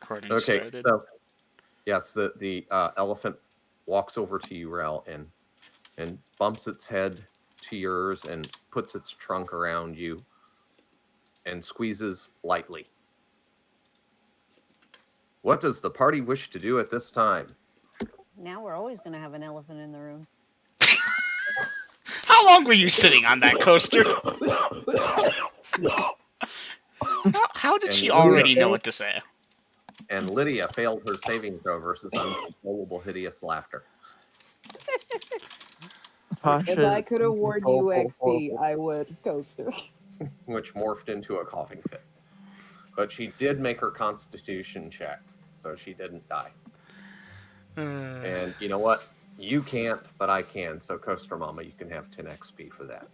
Recording Okay, started. so yes, the elephant walks over to you, Rel, and bumps its head to yours and puts its trunk around you and squeezes lightly. What does the party wish to do at this time? Now we're always going to have an elephant in the room. How long were you sitting on that coaster? How did And she Lydia already know failed- what to say? And Lydia failed her saving throw versus uncontrollable hideous laughter. If I could award you XP, I would coaster. Which morphed into a coughing fit. But she did make her constitution check, so she didn't die. And you know what? You can't, but I can. So Coaster Mama, you can have 10 XP for that.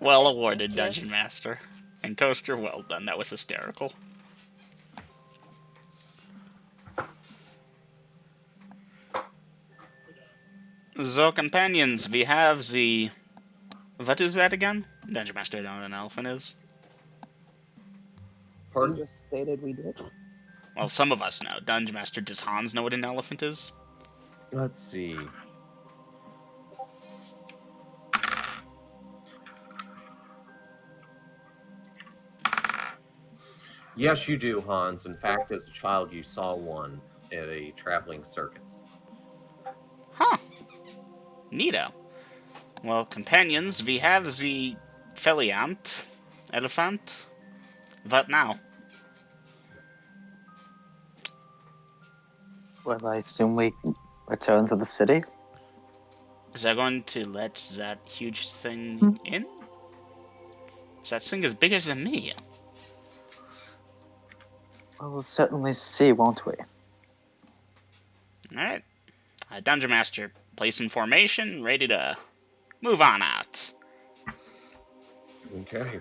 Well awarded, you. Dungeon Master. And Coaster, well done. That was hysterical. So, companions, we have the... What is that again? Dungeon Master don't know what an elephant is. You Pardon? just stated we did. Well, some of us know. Dungeon Master, does Hans know what an elephant is? Let's see. Yes, you do, Hans. In fact, as a child, you saw one at a traveling circus. Huh. Neato. Well, companions, we have the Feliant elephant. What now? Well, I assume we return to the city? Is that going to let that huge thing in? That thing is bigger than me. Well, we'll certainly see, won't we? Alright. Dungeon Master, place in formation, ready to move on out. Okay.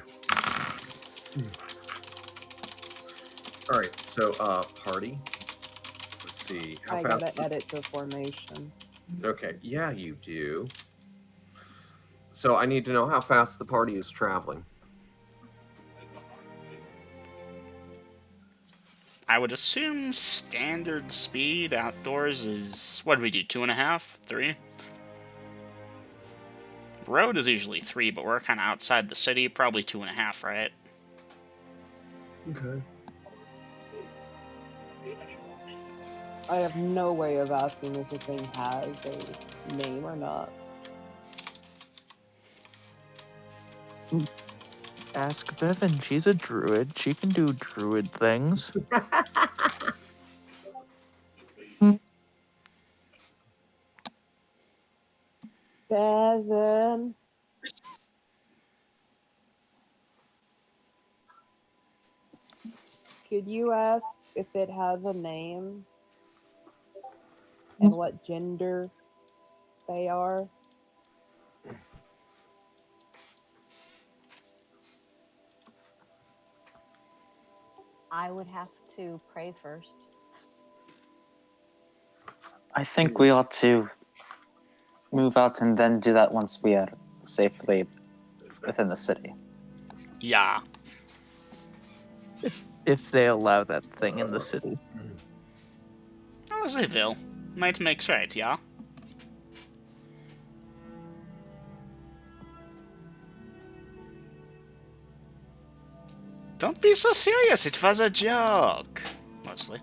All right. So, party. Let's see. How I fast? gotta edit the formation. Okay. Yeah, you do. So I need to know how fast the party is traveling. I would assume standard speed outdoors is, what do we do, 2.5? 3? Road is usually 3, but we're kind of outside the city, probably 2.5, right? Okay. I have no way of asking if the thing has a name or not. Ask Bevan. She's a druid. She can do druid things. Bevan. Could you ask if it has a name and what gender they are? I would have to pray first. I think we ought to move out and then do that once we are safely within the city. Yeah. If they allow that thing in the city. As they will. Might makes right, yeah? Don't be so serious, it was a joke. Mostly.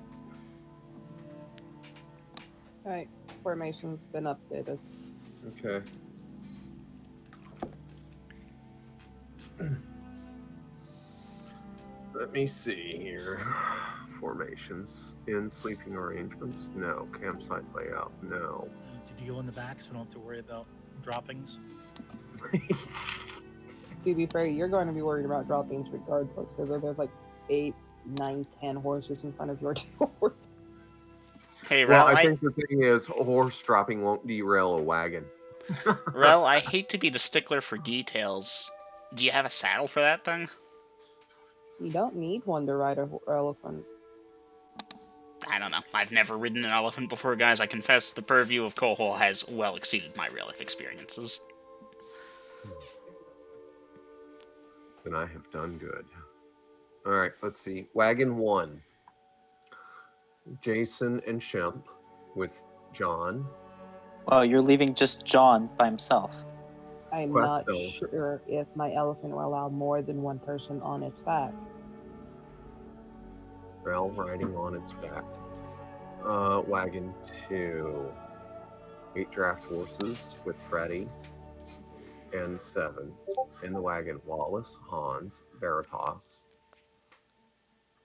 Alright, formation's been updated. Okay. Let me see here. Formations. In sleeping arrangements? No. Campsite layout? No. Did you go in the back so we don't have to worry about droppings? To be fair, you're going to be worried about droppings regardless, because there's like 8, 9, 10 horses in front of your 2 horses. Hey, Well, Rel, I think the thing is, horse dropping won't derail a wagon. Rel, I hate to be the stickler for details. Do you have a saddle for that thing? You don't need one to ride an elephant. I don't know. I've never ridden an elephant before, guys. I confess the purview of Kohol has well exceeded my real-life experiences. Then I have done good. All right, let's see. Wagon 1. Jason and Shemp with John. Well, you're leaving just John by himself. I'm not Questo. sure if my elephant will allow more than one person on its back. Rel riding on its back. Wagon 2. 8 draft horses with Freddy and 7. In the wagon, Wallace, Hans, Veritas,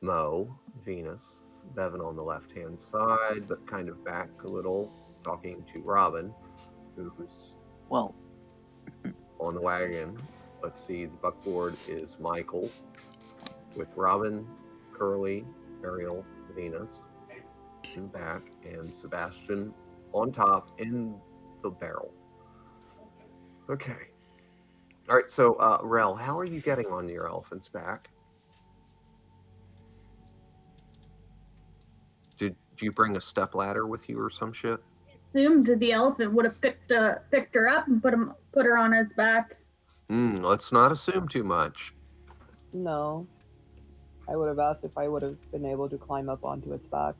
Mo, Venus, Bevan on the left-hand side, but kind of back a little, talking to Robin, who's Well, on the wagon. Let's see, the buckboard is Michael with Robin, Curly, Ariel, Venus in the back, and Sebastian on top in the barrel. Okay. All right, so Rel, how are you getting on your elephant's back? Did you bring a step ladder with you or some shit? Assumed the elephant would have picked her up and put her on its back. Let's not assume too much. No. I would have asked if I would have been able to climb up onto its back.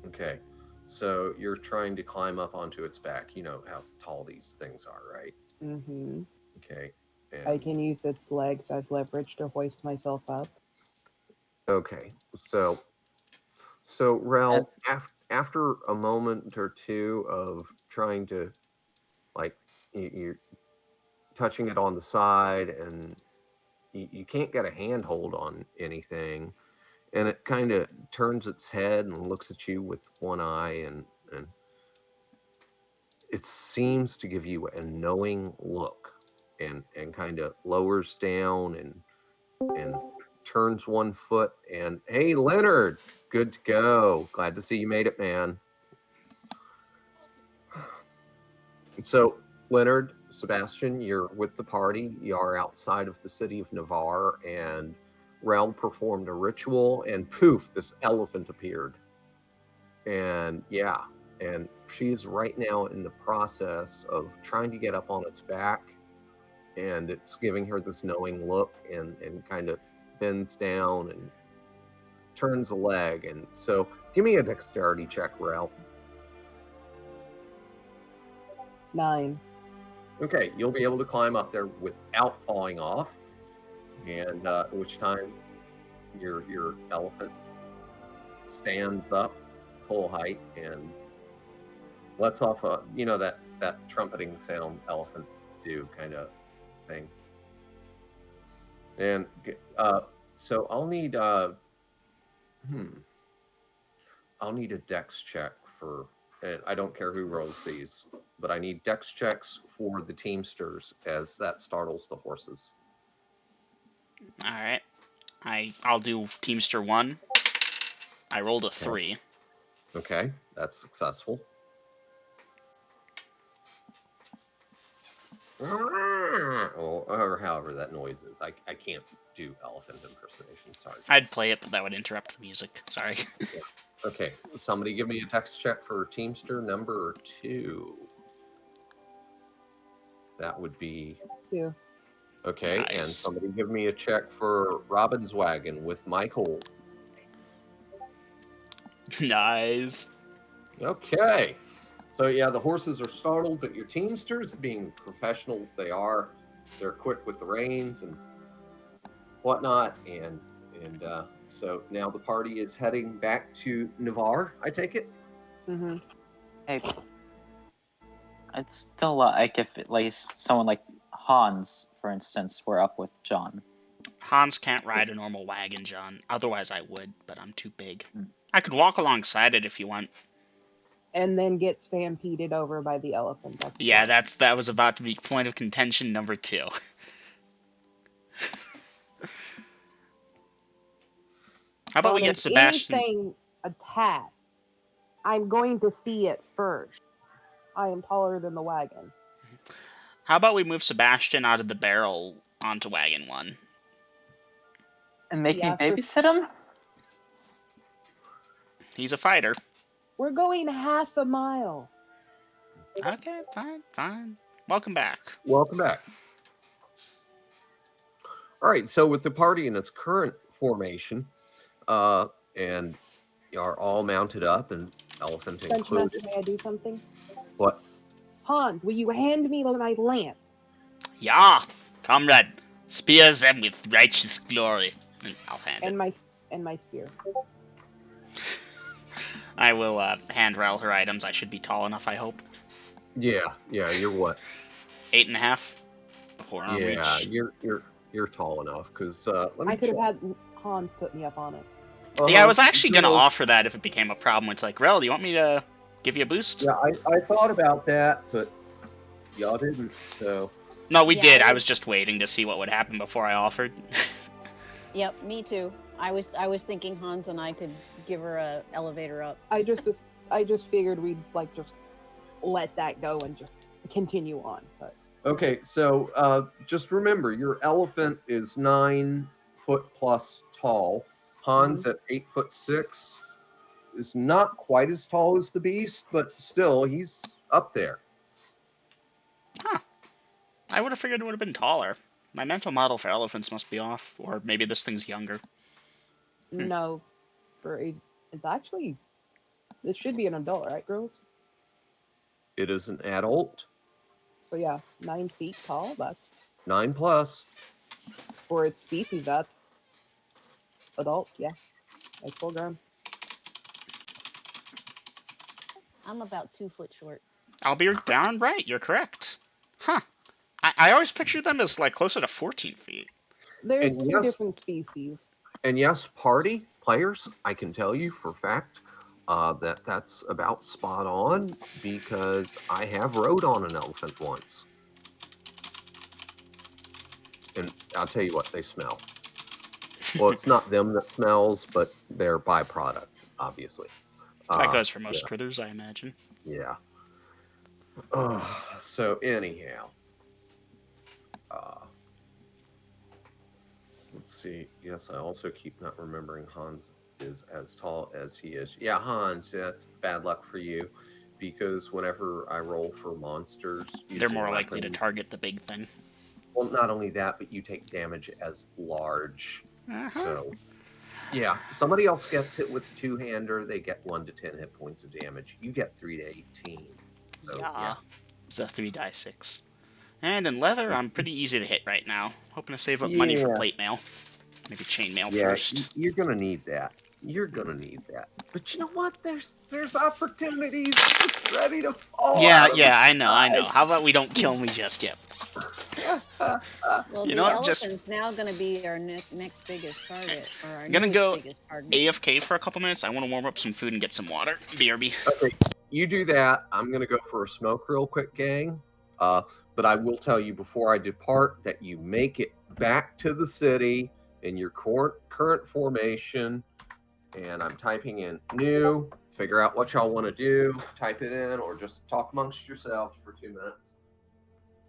Okay, so you're trying to climb up onto its back. You know how tall these things are, right? Mm-hmm. Okay. I can use its legs as leverage to hoist myself up. Okay, so Rel, after a moment or two of trying to, like, you're touching it on the side, and you can't get a handhold on anything, and it kind of turns its head and looks at you with one eye, and it seems to give you a knowing look, and kind of lowers down and turns one foot, and hey, Leonard, good to go. Glad to see you made it, man. So, Leonard, Sebastian, you're with the party. You are outside of the city of Navarre, and Rel performed a ritual, and poof, this elephant appeared. And yeah, and she's right now in the process of trying to get up on its back, and it's giving her this knowing look, and kind of bends down and turns a leg. And so give me a dexterity check, Rel. 9. Okay, you'll be able to climb up there without falling off, and at which time your elephant stands up full height and lets off a, that trumpeting sound elephants do, kind of thing. And so I'll need a dex check for, and I don't care who rolls these, but I need dex checks for the teamsters, as that startles the horses. All right. I'll do Teamster 1. I rolled a 3. Okay, that's successful. Or however that noise is. I can't do elephant impersonation, sorry. I'd play it, but that would interrupt the music. Sorry. Okay, somebody give me a text check for Teamster number 2. That would be 2. okay. Nice. And somebody give me a check for Robin's wagon with Michael. Nice. Okay. So yeah, the horses are startled, but your teamsters, being professionals they are, they're quick with the reins and whatnot, and so now the party is heading back to Navarre, I take it? Mm-hmm. hey, it's still like if someone like Hans, for instance, were up with John. Hans can't ride a normal wagon, John. Otherwise I would, but I'm too big. I could walk alongside it if you want. And then get stampeded over by the elephant. Yeah, that was about to be point of contention number 2. How about we get Sebastian? Anything attacked, I'm going to see it first. I am taller than the wagon. How about we move Sebastian out of the barrel onto wagon 1? And make me babysit him? He's a fighter. We're going half a mile. Okay, fine. Welcome back. Welcome back. All right, so with the party in its current formation, and are all mounted up, and elephant Dungeon Master, included. may I do something? What? Hans, will you hand me my lance? Yeah, comrade, spear them with righteous glory. And I'll hand it. And my spear. I will hand Rel her items. I should be tall enough, I hope. Yeah, you're what? 8.5 before arm Yeah, reach. you're tall enough, because let me I could have check. had Hans put me up on it. Yeah, I Uh-huh. was actually gonna No, offer that if it became a problem. It's like, Rel, do you want me to give you a boost? Yeah, I thought about that, but y'all didn't, so... No, we Yeah, did. I I was- was just waiting to see what would happen before I offered. Yep, me too. I was thinking Hans and I could give her a elevator up. I just figured we'd like just let that go and just continue on. But Okay, so just remember, your elephant is 9 foot plus tall. Hans at 8'6" is not quite as tall as the beast, but still, he's up there. Huh. I would have figured it would have been taller. My mental model for elephants must be off, or maybe this thing's younger. no, it's actually it should be an adult, right, girls? It is an adult, So yeah, 9 feet tall. That's 9 plus. for its species. That's adult. Yeah, like full grown. I'm about 2 foot short. I'll be darn right. You're correct. Huh. I always pictured them as like closer to 14 feet. There's And two yes- different species. And yes, party players, I can tell you for a fact that's about spot on, because I have rode on an elephant once. And I'll tell you what, they smell. Well, it's not them that smells, but their byproduct, obviously. That goes for most yeah. critters, I imagine. Yeah. So anyhow, let's see. Yes, I also keep not remembering Hans is as tall as he is. Yeah, Hans, that's bad luck for you, because whenever I roll for monsters, They're using more likely to weapons- target the big thing. Well, not only that, but you take damage as large. Uh-huh. So, yeah, somebody else gets hit with a two-hander, they get 1 to 10 hit points of damage. You get 3 to 18. So, yeah. It's a 3d6. And in leather, I'm pretty easy to hit right now. Hoping to save up money for Yeah. plate mail. Maybe chainmail Yeah, first. you're gonna need that. You're gonna need that. But you know what? There's opportunities just ready to fall. out of Yeah, I the know. sky. How about we don't kill me just yet? Well, You the know what, just- elephant's now going to be our next biggest target, or our I'm gonna newest go biggest target. AFK for a couple minutes. I want to warm up some food and get some water. BRB. Okay, you do that. I'm gonna go for a smoke real quick, gang. But I will tell you before I depart that you make it back to the city in your current formation. And I'm typing in new. Figure out what y'all want to do. Type it in, or just talk amongst yourselves for 2 minutes.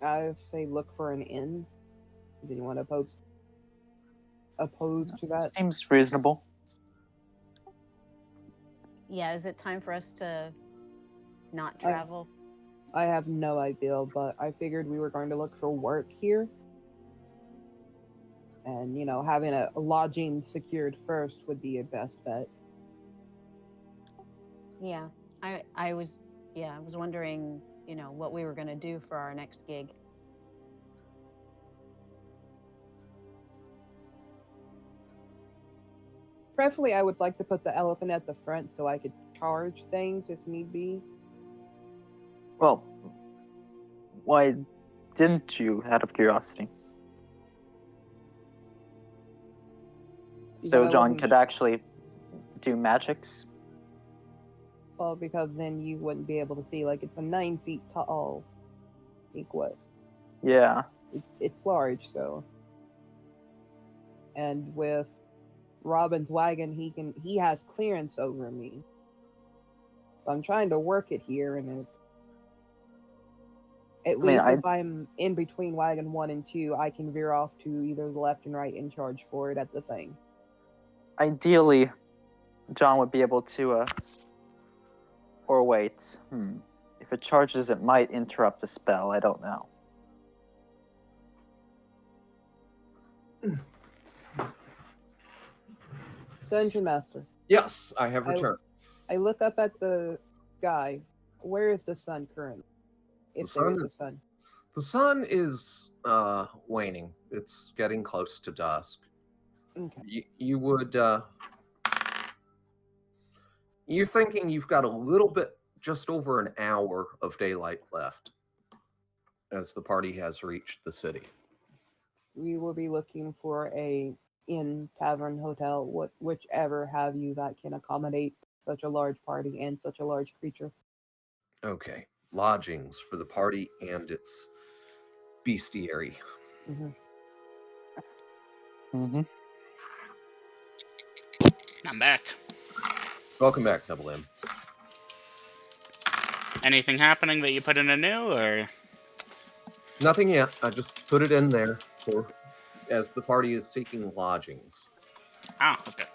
I say look for an inn. Does anyone opposed to that? Seems reasonable. Yeah, is it time for us to not travel? I have no idea, but I figured we were going to look for work here. And, having a lodging secured first would be your best bet. Yeah, I was wondering, what we were going to do for our next gig. Preferably, I would like to put the elephant at the front so I could charge things if need be. Well, why didn't you, out of curiosity? So I John wasn't could actually do magics? Well, because then you wouldn't be able to see, it's a 9 feet tall. I think what? Yeah. It's large, so. And with Robin's wagon, he has clearance over me. I'm trying to work it here, and at least if I'm in between wagon 1 and 2, I can veer off to either the left and right and charge forward at the thing. Ideally, John would be able to, or wait. If it charges, it might interrupt the spell. I don't know. Dungeon Master. Yes, I have returned. I look up at the sky. Where is the sun currently? If there is a sun. The sun is waning. It's getting close to dusk. Okay. You would you're thinking you've got a little bit, just over an hour of daylight left as the party has reached the city. We will be looking for a inn, tavern, hotel, whichever have you that can accommodate such a large party and such a large creature. Okay. Lodgings for the party and its bestiary. Mm-hmm. Mm-hmm. I'm back. Welcome back, Double M. Anything happening that you put in anew, or? Nothing yet. I just put it in there for as the party is seeking lodgings. Ah, okay.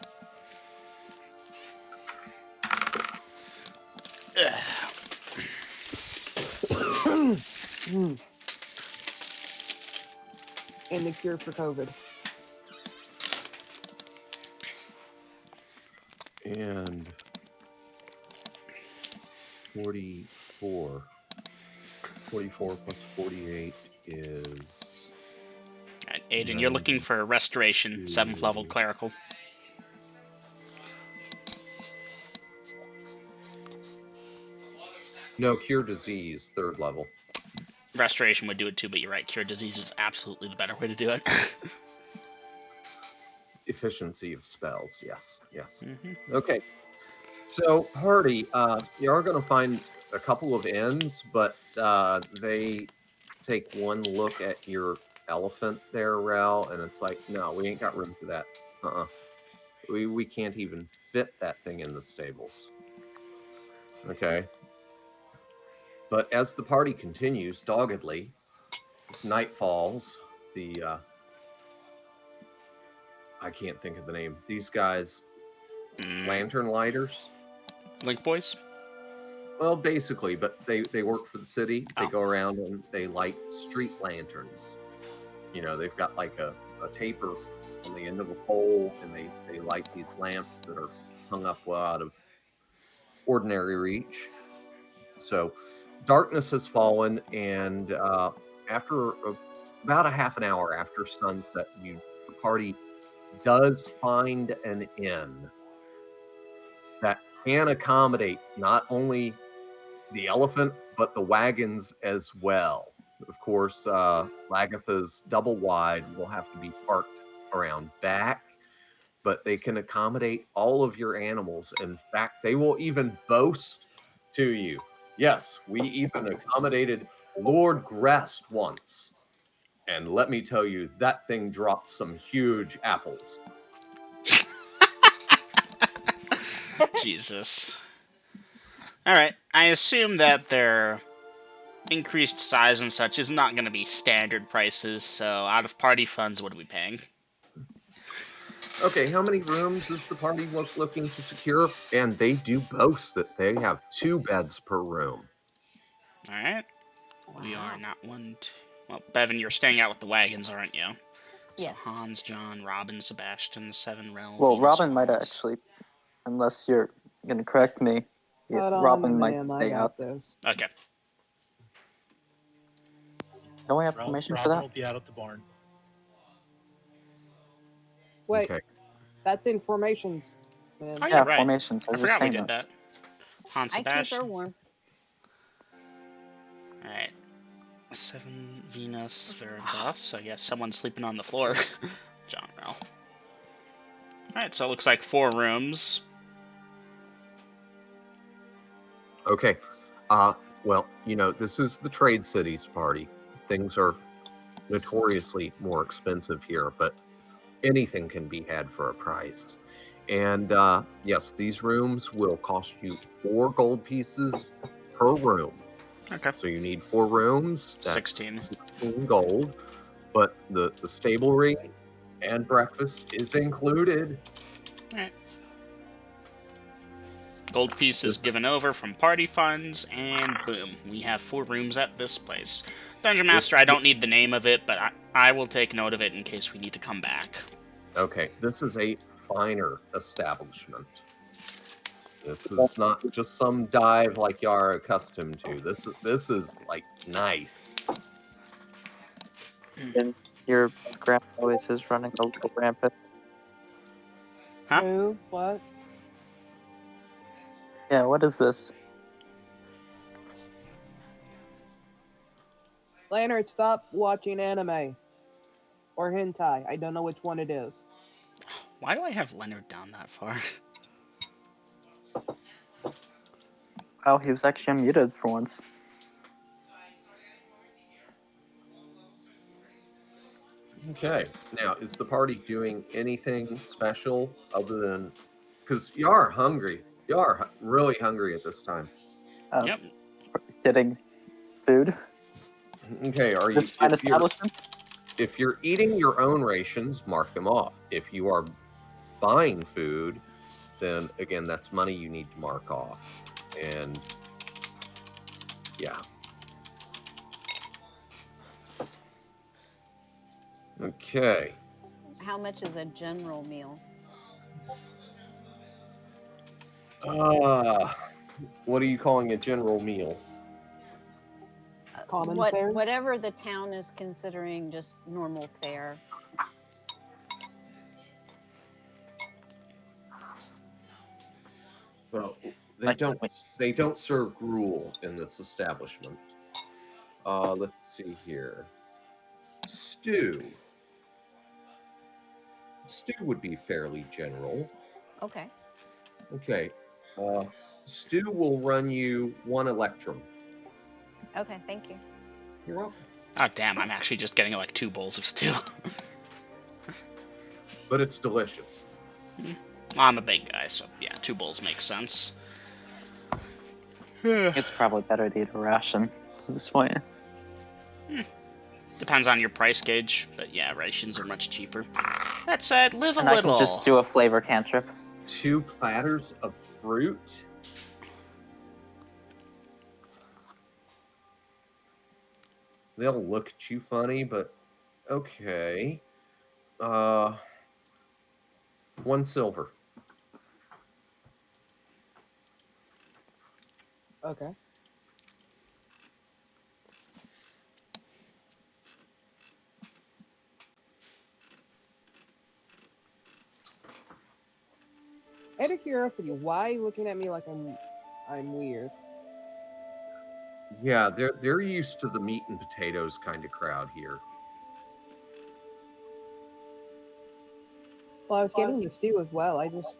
And the cure for COVID. And 44. 44 plus 48 is... Alright, Aiden, you're looking for restoration, 7th level clerical. No, cure disease, 3rd level. Restoration would do it too, but you're right, cure disease is absolutely the better way to do it. Efficiency of spells, yes. Mm-hmm. Okay. So, Hardy, you are going to find a couple of inns, but they take one look at your elephant there, Rel, and it's like, no, we ain't got room for that. We can't even fit that thing in the stables. Okay. But as the party continues doggedly, night falls. I can't think of the name. These guys, lantern lighters. Link boys? Well, basically, but they work for the city. They go around and they light street lanterns. You know, they've got like a taper on the end of a pole, and they light these lamps that are hung up well out of ordinary reach. So darkness has fallen, and after about a half an hour after sunset, the party does find an inn that can accommodate not only the elephant, but the wagons as well. Of course, Lagatha's double wide will have to be parked around back, but they can accommodate all of your animals. In fact, they will even boast to you. Yes, we even accommodated Lord Grest once. And let me tell you, that thing dropped some huge apples. Jesus. Alright, I assume that their increased size and such is not going to be standard prices, so out of party funds, what are we paying? Okay, how many rooms is the party looking to secure? And they do boast that they have 2 beds per room. Alright. We are not one, two... Well, Bevan, you're staying out with the wagons, aren't you? So Yeah. Hans, John, Robin, Sebastian, 7 Rel, Well, Venus, Robin might Hans. actually, unless you're gonna correct me, Hold on, Robin might ma'am, I stay got out. this. Okay. Don't we have permission for Robin that? will be out at the barn. Wait, Okay. that's in formations, man. Oh, Yeah, right. formations. I I was just forgot we saying did that. Hans, I keep her Sebastian. warm. Alright. 7 Venus, Veritas. I guess someone's sleeping on the floor. John Rel. Alright, so it looks like 4 rooms. Okay. Well, you know, this is the Trade Cities party. Things are notoriously more expensive here, but anything can be had for a price. And yes, these rooms will cost you 4 gold pieces per room. Okay. So you need 4 rooms. That's 16. 16 gold. But the stablery and breakfast is included. Alright. Gold pieces given over from party funds, and boom, we have 4 rooms at this place. Dungeon Master, I don't need the name of it, but I will take note of it in case we need to come back. Okay, this is a finer establishment. This is not just some dive like you are accustomed to. This is like nice. And your grandma always is running a little rampant. Huh? Who? What? Yeah, what is this? Leonard, stop watching anime. Or hentai. I don't know which one it is. Why do I have Leonard down that far? Oh, he was actually unmuted for once. Okay. Now, is the party doing anything special other than because you are hungry? You are really hungry at this time. Yep. Getting food. Okay. Are you? This fine establishment. If you're eating your own rations, mark them off. If you are buying food, then again, that's money you need to mark off. And yeah. Okay. How much is a general meal? What are you calling a general meal? Common fare? Whatever the town is considering just normal fare. Well, Like, wait. they don't serve gruel in this establishment. Let's see here. Stew. Stew would be fairly general. Okay. Okay. Stew will run you 1 electrum. Okay, thank you. You're welcome. Oh damn! I'm actually just getting like 2 bowls of stew. But it's delicious. I'm a big guy, so yeah, 2 bowls makes sense. It's probably better to eat a ration at this point. Depends on your price gauge, but yeah, rations are much cheaper. That said, live a And I little. can just do a flavor cantrip. 2 platters of fruit. They'll look at you funny, but okay. 1 silver. Okay. Out of curiosity, why are you looking at me like I'm weird? Yeah, they're used to the meat and potatoes kind of crowd here. Well, I was getting the stew as well. I just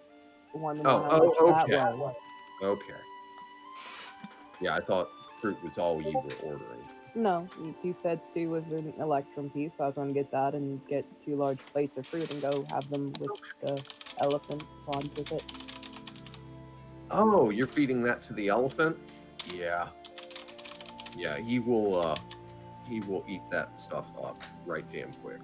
wanted to know Oh, how much okay. that was. Okay. Yeah, I thought fruit was all you were ordering. No, you said stew was an electrum piece, so I was going to get that and get 2 large plates of fruit and go have them with the elephant pond with it. Oh, you're feeding that to the elephant? Yeah. Yeah, he will eat that stuff up right damn quick.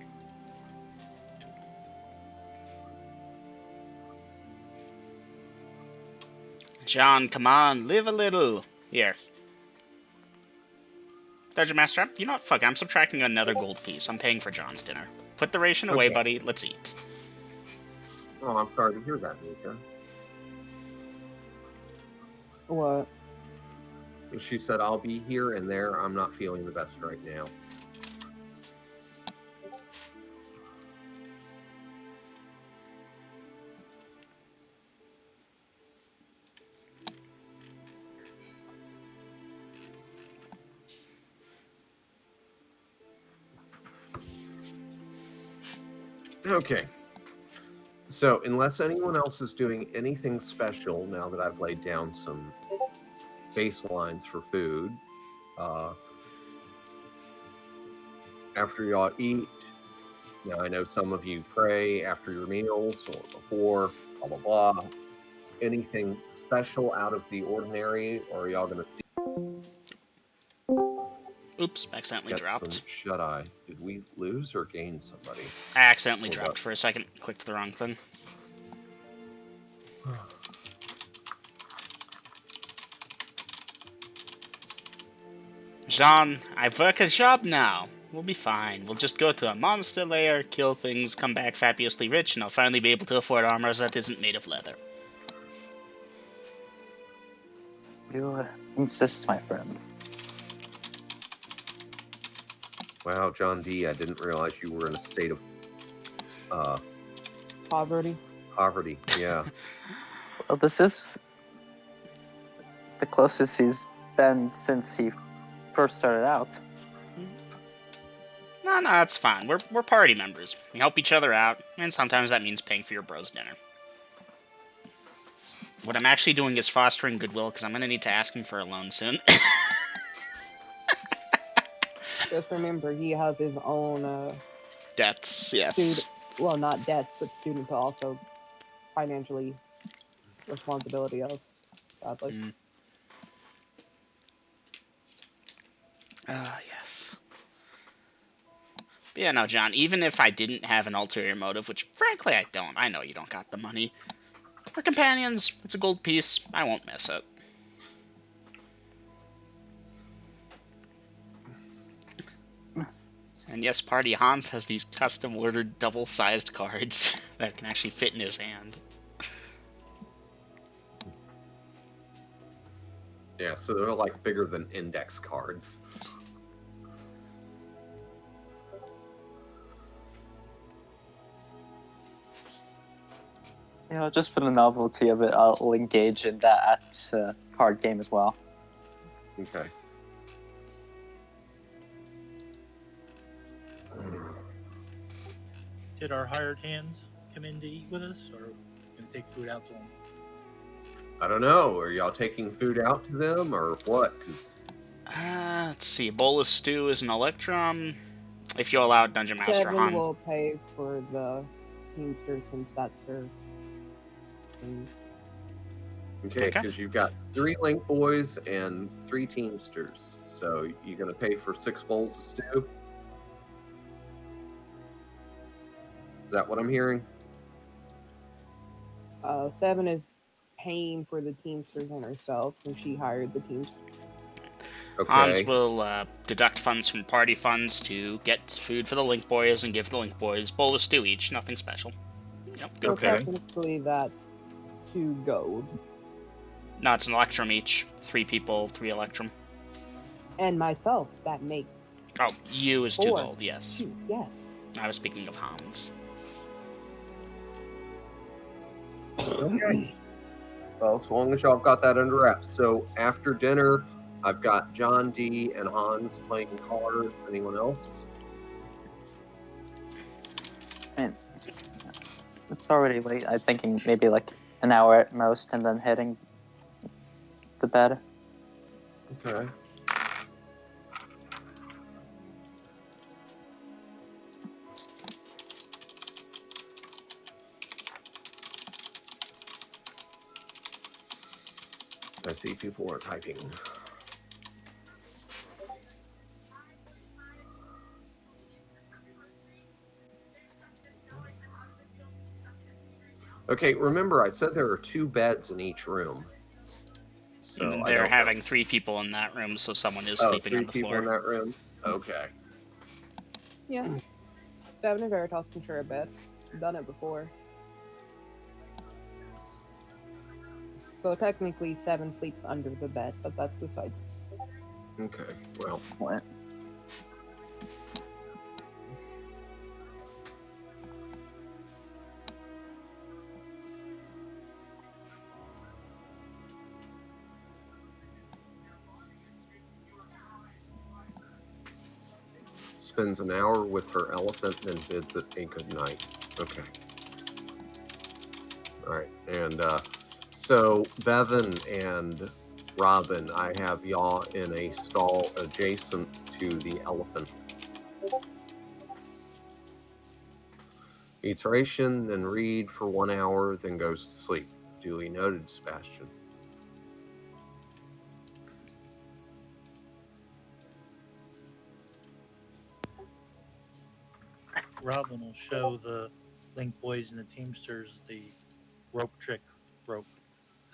John, come on, live a little. Here. There's your master. You know what? Fuck, I'm subtracting another gold piece. I'm paying for John's dinner. Put the ration away, Okay. buddy. Let's eat. Oh, I'm sorry to hear that, Mika. What? She said, I'll be here and there. I'm not feeling the best right now. Okay. So, unless anyone else is doing anything special now that I've laid down some baselines for food, after y'all eat, now I know some of you pray after your meals or before, blah, blah, blah. Anything special out of the ordinary, or are y'all going to see? Oops, accidentally Get dropped. some shut-eye. Did we lose or gain somebody? I accidentally Hold dropped up. for a second. Clicked the wrong thing. Jean, I work a job now. We'll be fine. We'll just go to a monster lair, kill things, come back fabulously rich, and I'll finally be able to afford armor that isn't made of leather. You insist, my friend. Wow, John D., I didn't realize you were in a state of Poverty. poverty. Yeah. Well, this is the closest he's been since he first started out. No, that's fine. We're party members. We help each other out, and sometimes that means paying for your bro's dinner. What I'm actually doing is fostering goodwill, because I'm going to need to ask him for a loan soon. Just remember, he has his own Debts, yes. student. Well, not debts, but student to also financially responsibility of. Sadly. Mm. Yes. But yeah, no, John, even if I didn't have an ulterior motive, which frankly I don't, I know you don't got the money. We're companions, it's a gold piece, I won't miss it. And yes, Party Hans has these custom-ordered double-sized cards that can actually fit in his hand. Yeah, so they're like bigger than index cards. You know, just for the novelty of it, I'll engage in that card game as well. Okay. Did our hired hands come in to eat with us, or gonna take food out to them? I don't know. Are y'all taking food out to them or what? Because Let's see, a bowl of stew is an Electrum. If you allow Dungeon Master Seven Han. will pay for the Teamster since that's her thing. okay, Okay. because you've got 3 Link Boys and 3 Teamsters. So you're gonna pay for 6 bowls of stew. Is that what I'm hearing? Seven is paying for the Teamsters and herself since she hired the Teamsters. Hans Okay. will deduct funds from party funds to get food for the Link Boys and give the Link Boys bowl of stew each. Nothing special. Yep, So Okay. technically that's 2 gold. No, it's an Electrum each. 3 people, 3 Electrum. And myself, that makes Oh, you is 2 4. gold, yes. 2, yes. I was speaking of Hans. Okay. Well, as long as y'all have got that under wraps. So after dinner, I've got John D. and Hans playing cards. Anyone else? I mean, it's already late. I'm thinking maybe like an hour at most, and then hitting the bed. Okay. I see people are typing. Okay, remember I said there are 2 beds in each room. So And I they're don't having 3 people in that room, so someone is know. sleeping 3 on the people floor. in that room? Okay. Yeah. Seven and Veritas can share a bed. Done it before. So technically, Seven sleeps under the bed, but that's besides. Okay. Well, What? spends an hour with her elephant, then bids it a good night. Okay. All right. And so Bevan and Robin, I have y'all in a stall adjacent to the elephant. Eats ration, then read for 1 hour, then goes to sleep. Duly noted, Sebastian. Robin will show the Link Boys and the Teamsters the rope trick rope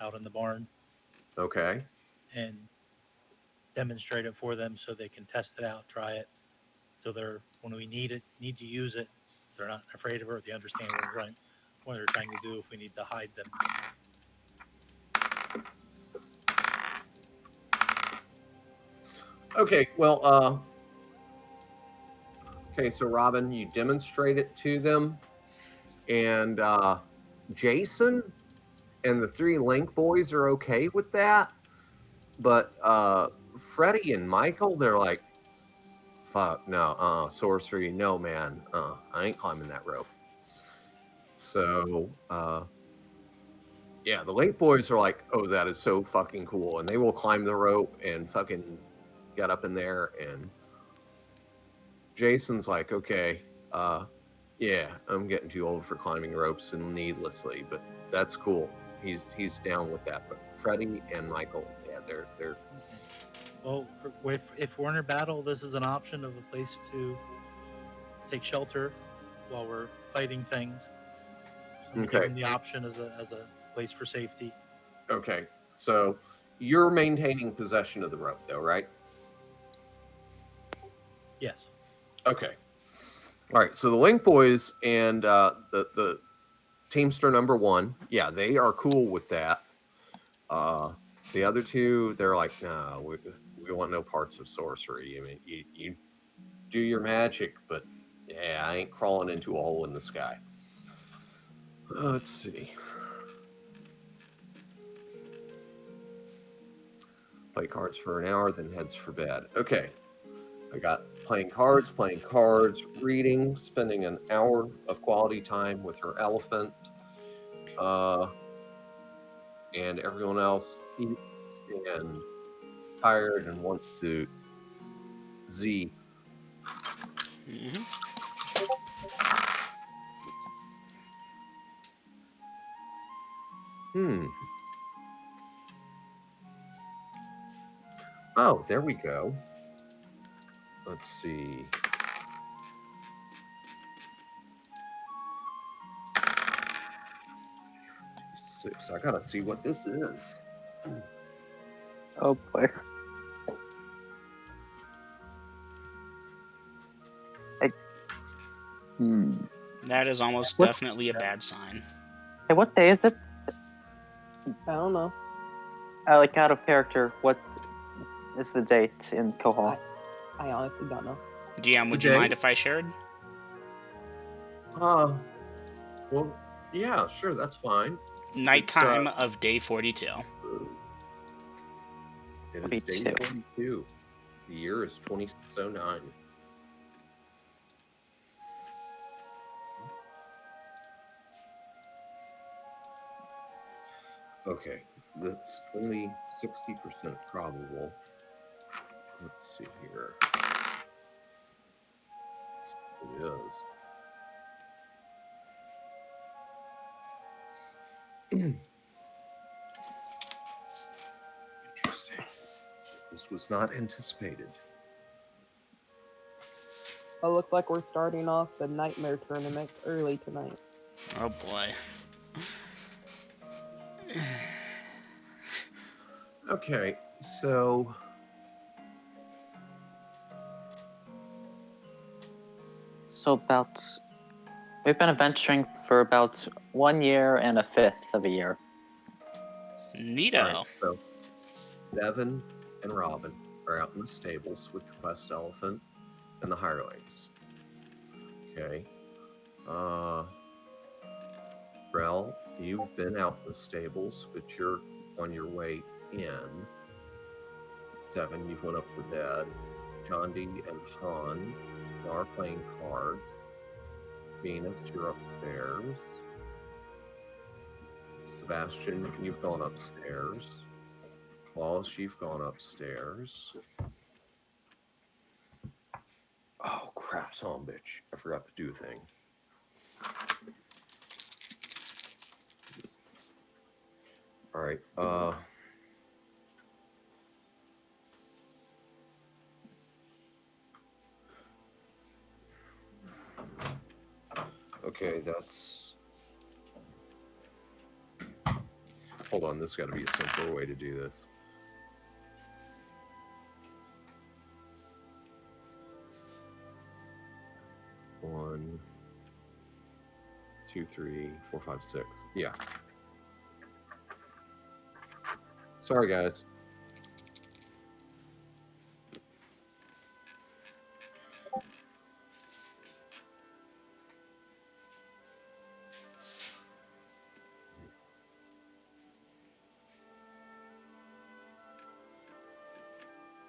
out in the barn Okay. and demonstrate it for them so they can test it out, try it. So they're when we need to use it, they're not afraid of it. They understand what they're trying to do if we need to hide them. Okay, well, okay, so Robin, you demonstrate it to them, and Jason and the 3 Link boys are okay with that, but Freddie and Michael, they're like, fuck, no, sorcery, no, man, I ain't climbing that rope. So, yeah, the Link boys are like, oh, that is so fucking cool, and they will climb the rope and fucking get up in there, and Jason's like, okay, yeah, I'm getting too old for climbing ropes and needlessly, but that's cool. He's down with that. But Freddie and Michael, yeah, they're Well, if we're in a battle, this is an option of a place to take shelter while we're fighting things. So I'm okay. giving the option as a place for safety. Okay, so you're maintaining possession of the rope, though, right? Yes. Okay. All right. So the Link boys and the Teamster number 1, yeah, they are cool with that. The other 2, they're like, no, we want no parts of sorcery. I mean, you do your magic, but yeah, I ain't crawling into a hole in the sky. Let's see. Play cards for an hour, then heads for bed. Okay. I got playing cards, reading, spending an hour of quality time with her elephant. And everyone else eats and tired and wants to Z. Mm-hmm. Oh, there we go. Let's see. Six. I gotta see what this is. Oh boy. That is almost definitely a bad sign. Hey, what day is it? I don't know. Like out of character, what is the date in Kohal? I honestly don't know. DM, would you Today? mind if I shared? Well, yeah, sure, that's fine. Nighttime of day 42. It is day 42. The year is 2609. Okay, that's only 60% probable. Let's see here. It is. Interesting. This was not anticipated. It looks like we're starting off the Nightmare Tournament early tonight. Oh boy. Okay, so We've been adventuring for about 1 year and a fifth of a year. Neato. All right, so Devin and Robin are out in the stables with the quest elephant and the hirelings. Okay. Rel, you've been out in the stables, but you're on your way in. 7, you've went up for bed. John D and Hans are playing cards. Venus, you're upstairs. Sebastian, you've gone upstairs. Wallace, you've gone upstairs. Oh crap, son of a bitch. I forgot to do a thing. Alright, okay, that's... Hold on, this has got to be a simpler way to do this. One, 2, 3, 4, 5, 6. Yeah. Sorry, guys.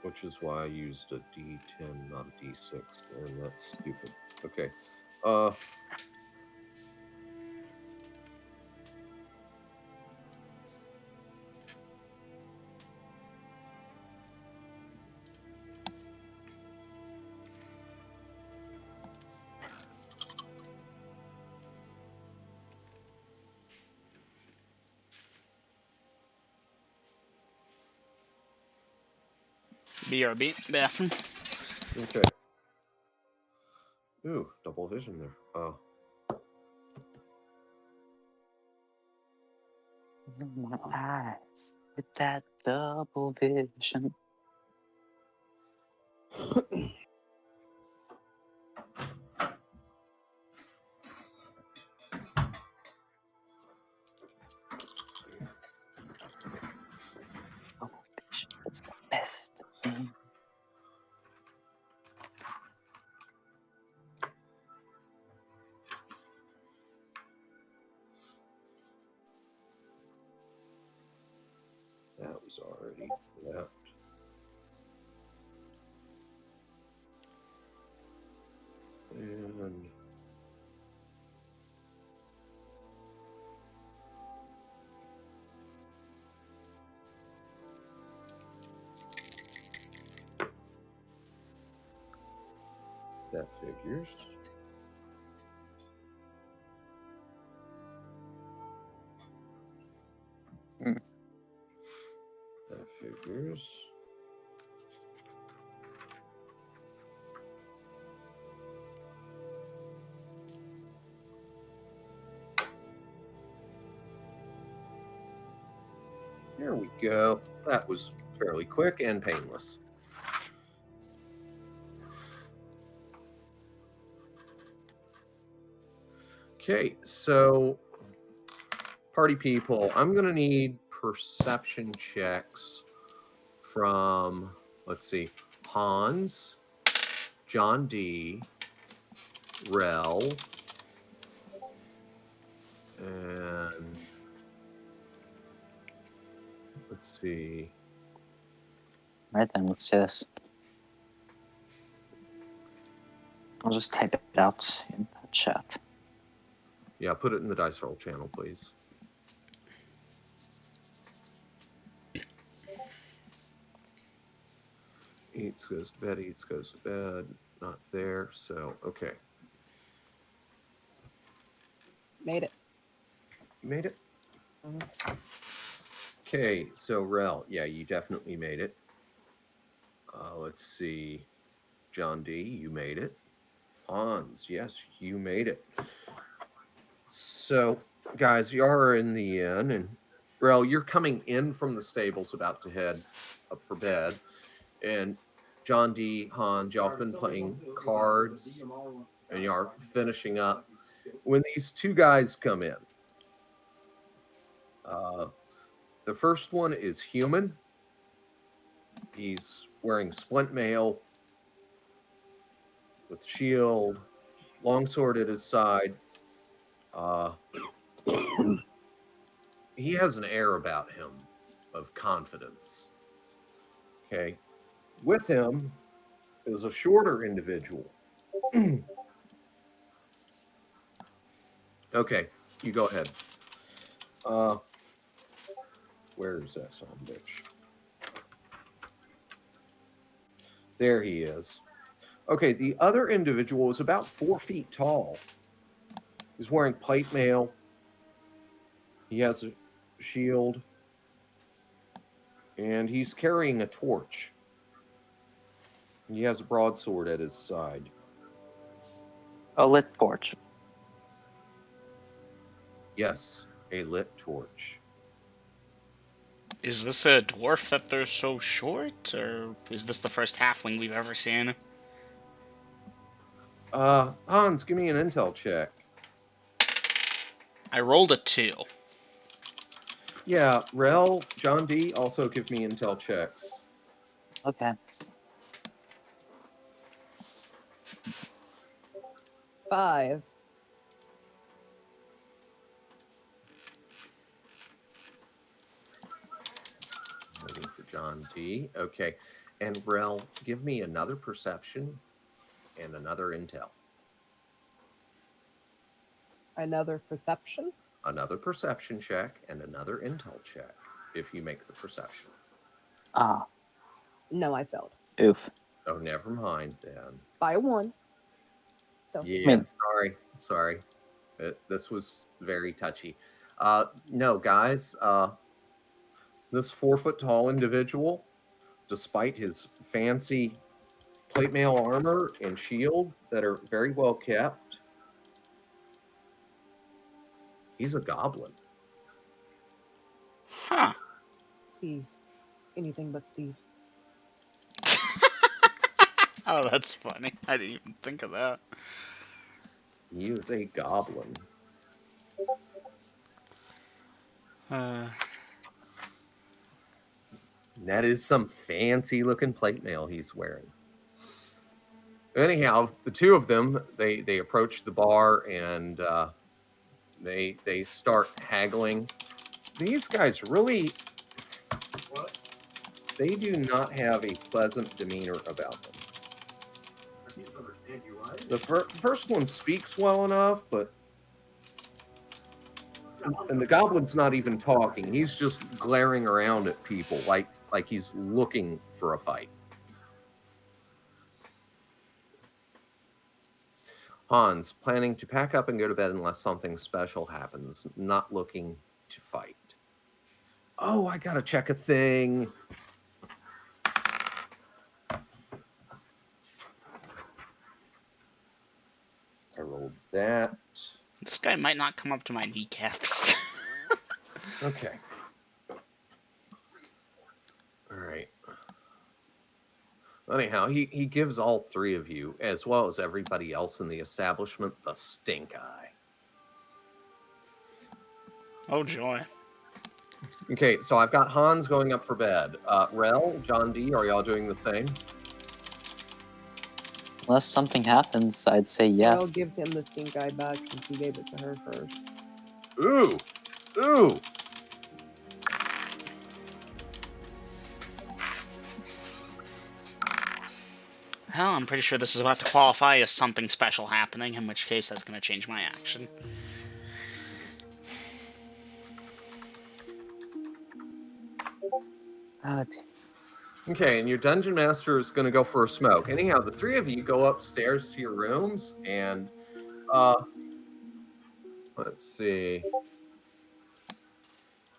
which is why I used a D10, not a D6, and that's stupid. Okay. BRB, bathroom. Okay. Ooh, double vision there. Oh. My eyes with that double vision. Double vision. It's the best thing. That was already left. And that figures. Mm. That figures. There we go. That was fairly quick and painless. Okay, so party people, I'm going to need perception checks from, let's see, Hans, John D, Rel, and let's see. Right then, what's this? I'll just type it out in the chat. Yeah, put it in the dice roll channel, please. Eats goes to bed, eats goes to bed. Not there, so okay. Made it. You made it? Mhm. Okay, so Rel, yeah, you definitely made it. Let's see. John D, you made it. Hans, yes, you made it. So, guys, you are in the inn, and Rel, you're coming in from the stables about to head up for bed. And John D, Hans, y'all have been playing cards, and you are finishing up. When these two guys come in, the first one is human. He's wearing splint mail with shield, longsword at his side. He has an air about him of confidence. Okay. With him is a shorter individual. Okay, you go ahead. Where is that son of a bitch? There he is. Okay, the other individual is about 4 feet tall. He's wearing plate mail. He has a shield. And he's carrying a torch. He has a broadsword at his side. A lit torch. Yes, a lit torch. Is this a dwarf that they're so short, or is this the first halfling we've ever seen? Hans, give me an intel check. I rolled a 2. Yeah, Rel, John D, also give me intel checks. Okay. 5. Waiting for John D. Okay. And Rel, give me another perception and another intel. Another perception? Another perception check and another intel check if you make the perception. Ah, No, I failed. oof. Oh, never mind then. By 1. So Yeah, sorry. This was very touchy. No, guys, this 4-foot-tall individual, despite his fancy plate mail armor and shield that are very well kept, he's a goblin. Huh. Steve. Anything but Steve. Oh, that's funny. I didn't even think of that. He is a goblin. That is some fancy looking plate mail he's wearing. Anyhow, the two of them, they approach the bar and they start haggling. These guys really, they do not have a pleasant demeanor about them. The first one speaks well enough, but and the goblin's not even talking. He's just glaring around at people like he's looking for a fight. Hans, planning to pack up and go to bed unless something special happens, not looking to fight. Oh, I gotta check a thing. I rolled that. This guy might not come up to my kneecaps. Okay. All right. Anyhow, he gives all three of you, as well as everybody else in the establishment, the stink eye. Oh, joy. Okay, so I've got Hans going up for bed. Rel, John D, are y'all doing the same? Unless something happens, I'd say I'll yes. give him the stink eye back since he gave it to her first. Ooh! Ooh! Well, I'm pretty sure this is about to qualify as something special happening, in which case that's going to change my action. Okay, and your dungeon master is going to go for a smoke. Anyhow, the three of you go upstairs to your rooms, and let's see.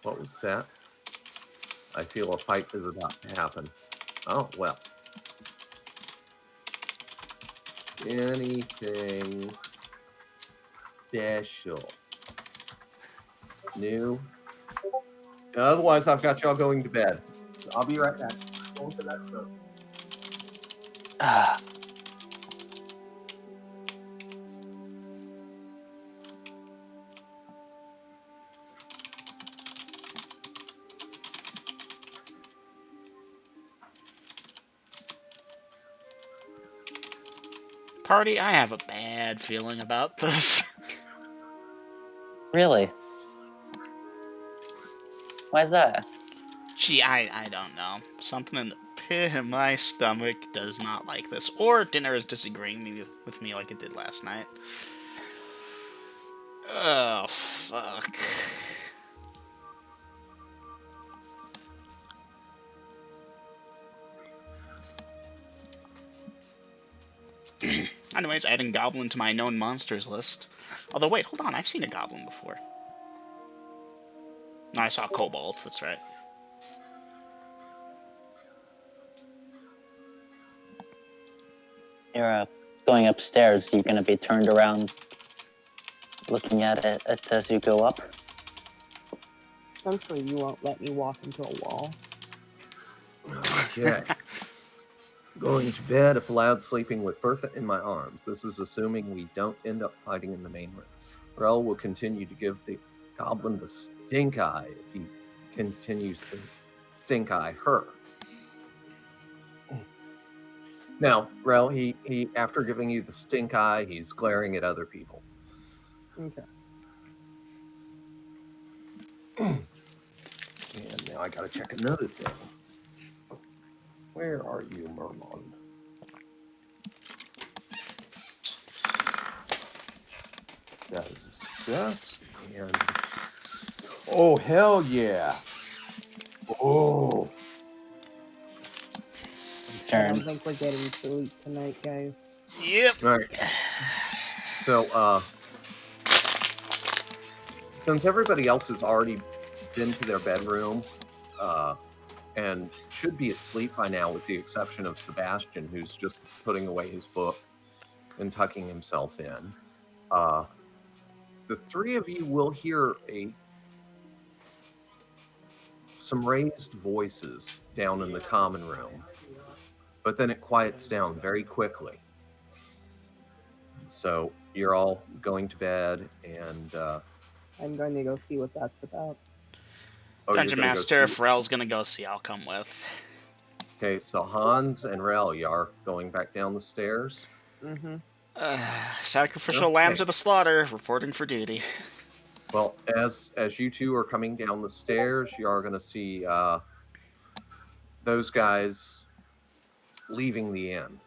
What was that? I feel a fight is about to happen. Oh, well. Anything special? New? Otherwise, I've got y'all going to bed. I'll be right back. Going to that smoke. Ah, Party, I have a bad feeling about this. really? Why's that? Gee, I don't know. Something in the pit of my stomach does not like this. Or dinner is disagreeing with me like it did last night. Oh, fuck. Anyways, adding Goblin to my known monsters list. Although, wait, hold on. I've seen a Goblin before. No, I saw Kobold. That's right. You're going upstairs. You're going to be turned around looking at it as you go up. I'm sure you won't let me walk into a wall. Okay. Going to bed if allowed, sleeping with Bertha in my arms. This is assuming we don't end up fighting in the main room. Rel will continue to give the goblin the stink eye if he continues to stink eye her. Now, Rel, he after giving you the stink eye, he's glaring at other people. Okay. And now I gotta check another thing. Where are you, Mermon? That is a success. And oh, hell yeah. Oh. I don't think we're getting sleep tonight, guys. Yep. All right. So, since everybody else has already been to their bedroom, and should be asleep by now, with the exception of Sebastian, who's just putting away his book and tucking himself in, the three of you will hear some raised voices down in the common room, but then it quiets down very quickly. So you're all going to bed, and I'm going to go see what that's about. Dungeon Master, if Rel's gonna go see, I'll come with. Okay, so Hans and Rel, you are going back down the stairs. Mm-hmm. Sacrificial lambs of the slaughter, reporting for duty. Well, as you two are coming down the stairs, you are going to see those guys leaving the inn.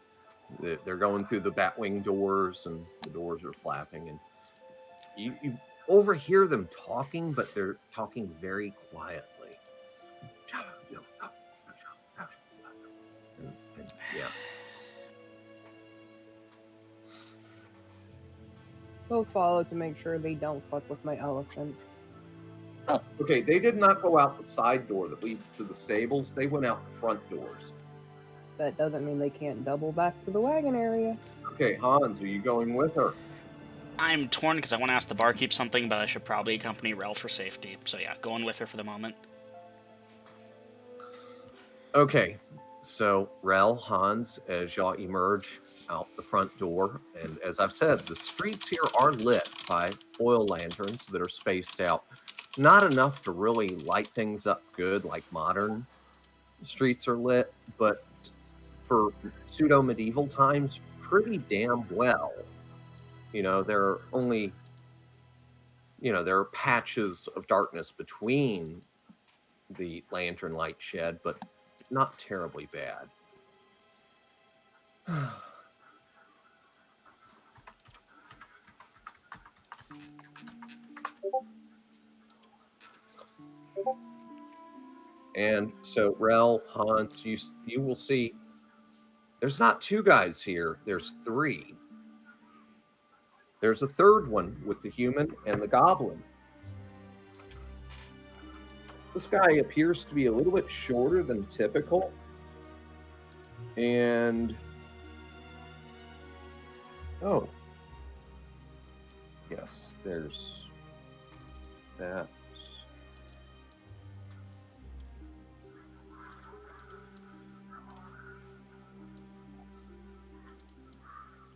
They're going through the batwing doors, and the doors are flapping, and you overhear them talking, but they're talking very quietly. And yeah. We'll follow to make sure they don't fuck with my elephant. Okay, they did not go out the side door that leads to the stables. They went out the front doors. That doesn't mean they can't double back to the wagon area. Okay, Hans, are you going with her? I'm torn because I want to ask the barkeep something, but I should probably accompany Rel for safety. So yeah, going with her for the moment. Okay, so Rel, Hans, as y'all emerge out the front door, and as I've said, the streets here are lit by oil lanterns that are spaced out. Not enough to really light things up good like modern streets are lit, but for pseudo-medieval times, pretty damn well. You know, there are only, there are patches of darkness between the lantern light shed, but not terribly bad. And so, Rel, Hans, you will see there's not two guys here, there's three. There's a third one with the human and the goblin. This guy appears to be a little bit shorter than typical. And oh, yes, there's that.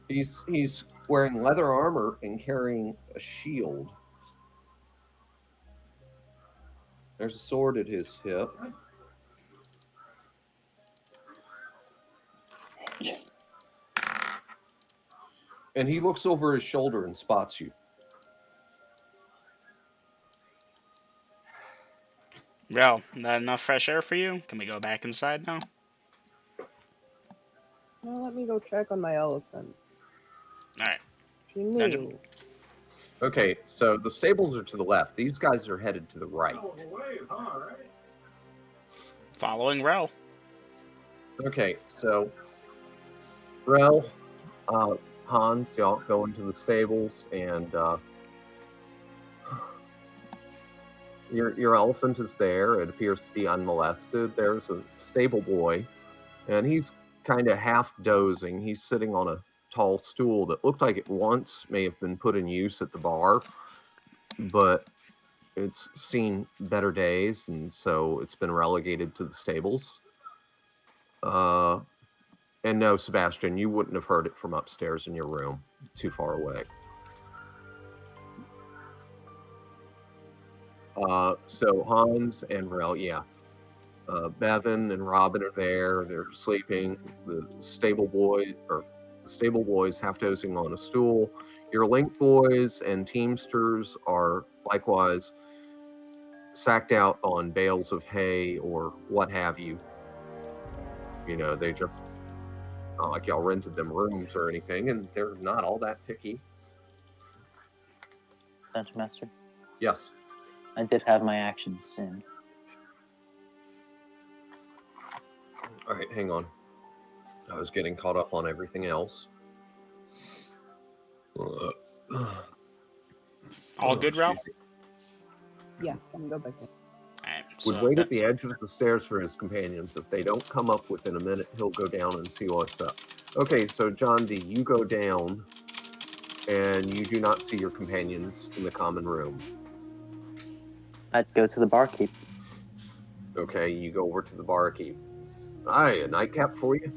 He's wearing leather armor and carrying a shield. There's a sword at his hip. And he looks over his shoulder and spots you. Rel, that enough fresh air for you? Can we go back inside now? Well, let me go check on my elephant. Alright. She knew. Okay, so the stables are to the left. These guys are headed to the right. Following Rel. Okay, so Rel, Hans, y'all go into the stables, and your elephant is there. It appears to be unmolested. There's a stable boy, and he's kind of half dozing. He's sitting on a tall stool that looked like it once may have been put in use at the bar, but it's seen better days, and so it's been relegated to the stables. And no, Sebastian, you wouldn't have heard it from upstairs in your room, too far away. So Hans and Rel, yeah. Bevan and Robin are there. They're sleeping. The stable boys half dozing on a stool. Your link boys and teamsters are likewise sacked out on bales of hay or what have you. You know, they just, not like y'all rented them rooms or anything, and they're not all that picky. Dungeon Master. Yes. I did have my actions soon. All right, hang on. I was getting caught up on everything else. All good, Ralph? Excuse me. Yeah, I can go back there. Alright, Would so wait at the edge of the stairs for his companions. If they don't come up within a minute, he'll go down and see what's up. Okay, so John D, you go down, and you do not see your companions in the common room. I'd go to the barkeep. Okay, you go over to the barkeep. Aye, a nightcap for you?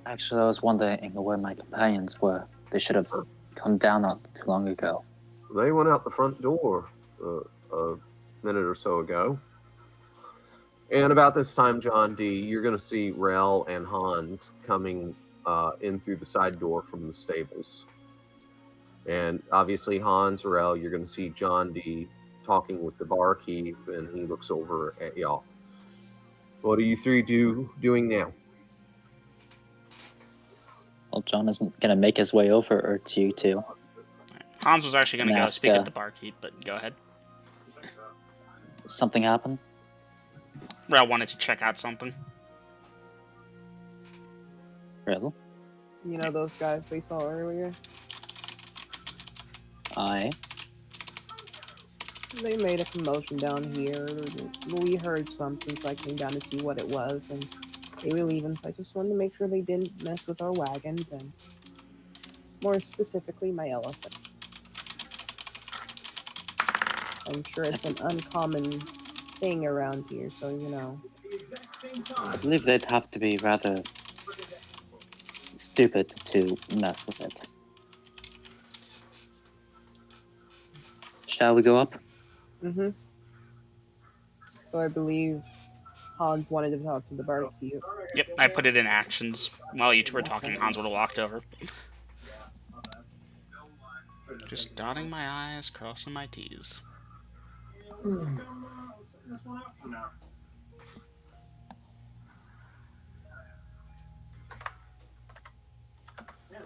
Actually, I was wondering where my companions were. They should have come down not too long ago. They went out the front door a minute or so ago. And about this time, John D, you're going to see Rel and Hans coming in through the side door from the stables. And obviously, Hans, Rel, you're going to see John D talking with the barkeep, and he looks over at y'all. What are you three doing now? Well, John is gonna make his way over to you two. Hans was actually going to And go ask, speak at the barkeep, but go ahead. Something happened? Rel wanted to check out something. Really? You know those guys we saw earlier? They made a commotion down here. We heard something, so I came down to see what it was, and they were leaving, so I just wanted to make sure they didn't mess with our wagons, and more specifically, my elephant. I'm sure it's an uncommon thing around here, so you know. I believe they'd have to be rather stupid to mess with it. Shall we go up? Mm-hmm. So I believe Hans wanted to talk to the barkeep. Yep, I put it in actions. While you two were talking, Hans would have walked over. Just dotting my I's, crossing my T's. Man,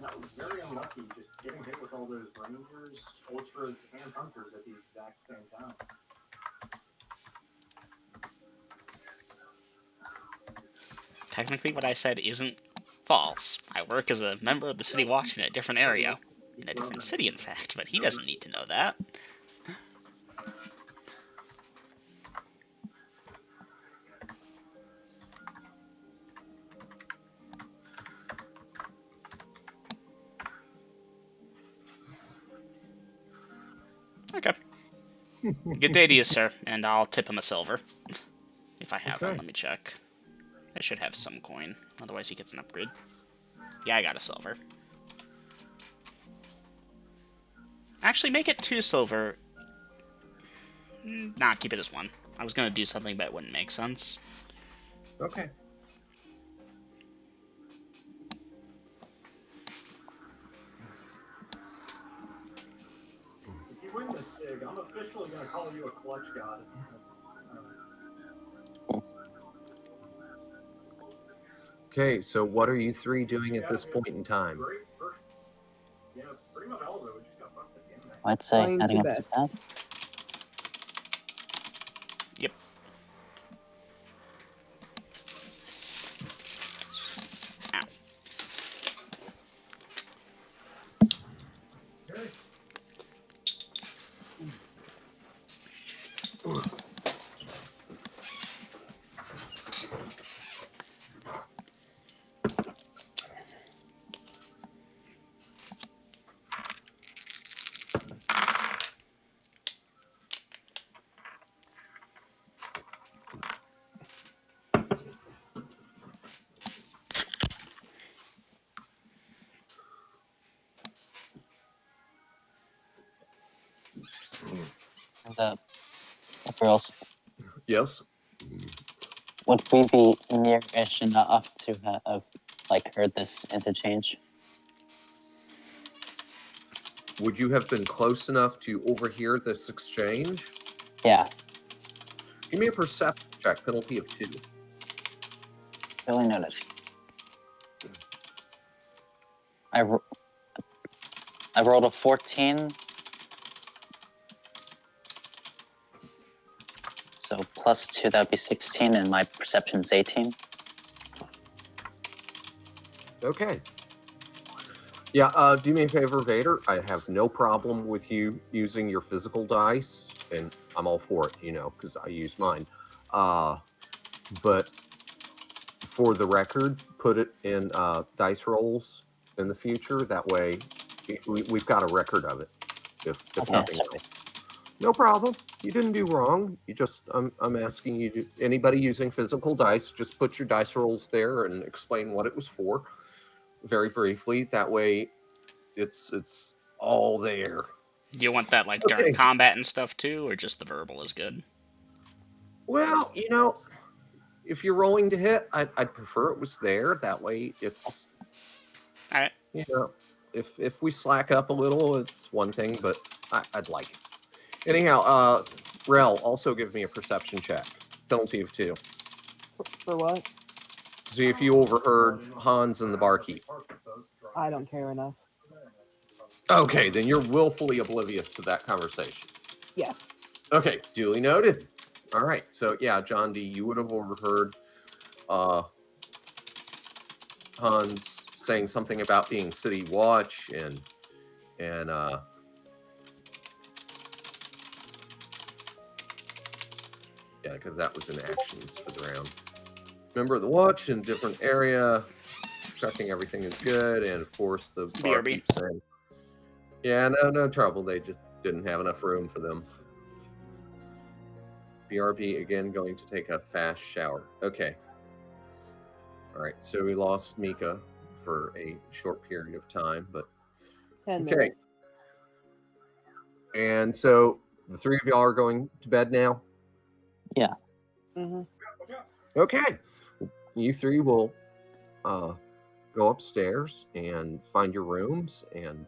that was very unlucky, just getting hit with all those rangers, ultras, and hunters at the exact same time. Technically, what I said isn't false. I work as a member of the City Watch in a different area. In a different city, in fact, but he doesn't need to know that. Okay. Good day to you, sir, and I'll tip him a silver. If I have one, let me check. I should have some coin, otherwise he gets an upgrade. Yeah, I got a silver. Actually, make it 2 silver. Nah, keep it as 1. I was gonna do something, but it wouldn't make sense. Okay. If you win this SIG, I'm officially going to call you a clutch god. Okay, so what are you three doing at this point in time? Great first. Yeah, pretty much all of it. We just got fucked at the end there. I'd say Going heading to up to bed. bed. Yep. Ow. Okay. And, girls, Yes? would we be near-ish enough to have, heard this interchange? Would you have been close enough to overhear this exchange? Yeah. Give me a perception check, penalty of 2. Duly noted. I rolled a 14. So plus 2, that would be 16, and my perception's 18. Okay. Yeah, do me a favor, Vader. I have no problem with you using your physical dice, and I'm all for it, because I use mine. But for the record, put it in dice rolls in the future. That way, we've got a record of it. If Okay, nothing sorry. else. No problem. You didn't do wrong. You just, I'm asking you to, anybody using physical dice, just put your dice rolls there and explain what it was for, very briefly. That way, it's all there. Do you want that like during combat and stuff too, or just the verbal is good? Well, if you're rolling to hit, I'd prefer it was there. That way, it's All right. If we slack up a little, it's one thing, but I'd like it. Anyhow, Rel, also give me a perception check. Penalty of 2. For what? See if you overheard Hans and the barkeep. I don't care enough. Okay, then you're willfully oblivious to that conversation. Yes. Okay, duly noted. All right, so yeah, John D., you would have overheard Hans saying something about being city watch and yeah, because that was in actions for the round. Member of the watch in different area, checking everything is good, and of course the barkeep saying, yeah, no trouble. They just didn't have enough room for them. BRB again going to take a fast shower. Okay. All right, so we lost Mika for a short period of time, but 10 okay. minutes. And so the three of y'all are going to bed now? Yeah. Mm-hmm. Okay. You three will go upstairs and find your rooms and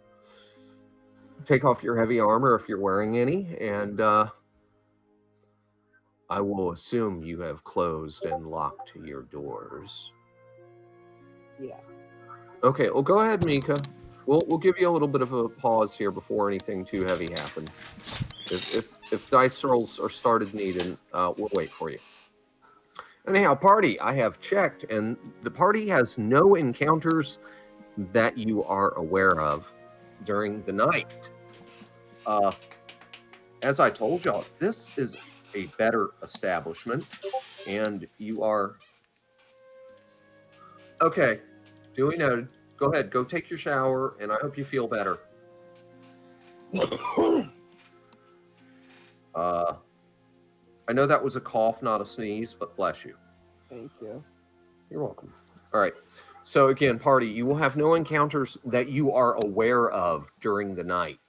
take off your heavy armor if you're wearing any, and I will assume you have closed and locked your doors. Yeah. Okay, well, go ahead, Mika. We'll give you a little bit of a pause here before anything too heavy happens. If dice rolls are started needed, we'll wait for you. Anyhow, party, I have checked, and the party has no encounters that you are aware of during the night. As I told y'all, this is a better establishment, and you are... Okay, duly noted. Go ahead, go take your shower, and I hope you feel better. I know that was a cough, not a sneeze, but bless you. Thank you. You're welcome. All right. So again, party, you will have no encounters that you are aware of during the night.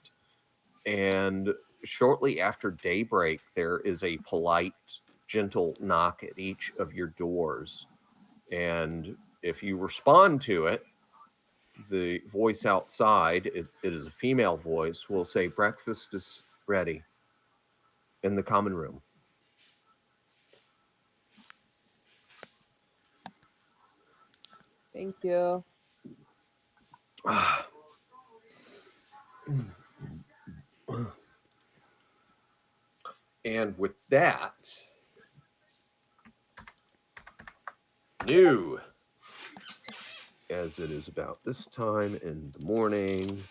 And shortly after daybreak, there is a polite, gentle knock at each of your doors. And if you respond to it, the voice outside, it is a female voice, will say, breakfast is ready in the common room. Thank you. And with that, new, as it is about this time in the morning,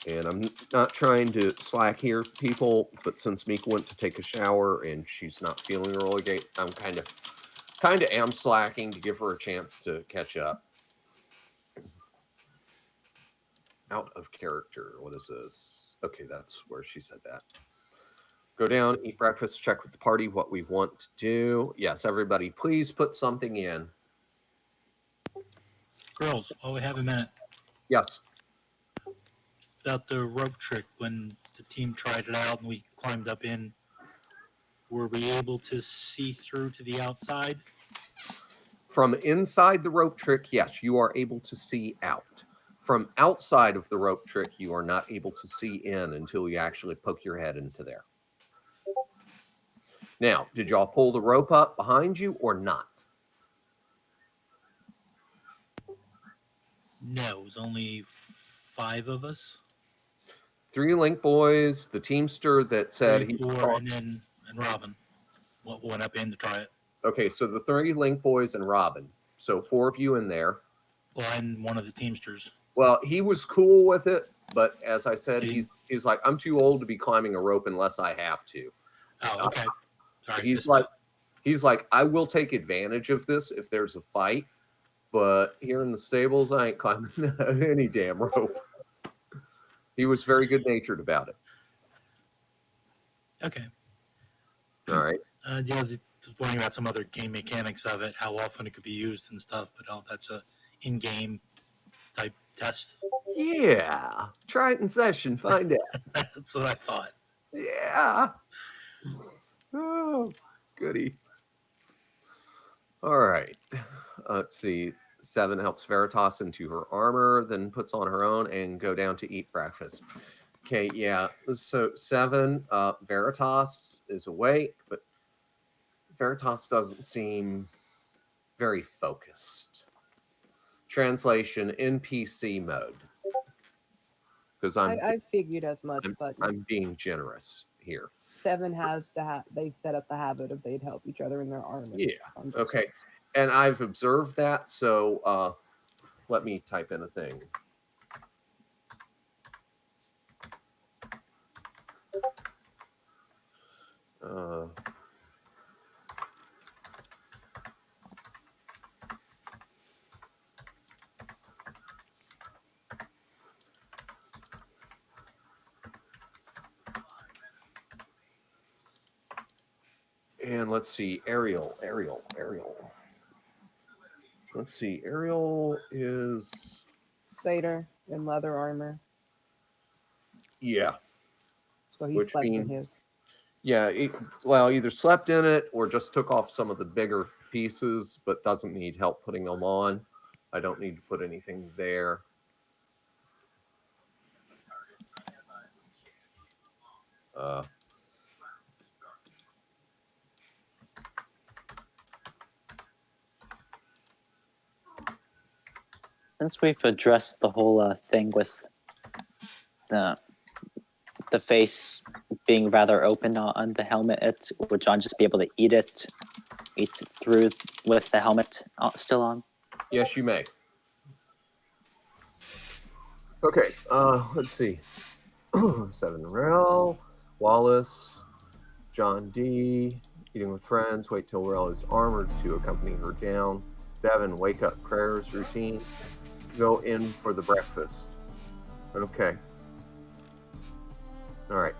and I'm not trying to slack here, people, but since Mika went to take a shower and she's not feeling really great, I'm kind of am slacking to give her a chance to catch up. Out of character. What is this? Okay, that's where she said that. Go down, eat breakfast, check with the party what we want to do. Yes, everybody, please put something in. Girls, while we have a minute. Yes. About the rope trick, when the team tried it out and we climbed up in, were we able to see through to the outside? From inside the rope trick, yes, you are able to see out. From outside of the rope trick, you are not able to see in until you actually poke your head into there. Now, did y'all pull the rope up behind you or not? No, it was only 5 of us. 3 Link boys, the Teamster that said 3, he 4, and Robin. What went up in to try it? Okay, so the 3 Link boys and Robin. So 4 of you in there. Well, and one of the Teamsters. Well, he was cool with it, but as I said, he's like, I'm too old to be climbing a rope unless I have to. Oh, okay. Sorry, he's like, I will take advantage of this if there's a fight, but here in the stables, I ain't climbing any damn rope. He was very good natured about it. Okay. All right. Just wondering about some other game mechanics of it, how often it could be used and stuff, but that's a in-game type test. Yeah. Try it in session. Find out. That's what I thought. Yeah. Oh, goody. All right. Let's see. 7 helps Veritas into her armor, then puts on her own and go down to eat breakfast. Okay, yeah. So 7, Veritas is awake, but Veritas doesn't seem very focused. Translation: NPC mode. Because I figured as much, but I'm being generous here. 7 has they set up the habit of they'd help each other in their armor. Yeah. Okay. And I've observed that, so let me type in a thing. And let's see, Ariel. Let's see, Ariel is Vader in leather armor. Yeah. So he slept in his. Yeah, either slept in it or just took off some of the bigger pieces, but doesn't need help putting them on. I don't need to put anything there. Since we've addressed the whole thing with the face being rather open on the helmet, would John just be able to eat through with the helmet still on? Yes, you may. Okay, let's see. 7 Rel, Wallace, John D, eating with friends, wait till Rel is armored to accompany her down. Devin, wake up, prayers, routine, go in for the breakfast. Okay. All right.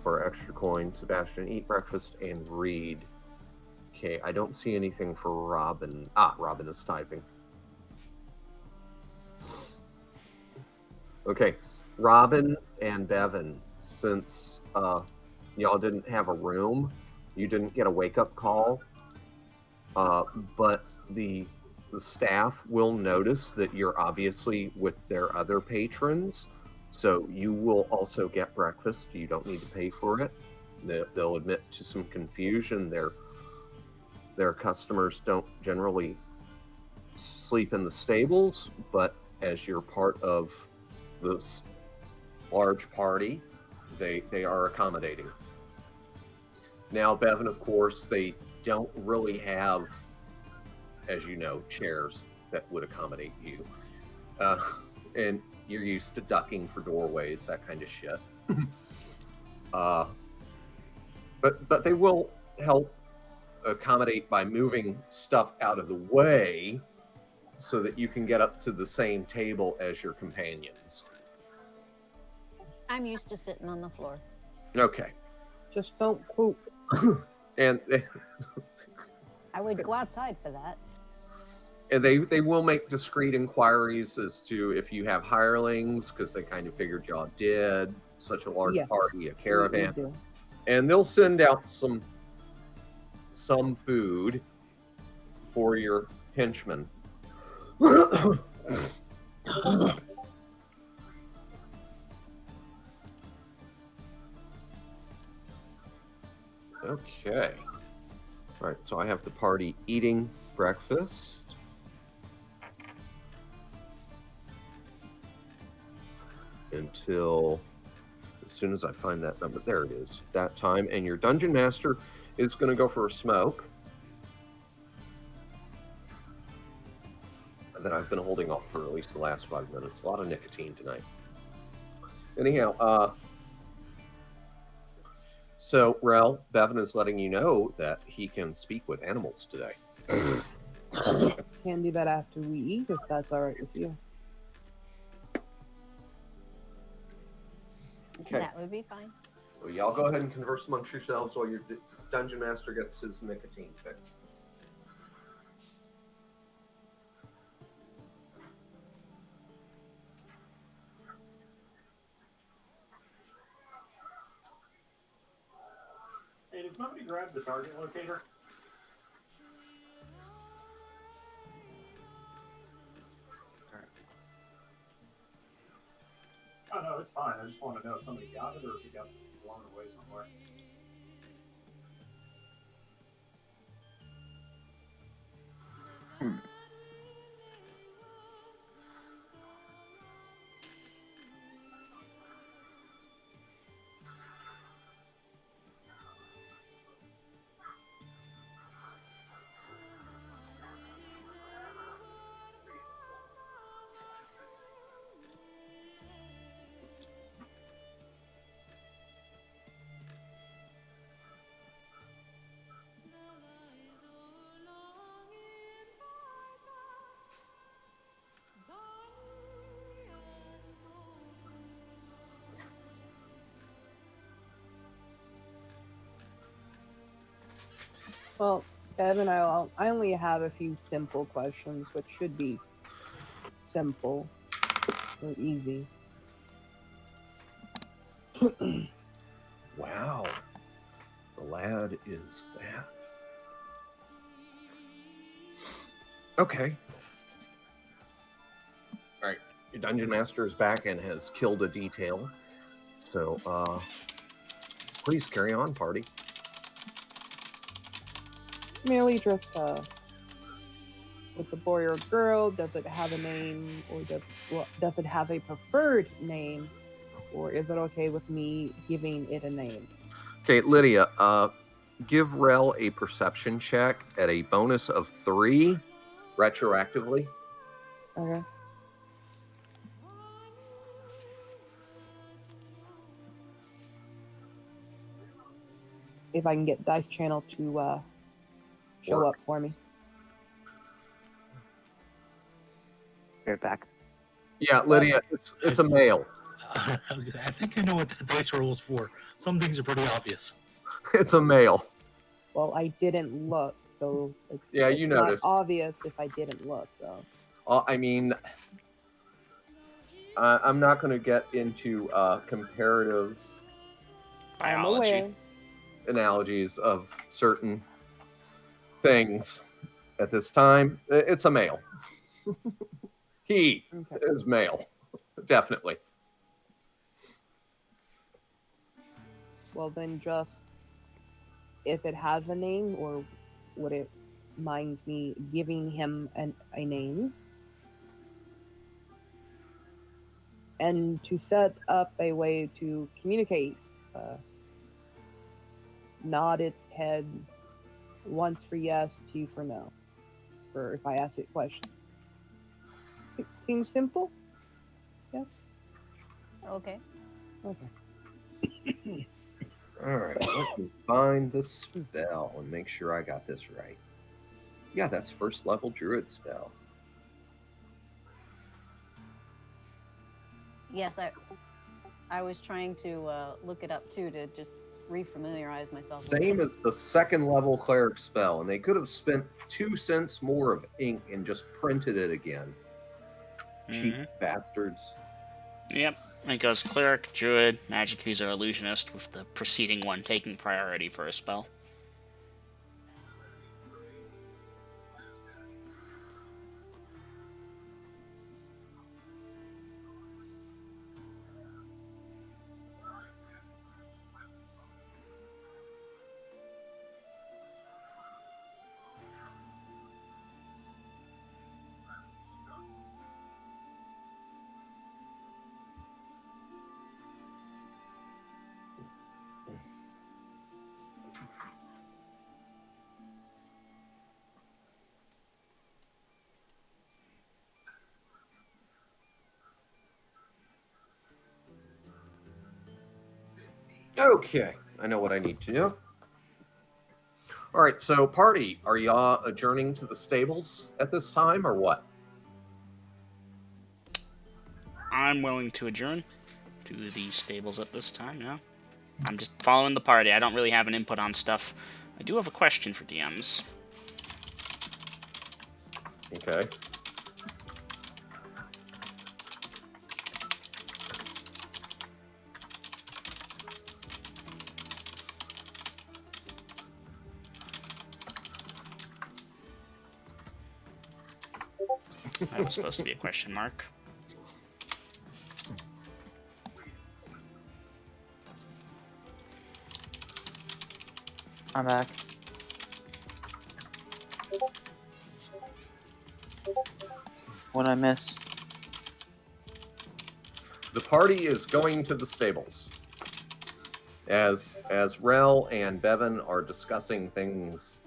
For extra coin, Sebastian, eat breakfast and read. Okay, I don't see anything for Robin. Robin is typing. Okay, Robin and Bevan, since y'all didn't have a room, you didn't get a wake-up call, but the staff will notice that you're obviously with their other patrons, so you will also get breakfast. You don't need to pay for it. They'll admit to some confusion. Their customers don't generally sleep in the stables, but as you're part of this large party, they are accommodating. Now, Bevan, of course, they don't really have, as you know, chairs that would accommodate you. And you're used to ducking for doorways, that kind of shit. But they will help accommodate by moving stuff out of the way so that you can get up to the same table as your companions. I'm used to sitting on the floor. Okay. Just don't poop. And I would go outside for that. And they will make discreet inquiries as to if you have hirelings, because they kind of figured y'all did such a large party, a caravan. And they'll send out some food for your henchmen. Okay. All right, so I have the party eating breakfast. until as soon as I find that number. There it is. That time. And your dungeon master is going to go for a smoke that I've been holding off for at least the last 5 minutes. A lot of nicotine tonight. Anyhow, so Rel, Bevan is letting you know that he can speak with animals today. Can do that after we eat, if that's all right with you. Okay. That would be fine. Well, y'all go ahead and converse amongst yourselves while your dungeon master gets his nicotine fix. Hey, did somebody grab the target locator? Oh, no, it's fine. I just want to know if somebody got it or if it got blown away somewhere. Well, Evan, I only have a few simple questions, which should be simple or easy. Wow. The lad is that. Okay. All right. Your dungeon master is back and has killed a detail. So, please carry on, party. Merely just it's a boy or a girl. Does it have a name, or does it have a preferred name, or is it okay with me giving it a name? Okay, Lydia, give Rel a perception check at a bonus of 3 retroactively. Okay. If I can get Dice Channel to show up for me. Right back. Yeah, Lydia, it's a male. I think I know what the dice roll is for. Some things are pretty obvious. It's a male. Well, I didn't look, so Yeah, it's you not noticed. obvious if I didn't look, though. I mean, I'm not going to get into comparative I'm Biology. aware. analogies of certain things at this time. It's a male. He is male, definitely. Well, then just if it has a name, or would it mind me giving him a name? And to set up a way to communicate, nod its head once for yes, 2 for no, for if I ask it questions. Seems simple? Yes? Okay. Okay. All right, let me find the spell and make sure I got this right. Yeah, that's first level druid spell. Yes, I was trying to look it up too, to just refamiliarize myself with Same it. as the second level cleric spell, and they could have spent 2 cents more of ink and just printed it again. Cheap bastards. Yep. It goes cleric, druid, magic user, illusionist, with the preceding one taking priority for a spell. Okay, I know what I need to do. All right, so party, are y'all adjourning to the stables at this time, or what? I'm willing to adjourn to the stables at this time, yeah. I'm just following the party. I don't really have an input on stuff. I do have a question for DMs. Okay. That was supposed to be a question mark. I'm back. What'd I miss? The party is going to the stables. As Rel and Bevan are discussing things.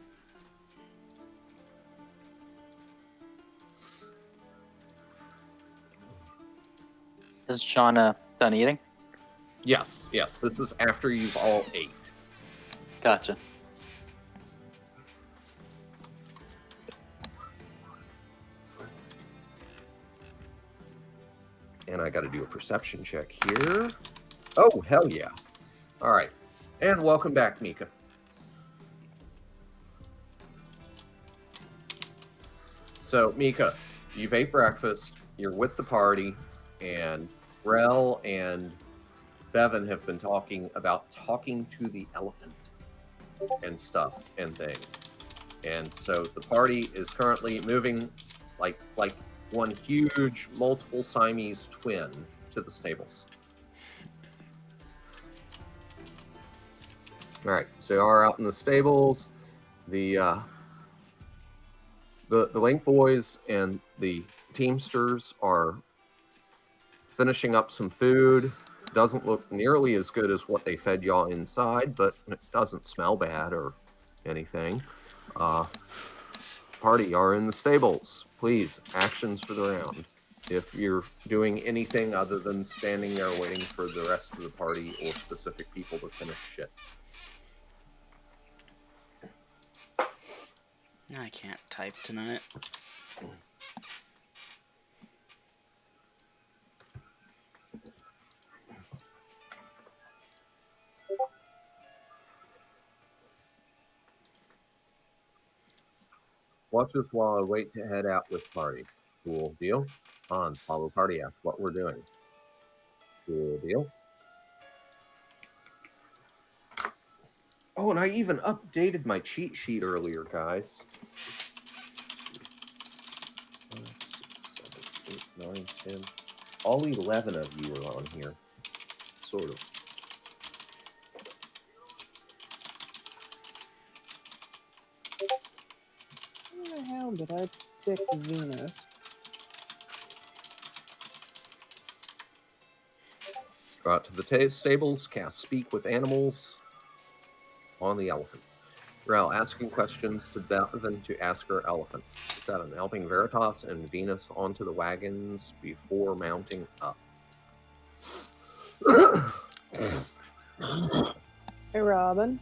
Is John done eating? Yes, this is after you've all ate. Gotcha. And I got to do a perception check here. Oh, hell yeah. All right. And welcome back, Mika. So, Mika, you've ate breakfast, you're with the party, and Rel and Bevan have been talking about talking to the elephant and stuff and things. And so the party is currently moving like one huge multiple Siamese twin to the stables. All right, so you are out in the stables. The Link boys and the Teamsters are finishing up some food. Doesn't look nearly as good as what they fed y'all inside, but it doesn't smell bad or anything. Party are in the stables. Please, actions for the round. If you're doing anything other than standing there waiting for the rest of the party or specific people to finish shit. I can't type tonight. Watch us while I wait to head out with party. Cool deal. On, follow party, ask what we're doing. Cool deal. Oh, and I even updated my cheat sheet earlier, guys. 5, 6, 7, 8, 9, 10. All 11 of you are on here. Sort of. Where the hell did I pick Venus? Go out to the stables, cast Speak with Animals on the elephant. Rel, asking questions to Bevan to ask her elephant. 7, helping Veritas and Venus onto the wagons before mounting up. Hey, Robin.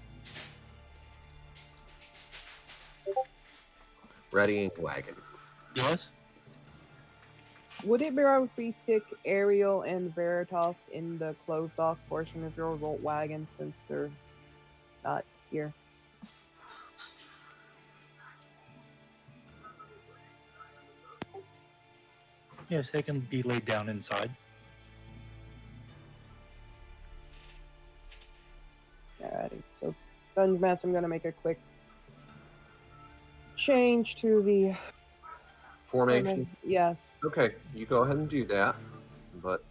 Readying wagon. Yes? Would it be right if we stick Ariel and Veritas in the closed off portion of your revolt wagon since they're not here? Yes, they can be laid down inside. Alrighty. So, Dungeon Master, I'm going to make a quick change to the Formation. Yes. Okay, you go ahead and do that. But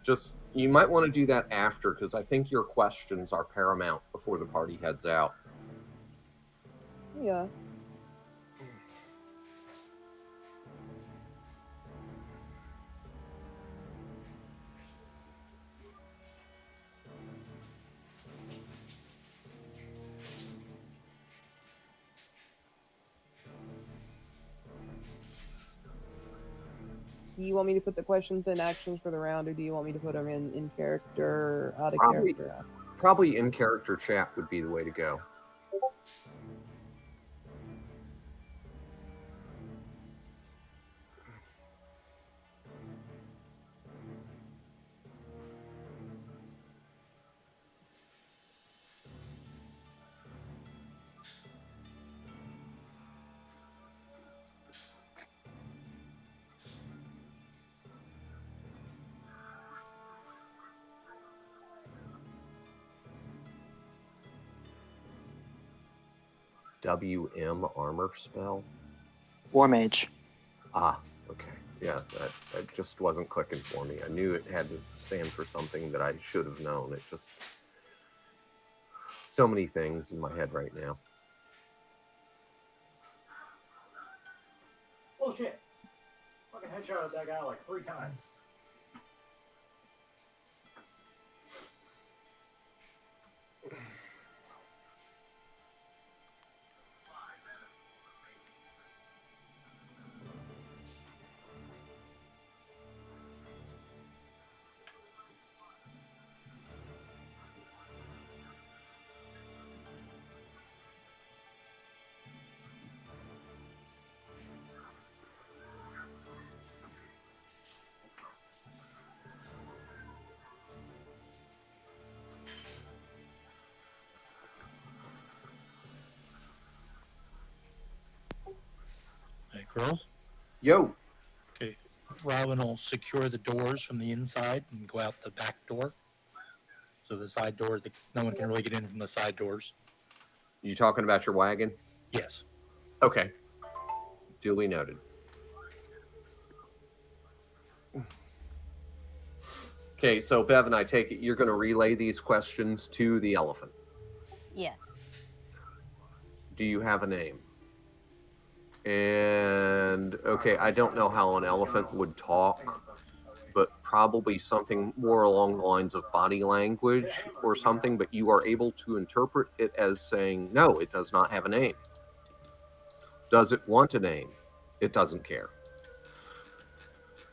just, you might want to do that after, because I think your questions are paramount before the party heads out. Yeah. Do you want me to put the questions in actions for the round, or do you want me to put them in character, out of Probably- character? Probably in character chat would be the way to go. WM armor spell? War Mage. Ah, okay. Yeah, that just wasn't clicking for me. I knew it had to stand for something that I should have known. It just... So many things in my head right now. Bullshit. Fucking headshot that guy like 3 times. Hey, girls. Yo! Okay. Robin will secure the doors from the inside and go out the back door. So the side door, no one can really get in from the side doors. You talking about your wagon? Yes. Okay. Duly noted. Okay, so Bevan, I take it you're going to relay these questions to the elephant. Yes. Do you have a name? And, okay, I don't know how an elephant would talk, but probably something more along the lines of body language or something, but you are able to interpret it as saying, no, it does not have a name. Does it want a name? It doesn't care.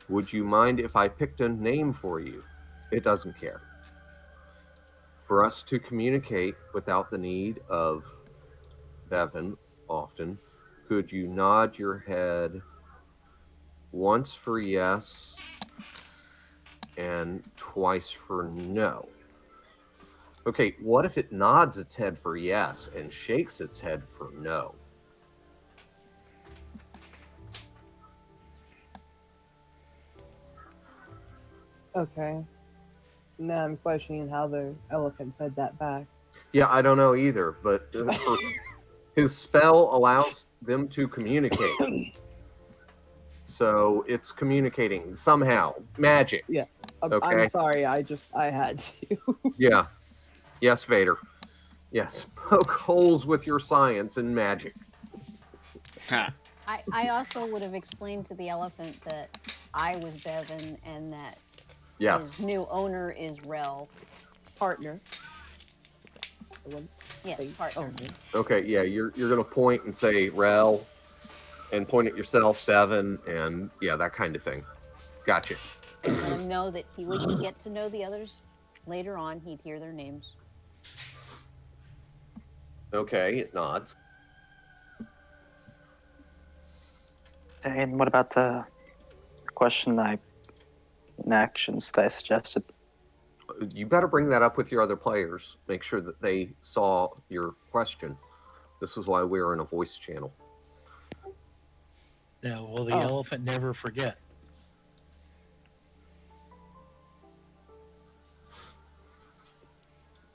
Would you mind if I picked a name for you? It doesn't care. For us to communicate without the need of Bevan often, could you nod your head once for yes and twice for no? Okay, what if it nods its head for yes and shakes its head for no? Okay. Now I'm questioning how the elephant said that back. Yeah, I don't know either, but his spell allows them to communicate. So it's communicating somehow. Magic. Yeah. I'm Okay. sorry, I had to. Yeah. Yes, Vader. Yes. Poke holes with your science and magic. Huh. I also would have explained to the elephant that I was Bevan and that Yes. his new owner is Rel. Partner. Yeah, partner. Okay, yeah, you're gonna point and say Rel and point at yourself, Bevan, and yeah, that kind of thing. Gotcha. And let him know that he would get to know the others later on. He'd hear their names. Okay, it nods. And what about the question and actions that I suggested? You better bring that up with your other players. Make sure that they saw your question. This is why we're in a voice channel. Now, will the elephant never forget?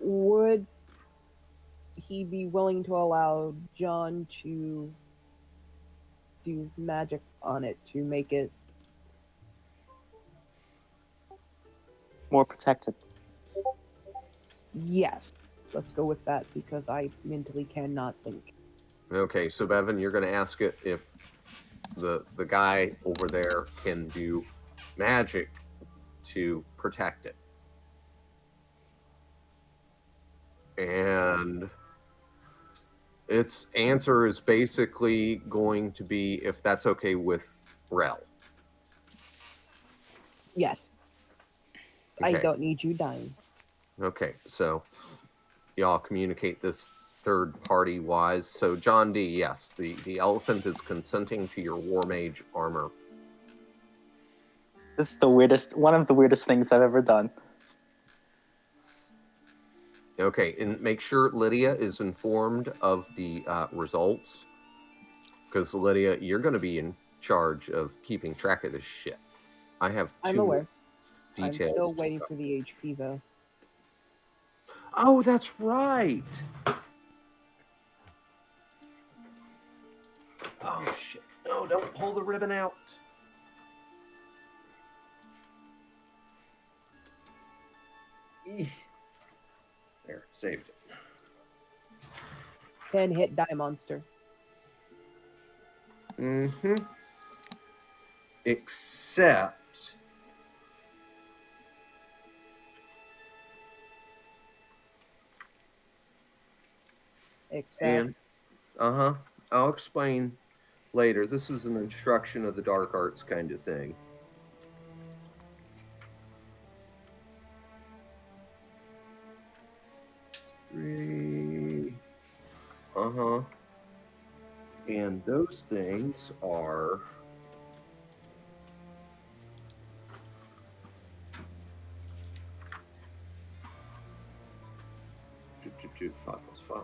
Would he be willing to allow John to do magic on it to make it more protected? Yes. Let's go with that because I mentally cannot think. Okay, so Bevan, you're going to ask it if the guy over there can do magic to protect it. And its answer is basically going to be if that's okay with Rel. Yes. Okay. I don't need you dying. Okay, so y'all communicate this third party wise. So John D, yes, the elephant is consenting to your war mage armor. This is one of the weirdest things I've ever done. Okay, and make sure Lydia is informed of the results, because Lydia, you're going to be in charge of keeping track of this shit. I have I'm two aware. details. I'm still waiting for the HP though. Oh, that's right. Oh shit! No, don't pull the ribbon out. There, saved it. 10 hit die monster. Mm-hmm. Except and I'll explain later. This is an instruction of the dark arts kind of thing. Three. And those things are 5 plus 5.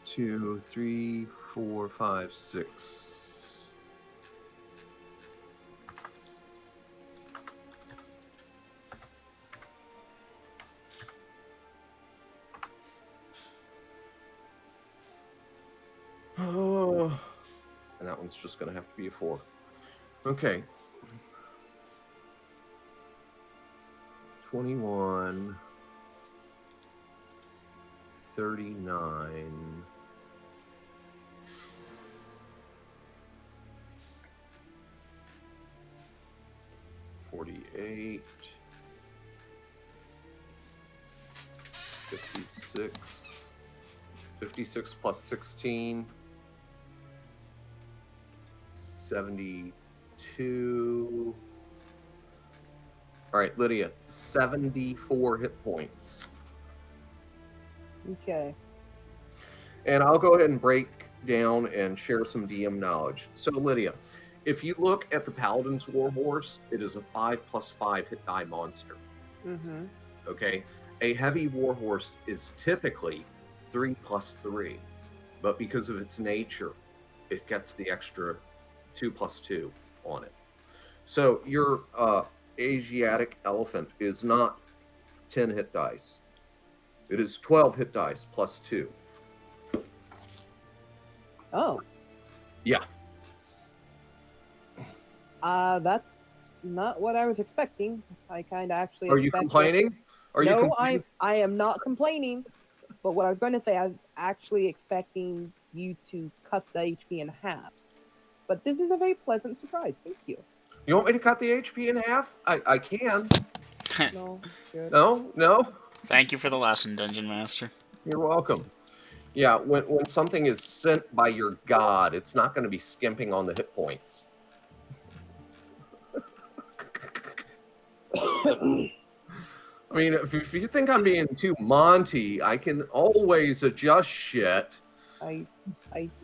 Two, three, 4, 5, 6. Oh, and that one's just going to have to be a 4. Okay. 21, 39, 48, 56, 56 plus 16, 72. All right, Lydia, 74 hit points. Okay. And I'll go ahead and break down and share some DM knowledge. So, Lydia, if you look at the Paladin's Warhorse, it is a 5 plus 5 hit die monster. Mm-hmm. Okay? A heavy Warhorse is typically 3 plus 3. But because of its nature, it gets the extra 2 plus 2 on it. So, your Asiatic elephant is not 10 hit dice. It is 12 hit dice plus 2. Oh. Yeah. That's not what I was expecting. I kind of actually. Are you complaining? I am not complaining. But what I was going to say, I was actually expecting you to cut the HP in half. But this is a very pleasant surprise. Thank you. You want me to cut the HP in half? I can. No. Good. No. Thank you for the lesson, Dungeon Master. You're welcome. Yeah, when something is sent by your god, it's not going to be skimping on the hit points. I mean, if you think I'm being too Monty, I can always adjust shit. I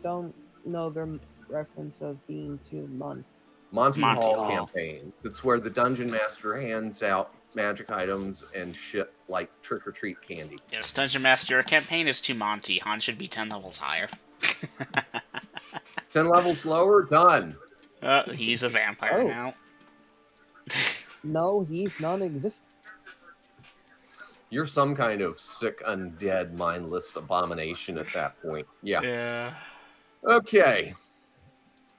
don't know the reference of being too Monty. Monty Hall campaigns. It's where the Dungeon Master hands out magic items and shit like trick-or-treat candy. Yes, Dungeon Master, your campaign is too Monty. Han should be 10 levels higher. 10 levels lower? Done. He's a vampire now. No, he's non-existent. You're some kind of sick, undead, mindless abomination at that point. Yeah. Okay.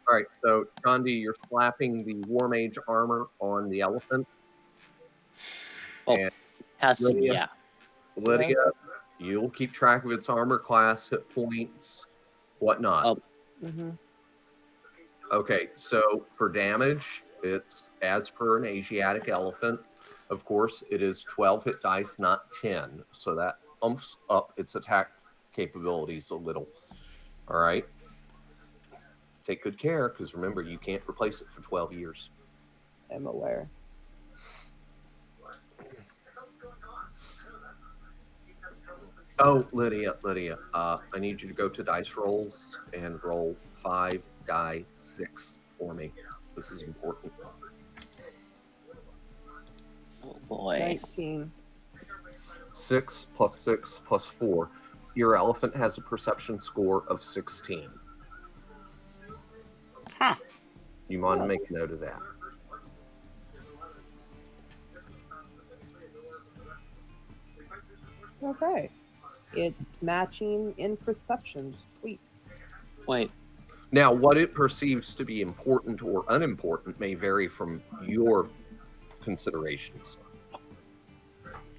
All right, so, Gandhi, you're slapping the War Mage armor on the elephant. Oh, has to, yeah. Lydia, you'll keep track of its armor class, hit points, whatnot. Oh. Mm-hmm. Okay, so for damage, it's as per an Asiatic elephant. Of course, it is 12 hit dice, not 10. So that umps up its attack capabilities a little. All right. Take good care, because remember, you can't replace it for 12 years. I'm aware. Oh, Lydia, I need you to go to dice rolls and roll 5 die 6 for me. This is important. Oh boy. 19. 6 plus 6 plus 4. Your elephant has a perception score of 16. Huh. You want to make a note of that. Okay. It's matching in perception. Sweet. Wait. Now, what it perceives to be important or unimportant may vary from your considerations.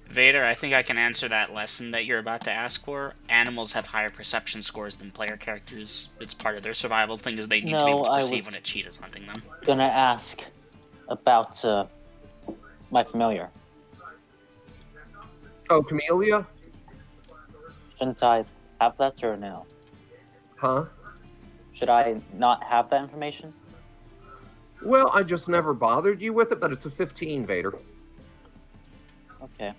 Vader, I think I can answer that lesson that you're about to ask for. Animals have higher perception scores than player characters. It's part of their survival thing, is they need to be able to perceive when a cheat is hunting them. Gonna ask about my familiar. Oh, Camellia? Shouldn't I have that or no? Huh? Should I not have that information? Well, I just never bothered you with it, but it's a 15, Vader. Okay.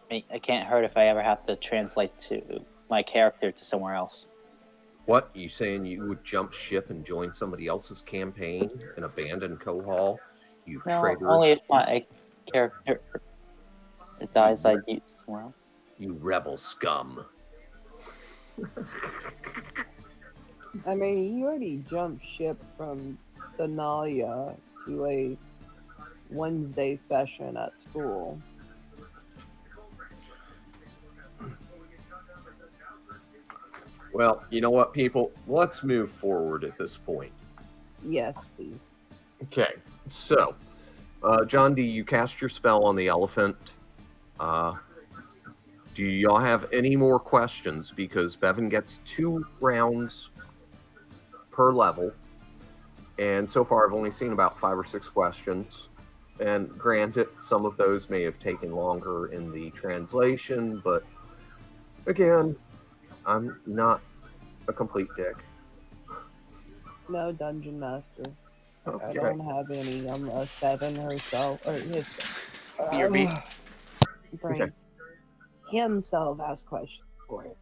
It can't hurt if I ever have to translate to my character to somewhere else. What? You saying you would jump ship and join somebody else's campaign and abandon Kohal? You No, traitor. only if my character dies, I use somewhere else. You rebel scum. I mean, you already jumped ship from Denalia to a Wednesday session at school. Well, you know what, people? Let's move forward at this point. Yes, please. Okay, so, John D., you cast your spell on the elephant. Do y'all have any more questions? Because Bevan gets 2 rounds per level. And so far, I've only seen about 5 or 6 questions. And granted, some of those may have taken longer in the translation, but again, I'm not a complete dick. No, Dungeon Master. Okay. I don't have any unless Bevan herself or his BRB. brain Okay. himself has questions for it.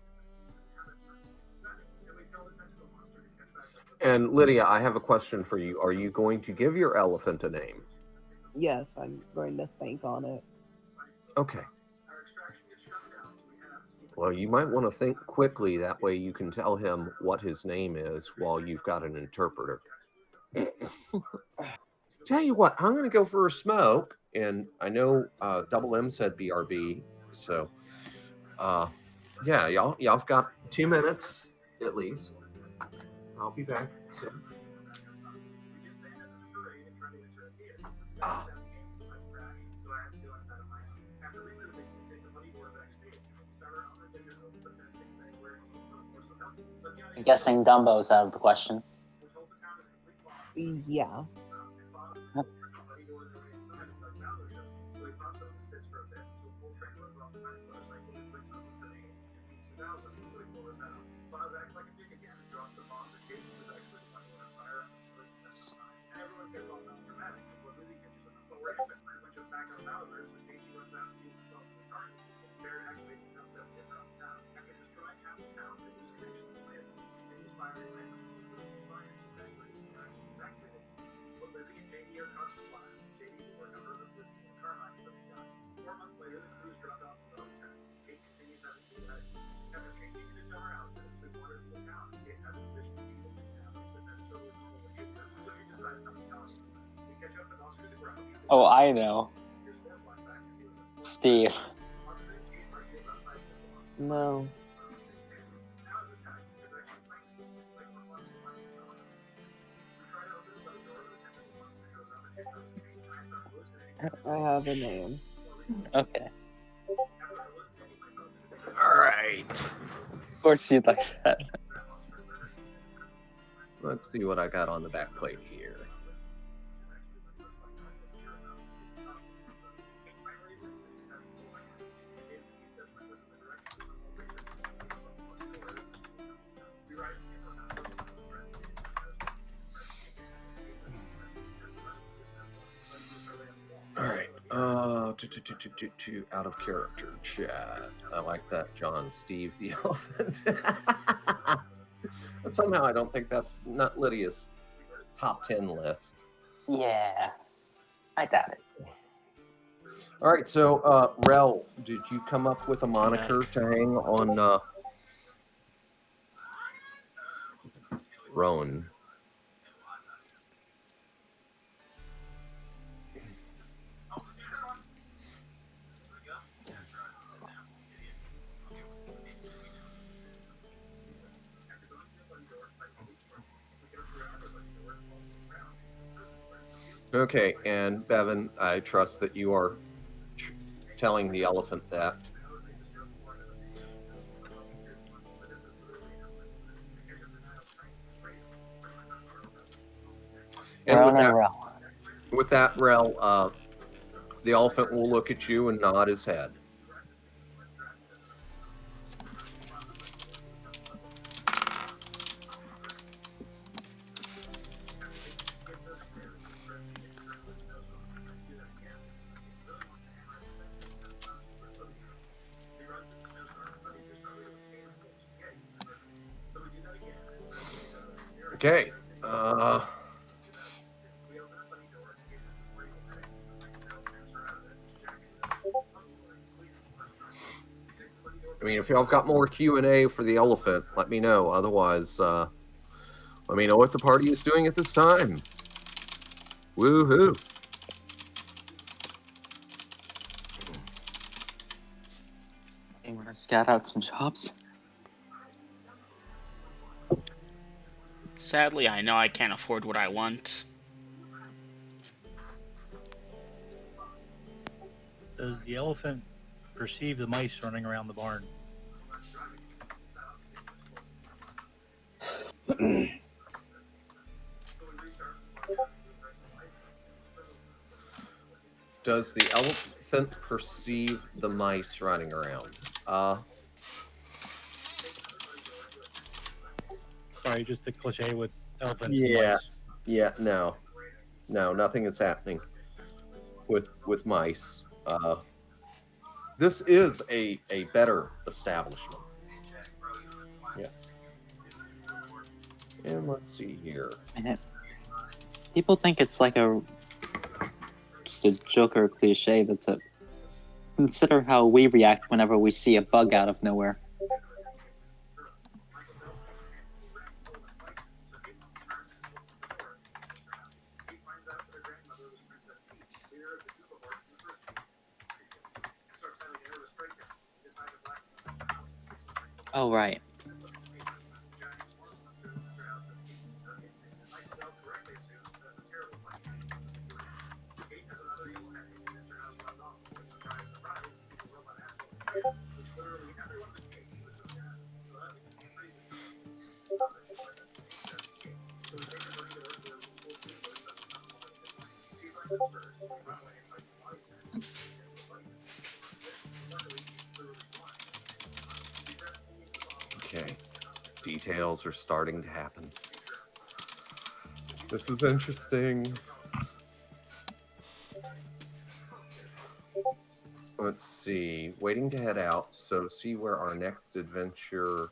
And Lydia, I have a question for you. Are you going to give your elephant a name? Yes, I'm going to think on it. Okay. Well, you might want to think quickly. That way you can tell him what his name is while you've got an interpreter. Tell you what, I'm going to go for a smoke. And I know Double M said BRB. So, yeah, y'all've got 2 minutes at least. I'll be back soon. I'm guessing Dumbo's out of the question. Yeah. Oh, I know. Steve. No. I have a name. Okay. All right. Of course you'd like that. Let's see what I got on the back plate here. All right. Out of character chat. I like that, John. Steve the elephant. But somehow I don't think that's not Lydia's top 10 list. Yeah. I doubt it. All right. So, Rel, did you come up with a moniker to hang on Roan? Okay, and Bevan, I trust that you are telling the elephant that. And with that, Rel, the elephant will look at you and nod his head. Okay. I mean, if y'all have got more Q&A for the elephant, let me know. Otherwise, let me know what the party is doing at this time. Woohoo. You want to scout out some jobs? Sadly, I know I can't afford what I want. Does the elephant perceive the mice running around the barn? Does the elephant perceive the mice running around? Sorry, just a cliche with elephants and Yeah. mice. Yeah, no, nothing is happening with mice. This is a better establishment. Yes. And let's see here. And people think it's like just a joke or a cliche, but to consider how we react whenever we see a bug out of nowhere. Oh, right. Okay. Details are starting to happen. This is interesting. Let's see. Waiting to head out, so see where our next adventure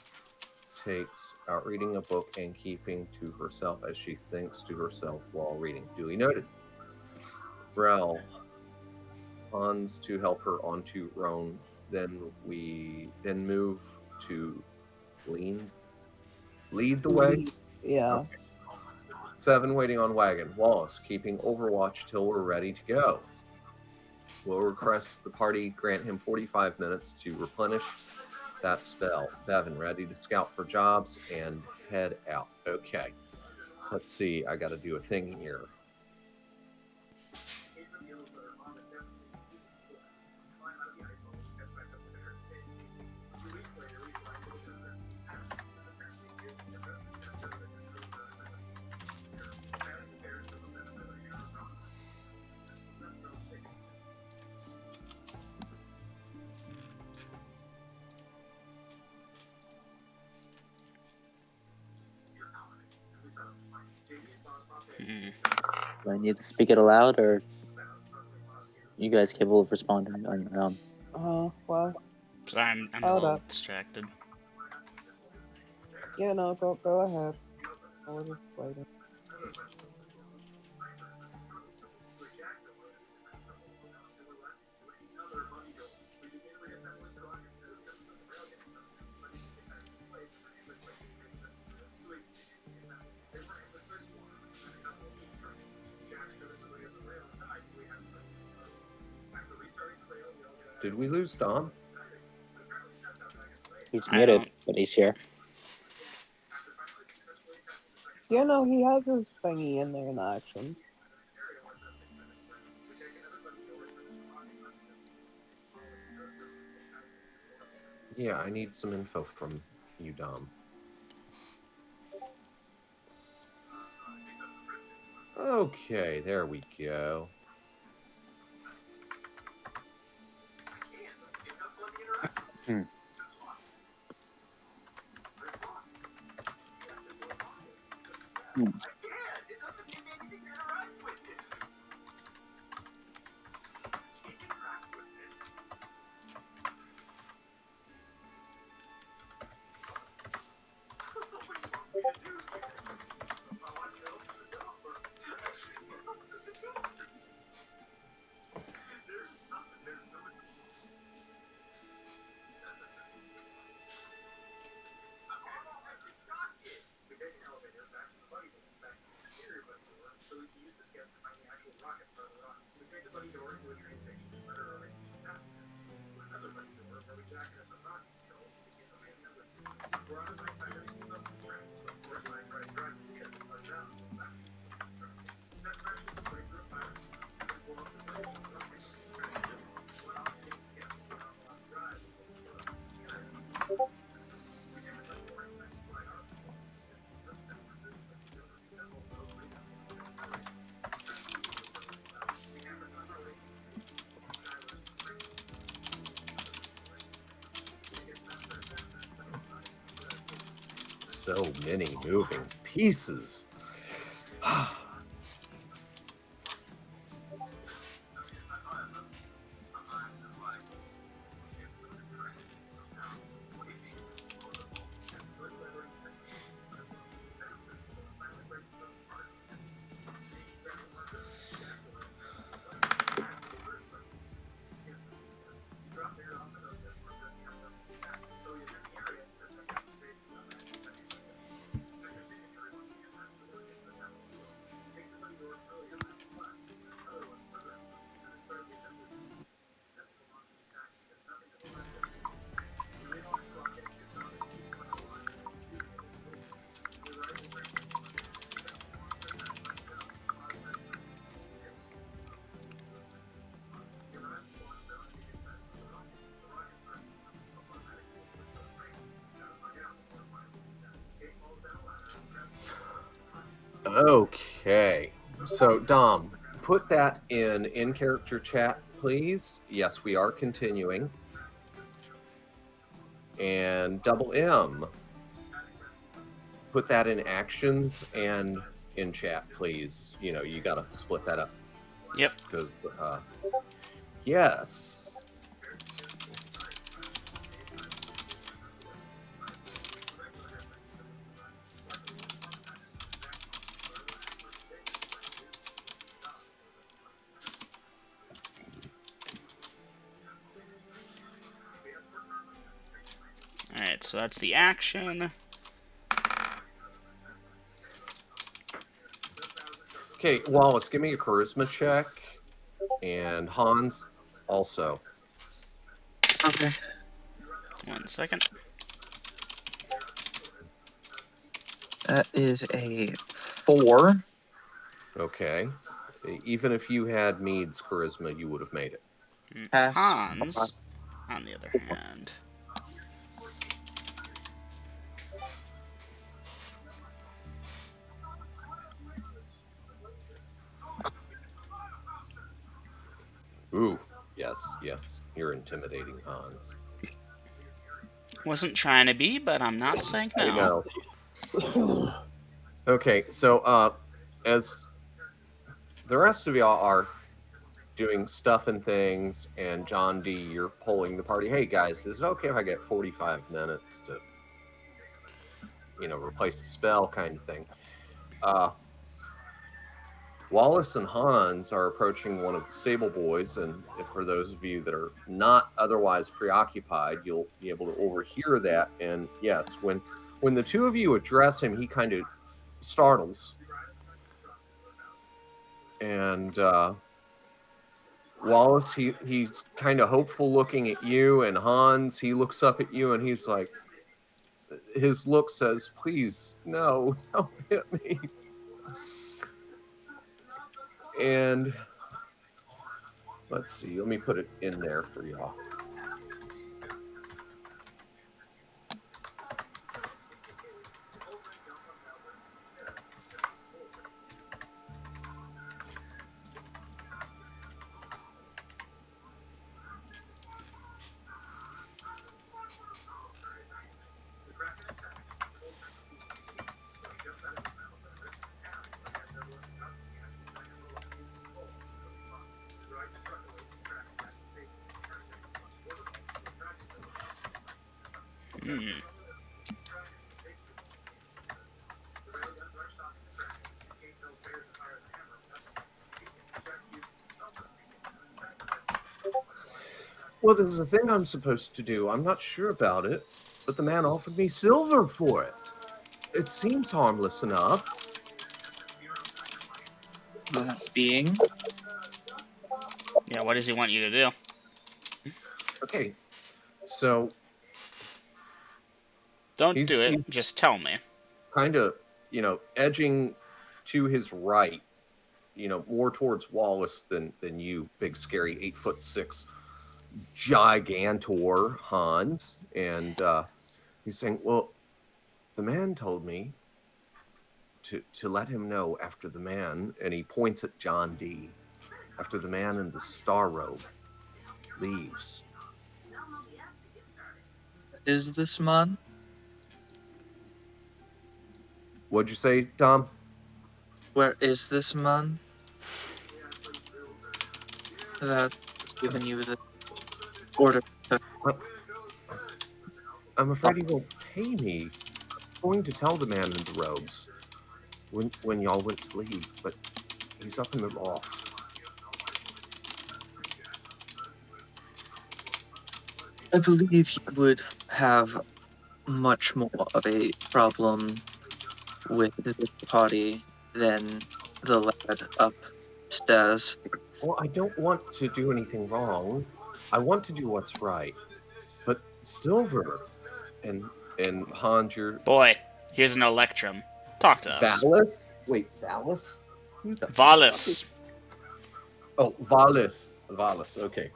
takes out reading a book and keeping to herself as she thinks to herself while reading. Duly noted. Rel Hans to help her onto Roan. Then we move to lead the way. Yeah. Okay. 7 waiting on wagon. Wallace keeping overwatch till we're ready to go. We'll request the party grant him 45 minutes to replenish that spell. Bevan ready to scout for jobs and head out. Okay. Let's see. I got to do a thing here. Do I need to speak it aloud, or you guys capable of responding on your own? Well, So I'm a hold little up. distracted. Yeah, no, go ahead. I was just waiting. Did we lose Dom? He's I muted, don't. but he's here. Yeah, no, he has his thingy in there in actions. Yeah, I need some info from you, Dom. Okay, there we go. Hmm. So many moving pieces. Okay, so Dom, put that in character chat, please. Yes, we are continuing. And Double M, put that in actions and in chat, please. You know, you got to split that up. Yep. Because, yes. Alright, so that's the action. Okay, Wallace, give me a charisma check. And Hans, also. Okay. 1 second. That is a 4. Okay. Even if you had Mead's charisma, you would have made it. Pass. Hans, on the other hand. Ooh, yes. You're intimidating, Hans. Wasn't trying to be, but I'm not saying no. I know. Okay, so as the rest of y'all are doing stuff and things, and John D, you're polling the party. Hey guys, is it okay if I get 45 minutes to, replace a spell kind of thing? Wallace and Hans are approaching one of the stable boys, and for those of you that are not otherwise preoccupied, you'll be able to overhear that. And yes, when the two of you address him, he kind of startles. And Wallace, he's kind of hopeful looking at you, and Hans, he looks up at you and he's like, his look says, please, no, don't hit me. And let's see, let me put it in there for y'all. Well, there's a thing I'm supposed to do. I'm not sure about it, but the man offered me silver for it. It seems harmless enough. Being? Yeah, what does he want you to do? Okay, so... Don't do it, just tell me. Kind of, edging to his right, more towards Wallace than you, big, scary, 8'6" gigantor Hans. And he's saying, well, the man told me to let him know after the man, and he points at John D, after the man in the star robe leaves. Is this man? What'd you say, Tom? Where is this man? That's given you the order. I'm afraid he won't pay me. I'm going to tell the man in the robes when y'all went to leave, but he's up in the loft. I believe he would have much more of a problem with this party than the lad upstairs. Well, I don't want to do anything wrong. I want to do what's right. But silver and Hans, you're... Boy, here's an electrum. Talk to us. Valis? Wait, Valis? Who the Valis. Oh, Valis. Valis, okay.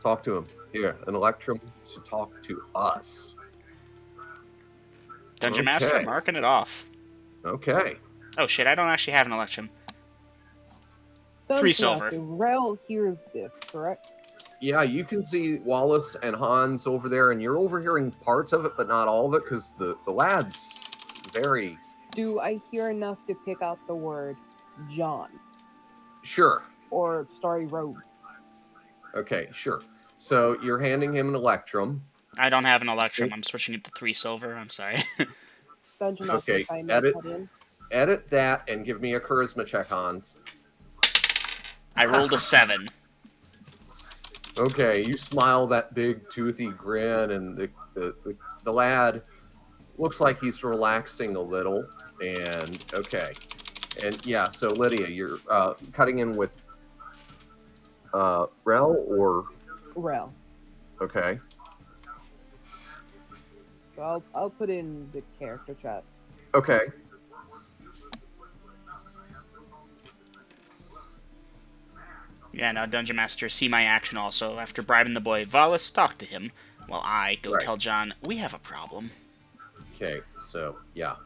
Talk to him. Here, an electrum to talk to us. Dungeon Master, marking it off. Okay. Oh shit, I don't actually have an electrum. Dungeon 3 silver. Master, Rel hears this, correct? Yeah, you can see Wallace and Hans over there, and you're overhearing parts of it, but not all of it, because the lad's very... Do I hear enough to pick out the word John? Sure. Or Starry Road? Okay, sure. So you're handing him an electrum. I don't have an electrum. I'm switching it to 3 silver. I'm sorry. Dungeon Master, Okay, if I may cut in. edit that and give me a charisma check, Hans. I rolled a 7. Okay, you smile that big toothy grin, and the lad looks like he's relaxing a little. And okay, and yeah. So Lydia, you're cutting in with Rel or Rel. Okay. So I'll put in the character chat. Okay. Yeah, now Dungeon Master, see my action also. After bribing the boy Valis, talk to him, while I go tell John we have a problem. Okay, so yeah.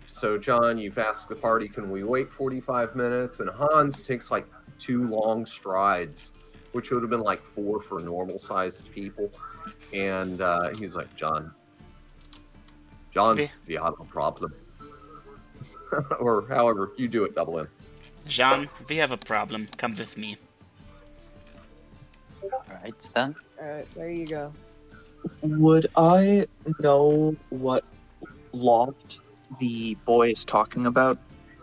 So John, you've asked the party, can we wait 45 minutes? And Hans takes like 2 long strides, which would have been like 4 for normal-sized people. And he's like, John, we have a problem. or however you do it, Double M. Jean, we have a problem. Come with me. Alright, then. Alright, there you go. Would I know what loft the boy is talking about?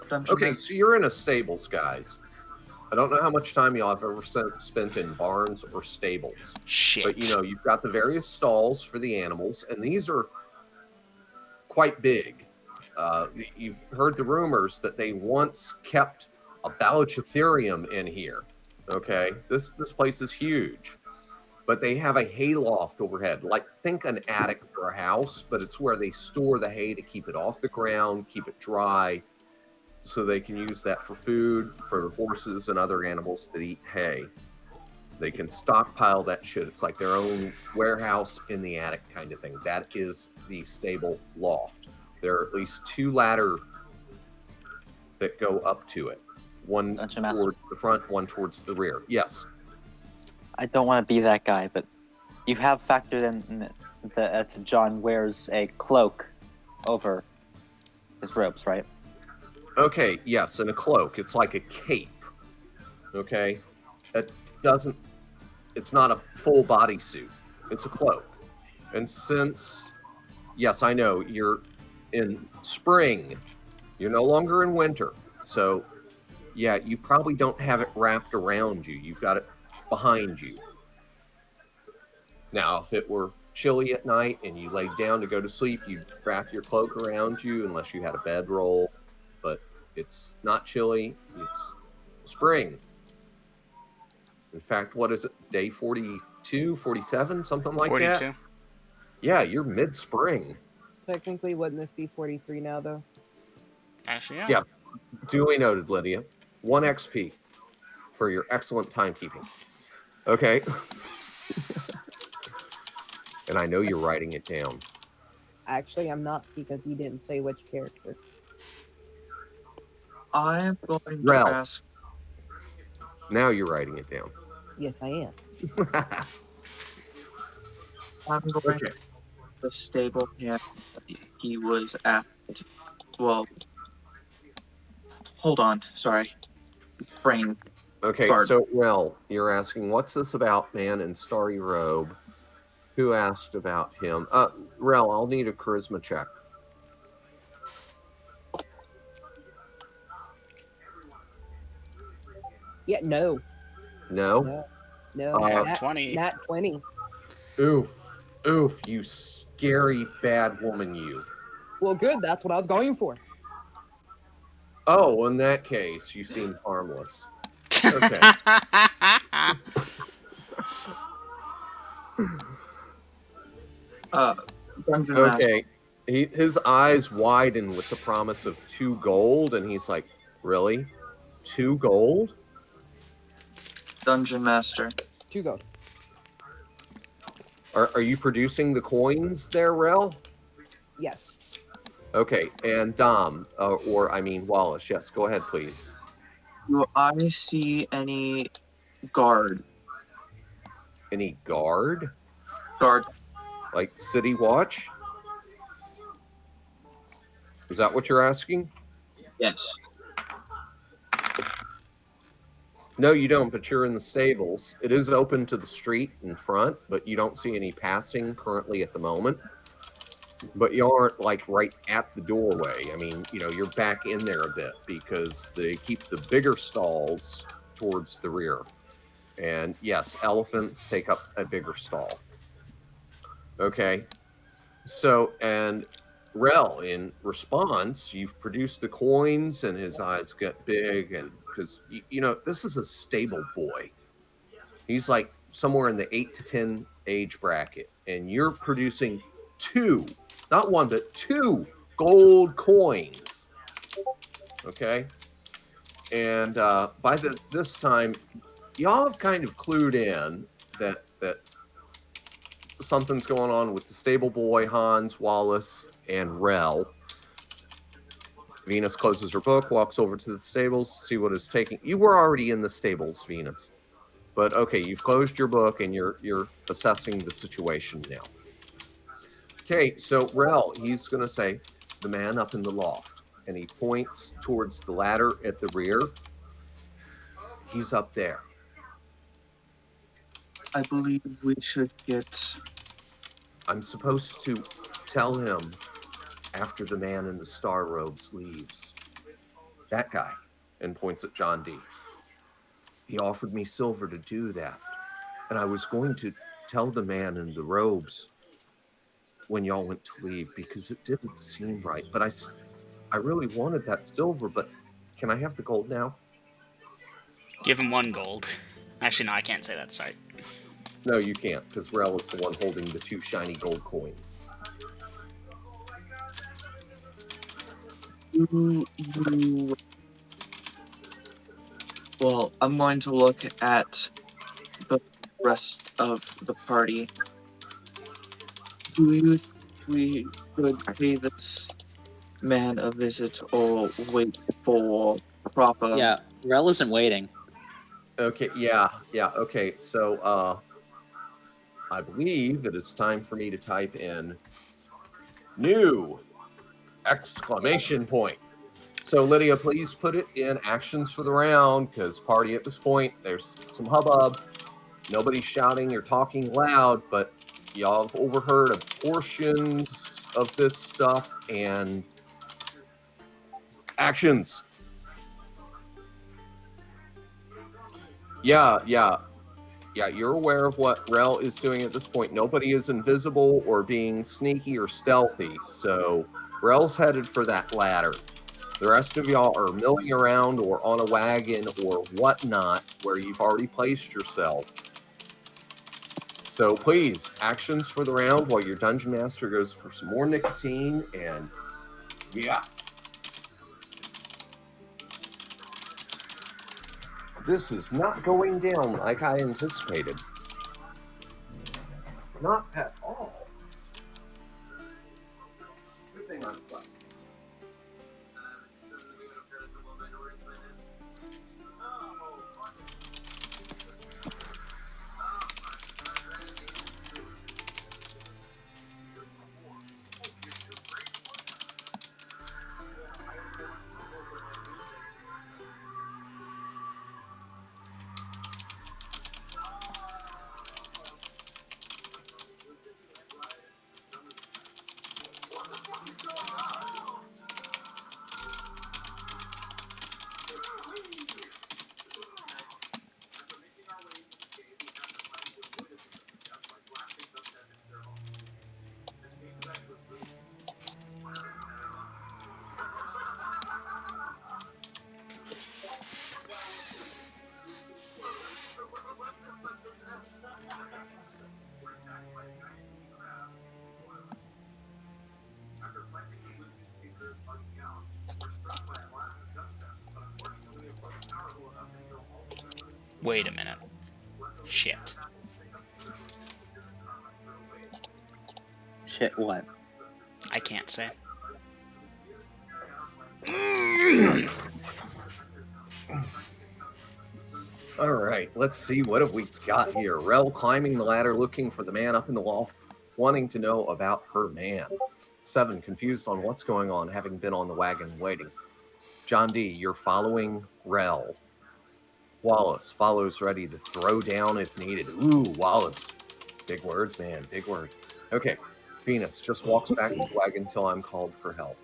Dungeon Okay, Master? so you're in a stables, guys. I don't know how much time y'all have ever spent in barns or stables. Shit. But, you've got the various stalls for the animals, and these are quite big. You've heard the rumors that they once kept a Balachatherium in here. Okay? This place is huge. But they have a hayloft overhead. Like, think an attic for a house, but it's where they store the hay to keep it off the ground, keep it dry, so they can use that for food, for the horses and other animals that eat hay. They can stockpile that shit. It's like their own warehouse in the attic kind of thing. That is the stable loft. There are at least 2 ladders that go up to it. One towards the front, one towards the rear. Yes. I don't want to be that guy, but you have factored in that John wears a cloak over his robes, right? Okay, yes, and a cloak. It's like a cape. Okay? It's not a full bodysuit. It's a cloak. And since, yes, I know, you're in spring, you're no longer in winter. So, yeah, you probably don't have it wrapped around you. You've got it behind you. Now, if it were chilly at night and you laid down to go to sleep, you'd wrap your cloak around you unless you had a bedroll. But it's not chilly. It's spring. In fact, what is it? Day 42, 47, something like 42. that? Yeah, you're mid-spring. Technically, wouldn't this be 43 now, though? Actually, yeah. Yeah, duly noted, Lydia. 1 XP for your excellent timekeeping. Okay. And I know you're writing it down. Actually, I'm not, because you didn't say which character. I'm going to Rel. ask. Now you're writing it down. Yes, I am. I'm going Okay. to the stable hand he was at. Well, hold on. Sorry. Brain. Okay, Guard. so, Rel, you're asking, what's this about man in starry robe? Who asked about him? Rel, I'll need a charisma check. Yeah, no. No? No. Nat 20. Nat 20. Oof, you scary bad woman, you. Well, good. That's what I was going for. Oh, in that case, you seem harmless. Okay. Dungeon Master. Okay. His eyes widen with the promise of 2 gold, and he's like, really? 2 gold? Dungeon Master. 2 gold. Are you producing the coins there, Rel? Yes. Okay, and Dom, Wallace, yes, go ahead, please. Do I see any guard? Any guard? Guard. Like City Watch? Is that what you're asking? Yes. No, you don't, but you're in the stables. It is open to the street in front, but you don't see any passing currently at the moment. But you aren't, like, right at the doorway. I mean, you're back in there a bit because they keep the bigger stalls towards the rear. And, yes, elephants take up a bigger stall. Okay. So, and Rel, in response, you've produced the coins, and his eyes get big, and because this is a stable boy. He's like somewhere in the 8 to 10 age bracket, and you're producing 2, not 1, but 2 gold coins. Okay, and by this time, y'all have kind of clued in that something's going on with the stable boy, Hans, Wallace, and Rel. Venus closes her book, walks over to the stables to see what is taking. You were already in the stables, Venus. But okay, you've closed your book and you're assessing the situation now. Okay, so Rel, he's going to say, the man up in the loft. and he points towards the ladder at the rear. He's up there. I believe we should get. I'm supposed to tell him after the man in the star robes leaves. That guy, and points at John D. He offered me silver to do that. And I was going to tell the man in the robes when y'all went to leave because it didn't seem right. But I really wanted that silver, but can I have the gold now? Give him 1 gold. Actually, no, I can't say that. Sorry. No, you can't, because Rel is the one holding the 2 shiny gold coins. Well, I'm going to look at the rest of the party. Do you think we should pay this man a visit or wait for proper? Yeah, Rel isn't waiting. Okay, yeah, okay. So, I believe it is time for me to type in new exclamation point. So, Lydia, please put it in actions for the round, because party at this point, there's some hubbub. Nobody's shouting or talking loud, but y'all have overheard portions of this stuff and actions. Yeah, you're aware of what Rel is doing at this point. Nobody is invisible or being sneaky or stealthy, so Rel's headed for that ladder. The rest of y'all are milling around or on a wagon or whatnot where you've already placed yourself. So please, actions for the round while your Dungeon Master goes for some more nicotine, and yeah. This is not going down like I anticipated. Not at all. Good thing I'm flexible. Wait a minute. Shit. Shit, what? I can't say. All right, let's see. What have we got here? Rel climbing the ladder, looking for the man up in the loft, wanting to know about her man. 7, confused on what's going on, having been on the wagon waiting. John D, you're following Rel. Wallace follows, ready to throw down if needed. Ooh, Wallace. Big words, man, big words. Okay, Venus just walks back to the wagon until I'm called for help.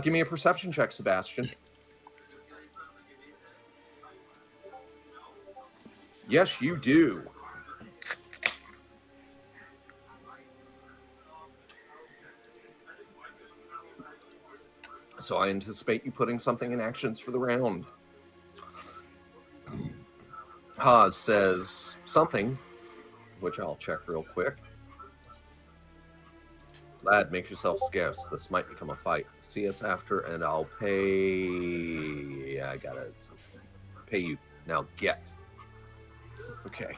Give me a perception check, Sebastian. Yes, you do. So I anticipate you putting something in actions for the round. Haas says something, which I'll check real quick. Lad, make yourself scarce. This might become a fight. See us after, and I'll pay... Yeah, I got it. Pay you. Now get. Okay.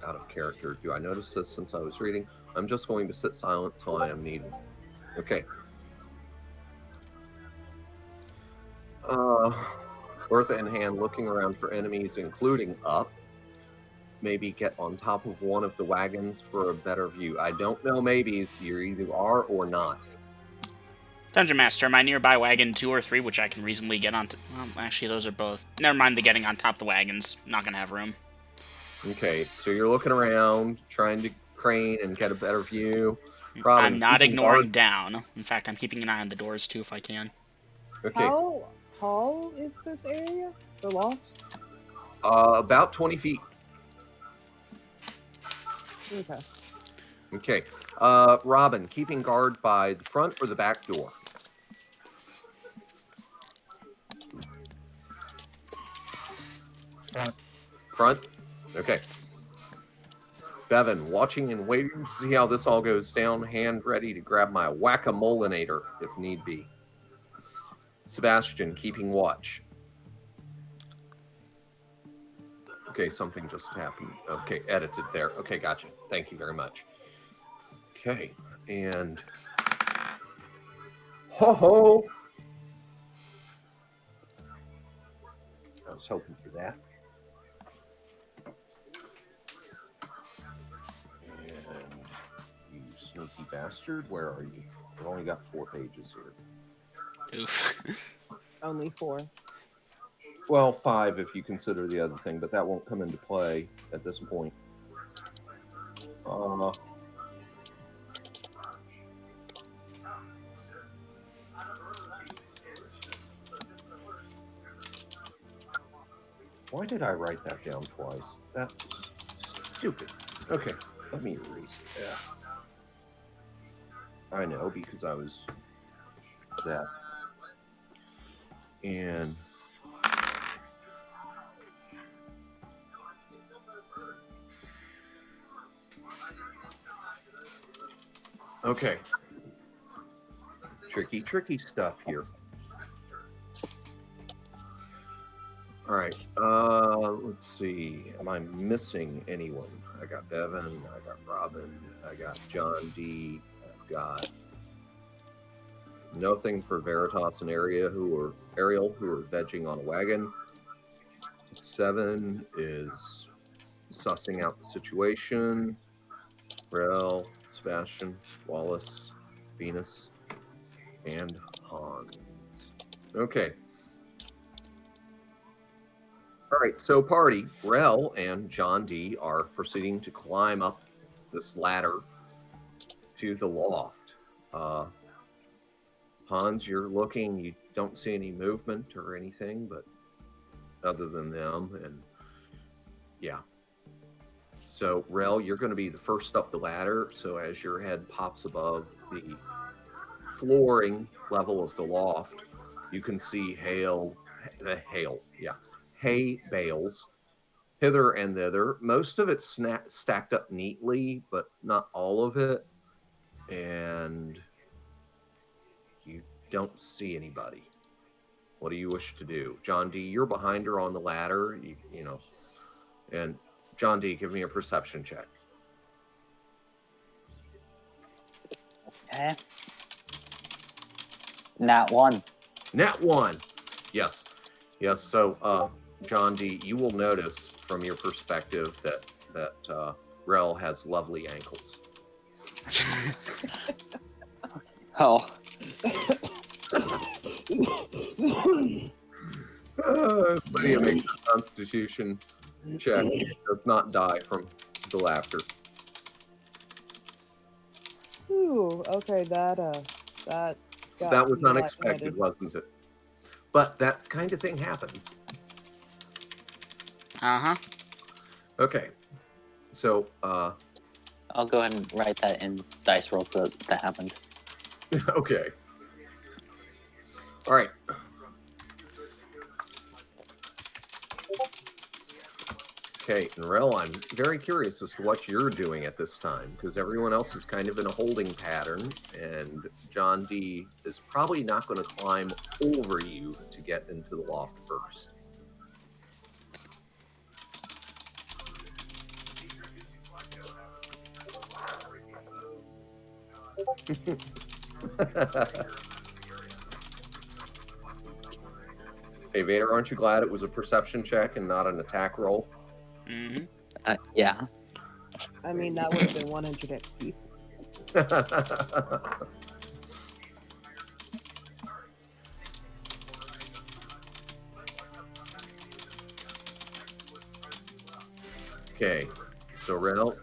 Out of character. Do I notice this since I was reading? I'm just going to sit silent till I am needed. Okay. Bertha in hand, looking around for enemies, including up. maybe get on top of one of the wagons for a better view. I don't know, maybe you either are or not. Dungeon Master, my nearby wagon 2 or 3, which I can reasonably get on. Well, actually, those are both. Never mind the getting on top of the wagons. Not gonna have room. Okay, so you're looking around, trying to crane and get a better view. Robin, I'm not keeping ignoring guard- down. In fact, I'm keeping an eye on the doors too if I can. Okay, How tall is this area? The loft? about 20 feet. Okay. Okay, Robin, keeping guard by the front or the back door? Front? Okay. Bevan, watching and waiting to see how this all goes down, hand ready to grab my whack-a-molinator if need be. Sebastian, keeping watch. Okay, something just happened. Okay, edited there. Okay, gotcha. Thank you very much. Okay, and... Ho-ho! I was hoping for that. And you sneaky bastard, where are you? I've only got 4 pages here. Oof. Only 4. Well, 5 if you consider the other thing, but that won't come into play at this point. Why did I write that down twice? That was stupid. Okay, let me erase that. I know, because I was that. And okay. Tricky stuff here. All right. Let's see. Am I missing anyone? I got Bevan. I got Robin. I got John D. I've got nothing for Veritas and Ariel, who are vegging on a wagon. 7 is sussing out the situation. Rel, Sebastian, Wallace, Venus, and Hans. Okay. All right, so party, Rel and John D are proceeding to climb up this ladder to the loft. Hans, you're looking, you don't see any movement or anything, but other than them, and yeah. So, Rel, you're going to be the first up the ladder, so as your head pops above the flooring level of the loft, you can see hay bales hither and thither. Most of it's stacked up neatly, but not all of it. And you don't see anybody. What do you wish to do? John D, you're behind her on the ladder, you know. And John D, give me a perception check. Okay. Nat 1. Nat 1. Yes. So, John D, you will notice from your perspective that Rel has lovely ankles. Oh. Lydia makes a constitution check. Does not die from the laughter. Ooh, okay, that got That was me unexpected, lightheaded. wasn't it? But that kind of thing happens. Uh-huh. Okay. So, I'll go ahead and write that in dice rolls that happened. okay. All right. Okay, and Rel, I'm very curious as to what you're doing at this time, because everyone else is kind of in a holding pattern, and John D is probably not going to climb over you to get into the loft first. Hey, Vader, aren't you glad it was a perception check and not an attack roll? Mm-hmm. Yeah. I mean, that would have been 100 XP. Okay, so Rel,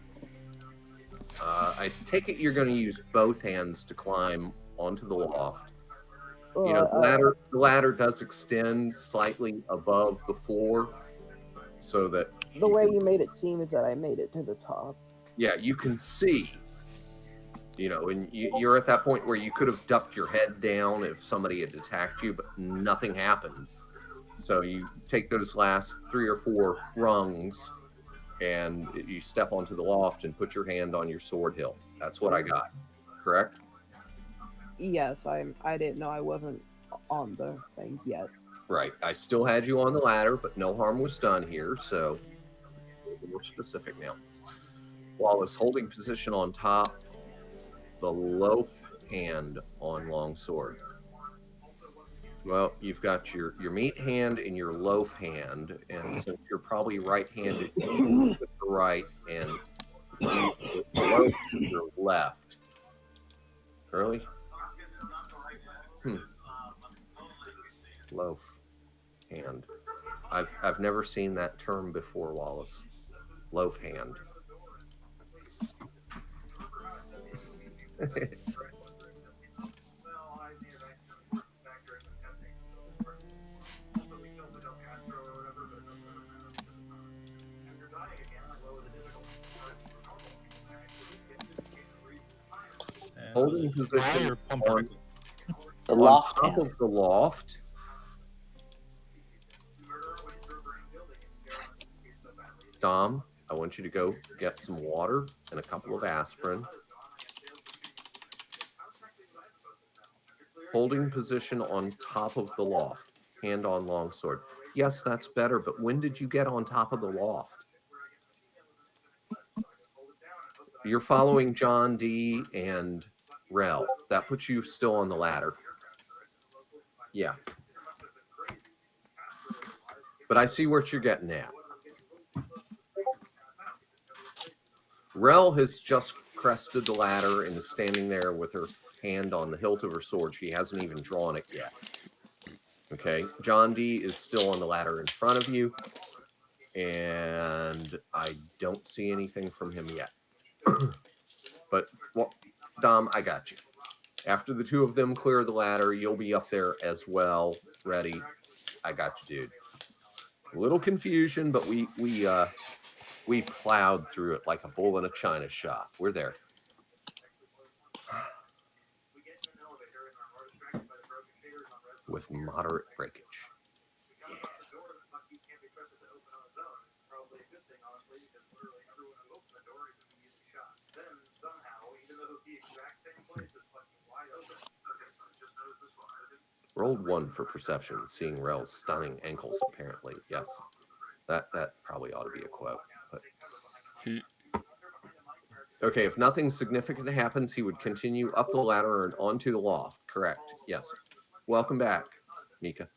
I take it you're going to use both hands to climb onto the loft. You know, the ladder does extend slightly above the floor, so that The way you made it seem is that I made it to the top. yeah, you can see. You know, and you're at that point where you could have ducked your head down if somebody had attacked you, but nothing happened. So you take those last 3 or 4 rungs and you step onto the loft and put your hand on your sword hilt. That's what I got. Correct? Yes, I didn't know I wasn't on the thing yet. Right. I still had you on the ladder, but no harm was done here, so we're specific now. Wallace holding position on top, the loaf hand on longsword. Well, you've got your meat hand and your loaf hand, and since you're probably right-handed, with the right and the loaf with your left. Curly? Loaf hand. I've never seen that term before, Wallace. Loaf hand. Holding position on The loft top of the loft. Dom, I want you to go get some water and a couple of aspirin. Holding position on top of the loft. Hand on longsword. Yes, that's better, but when did you get on top of the loft? You're following John D. and Rel. That puts you still on the ladder. Yeah. But I see what you're getting at. Rel has just crested the ladder and is standing there with her hand on the hilt of her sword. She hasn't even drawn it yet. Okay. John D. is still on the ladder in front of you. And I don't see anything from him yet. But, well, Dom, I got you. After the two of them clear the ladder, you'll be up there as well. Ready. I got you, dude. A little confusion, but we plowed through it like a bull in a china shop. We're there. With moderate breakage. Rolled 1 for perception, seeing Rel's stunning ankles, apparently. Yes. That probably ought to be a quote. But... Okay, if nothing significant happens, he would continue up the ladder and onto the loft. Correct. Yes. Welcome back, Mika.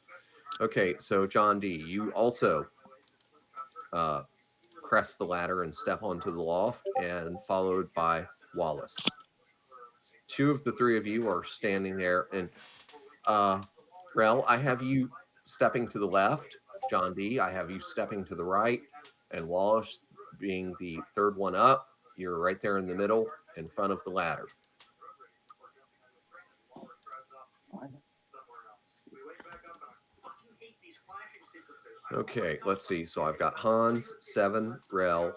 Okay, so John D., you also crest the ladder and step onto the loft, and followed by Wallace. 2 of the 3 of you are standing there, and Rel, I have you stepping to the left. John D., I have you stepping to the right, and Wallace being the third one up. You're right there in the middle, in front of the ladder. Okay, let's see. So I've got Hans, 7, Rel,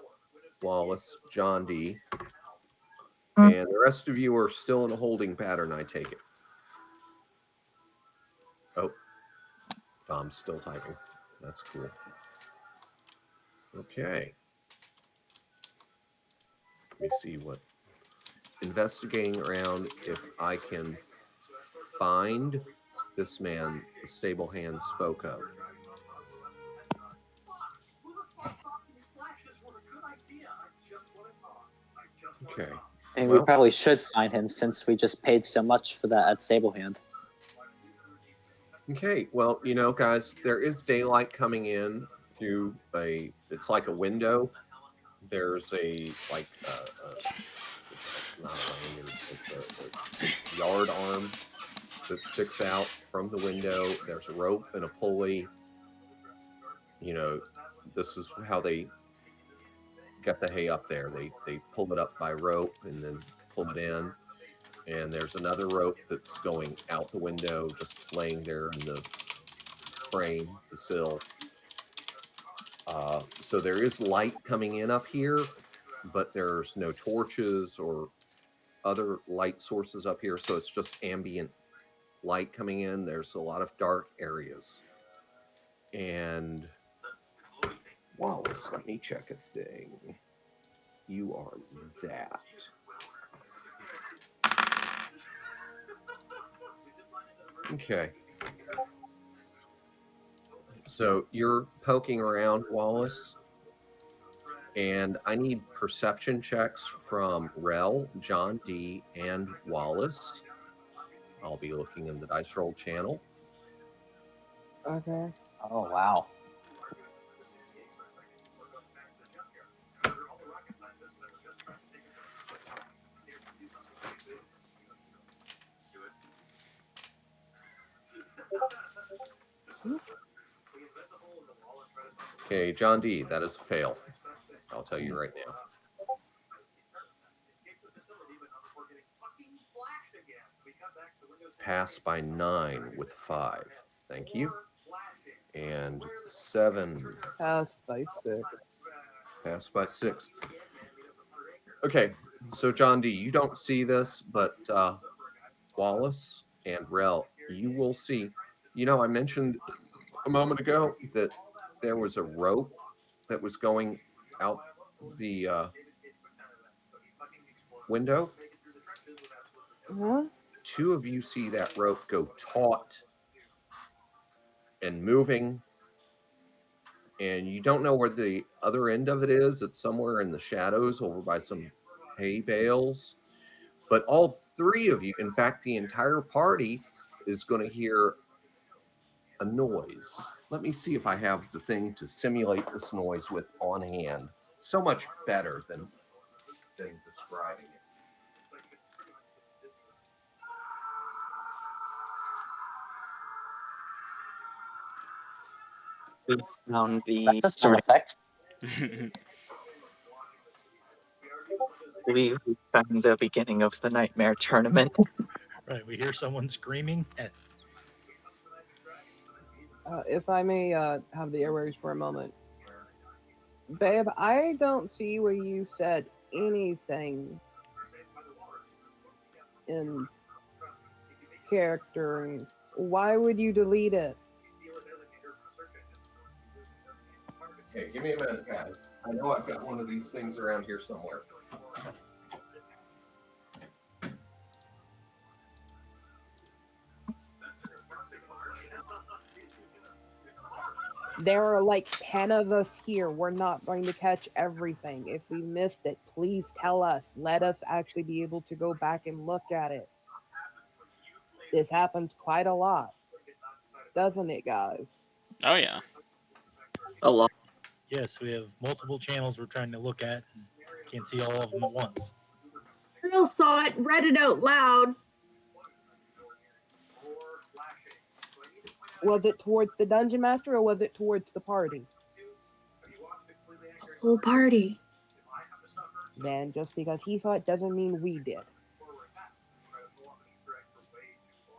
Wallace, John D. And the rest of you are still in a holding pattern, I take it. Oh, Dom's still typing. That's cool. Okay. Let me see what... Investigating around if I can find this man the stable hand spoke of. Okay. And we probably should find him since we just paid so much for that at Sablehand. Okay, well, you know, guys, there is daylight coming in through it's like a window there's a like not a lanyard. It's a yard arm that sticks out from the window. There's a rope and a pulley. You know, this is how they get the hay up there. They pull it up by rope and then pull it in. And there's another rope that's going out the window, just laying there in the frame, the sill. So there is light coming in up here, but there's no torches or other light sources up here. So it's just ambient light coming in. There's a lot of dark areas. And Wallace, let me check a thing. You are that. Okay. So you're poking around, Wallace, and I need perception checks from Rel, John D, and Wallace. I'll be looking in the dice roll channel. Okay. Oh wow. Okay, John D, that is a fail. I'll tell you right now. Pass by 9 with 5. Thank you. And 7. Pass by 6. Pass by 6. Okay, so John D, you don't see this, but Wallace and Rel, you will see. You know, I mentioned a moment ago that there was a rope that was going out the window. Huh? Two of you see that rope go taut and moving, and you don't know where the other end of it is. It's somewhere in the shadows over by some hay bales. But all three of you, in fact, the entire party, is going to hear a noise. Let me see if I have the thing to simulate this noise with on hand. So much better than describing it. Found the That's a sound effect. we found the beginning of the nightmare tournament. Right, we hear someone screaming. If I may have the airwaves for a moment. Babe, I don't see where you said anything in character. Why would you delete it? Okay, give me a minute, guys. I know I've got one of these things around here somewhere. There are like 10 of us here. We're not going to catch everything. If we missed it, please tell us. Let us actually be able to go back and look at it. This happens quite a lot, doesn't it, guys? Oh yeah. A lot. Yes, we have multiple channels we're trying to look at. And can't see all of them at once. Girl saw it, read it out loud. Was it towards the dungeon master or was it towards the party? Whole party. Then just because he saw it doesn't mean we did.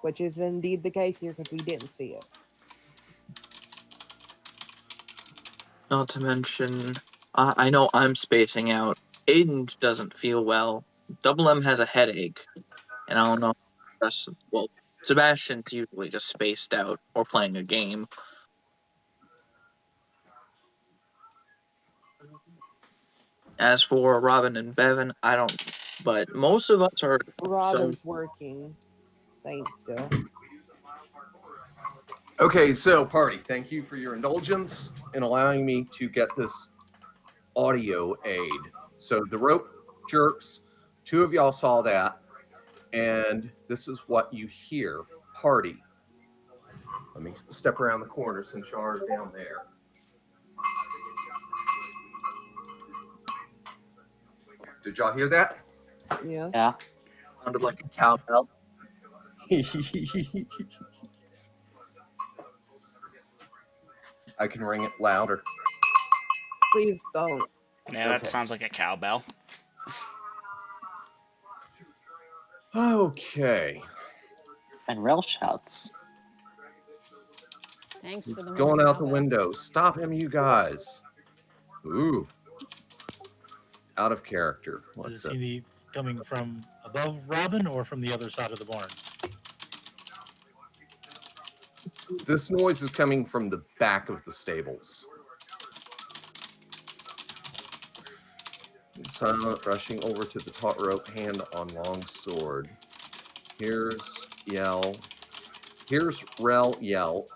Which is indeed the case here because we didn't see it. Not to mention, I know I'm spacing out. Aiden doesn't feel well. Double M has a headache. And I don't know. Well, Sebastian's usually just spaced out or playing a game. As for Robin and Bevan, I don't. But most of us are. Robin's working. Thanks, still. Okay, so party, thank you for your indulgence in allowing me to get this audio aid. So the rope jerks. Two of y'all saw that. And this is what you hear. Party. Let me step around the corner since y'all are down there. Did y'all hear that? Yeah. Yeah. Sounded like a cowbell. I can ring it louder. Please don't. Yeah, that Okay. sounds like a cowbell. Okay. And Rel shouts. Thanks He's for the going more out the cowbell. window. Stop him, you guys. Ooh. Out of character. Does it What's seem it? to be coming from above Robin or from the other side of the barn? This noise is coming from the back of the stables. Silent, rushing over to the taut rope, hand on long sword. Here's yell. Here's Rel yell.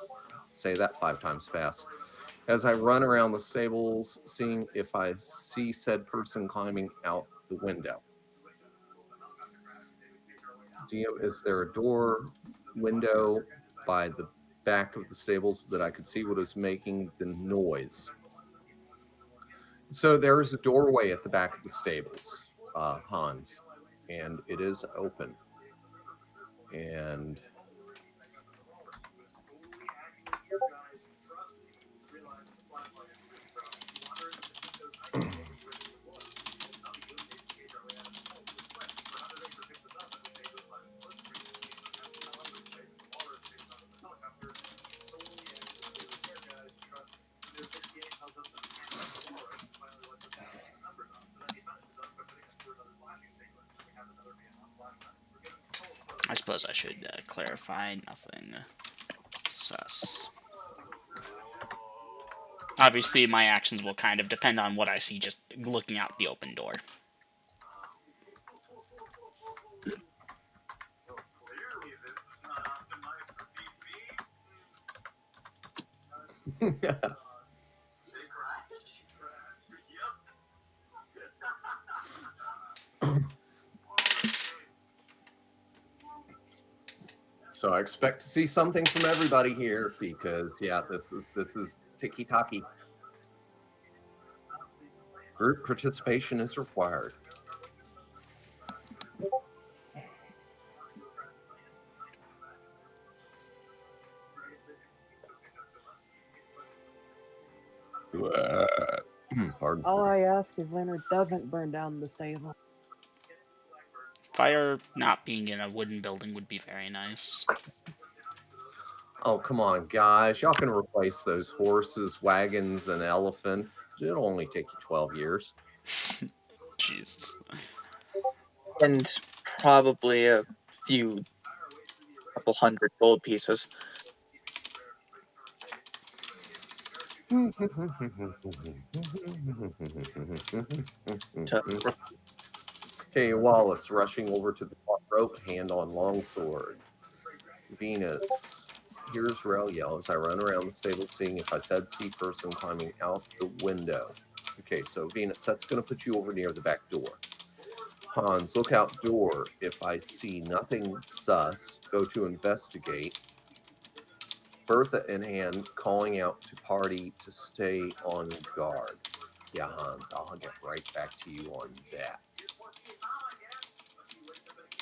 Say that 5 times fast. As I run around the stables, seeing if I see said person climbing out the window. DM, is there a door, window by the back of the stables that I could see what is making the noise? So there is a doorway at the back of the stables, Hans, and it is open. And I suppose I should clarify nothing sus. Obviously, my actions will kind of depend on what I see just looking out the open door. so I expect to see something from everybody here because yeah, this is tiki-taki. Group participation is required. Pardon. All I ask is Leonard doesn't burn down the stable. Fire not being in a wooden building would be very nice. Oh, come on, guys. Y'all can replace those horses, wagons, and elephant. It'll only take you 12 years. Jesus. And probably a couple hundred gold pieces. Okay, Wallace rushing over to the top rope, hand on longsword. Venus. Here's Rel yell as I run around the stable, seeing if I said see person climbing out the window. Okay, so Venus, that's going to put you over near the back door. Hans, look out door. If I see nothing sus, go to investigate. Bertha in hand, calling out to party to stay on guard. Yeah, Hans, I'll get right back to you on that.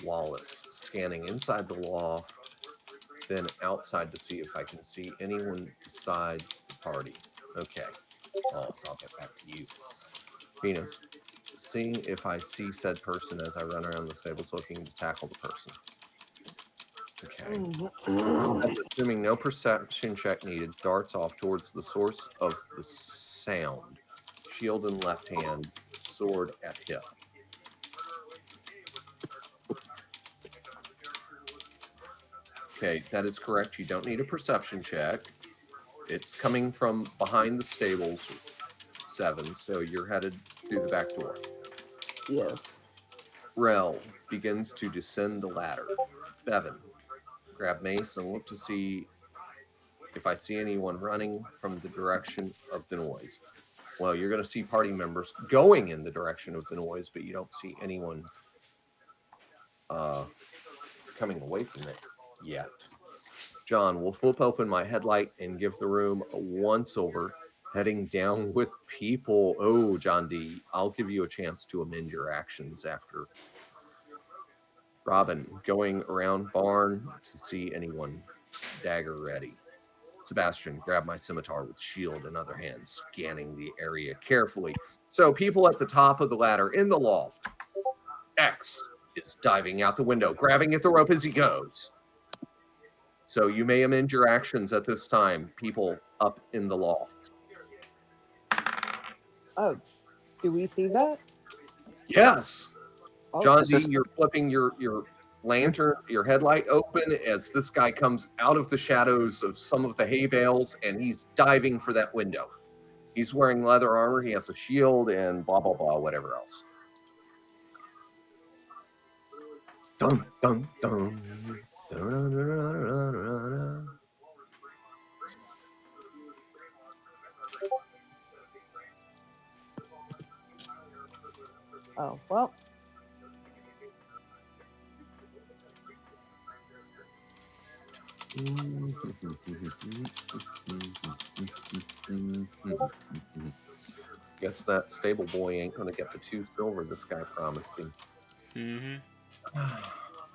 Wallace, scanning inside the loft, then outside to see if I can see anyone besides the party. Okay, Wallace, I'll get back to you. Venus, seeing if I see said person as I run around the stables looking to tackle the person. Okay. Assuming no perception check needed, darts off towards the source of the sound. Shield in left hand, sword at hip. Okay, that is correct. You don't need a perception check. It's coming from behind the stables, 7, so you're headed through the back door. Yes. Rel begins to descend the ladder. Bevan, grab mace and look to see if I see anyone running from the direction of the noise. Well, you're going to see party members going in the direction of the noise, but you don't see anyone coming away from it yet. John will flip open my headlight and give the room a once over heading down with people. Oh, John D, I'll give you a chance to amend your actions after. Robin, going around barn to see anyone. Dagger ready. Sebastian, grab my scimitar with shield in other hand, scanning the area carefully. So people at the top of the ladder in the loft. X is diving out the window, grabbing at the rope as he goes. So you may amend your actions at this time, people up in the loft. Oh, do we see that? Yes. Oh, John Is D, this- you're flipping your lantern, your headlight open as this guy comes out of the shadows of some of the hay bales, and he's diving for that window. He's wearing leather armor, he has a shield, and blah, blah, blah, whatever else. Dun, dun, dun. Dun, dun, dun, dun, dun, dun, dun. oh, well. Guess that stable boy ain't gonna get the 2 silver this guy promised him.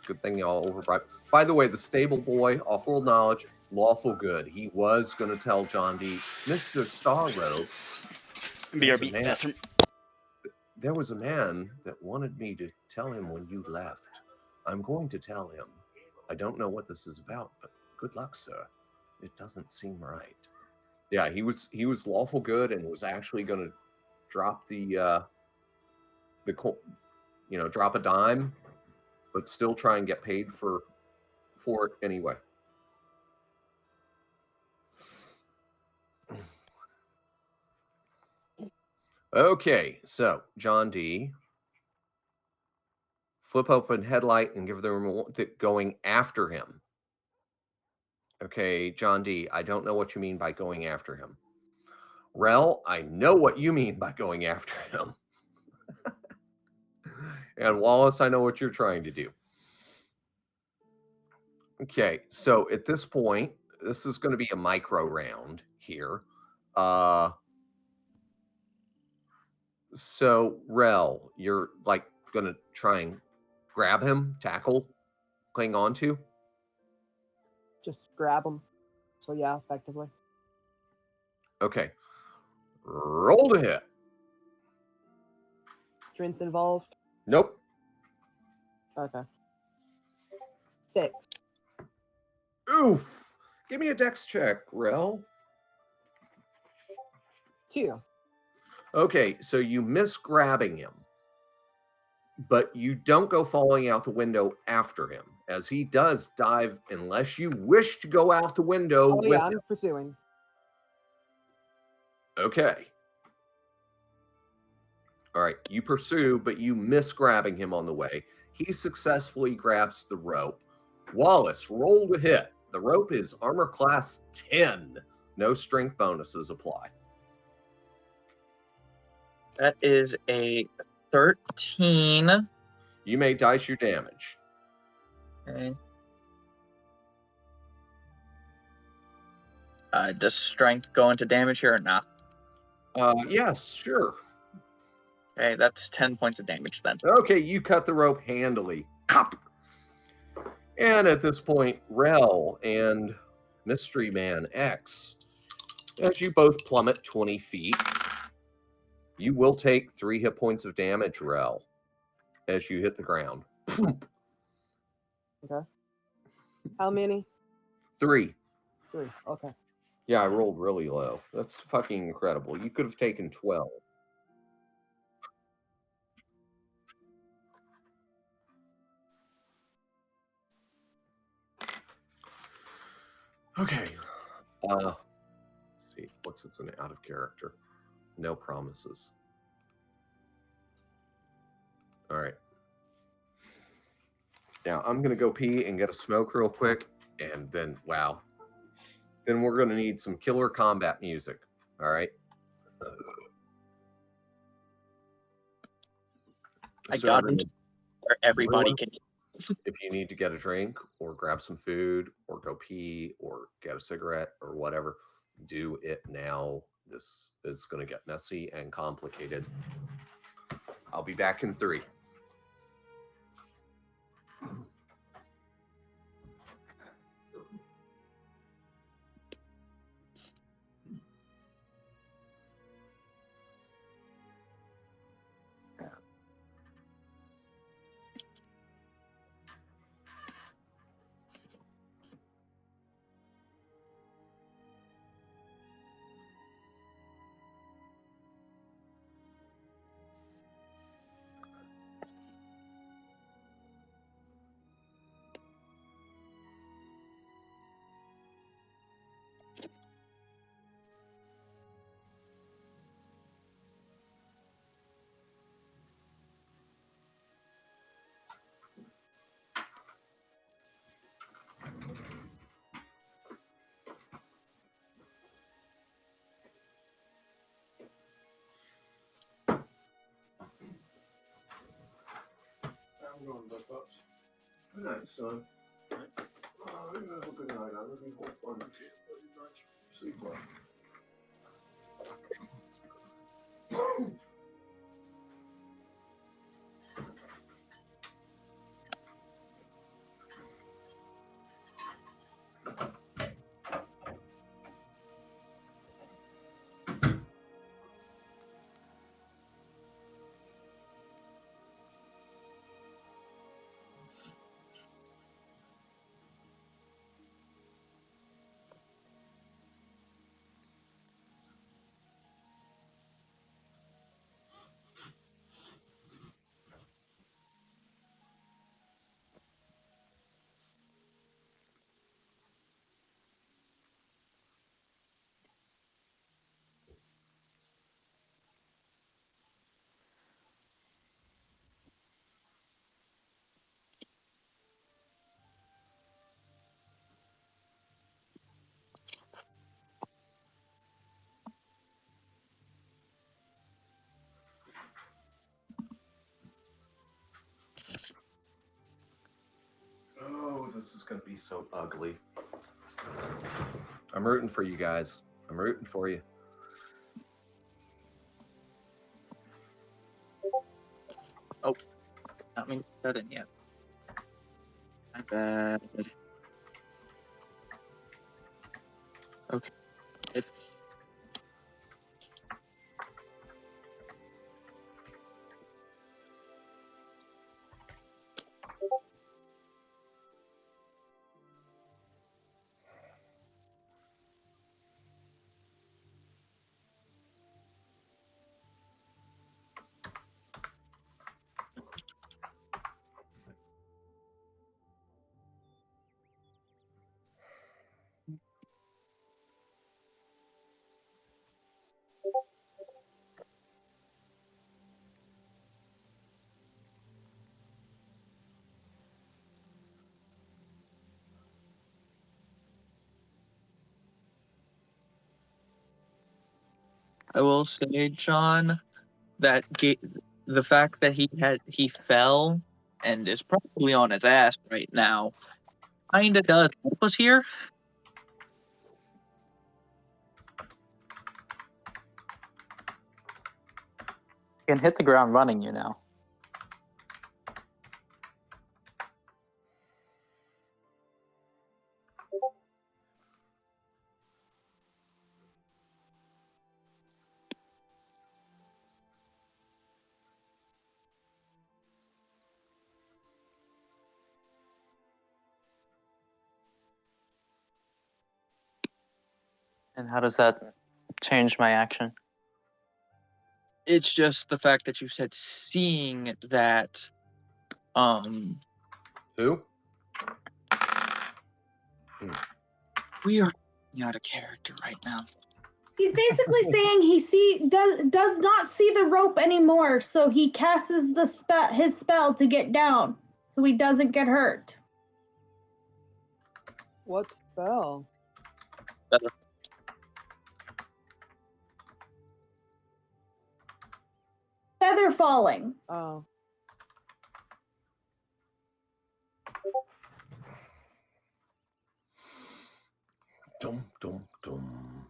Good thing y'all overbribe. By the way, the stable boy, off-world knowledge, lawful good. He was gonna tell John D, Mr. Starrobe, BRB bathroom. there was a man that wanted me to tell him when you left. I'm going to tell him. I don't know what this is about, but good luck, sir. It doesn't seem right. Yeah, he was lawful good and was actually going to drop drop a dime, but still try and get paid for it anyway. Okay, so John D, flip open headlight and give the remote going after him. Okay, John D, I don't know what you mean by going after him. Rel, I know what you mean by going after him. And Wallace, I know what you're trying to do. Okay, so at this point, this is going to be a micro round here. So Rel, you're like going to try and grab him, tackle, cling on to? Just grab them. So yeah, effectively. Okay. Roll to hit. Strength involved? Nope. Okay. 6. Oof. Give me a dex check, Rel. 2. Okay, so you miss grabbing him, but you don't go falling out the window after him, as he does dive unless you wish to go out the window Oh with yeah, I'm him. pursuing. Okay. All right, you pursue, but you miss grabbing him on the way. He successfully grabs the rope. Wallace, roll to hit. The rope is armor class 10. No strength bonuses apply. That is a 13. You may dice your damage. Okay. Does strength go into damage here or not? Yes, sure. Okay, that's 10 points of damage then. Okay, you cut the rope handily. Cop! And at this point, Rel and Mystery Man X, as you both plummet 20 feet, you will take 3 hit points of damage, Rel, as you hit the ground. Okay. How many? 3. 3. Okay. Yeah, I rolled really low. That's fucking incredible. You could have taken 12. Okay. Let's see. What's this in out of character? No promises. All right. Now I'm gonna go pee and get a smoke real quick, and then wow. Then we're gonna need some killer combat music. All right. I So got everyone- into where everybody can. if you need to get a drink or grab some food or go pee or get a cigarette or whatever, do it now. this is going to get messy and complicated. I'll be back in 3. I'm going to look up. Good night, son. Oh, you have a good night. I really hope I'm sleep well. Oh, this is going to be so ugly. I'm rooting for you guys. I'm rooting for you. Oh, not mean to put that in yet. My bad. Okay. It's I will say, John, that the fact that he fell and is probably on his ass right now kinda does help us here. You can hit the ground running, you know. And how does that change my action? It's just the fact that you said seeing that Who? we are out of character right now. He's basically saying he does not see the rope anymore, so he casts his spell to get down, so he doesn't get hurt. What spell? Feather falling. Oh. Dum, dum, dum.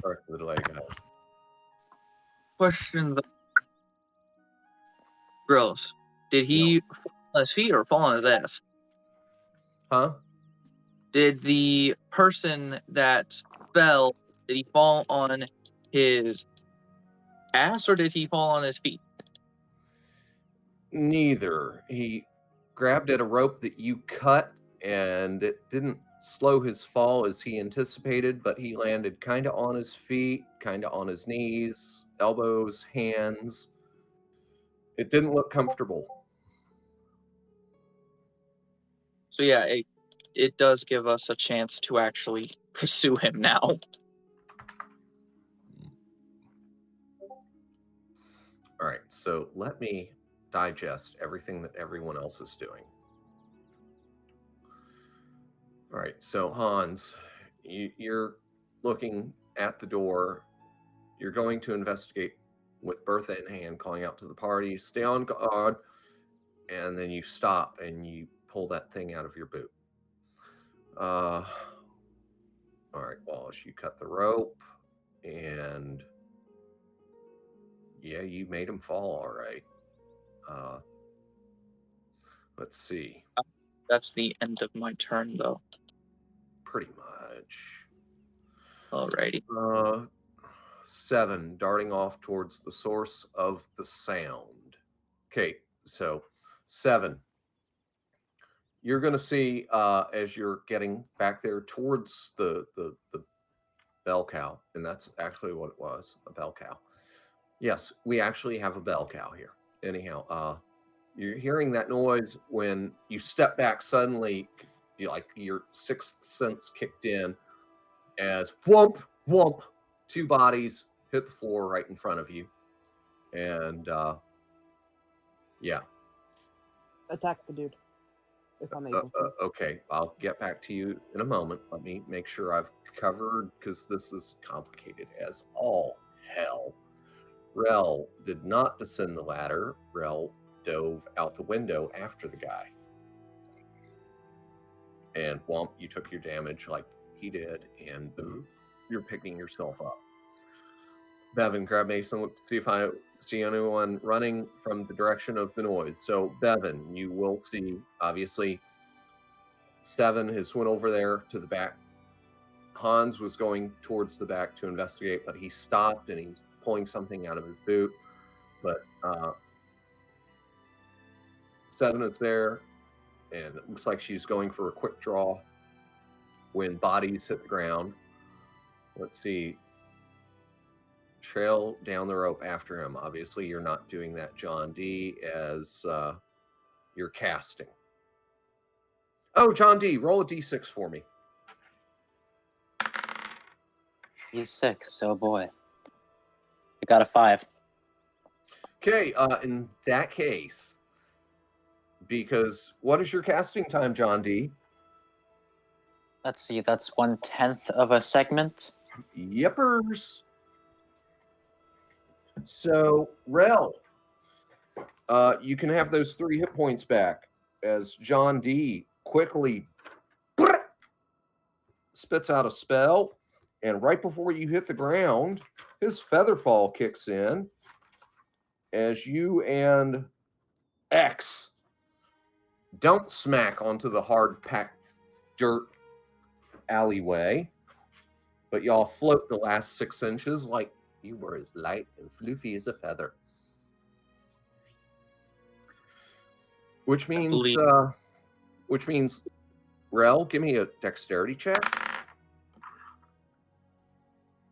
Sorry for the delay, guys. Question: Gross. Did he fall on his feet or fall on his ass? Huh? Did the person that fell, did he fall on his ass or did he fall on his feet? Neither. He grabbed at a rope that you cut, and it didn't slow his fall as he anticipated, but he landed kind of on his feet, kind of on his knees, elbows, hands. It didn't look comfortable. So yeah, it does give us a chance to actually pursue him now. All right, so let me digest everything that everyone else is doing. All right, so Hans, you're looking at the door. You're going to investigate with Bertha in hand, calling out to the party, stay on guard, and then you stop and you pull that thing out of your boot. All right, Wallace, you cut the rope, and yeah, you made him fall all right. Let's see. That's the end of my turn, though. Pretty much. Alrighty. 7, darting off towards the source of the sound. Okay, so 7. You're going to see as you're getting back there towards the bell cow, and that's actually what it was, a bell cow. Yes, we actually have a bell cow here. Anyhow, you're hearing that noise when you step back suddenly, your sixth sense kicked in as whoomp, whoomp, 2 bodies hit the floor right in front of you. And yeah. Attack the dude, if I'm able to. Okay, I'll get back to you in a moment. Let me make sure I've covered, because this is complicated as all hell. Rel did not descend the ladder. Rel dove out the window after the guy. And whomp, you took your damage like he did, and you're picking yourself up. Bevan, grab Mason, look to see if I see anyone running from the direction of the noise. So, Bevan, you will see, obviously, 7 has went over there to the back. Hans was going towards the back to investigate, but he stopped and he's pulling something out of his boot. But 7 is there, and it looks like she's going for a quick draw when bodies hit the ground. Let's see. Trail down the rope after him. Obviously, you're not doing that, John D, as you're casting. Oh, John D, roll a D6 for me. D6, oh boy. I got a 5. Okay, in that case, because what is your casting time, John D? Let's see, that's 1/10 of a segment. Yippers. So, Rel, you can have those 3 hit points back as John D quickly spits out a spell, and right before you hit the ground, his feather fall kicks in as you and X don't smack onto the hard packed dirt alleyway, but y'all float the last 6 inches like you were as light and floofy as a feather. Which means Rel, give me a dexterity check.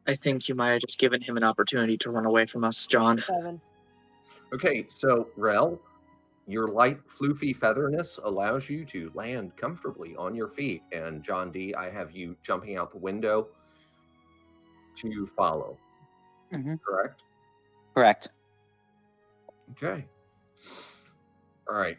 I think you might have just given him an opportunity to run away from us, John. 7. Okay, so Rel, your light floofy featherness allows you to land comfortably on your feet, and John D, I have you jumping out the window to follow. Correct? Correct. Okay. All right.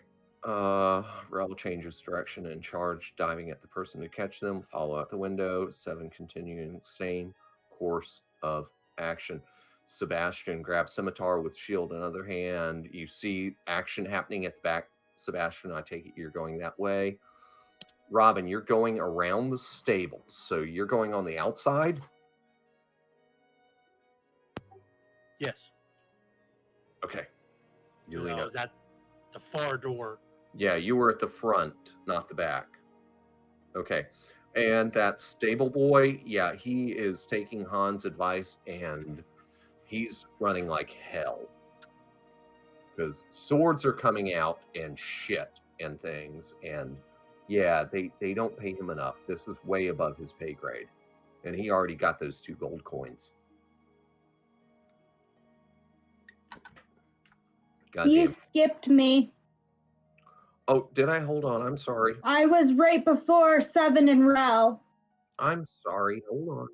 Rel changes direction and charge, diving at the person to catch them. Follow out the window. 7 continuing same course of action. Sebastian grabs scimitar with shield in other hand. You see action happening at the back. Sebastian, I take it you're going that way. Robin, you're going around the stables, so you're going on the outside? Yes. Okay. You I lean up. was at the far door. Yeah, you were at the front, not the back. Okay. And that stable boy, yeah, he is taking Han's advice, and he's running like hell. Because swords are coming out and shit and things, and yeah, they don't pay him enough. This is way above his pay grade. And he already got those 2 gold coins. Goddamn. You skipped me. Oh, did I? Hold on. I'm sorry. I was right before 7 and Rel. I'm sorry. Hold on.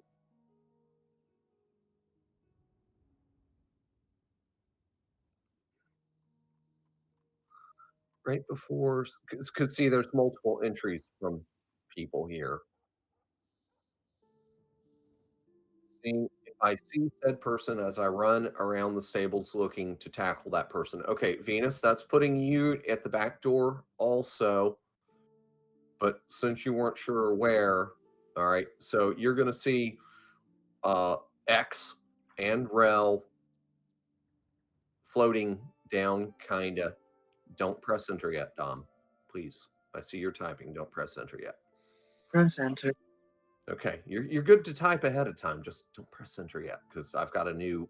Right before, because see, there's multiple entries from people here. See, if I see said person as I run around the stables looking to tackle that person. Okay, Venus, that's putting you at the back door also. But since you weren't sure where, all right, so you're going to see X and Rel floating down, kind of. Don't press enter yet, Dom. Please. I see you're typing. Don't press enter yet. Press enter. Okay, you're good to type ahead of time. Just don't press enter yet, because I've got a new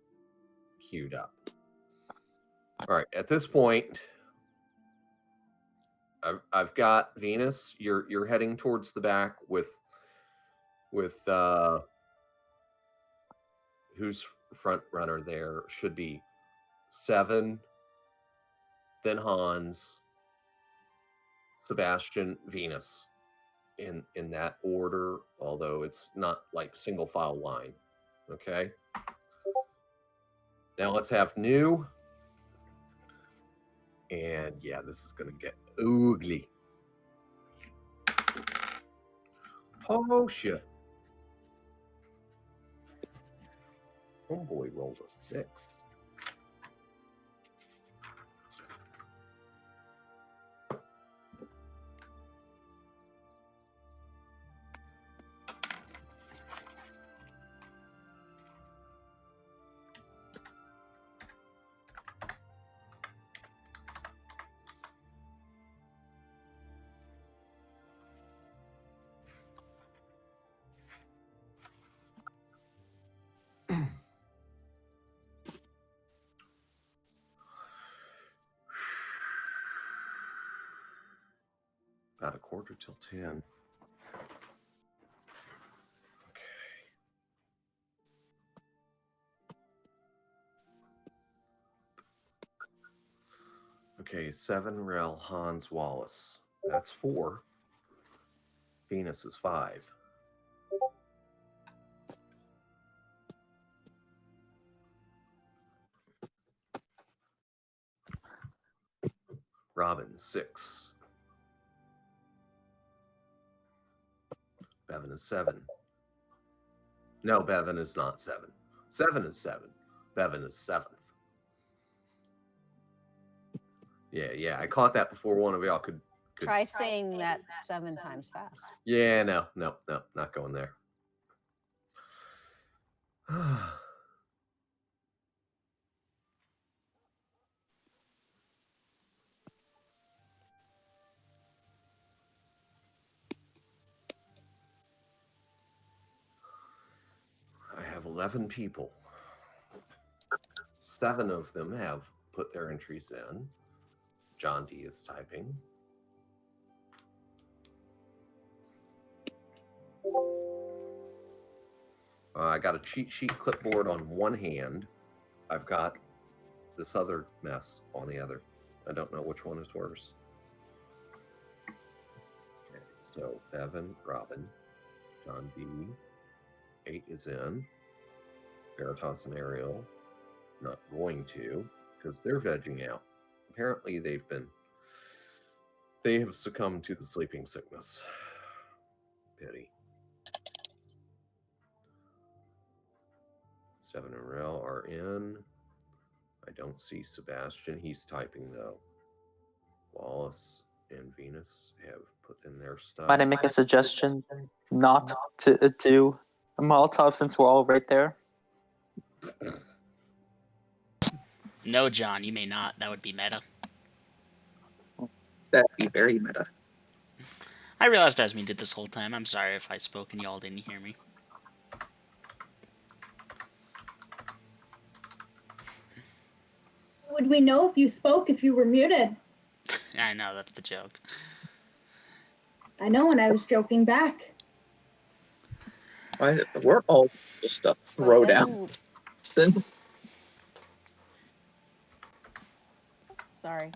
queued up. All right, at this point, I've got Venus. You're heading towards the back with who's front runner there? Should be 7, then Hans, Sebastian, Venus, in that order. Although it's not like single file line. Okay. Now let's have new. And yeah, this is gonna get ugly. Oh shit. Homeboy rolled a 6. About 10:15. Okay, 7 Rel, Hans, Wallace. That's 4. Venus is 5. Robin, 6. Bevan is 7. No, Bevan is not 7. 7 is 7. Bevan is 7th. Yeah, I caught that before one of y'all could. Try saying that 7 times fast. Yeah, no, not going there. I have 11 people. 7 of them have put their entries in. John D is typing. I got a cheat sheet clipboard on one hand. I've got this other mess on the other. I don't know which one is worse. Okay, so Evan, Robin, John B. 8 is in. Veritas and Ariel. Not going to, because they're vegging out. Apparently they have succumbed to the sleeping sickness. Pity. Seven and Rel are in. I don't see Sebastian. He's typing though. Wallace and Venus have put in their stuff. Might I make a suggestion not to do a Molotov since we're all right there? No, John, you may not. That would be meta. That'd be very meta. I realized I was muted this whole time. I'm sorry if I spoke and y'all didn't hear me. Would we know if you spoke if you were muted? I know, that's the joke. I know, and I was joking back. We're all just stuff But throw Bevan down. Sin. Sorry.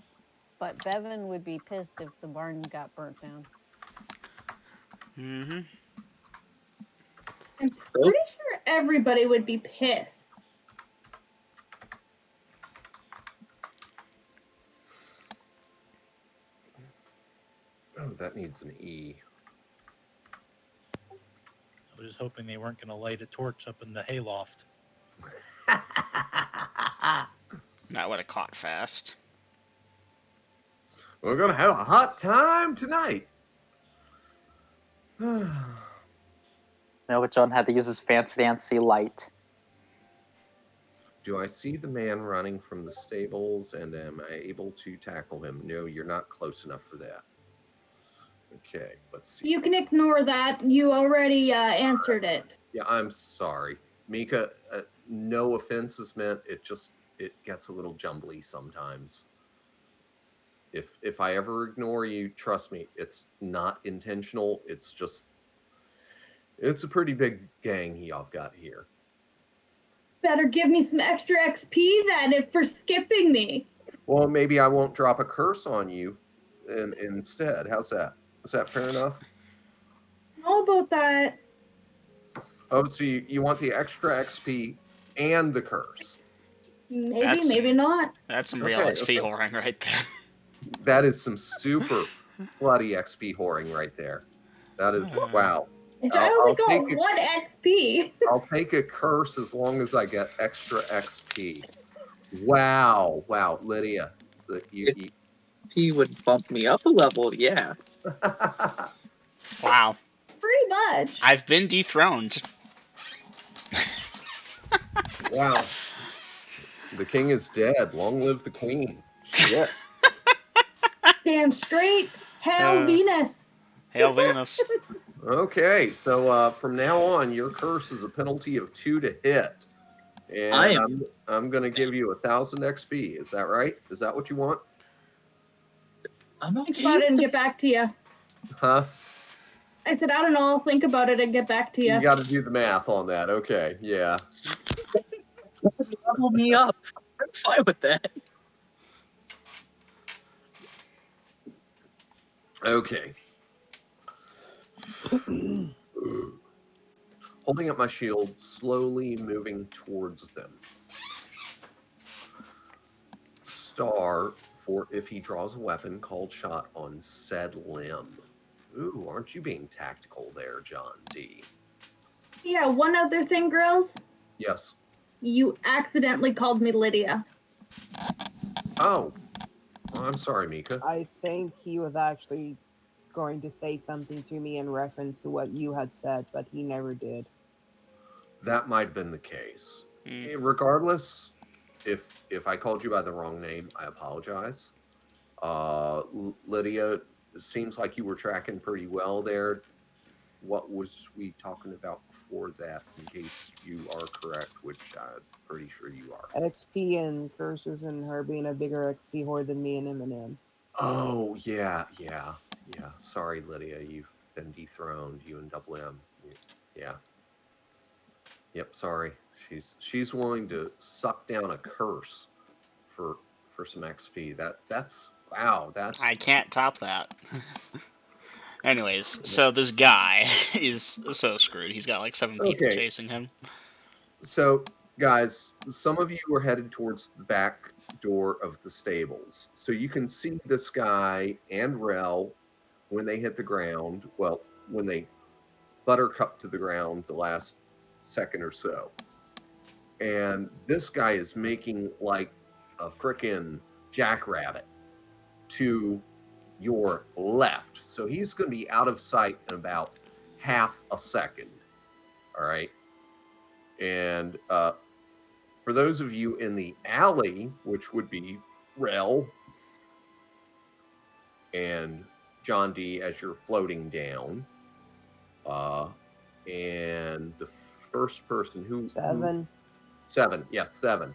But Bevan would be pissed if the barn got burnt down. Mm-hmm. I'm pretty sure everybody would be pissed. Oh, that needs an E. I was just hoping they weren't going to light a torch up in the hayloft. That would have caught fast. We're gonna have a hot time tonight. No, but John had to use his fancy light. Do I see the man running from the stables, and am I able to tackle him? No, you're not close enough for that. Okay, let's see. You can ignore that. You already answered it. Yeah, I'm sorry. Mika, no offense is meant. It gets a little jumbly sometimes. If I ever ignore you, trust me, it's not intentional. It's a pretty big gang y'all got here. Better give me some extra XP then for skipping me. Well, maybe I won't drop a curse on you instead. How's that? Is that fair enough? How about that? Oh, so you want the extra XP and the curse? Maybe, maybe not. That's some real XP whoring right there. That is some super bloody XP whoring right there. That is, wow. I only got 1 XP. I'll take a curse as long as I get extra XP. Wow. Wow, Lydia. He would bump me up a level, yeah. Wow. Pretty much. I've been dethroned. Wow. The king is dead. Long live the queen. Shit. Damn straight. Hail Venus. Hail Venus. Okay, so from now on, your curse is a penalty of 2 to hit. And I'm going to give you 1,000 XP. Is that right? Is that what you want? I'm okay. Think about it and get back to you. Huh? I said, I don't know. I'll think about it and get back to you. You got to do the math on that. Okay, yeah. Just level me up. I'm fine with that. Okay. Holding up my shield, slowly moving towards them. Star for if he draws a weapon called shot on said limb. Ooh, aren't you being tactical there, John D? Yeah, one other thing, girls. Yes. You accidentally called me Lydia. Oh. I'm sorry, Mika. I think he was actually going to say something to me in reference to what you had said, but he never did. That might have been the case. Regardless, if I called you by the wrong name, I apologize. Lydia, it seems like you were tracking pretty well there. What was we talking about before that, in case you are correct, which I'm pretty sure you are? XP and curses and her being a bigger XP whore than me and Eminem. Oh, yeah. Sorry, Lydia, you've been dethroned, you and Double M. Yeah. Yep, sorry. She's willing to suck down a curse for some XP. That's wow, that's I can't top that. Anyways, so this guy is so screwed. He's got like 7 people chasing him. So, guys, some of you are headed towards the back door of the stables. So you can see this guy and Rel when they hit the ground. Well, when they buttercup to the ground the last second or so. and this guy is making like a frickin' jackrabbit to your left. So he's going to be out of sight in about half a second. All right. And for those of you in the alley, which would be Rel and John D as you're floating down, and the first person who 7. Yes, 7.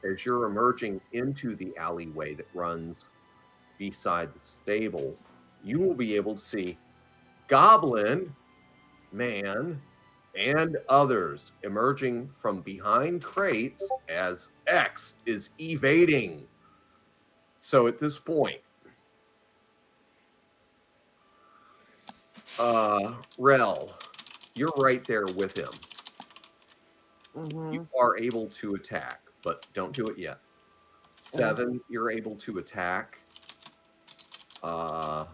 As you're emerging into the alleyway that runs beside the stable, you will be able to see Goblin, Man, and others emerging from behind crates as X is evading. So at this point, Rel, you're right there with him. You are able to attack, but don't do it yet. 7, you're able to attack. Hans,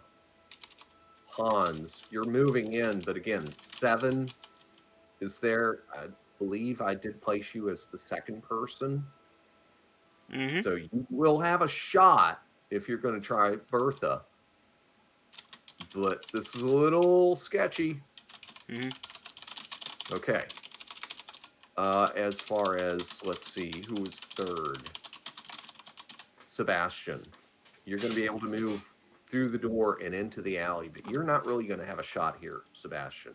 you're moving in, but again, 7 is there. I believe I did place you as the second person. Mm-hmm. So you will have a shot if you're going to try Bertha. But this is a little sketchy. Mm-hmm. Okay. As far as, let's see, who was third? Sebastian. You're going to be able to move through the door and into the alley, but you're not really going to have a shot here, Sebastian.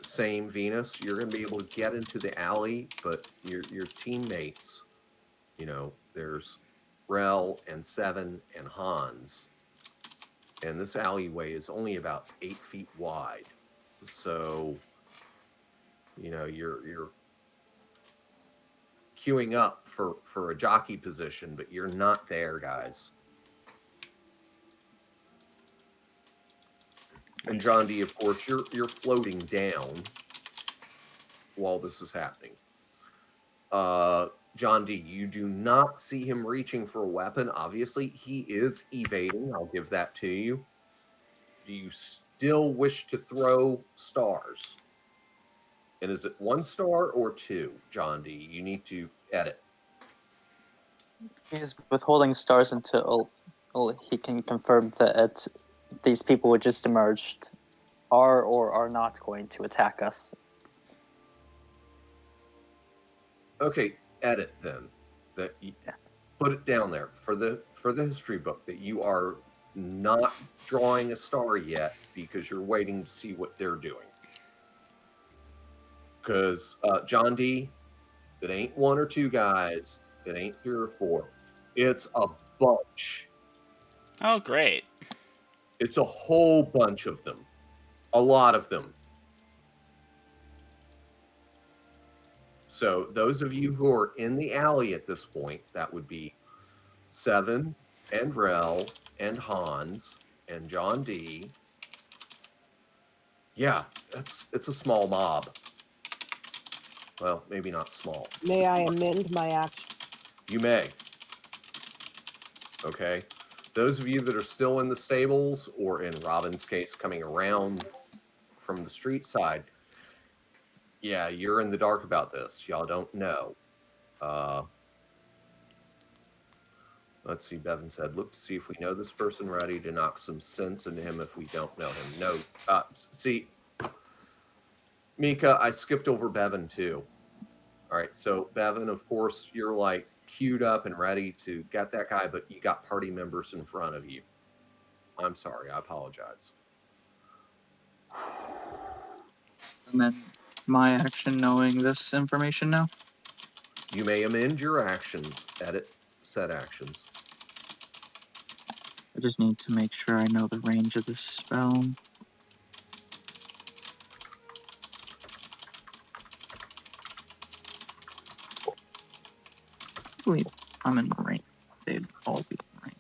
Same Venus. You're going to be able to get into the alley, but your teammates, you know, there's Rel and 7 and Hans. And this alleyway is only about 8 feet wide. So, you know, you're queuing up for a jockey position, but you're not there, guys. And John D, of course, you're floating down while this is happening. John D, you do not see him reaching for a weapon. Obviously, he is evading. I'll give that to you. Do you still wish to throw stars? And is it 1 star or 2, John D? You need to edit. He's withholding stars until he can confirm that these people who just emerged are or are not going to attack us. Okay, edit then. That you, put it down there for the history book that you are not drawing a star yet because you're waiting to see what they're doing. Because John D, it ain't 1 or 2 guys. It ain't 3 or 4. It's a bunch. Oh, great. It's a whole bunch of them. A lot of them. So those of you who are in the alley at this point, that would be 7 and Rel and Hans and John D. Yeah, it's a small mob. Well, maybe not small. May I amend my action? You may. Okay. Those of you that are still in the stables, or in Robin's case, coming around from the street side, yeah, you're in the dark about this. Y'all don't know. Let's see, Bevan said, look to see if we know this person, ready to knock some sense into him if we don't know him. No. See, Mika, I skipped over Bevan too. All right, so Bevan, of course, you're like queued up and ready to get that guy, but you got party members in front of you. I'm sorry, I apologize. Amend my action knowing this information now? You may amend your actions, edit set actions. I just need to make sure I know the range of this spell. I believe I'm in the range. They'd all be in range.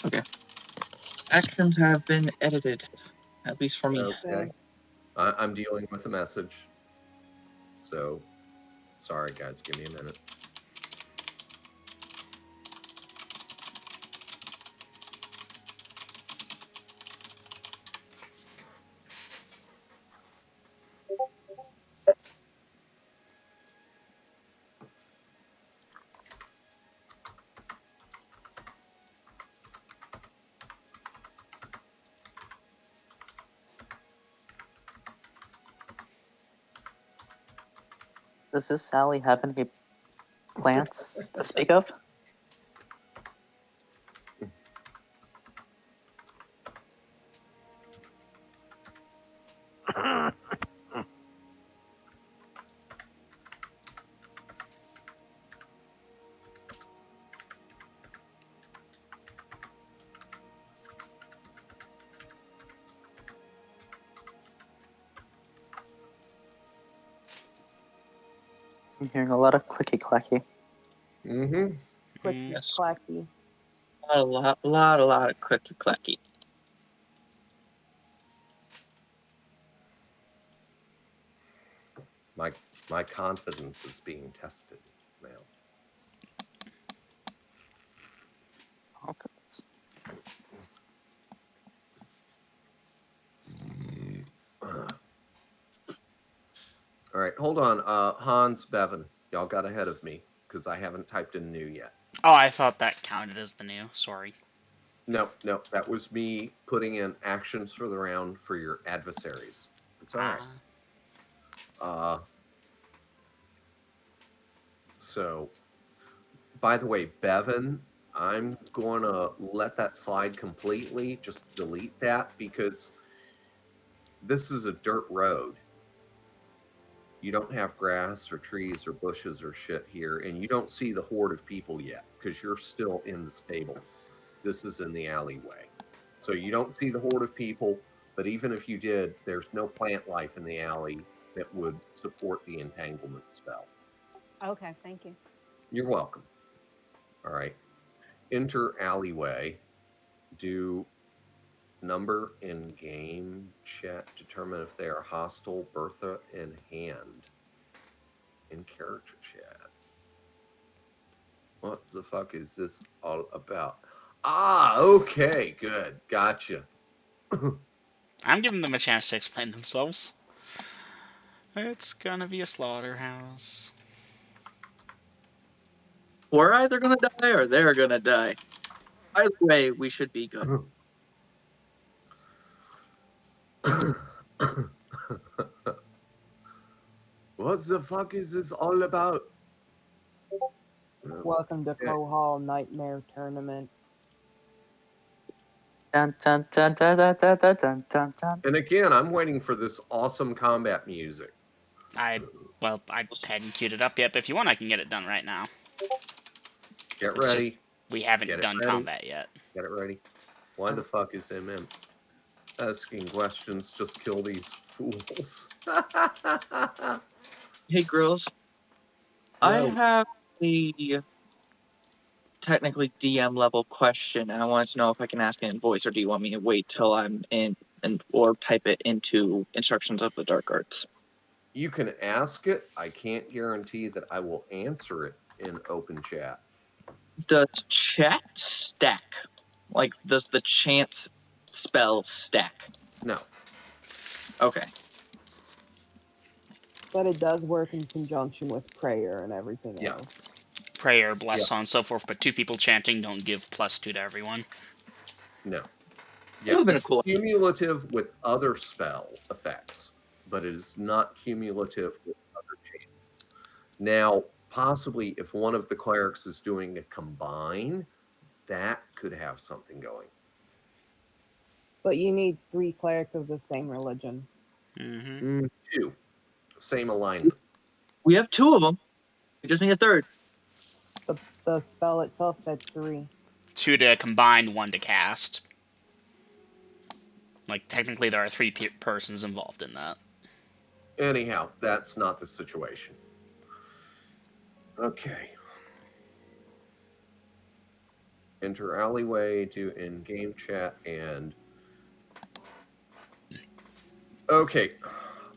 Okay. Actions have been edited, at least for me. Okay. I'm dealing with a message. So Sorry, guys. Give me a minute. Does this alley have any plants to speak of? I'm hearing a lot of clicky clacky. Mm-hmm. Clicky Yes. clacky. A lot of clicky clacky. My confidence is being tested now. Confidence. All right, hold on. Hans, Bevan, y'all got ahead of me because I haven't typed in new yet. Oh, I thought that counted as the new. Sorry. No, that was me putting in actions for the round for your adversaries. It's all right. So, by the way, Bevan, I'm going to let that slide completely. Just delete that because this is a dirt road. You don't have grass or trees or bushes or shit here, and you don't see the horde of people yet because you're still in the stables. This is in the alleyway. So you don't see the horde of people, but even if you did, there's no plant life in the alley that would support the entanglement spell. Okay, thank you. You're welcome. All right. Enter alleyway. Do number in game chat. Determine if they are hostile. Bertha in hand. In character chat. What the fuck is this all about? Ah, okay, good. Gotcha. I'm giving them a chance to explain themselves. It's gonna be a slaughterhouse. We're either gonna die or they're gonna die. Either way, we should be good. What the fuck is this all about? Welcome to Crow Hall Nightmare Tournament. Dun, dun, dun, dun, dun, dun, dun, dun, dun, dun. And again, I'm waiting for this awesome combat music. I hadn't queued it up yet, but if you want, I can get it done right now. Get It's just ready. we haven't Get it done ready. combat yet. Get it ready. Why the fuck is MM asking questions? Just kill these fools. Hey, girls. I have a technically DM level question. I want to know if I can ask it in voice, or do you want me to wait till I'm in or type it into instructions of the dark arts? You can ask it. I can't guarantee that I will answer it in open chat. Does chat stack? Like, does the chant spell stack? No. Okay. But it does work in conjunction with prayer and everything Yes. else. Prayer, bless, Yep. so on and so forth, but 2 people chanting don't give +2 to everyone. No. That Yeah. would've been a cool. Cumulative with other spell effects, but it is not cumulative with other chants. Now, possibly if one of the clerics is doing a combine, that could have something going. But you need 3 clerics of the same religion. Mm-hmm. 2. Same alignment. We have 2 of them. We just need a third. The spell itself said 3. 2 to combine, 1 to cast. Like, technically there are 3 persons involved in that. Anyhow, that's not the situation. Okay. Enter alleyway, do in-game chat, and... Okay.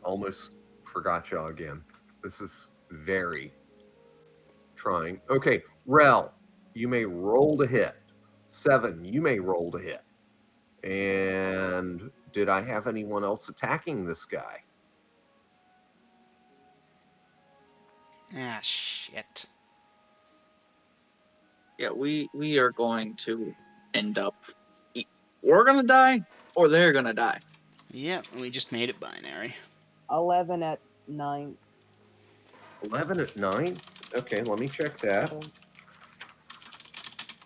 Almost forgot y'all again. This is very trying. Okay, Rel, you may roll to hit. 7, you may roll to hit. And did I have anyone else attacking this guy? Ah, shit. Yeah, we are going to end up. We're gonna die, or they're gonna die. Yep, we just made it binary. 11 at 9. 11 at 9? Okay, let me check that.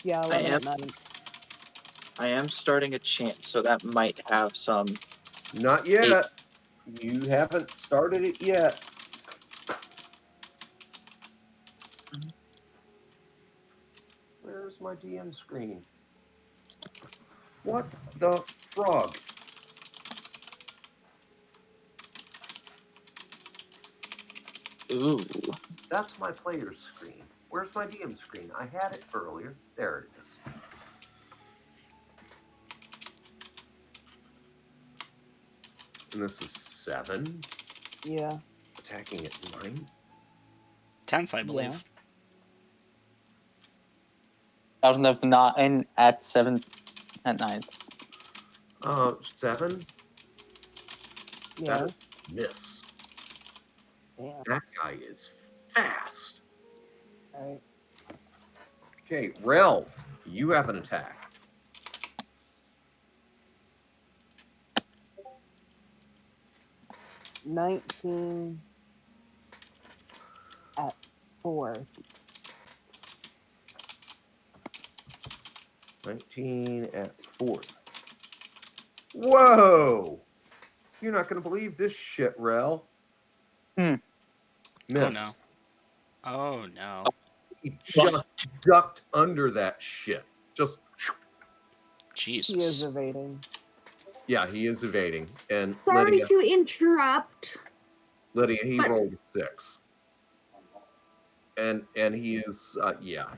Yeah, 11 at 9. I am starting a chant, so that might have some. Not yet. You haven't started it yet. Where's my DM screen? What the frog? Ooh. That's my player's screen. Where's my DM screen? I had it earlier. There it is. And this is 7. Yeah. Attacking at 9. 10th, I believe. Out of 9 at 7 at 9. 7. Yeah. That is miss. Damn. That guy is fast. All right. Okay, Rel, you have an attack. $19 at 4. 19 at 4th. Whoa! You're not going to believe this shit, Rel. Hmm. Miss. Oh no. He just ducked under that shit. Just. Jesus. He is evading. Yeah, he is evading. And Sorry Lydia, to interrupt. he but- rolled 6. And he is,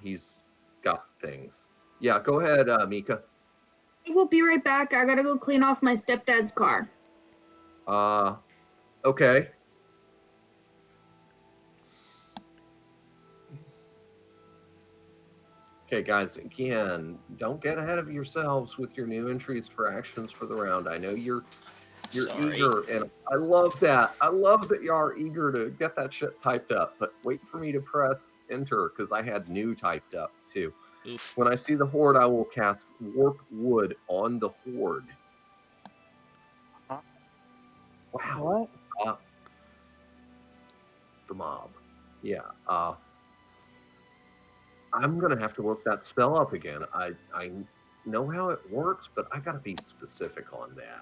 he's got things. Yeah, go ahead, Mika. I will be right back. I gotta go clean off my stepdad's car. Okay. Okay, guys, again, don't get ahead of yourselves with your new entries for actions for the round. I know you're Sorry. eager, and I love that. I love that you are eager to get that shit typed up, but wait for me to press enter, because I had new typed up, too. Oof. When I see the horde, I will cast Warp Wood on the horde. Wow. What? The mob. Yeah. I'm going to have to work that spell up again. I know how it works, but I got to be specific on that.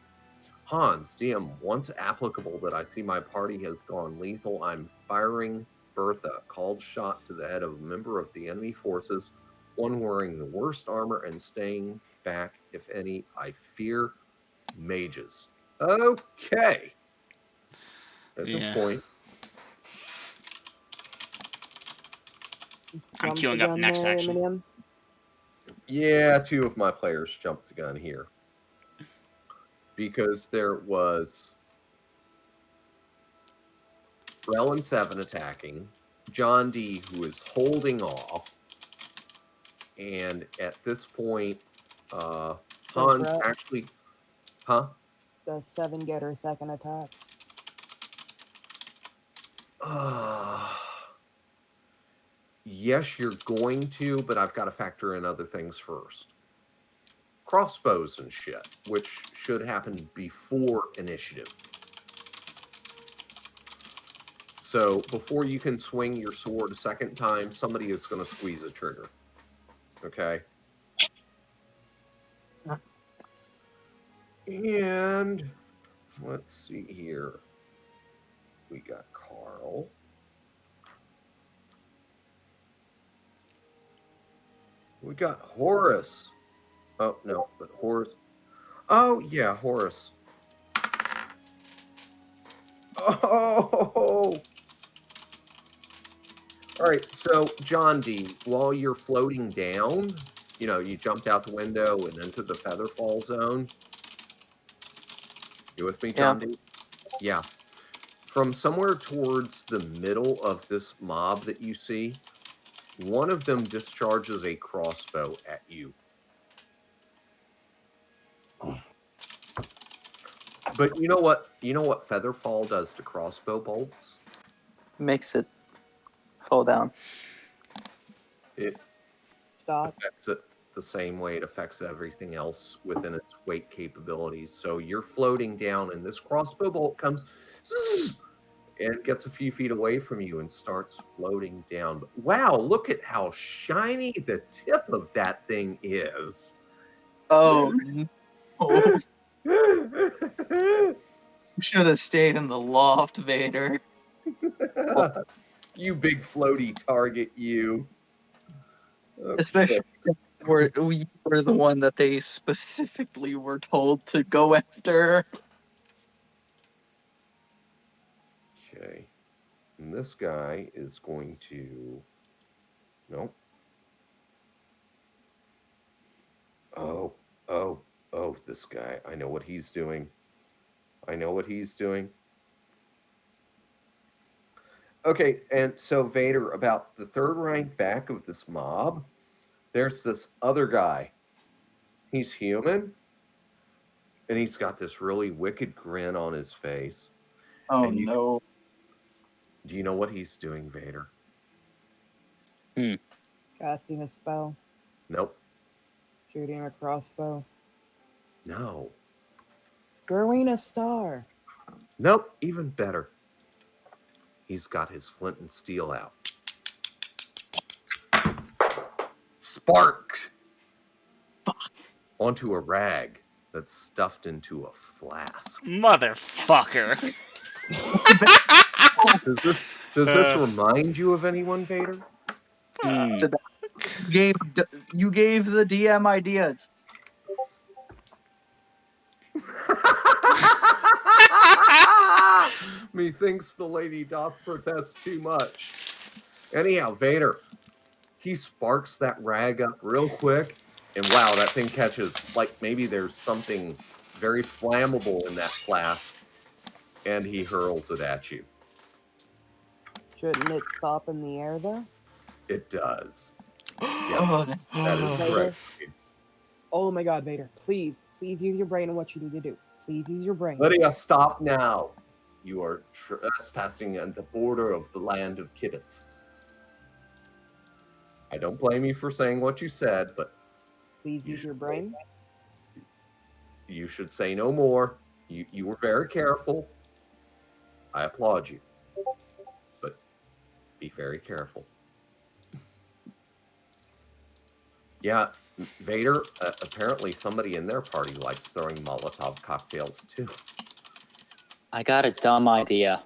Hans, DM, once applicable that I see my party has gone lethal, I'm firing Bertha, called shot to the head of a member of the enemy forces, one wearing the worst armor and staying back, if any. I fear mages. Okay. At this point. I'm Jump queuing the up gun next there, action. Eminem. Yeah, 2 of my players jumped the gun here. Because there was Rel and 7 attacking, John D, who is holding off, and at this point, Hans Rel. actually, huh? Does 7 get her second attack? Yes, you're going to, but I've got to factor in other things first. Crossbows and shit, which should happen before initiative. So before you can swing your sword a second time, somebody is going to squeeze a trigger. Okay? And let's see here. We got Carl. We got Horace. Oh, no, but Horace. Oh, yeah, Horace. Oh! All right, so John D, while you're floating down, you jumped out the window and into the Featherfall zone. You with me, John D? Yeah. From somewhere towards the middle of this mob that you see, one of them discharges a crossbow at you. But you know what? You know what Featherfall does to crossbow bolts? Makes it fall down. It Stop. affects it the same way it affects everything else within its weight capabilities. So you're floating down, and this crossbow bolt comes and gets a few feet away from you and starts floating down. But wow, look at how shiny the tip of that thing is. Oh, no. Should have stayed in the loft, Vader. You big floaty target, you. Okay. Especially since we were the one that they specifically were told to go after. Okay. And this guy is going to... Nope. Oh, this guy. I know what he's doing. Okay, and so Vader, about the third rank back of this mob, there's this other guy. He's human, and he's got this really wicked grin on his face. Oh, And no. Do you know what he's doing, Vader? Casting a spell. Nope. Shooting a crossbow. No. Throwing a star. Nope. Even better. He's got his flint and steel out. Sparks! Fuck. Onto a rag that's stuffed into a flask. Motherfucker. Does this remind you of anyone, Vader? So you gave the DM ideas. Methinks the lady doth protest too much. Anyhow, Vader, he sparks that rag up real quick, and wow, that thing catches, like maybe there's something very flammable in that flask, and he hurls it at you. Shouldn't it stop in the air, though? It does. Oh, Yes, that is Vader? correct. Oh my god, Vader. Please use your brain on what you need to do. Please use your brain. Lydia, stop now. You are trespassing on the border of the land of Kibbutz. I don't blame you for saying what you said, but Please use your brain. you should say no more. You were very careful. I applaud you. But be very careful. Yeah, Vader, apparently somebody in their party likes throwing Molotov cocktails too. I got a dumb idea.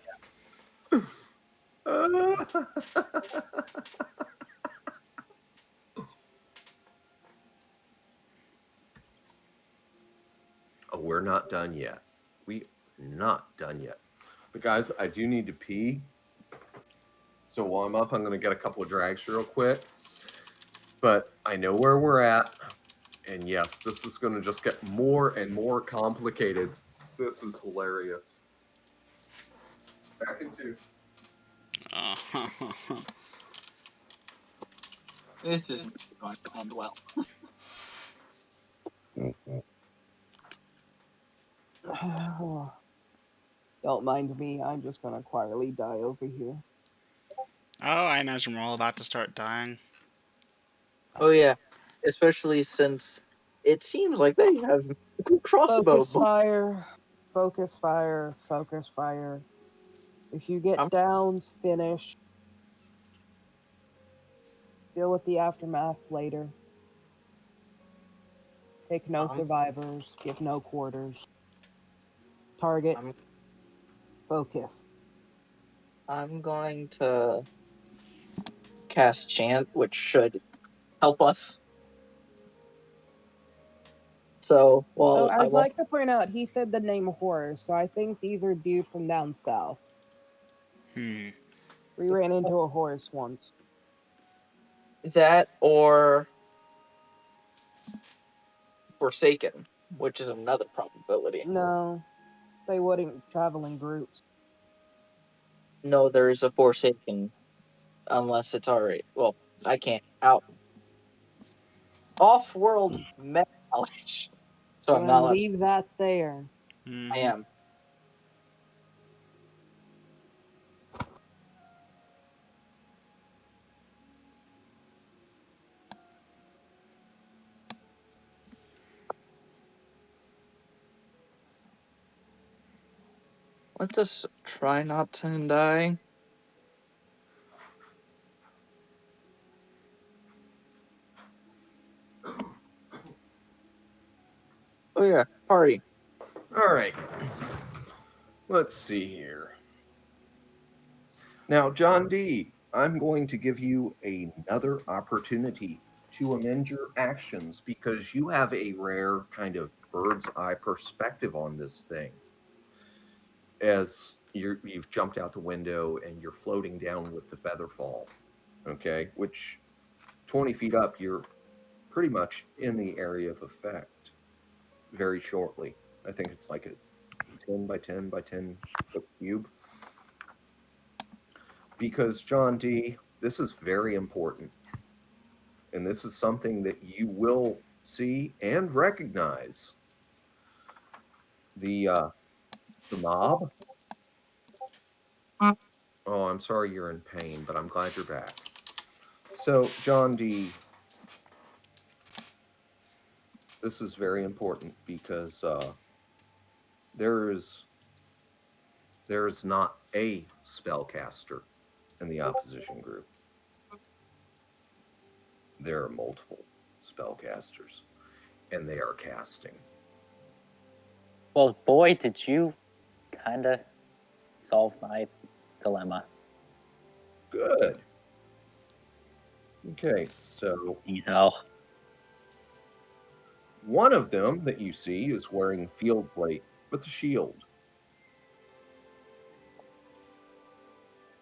Oh, we're not done yet. We are not done yet. But guys, I do need to pee. So while I'm up, I'm going to get a couple of drags real quick. But I know where we're at. And yes, this is going to just get more and more complicated. This is hilarious. Back in 2. this isn't going to end well. Don't mind me. I'm just gonna quietly die over here. Oh, I imagine we're all about to start dying. Oh, yeah. Especially since it seems like they have a good crossbow. Focus fire. Focus fire. Focus fire. If you get downs, finish. Deal with the aftermath later. Take no survivors. Give no quarters. Target. Focus. I'm going to cast Chant, which should help us. So, well, I'd like to point out he said the name horror, so I think these are dudes from down south. We ran into a horse once. That or Forsaken, which is another probability. No, they wouldn't travel in groups. know there is a Forsaken unless it's already. Well, I can't out off-world meta knowledge, so I'm Then not allowed. leave that there. I am. Let us try not to die. Oh yeah, party. All right. Let's see here. Now, John D., I'm going to give you another opportunity to amend your actions because you have a rare kind of bird's eye perspective on this thing. As you've jumped out the window and you're floating down with the feather fall, okay? Which 20 feet up, you're pretty much in the area of effect very shortly. I think it's like a 10 by 10 by 10 foot cube. Because, John D., this is very important. And this is something that you will see and recognize. The mob. Oh, I'm sorry you're in pain, but I'm glad you're back. So, John D., this is very important because there's not a spellcaster in the opposition group. There are multiple spellcasters, and they are casting. Well, boy, did you kind of solve my dilemma. Good. Okay, so You know. one of them that you see is wearing field plate with a shield.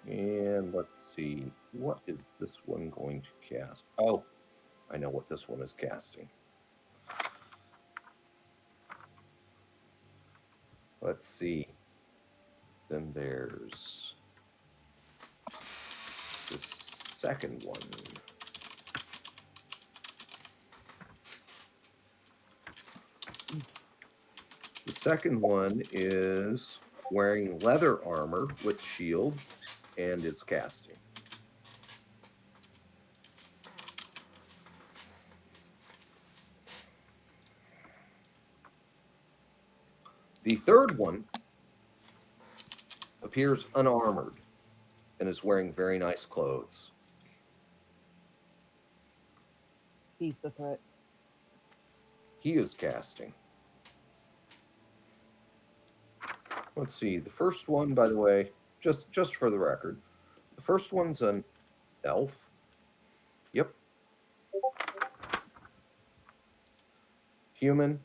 And let's see, what is this one going to cast? Oh, I know what this one is casting. Let's see. Then there's the second one. The second one is wearing leather armor with shield and is casting. The third one appears unarmored and is wearing very nice clothes. He's the threat. He is casting. Let's see. The first one, by the way, just for the record, the first one's an elf. Yep. Human.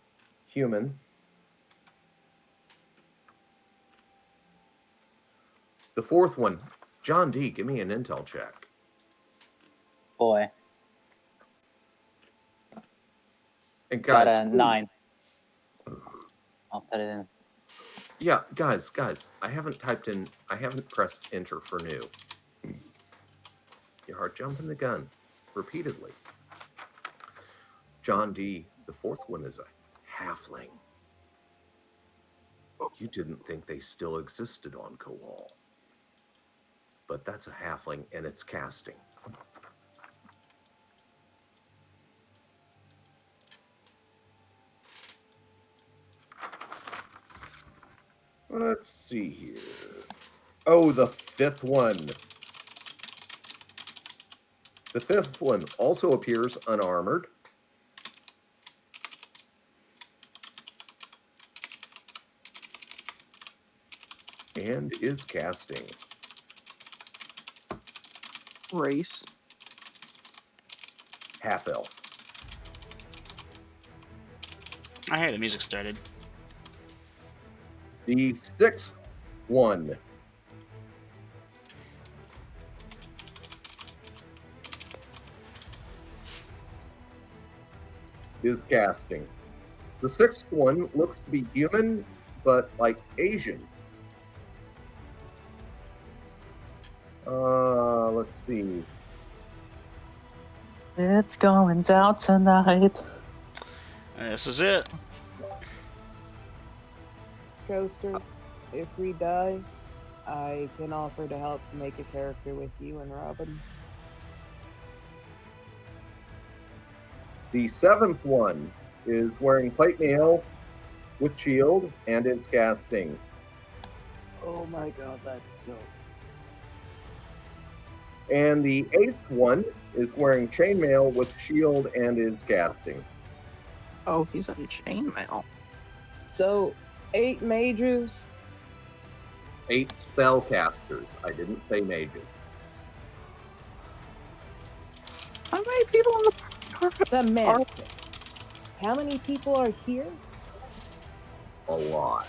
The fourth one, John D., give me an intel check. Boy. And guys, Got a 9. I'll put it in. Yeah, guys, I haven't pressed enter for new. You're hard jumping the gun repeatedly. John D., the fourth one is a halfling. You didn't think they still existed on Kohal. But that's a halfling, and it's casting. Let's see here. Oh, the fifth one. The fifth one also appears unarmored. And is casting. Race. Half elf. I hear the music started. The sixth one is casting. The sixth one looks to be human, but like Asian. Let's see. It's going down tonight. This is it. Coaster, if we die, I can offer to help make a character with you and Robin. The seventh one is wearing plate mail with shield and is casting. Oh my god, that's so. And the eighth one is wearing chainmail with shield and is casting. Oh, he's on chainmail. So, 8 mages. 8 spellcasters. I didn't say mages. How many people in the Semantics. How many people are here? A lot.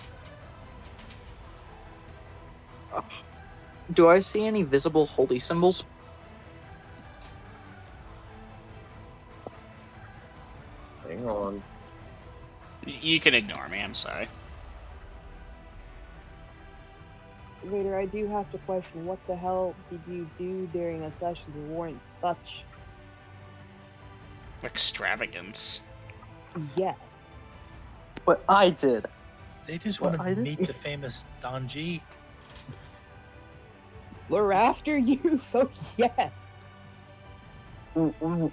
Do I see any visible holy symbols? Hang on. You can ignore me, I'm sorry. Vader, I do have to question, what the hell did you do during a session to warrant such? Extravagance. Yeah. What I did. They just Well, want I to did- meet the famous Don G. We're after you, so yes.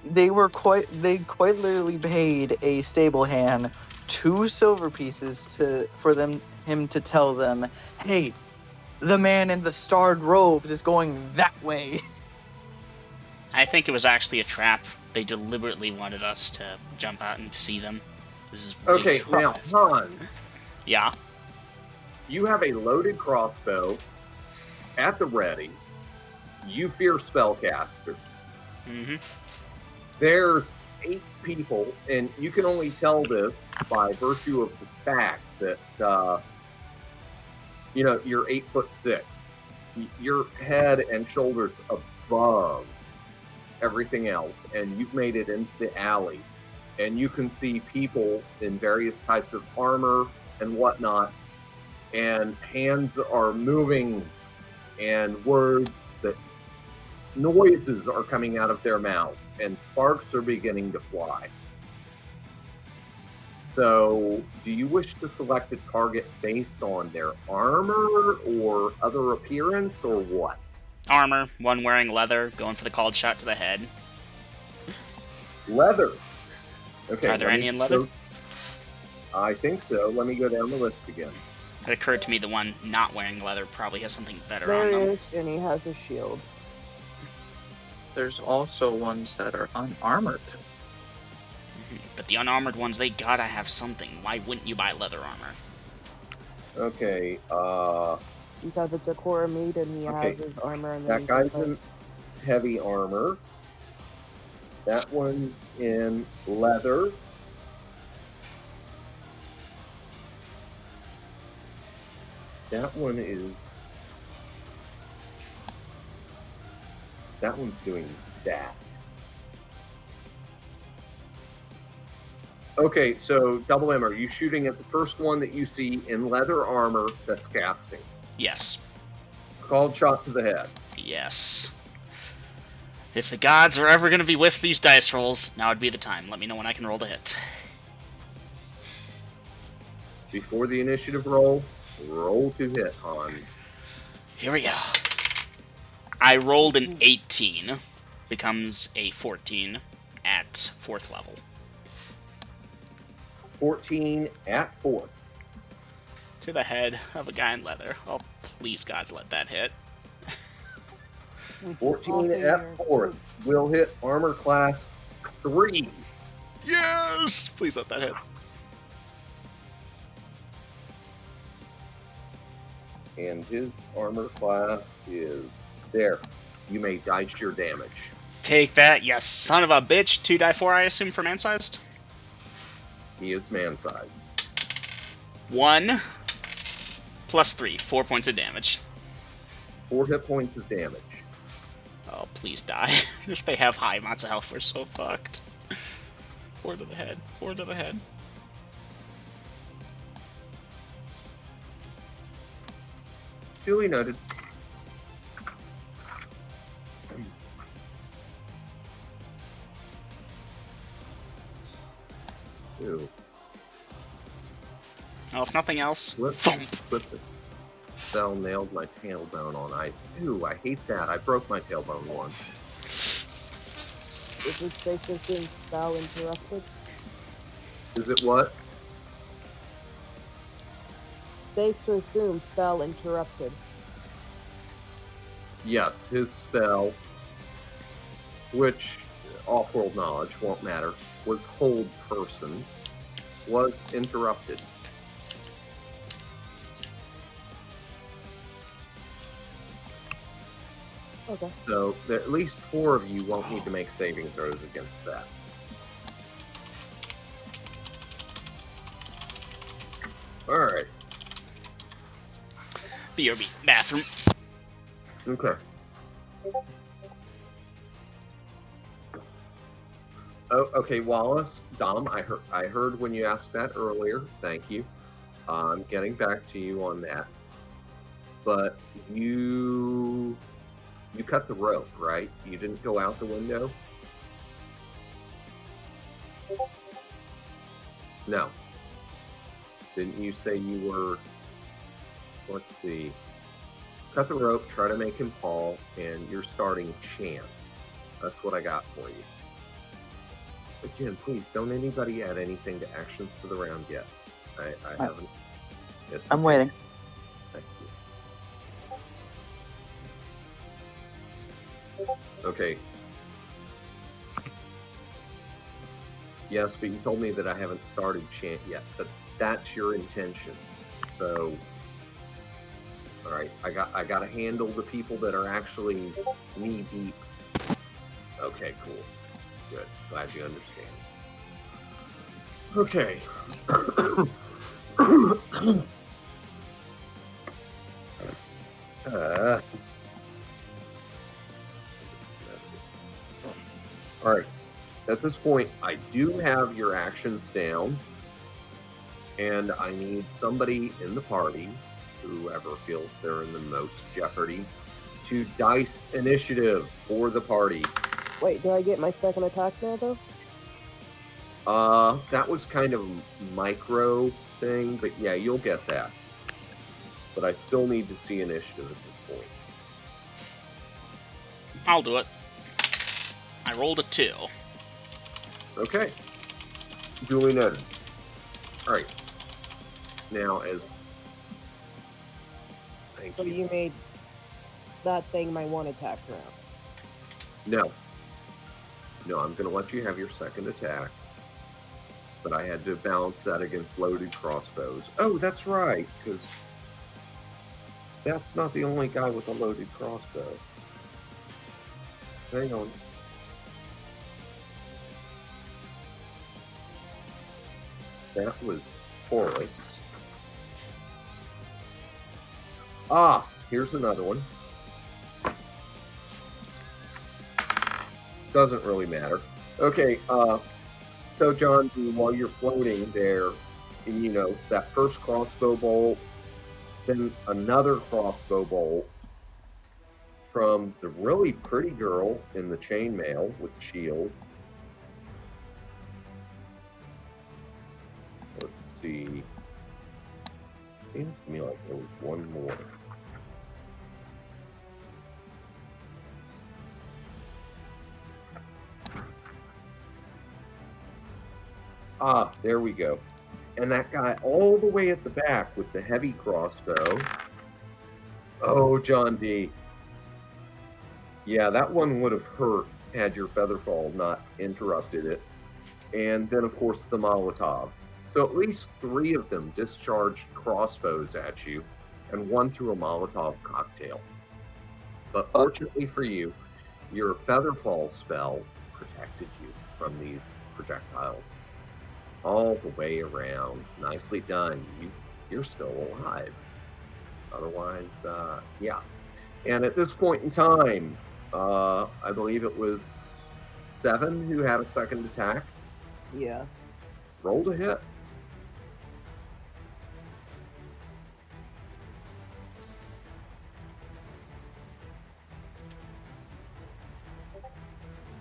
They quite literally paid a stable hand 2 silver pieces for him to tell them, hey, the man in the starred robes is going that way. I think it was actually a trap. They deliberately wanted us to jump out and see them. This is way Okay, too now, fast. Hans, Yeah. you have a loaded crossbow at the ready. You fear spellcasters. Mm-hmm. There's 8 people, and you can only tell this by virtue of the fact that, you're 8'6". Your head and shoulders above everything else, and you've made it into the alley, and you can see people in various types of armor and whatnot, and hands are moving, and noises are coming out of their mouths, and sparks are beginning to fly. So, do you wish to select a target based on their armor or other appearance, or what? Armor, one wearing leather, going for the called shot to the head. Leather. Okay. Are there any in leather? I think so. Let me go down the list again. It occurred to me the one not wearing leather probably has something better There on them. is, and he has a shield. There's also ones that are unarmored. But the unarmored ones, they gotta have something. Why wouldn't you buy leather armor? Okay, Because it's a core meat and he Okay. has his armor and that guy's in heavy armor. That one's in leather. That one is... That one's doing that. Okay, so Double M, are you shooting at the first one that you see in leather armor that's casting? Yes. Called shot to the head. Yes. If the gods are ever gonna be with these dice rolls, now would be the time. Let me know when I can roll the hit. Before the initiative roll to hit, Hans. Here we go. I rolled an 18. Becomes a 14 at 4th level. 14 at 4th. To the head of a guy in leather. Oh, please, gods, let that hit. 14 at 4th will hit armor class 3. Yes! Please let that hit. And his armor class is there. You may dice your damage. Take that, yes, son of a bitch. 2d4, I assume, for man-sized? He is man-sized. 1 plus 3, 4 points of damage. 4 hit points of damage. Oh, please die. If they have high amounts of health, we're so fucked. 4 to the head. 4 to the head. Duly noted. Ooh. Well, if nothing else, Slip, thump. slip the spell nailed my tailbone on ice. Ooh, I hate that. I broke my tailbone once. Is it safe to assume spell interrupted? Is it what? Safe to assume spell interrupted. Yes, his spell, which off-world knowledge won't matter, was hold person, was interrupted. Okay. So at least 4 of you won't need to make saving throws against that. All right. BRB bathroom. Okay. Oh, okay, Wallace, Dom, I heard when you asked that earlier. Thank you. I'm getting back to you on that. But you cut the rope, right? You didn't go out the window? No. Didn't you say you were, let's see, cut the rope, try to make him fall, and you're starting chant. That's what I got for you. Again, please, don't anybody add anything to actions for the round yet. I haven't. I'm waiting. Thank you. Okay. Yes, but you told me that I haven't started chant yet, but that's your intention. So, all right, I got to handle the people that are actually knee deep. Okay, cool. Good. Glad you understand. Okay. All right. At this point, I do have your actions down, and I need somebody in the party, whoever feels they're in the most jeopardy, to dice initiative for the party. Wait, do I get my second attack now, though? That was kind of a micro thing, but yeah, you'll get that. But I still need to see initiative at this point. I'll do it. I rolled a 2. Okay. Duly noted. Alright. Now, Thank So you. you made that thing my one attack round. No. No, I'm going to let you have your second attack. But I had to balance that against loaded crossbows. Oh, that's right, because that's not the only guy with a loaded crossbow. Hang on. That was Forrest. Ah, here's another one. Doesn't really matter. Okay, so John, while you're floating there, that first crossbow bolt, then another crossbow bolt from the really pretty girl in the chainmail with the shield. Let's see. Seems to me like there was one more. Ah, there we go. And that guy all the way at the back with the heavy crossbow. Oh, John D. Yeah, that one would have hurt had your Featherfall not interrupted it. And then, of course, the Molotov. So at least 3 of them discharged crossbows at you, and 1 threw a Molotov cocktail. But fortunately for you, your Featherfall spell protected you from these projectiles. All the way around. Nicely done. You're still alive. Otherwise, yeah. And at this point in time, I believe it was 7 who had a second attack. Yeah. Rolled a hit.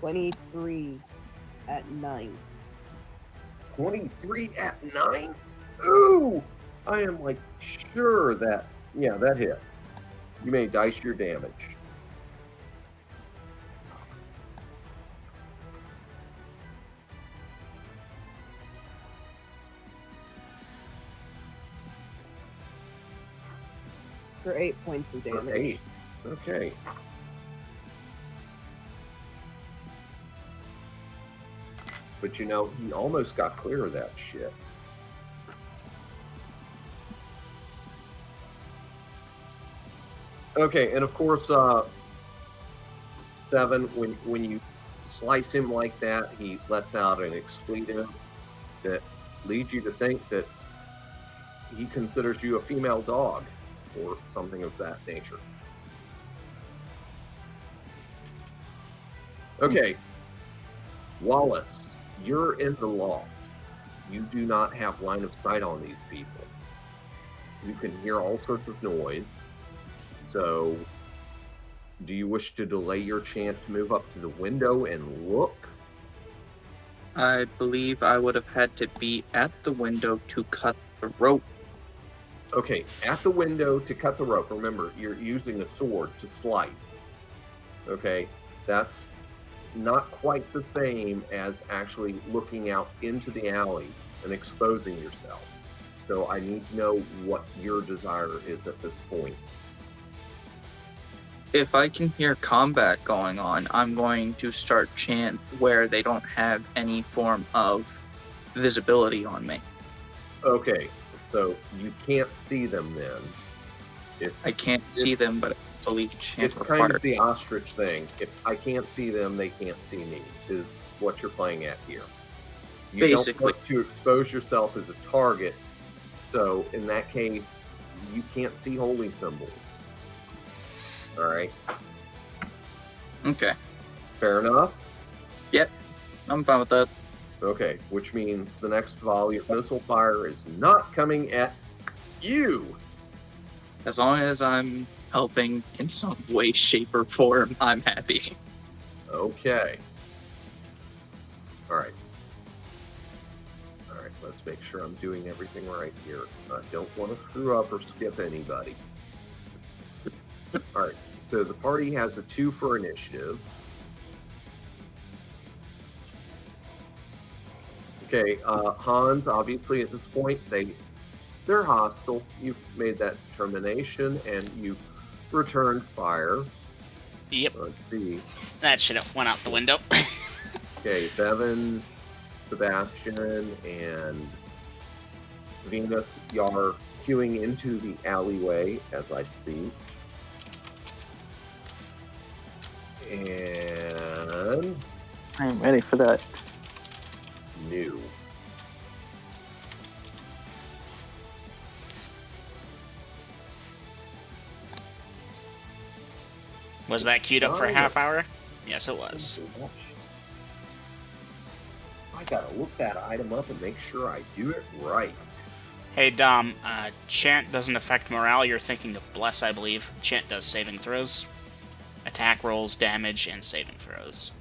$23 at 9. 23 at 9? Ooh! I am like sure that, yeah, that hit. You may dice your damage. For 8 points of damage. 8. Okay. But you know, he almost got clear of that shit. Okay, and of course, 7, when you slice him like that, he lets out an expletive that leads you to think that he considers you a female dog or something of that nature. Okay, Wallace, you're in the loft. You do not have line of sight on these people. You can hear all sorts of noise. So, do you wish to delay your chance to move up to the window and look? I believe I would have had to be at the window to cut the rope. Okay, at the window to cut the rope. Remember, you're using a sword to slice. Okay, that's not quite the same as actually looking out into the alley and exposing yourself. So I need to know what your desire is at this point. If I can hear combat going on, I'm going to start chant where they don't have any form of visibility on me. Okay, so you can't see them then. I can't see them, but I believe chant It's kind of the ostrich thing. If I can't see them, they can't see me, is what you're playing at here. You don't Basically. want to expose yourself as a target, so in that case, you can't see holy symbols. Alright? Okay. Fair enough? Yep. I'm fine with that. Okay, which means the next volley of missile fire is not coming at you! As long as I'm helping in some way, shape, or form, I'm happy. Okay. Alright. Alright, let's make sure I'm doing everything right here. I don't want to screw up or skip anybody. Alright, so the party has a 2 for initiative. Okay, Hans, obviously at this point, they're hostile. You've made that determination, and you've returned fire. Yep. Let's see. That should have went out the window. Okay, Bevan, Sebastian, and Venus, y'all are queuing into the alleyway as I speak. And I'm ready for that. new. Was that queued up for a half hour? Yes, it was. I gotta look that item up and make sure I do it right. Hey Dom, chant doesn't affect morale. You're thinking of bless, I believe. Chant does saving throws, attack rolls, damage, and saving throws.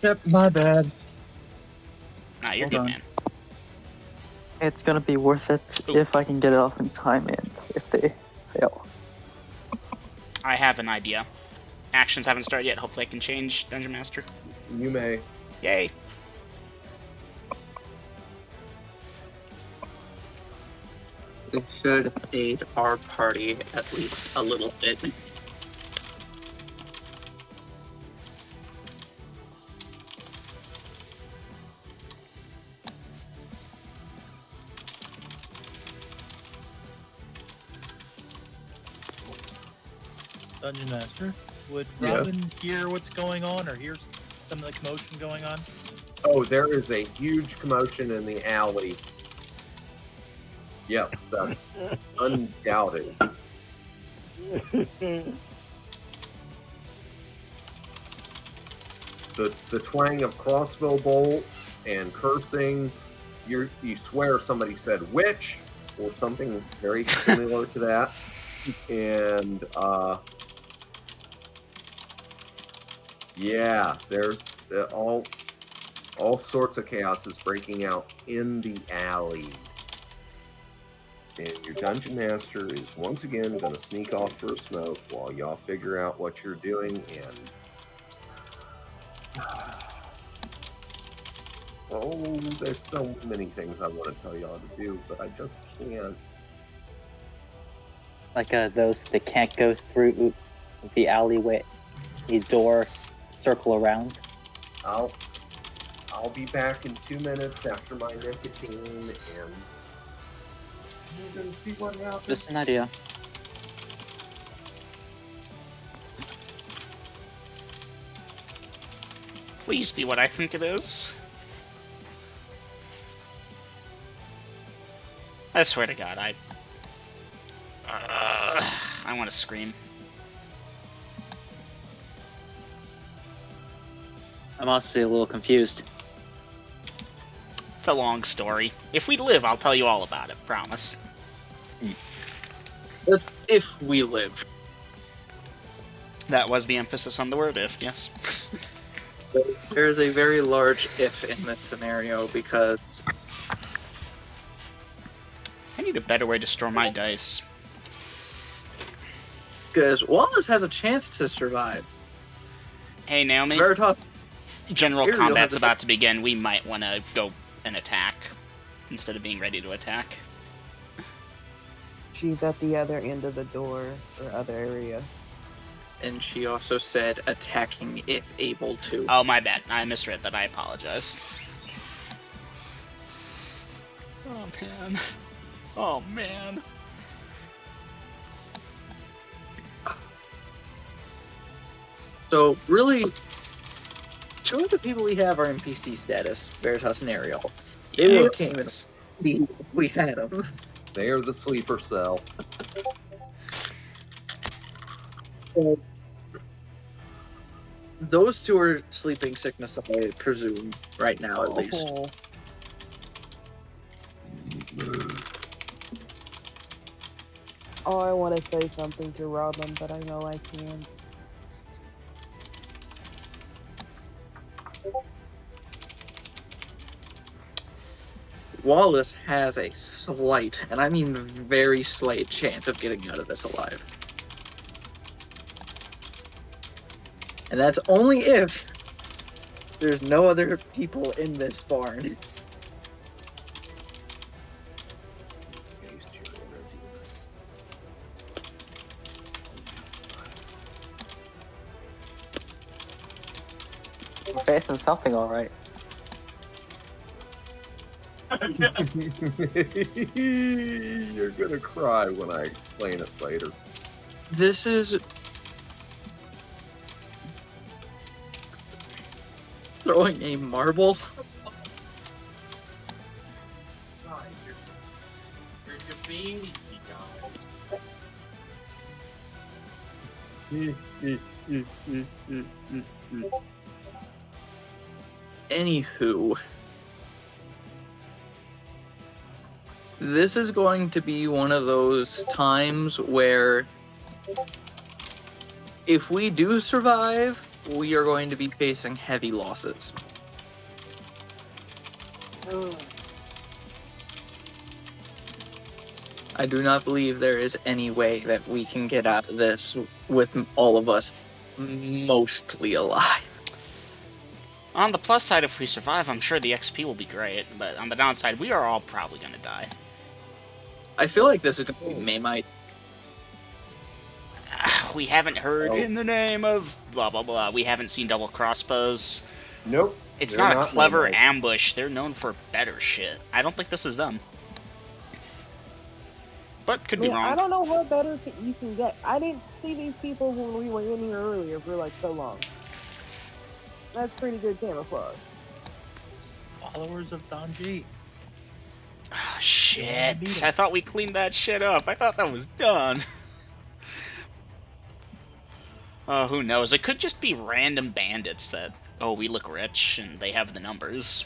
Yep, my bad. Nah, you're Hold good, on. man. It's gonna be worth it Ooh. if I can get it off in time and if they fail. I have an idea. Actions haven't started yet. Hopefully I can change, Dungeon Master. You may. Yay. It should aid our party at least a little bit. Dungeon Master, would Yeah. Robin hear what's going on or hear some of the commotion going on? Oh, there is a huge commotion in the alley. Yes, that's undoubted. The twang of crossbow bolts and cursing you swear somebody said witch or something very similar to that, and yeah, there's all sorts of chaos is breaking out in the alley. And your dungeon master is once again going to sneak off for a smoke while y'all figure out what you're doing. And oh, there's so many things I want to tell y'all to do, but I just can't. Like those that can't go through the alleyway, the door, circle around. I'll be back in 2 minutes after my nicotine, and we're going to see what happens. Just an idea. Please be what I think it is. I swear to God, I want to scream. I'm honestly a little confused. It's a long story. If we live, I'll tell you all about it, promise. That's if we live. That was the emphasis on the word if, yes. There is a very large if in this scenario because I need a better way to store my dice. Wallace has a chance to survive. Hey, Naomi. Veritas, General Here, you'll have combat's to about to begin. We might want to go and attack instead of being ready to attack. She's at the other end of the door or other area. and she also said attacking if able to. Oh, my bad. I misread that. I apologize. Oh, man. Oh, man. So, really, two of the people we have are NPC status, Veritas and Ariel. They Yeah, would have came in if we had them. They are the sleeper cell. So, those two are sleeping sickness, I presume, right now at least. Oh. Oh, I want to say something to Robin, but I know I can't. Wallace has a slight, and I mean very slight, chance of getting out of this alive. And that's only if there's no other people in this barn. We're facing something, all right. You're gonna cry when I explain it later. This is throwing a marble. You're debating Anywho, this is going to be one of those times where if we do survive, we are going to be facing heavy losses. I do not believe there is any way that we can get out of this with all of us mostly alive. On the plus side, if we survive, I'm sure the XP will be great, but on the downside, we are all probably gonna die. I feel like this is going to be Maymite. We haven't heard in the name of blah blah blah. We haven't seen double crossbows. Nope. It's they're not a clever Mennonites. ambush. They're known for better shit. I don't think this is them. But could be Man, I wrong. don't know how better you can get. I didn't see these people when we were in here earlier for like so long. That's pretty good camouflage. Followers of Donji. Oh, shit. I thought we cleaned that shit up. I thought that was done. Oh, who knows? It could just be random bandits that, oh, we look rich and they have the numbers.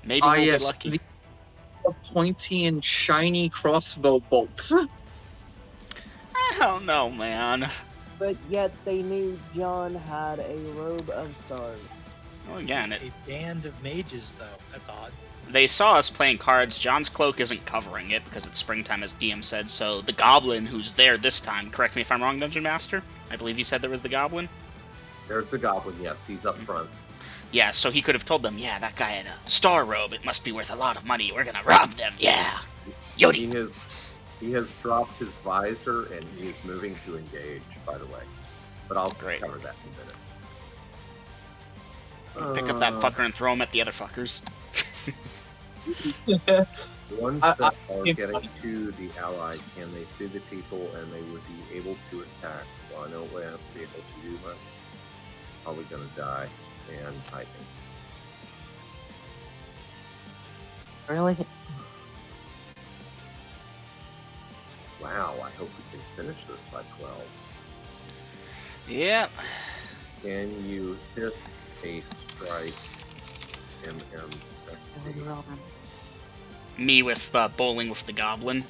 Maybe we'll Yes, get lucky. of pointy and shiny crossbow bolts. I don't know, man. But yet they knew John had a robe of stars. Well, again, A band of mages, though. That's odd. they saw us playing cards. John's cloak isn't covering it because it's springtime, as DM said. So the goblin who's there this time, correct me if I'm wrong, Dungeon Master? I believe he said there was the goblin. There's the goblin, yes, he's up front. Yeah, so he could have told them, yeah, that guy had a star robe. It must be worth a lot of money. We're gonna rob them. Yeah. Yodi. He has dropped his visor and he is moving to engage, by the way. But I'll Great. cover that in a minute. Pick up that fucker and throw him at the other fuckers. Once I- that I- are getting to the ally, can they see the people and they would be able to attack? Well, I know we have to be able to do much. Probably gonna die and typing. Really? Wow, I hope we can finish this by 12. Yep. Can you hiss a strike MMXD? Me with bowling with the goblin.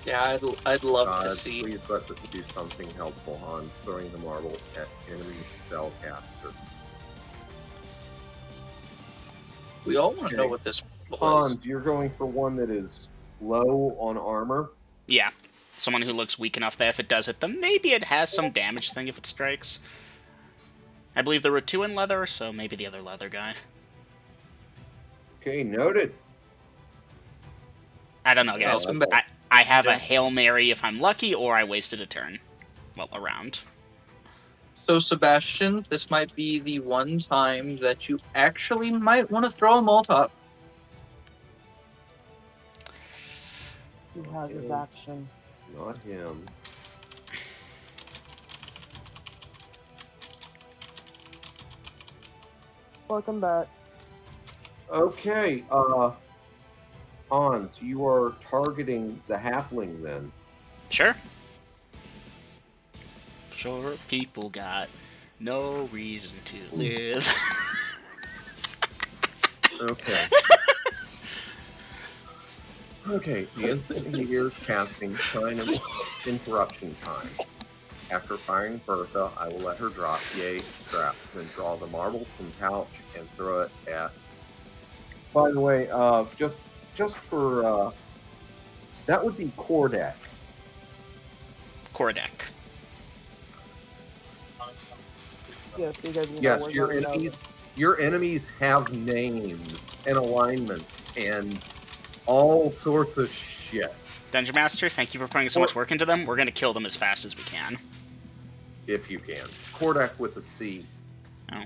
Yeah, I'd love God, to see. please let us do something helpful. Hans throwing the marble at enemy spellcaster. We all want to know Okay. what this was. Hans, you're going for one that is low on armor. Yeah. Someone who looks weak enough that if it does hit them, maybe it has some damage thing if it strikes. I believe there were 2 in leather, so maybe the other leather guy. Okay, noted. I don't know, guys. Welcome back. I have a Hail Mary if I'm lucky, or I wasted a turn. Well, a round. So, Sebastian, this might be the one time that you actually might want to throw a Molotov. He has his action. Not him. Welcome back. Okay, Hans, you are targeting the halfling then. Sure. Sure, people got no reason to live. Okay. Okay, the instant he hears casting, sign of interruption time. After firing Bertha, I will let her drop, yay, strap, then draw the marble from pouch and throw it at... By the way, just for, that would be Kordak. Kordek. Yes, because you know, Yes, we're your enemies have names and alignments and all sorts of shit. Dungeon Master, thank you for putting so much work into them. We're gonna kill them as fast as we can. If you can. Kordak with a C. Oh.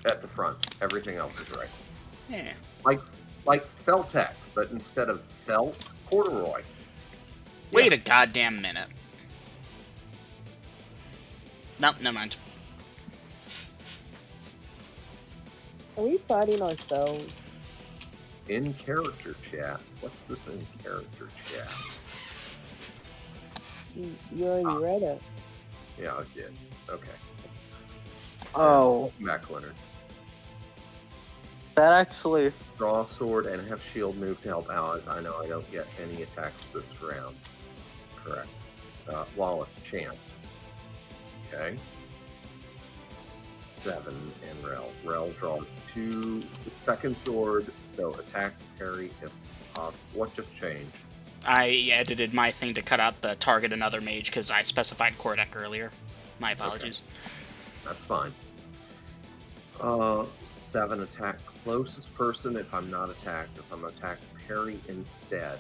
At the front. Everything else is right. Yeah. Like Feltek, but instead of felt, corduroy. Wait a goddamn minute. Nope, never mind. Are we fighting ourselves? In character chat. What's this in character chat? You already read it. Yeah, I did. Okay. Oh, Welcome back, Leonard. that actually. Draw a sword and have shield move to help allies. I know I don't get any attacks this round. Correct. Wallace, chant. Okay. 7 and Rel. Rel draws 2 second sword, so attack, parry if possible. What just changed? I edited my thing to cut out the target another mage because I specified Kordek earlier. My apologies. Okay. That's fine. 7 attack closest person if I'm not attacked. If I'm attacked, parry instead.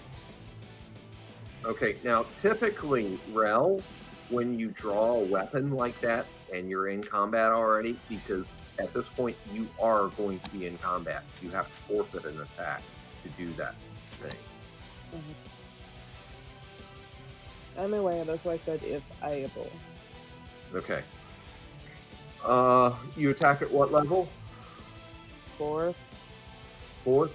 Okay, now typically, Rel, when you draw a weapon like that and you're in combat already, because at this point you are going to be in combat. You have to forfeit an attack to do that thing. Anyway, that's why I said if able. Okay. You attack at what level? 4th. 4th?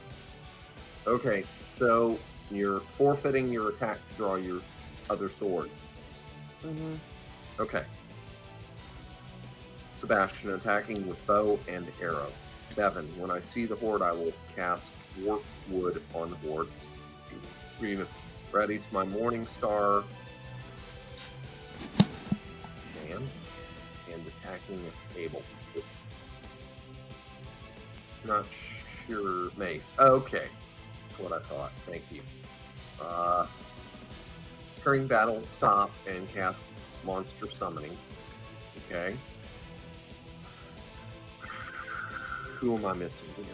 Okay, so you're forfeiting your attack to draw your other sword. Mm-hmm. Okay. Sebastian attacking with bow and arrow. Bevan, when I see the horde, I will cast Warp Wood on the horde. Remus, ready's my Morning Star. Dance and attacking a table. Not sure. Mace. Okay. That's what I thought. Thank you. During battle, stop and cast Monster Summoning. Okay. Who am I missing here?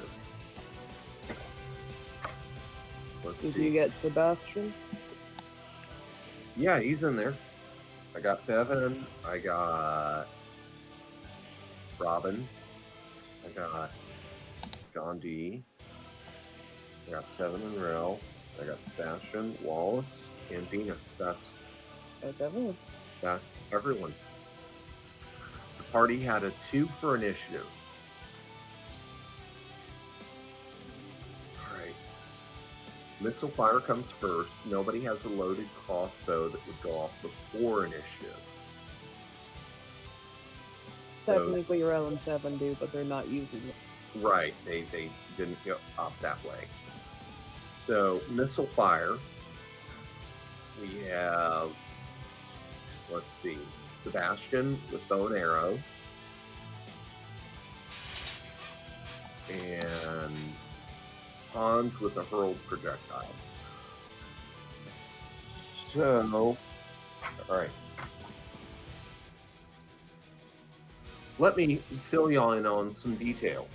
Let's Did see. you get Sebastian? Yeah, he's in there. I got Bevan. I got Robin. I got John D. I got Seven and Rel. I got Sebastian, Wallace, and Venus. That's Everyone. everyone. The party had a 2 for initiative. Alright. Missile fire comes first. Nobody has a loaded crossbow that would go off before initiative. Technically, Rel and Seven do, but they're not using it. Right, they didn't go up that way. So, missile fire. We have, let's see, Sebastian with bow and arrow. And Hans with a hurled projectile. So, alright. Let me fill you in on some details.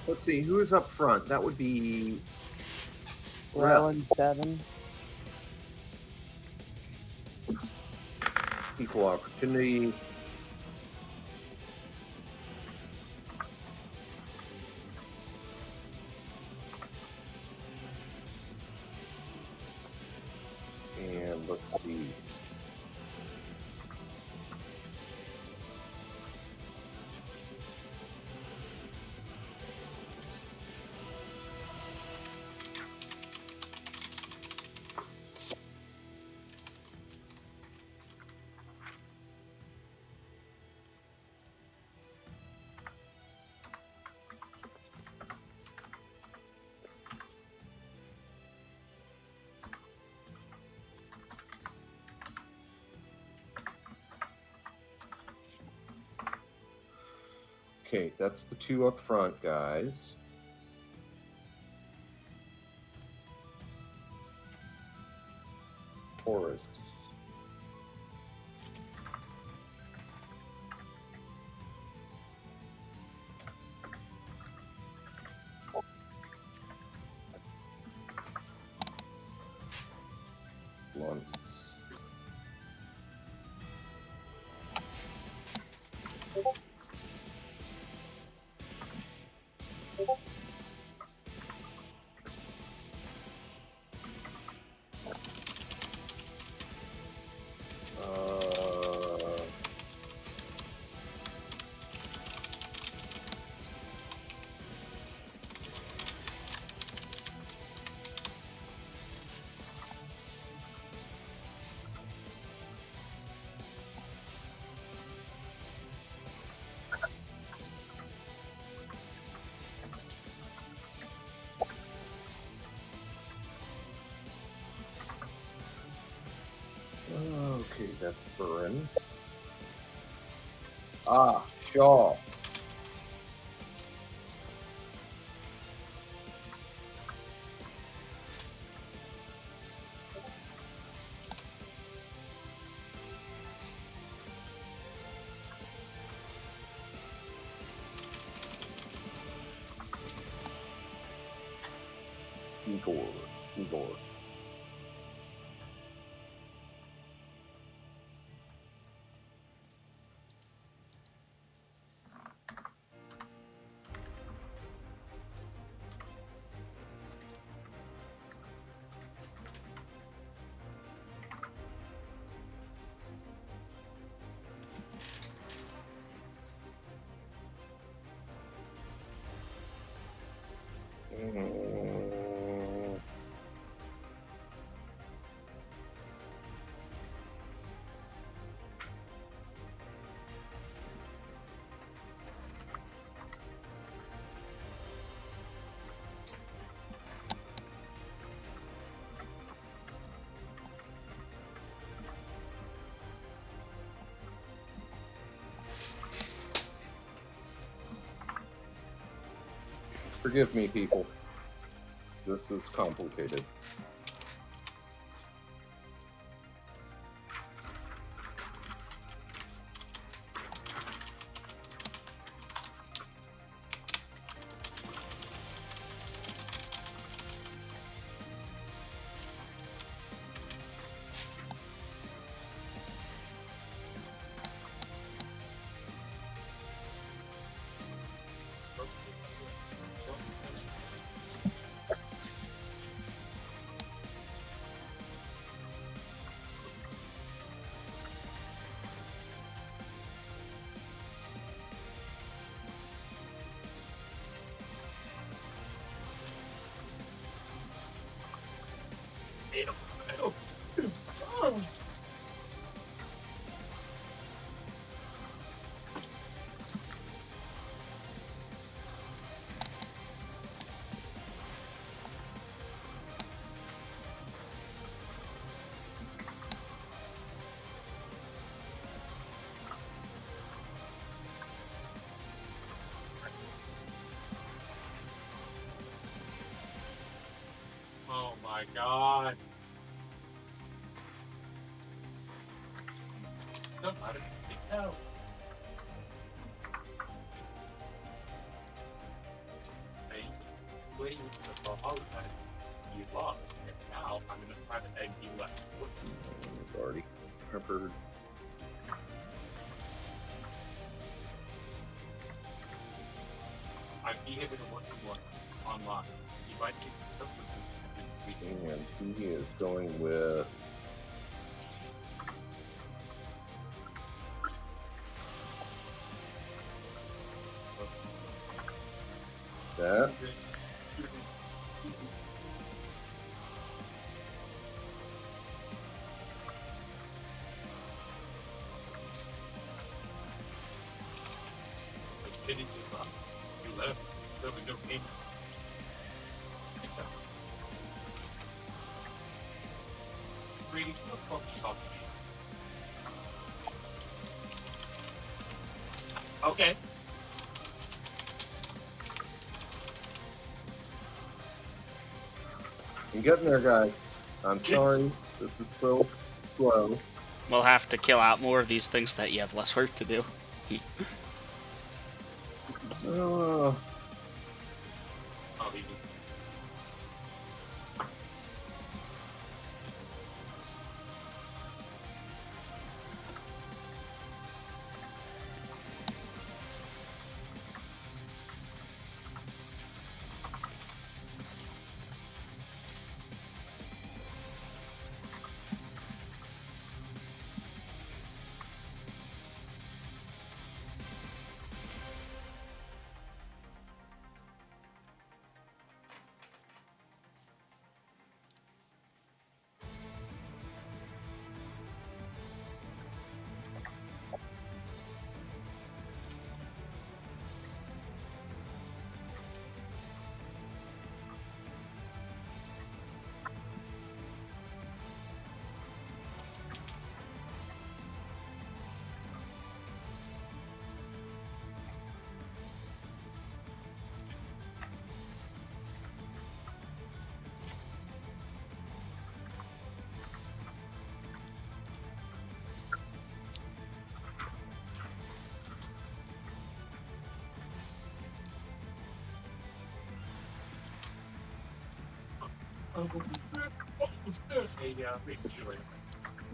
Let's see, who's up front? That would be Rel and Seven. equal opportunity. And let's see. Okay, that's the 2 up front, guys. Taurus. Once. Okay, that's Burn. Shaw. Igor. Mm. Forgive me, people. This is complicated. Oh my god. Somebody no. Hey, waiting for the whole time. You lost. And now I'm gonna try to egg you left. It's already covered. I'm behaving one-to-one online. You might get customers. And he is going with that. Like, didn't you left? You left. There was no game. Greetings to the folks talking to you. Okay. I'm getting there, guys. I'm sorry. This is so slow. We'll have to kill out more of these things that you have less work to do. Oh, I'll leave you.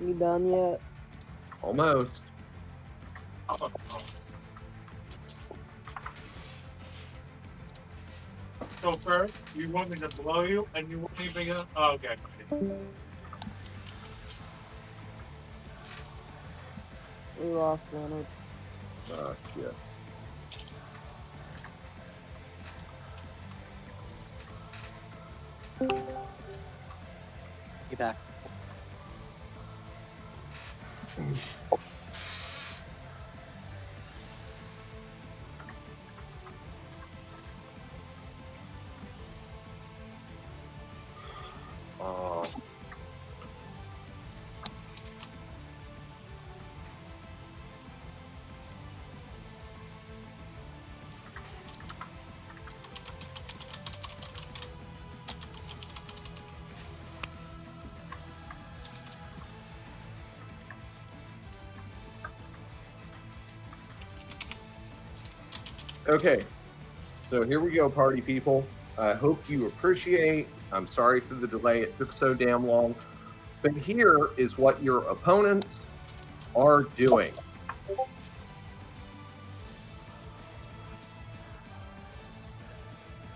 You done yet? almost. So first, you want me to blow you, and you want me to oh, okay. We lost Leonard. Ah, shit. Be back. Oh. Okay, so here we go, party people. I hope you appreciate. I'm sorry for the delay. It took so damn long. But here is what your opponents are doing.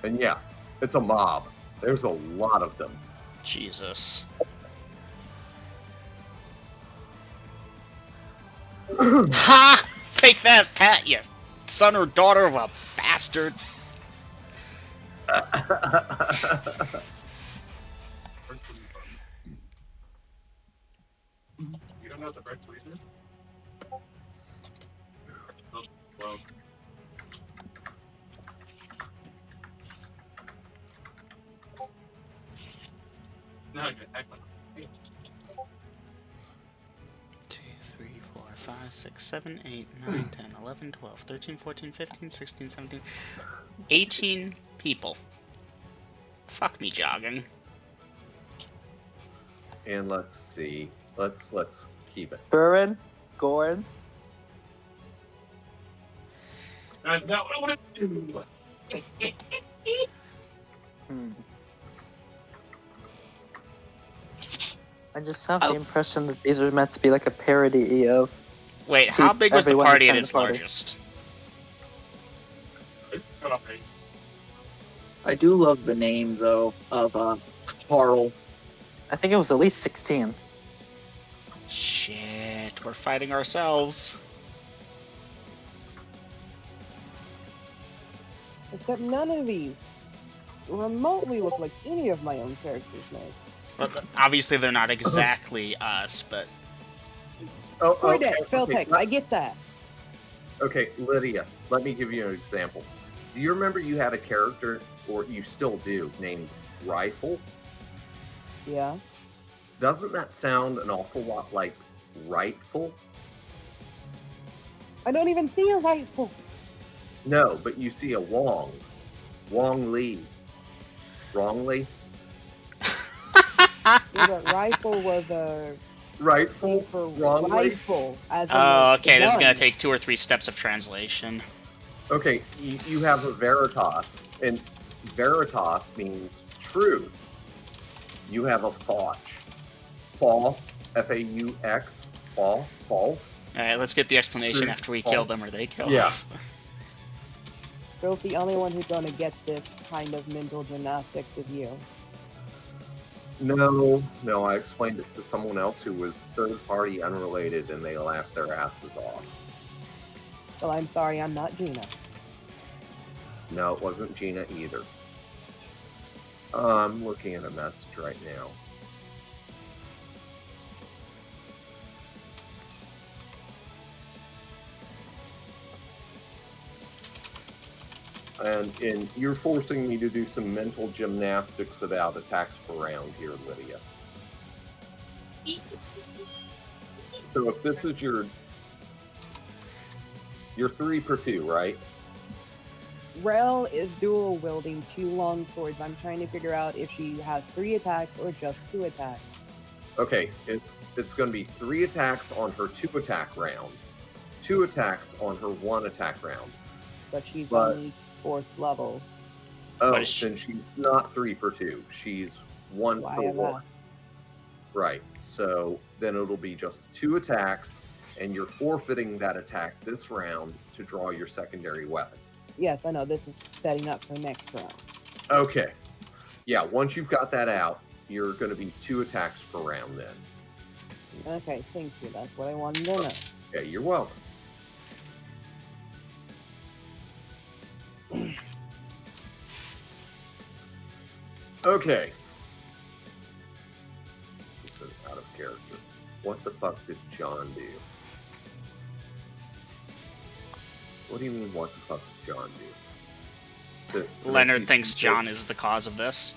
And yeah, it's a mob. There's a lot of them. Jesus. Ha! Take that, Pat, you son or daughter of a bastard. You don't know what the bread please is? Oh, well. No, I get heck. 2, 3, 4, 5, 6, 7, 8, 9, 10, 11, 12, 13, 14, 15, 16, 17, 18 people. Fuck me jogging. And let's see. Let's keep it. Burin, Gorin. That's not what I want to do. I just have the impression that these are meant to be like a parody of. Wait, how big was the everyone party at attend its the party. largest? I do love the name though of Carl. I think it was at least 16. Shit, we're fighting ourselves. Except none of these remotely look like any of my own characters' names. Well, obviously they're not exactly us, but... Oh, okay, Feltec, I get that. Okay, Lydia, let me give you an example. Do you remember you had a character, or you still do, named Rifle? Yeah. Doesn't that sound an awful lot like rightful? I don't even see a rifle. No, but you see a Wong. Wong Lee. Wrongly? Yeah, but rifle was a Rightful? for Wrongly? rifle. As in Oh, the okay, this is gun. gonna take 2 or 3 steps of translation. Okay, you have a Veritas, and Veritas means truth. You have a Fauch. Fall, F-A-U-X, fall, false. Alright, let's get the explanation True. after we False. kill them or they kill Yeah. us. Bill's the only one who's gonna get this kind of mental gymnastics with you. No, I explained it to someone else who was third party unrelated, and they laughed their asses off. Well, I'm sorry, I'm not Gina. No, it wasn't Gina either. I'm looking at a message right now. And you're forcing me to do some mental gymnastics about attacks per round here, Lydia. So if this is your 3 per 2, right? Rel is dual wielding 2 long swords. I'm trying to figure out if she has 3 attacks or just 2 attacks. Okay, it's going to be 3 attacks on her 2 attack round, 2 attacks on her 1 attack round. But she's But- only 4th level. Oh, What is she- then she's not 3 per 2. She's 1 Why per am I- 1. Right. So then it'll be just 2 attacks, and you're forfeiting that attack this round to draw your secondary weapon. Yes, I know. This is setting up for next round. Okay. Yeah, once you've got that out, you're going to be 2 attacks per round then. Okay, thank you. That's what I wanted to know. Okay, you're welcome. Okay, What the fuck did John do? What do you mean, what the fuck did John do? To Leonard make thinks these John mistakes? is the cause of this.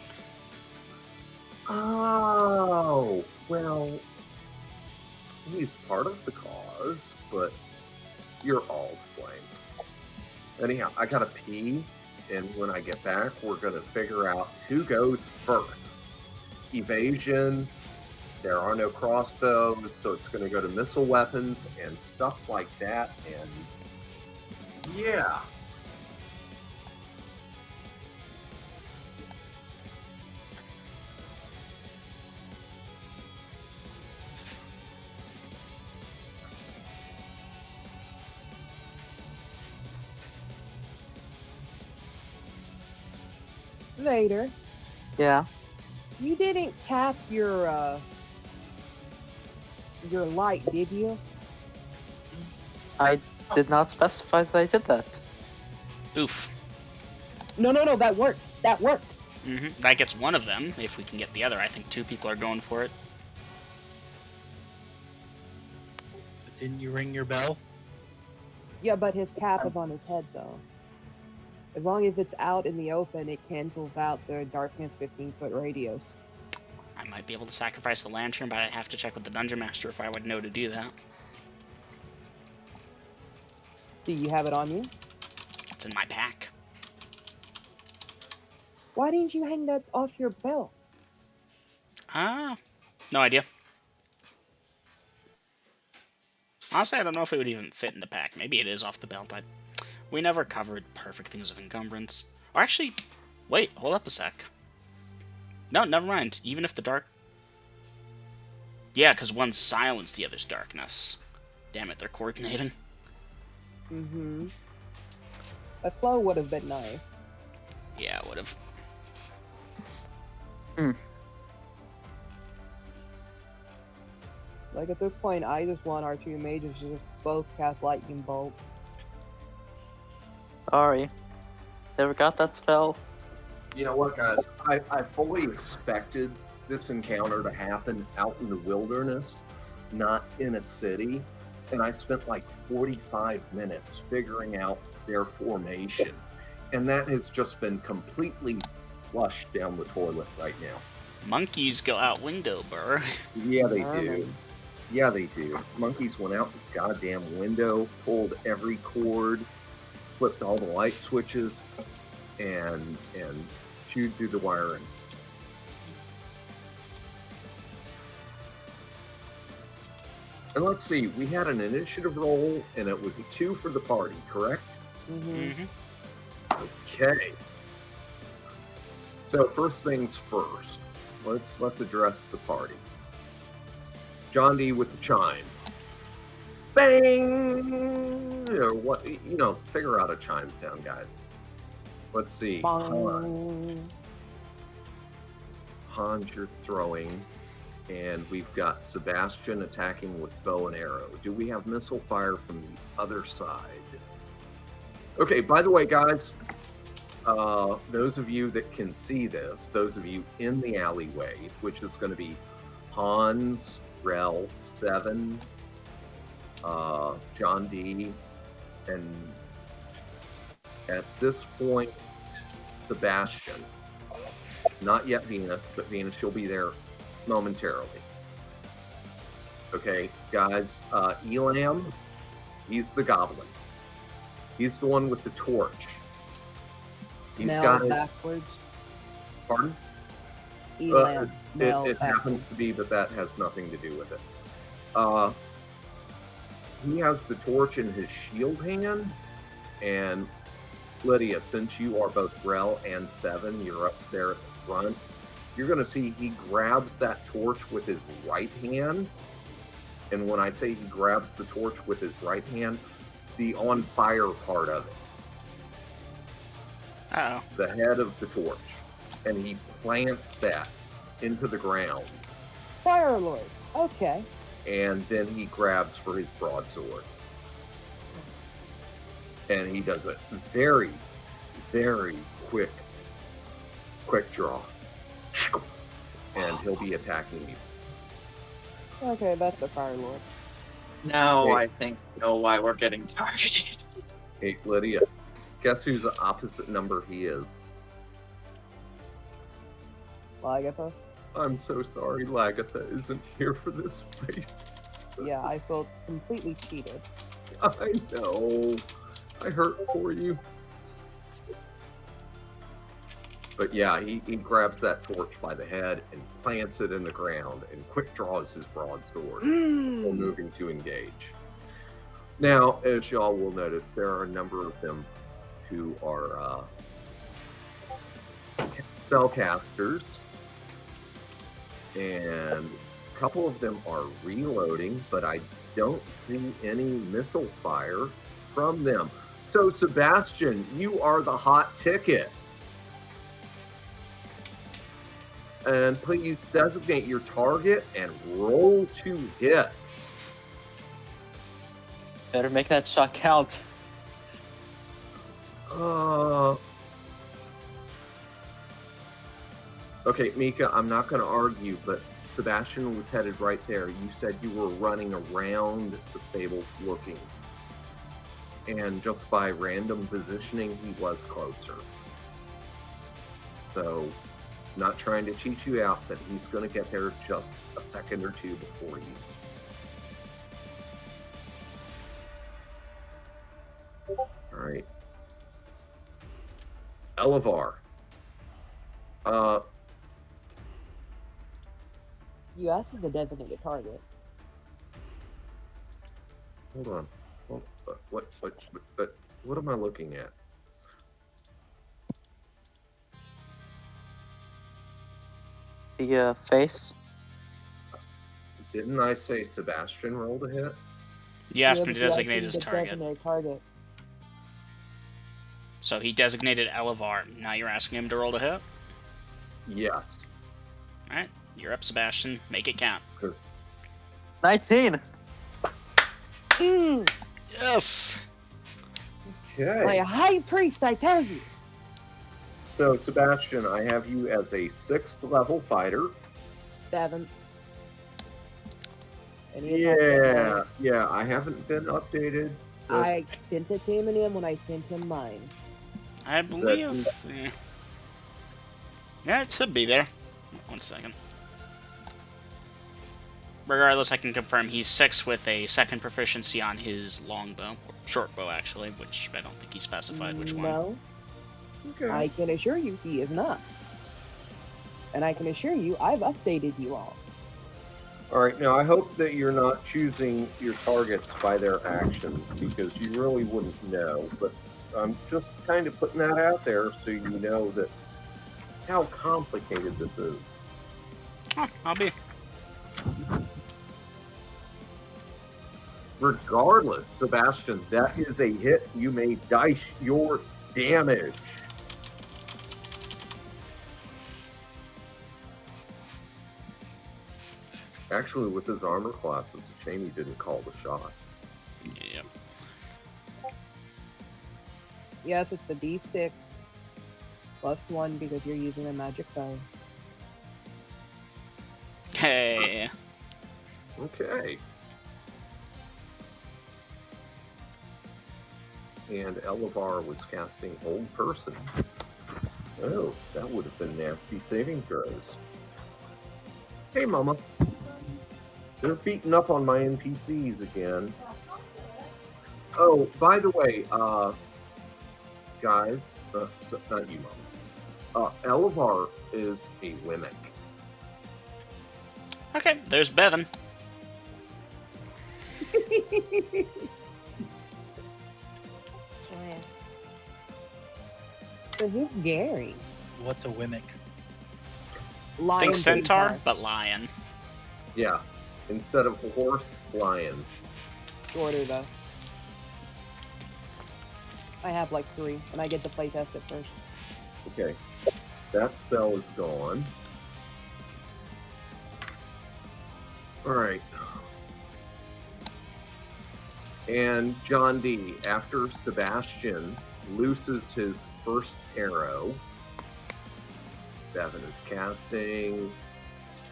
Oh, well, he's part of the cause, but you're all to blame. Anyhow, I gotta pee, and when I get back, we're gonna figure out who goes first. Evasion, there are no crossbows, so it's gonna go to missile weapons and stuff like that, and yeah. Vader, Yeah. you didn't cap your light, did you? I did not specify that I did that. Oof. No, that worked. That worked. That gets one of them, if we can get the other. I think 2 people are going for it. But didn't you ring your bell? Yeah, but his cap is on his head, though. As long as it's out in the open, it cancels out the darkness 15-foot radius. I might be able to sacrifice the lantern, but I'd have to check with the Dungeon Master if I would know to do that. Do you have it on you? It's in my pack. Why didn't you hang that off your belt? No idea. Honestly, I don't know if it would even fit in the pack. Maybe it is off the belt. We never covered perfect things of encumbrance. Or actually, wait, hold up a sec. No, never mind. Even if the dark... Yeah, because one's silence, the other's darkness. Damn it, they're coordinating. Mm-hmm. A slow would have been nice. Yeah, it would have. Like, at this point, I just want our 2 mages to just both cast Lightning Bolt. Sorry. Never got that spell. You know what, guys? I fully expected this encounter to happen out in the wilderness, not in a city. And I spent like 45 minutes figuring out their formation. And that has just been completely flushed down the toilet right now. Monkeys go out window, burr. Yeah, they do. Yeah, they do. Monkeys went out the goddamn window, pulled every cord, flipped all the light switches, and chewed through the wiring. And let's see, we had an initiative roll, and it was a 2 for the party, correct? Mm-hmm. Okay. So first things first, let's address the party. John D with the chime. Bang! Or what? Figure out a chime sound, guys. Let's see. Hans, you're throwing. And we've got Sebastian attacking with bow and arrow. Do we have missile fire from the other side? Okay, by the way, guys, those of you that can see this, those of you in the alleyway, which is going to be Hans, Rel, 7, John D, and at this point, Sebastian. Not yet Venus, but Venus, she'll be there momentarily. Okay, guys, Elam, he's the goblin. He's the one with the torch. He's Mel got it. backwards. Pardon? Elam. It happens to be, but that has nothing to do with it. He has the torch in his shield hand, and Lydia, since you are both Rel and 7, you're up there at the front. You're going to see he grabs that torch with his right hand. And when I say he grabs the torch with his right hand, the on fire part of it. Uh-oh. The head of the torch. And he plants that into the ground. Fire Lord. Okay. And then he grabs for his broadsword. And he does a very, very quick draw. And he'll be attacking you. Okay, that's the Fire Lord. Now Hey. I think I know why we're getting targeted. Hey, Lydia, guess whose opposite number he is? Lagatha? I'm so sorry Lagatha isn't here for this fight. Yeah, I felt completely cheated. I know. I hurt for you. But yeah, he grabs that torch by the head and plants it in the ground and quick draws his broadsword before moving to engage. Now, as y'all will notice, there are a number of them who are spellcasters, and a couple of them are reloading, but I don't see any missile fire from them. So, Sebastian, you are the hot ticket. And please designate your target and roll to hit. Better make that shot count. Okay, Mika, I'm not going to argue, but Sebastian was headed right there. You said you were running around the stables looking. And just by random positioning, he was closer. So, not trying to cheat you out, but he's going to get there just a second or two before you. All right. Elevar. You asked for the designated target. Hold on. What am I looking at? The face. Didn't I say Sebastian rolled a hit? You asked Yeah, him to but you asked designate him his the target. designated target. So he designated Elevar. Now you're asking him to roll to hit? Yes. Alright, you're up, Sebastian. Make it count. 19. Yes! Okay. Like a high priest, I tell you. So, Sebastian, I have you as a 6th level fighter. 7. Yeah, I haven't been updated. I sent it to him when I sent him mine. I believe... Yeah, it should be there. 1 second. Regardless, I can confirm he's 6 with a 2nd proficiency on his longbow. Short bow, actually, which I don't think he specified which one. No. Okay. I can assure you he is not. And I can assure you I've updated you all. All right, now I hope that you're not choosing your targets by their actions, because you really wouldn't know, but I'm just kind of putting that out there so you know that how complicated this is. Huh, I'll be. Regardless, Sebastian, that is a hit. You may dice your damage. Actually, with his armor class, it's a shame he didn't call the shot. Yep. Yes, it's a D6 plus 1 because you're using a magic bow. Hey. Okay. And Elevar was casting Old Person. Oh, that would have been nasty saving throws. Hey, Mama. They're beating up on my NPCs again. Oh, by the way, guys, not you, Mama. Elevar is a Wimmick. Okay, there's Bevan. Joyous. So who's Garry? What's a Wimmick? Lion Think centaur, centaur. but lion. Yeah. Instead of horse, lion. Shorter though. I have like 3, and I get to play test it first. Okay. That spell is gone. Alright. And John D., after Sebastian looses his first arrow, Bevan is casting.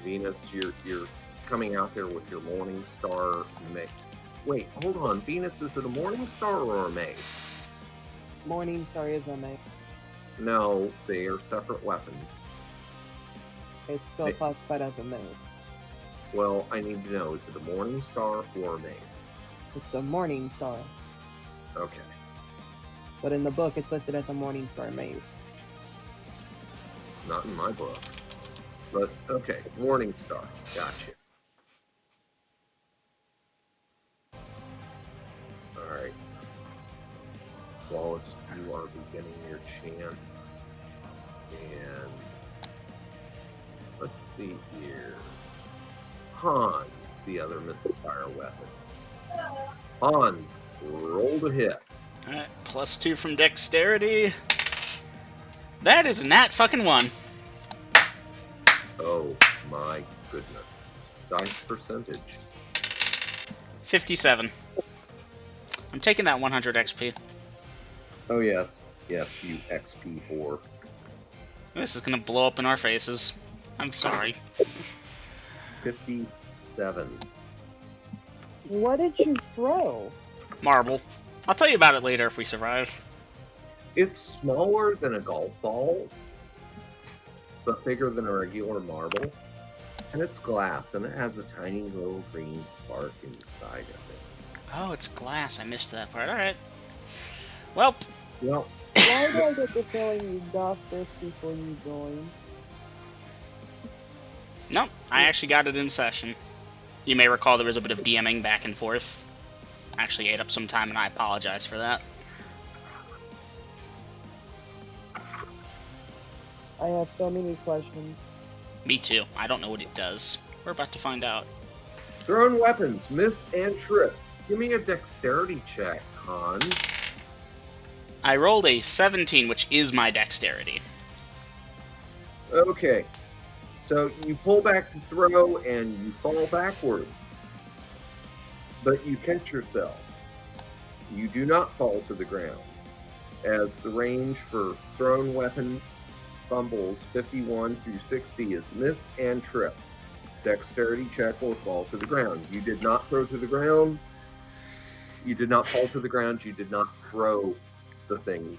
Venus, you're coming out there with your Morning Star mace. Wait, hold on. Venus, is it a Morning Star or a mace? Morning Star is a mace. No, they are separate weapons. It's still classified as a mace. Well, I need to know, is it a Morning Star or a mace? It's a Morning Star. Okay. But in the book, it's listed as a Morning Star mace. Not in my book. But, okay, Morning Star. Gotcha. Alright. Wallace, you are beginning your chant. And let's see here. Hans, the other missile fire weapon. Hans, roll to hit. Alright, +2 from dexterity. That is a nat fucking 1. Oh my goodness. Dice percentage. 57. I'm taking that 100 XP. Oh yes. Yes, you XP whore. This is gonna blow up in our faces. I'm sorry. 57. What did you throw? Marble. I'll tell you about it later if we survive. It's smaller than a golf ball, but bigger than a regular marble. And it's glass, and it has a tiny little green spark inside of it. Oh, it's glass. I missed that part. Alright. Well. Well, Why do I get the feeling you got this before you joined? Nope. I actually got it in session. You may recall there was a bit of DMing back and forth. Actually ate up some time, and I apologize for that. I have so many questions. Me too. I don't know what it does. We're about to find out. thrown weapons, miss and trip. Give me a dexterity check, Hans. I rolled a 17, which is my dexterity. Okay. So you pull back to throw and you fall backwards. But you catch yourself. You do not fall to the ground, as the range for thrown weapons fumbles 51 through 60 is miss and trip. Dexterity check or fall to the ground. You did not throw to the ground. You did not fall to the ground. You did not throw the thing.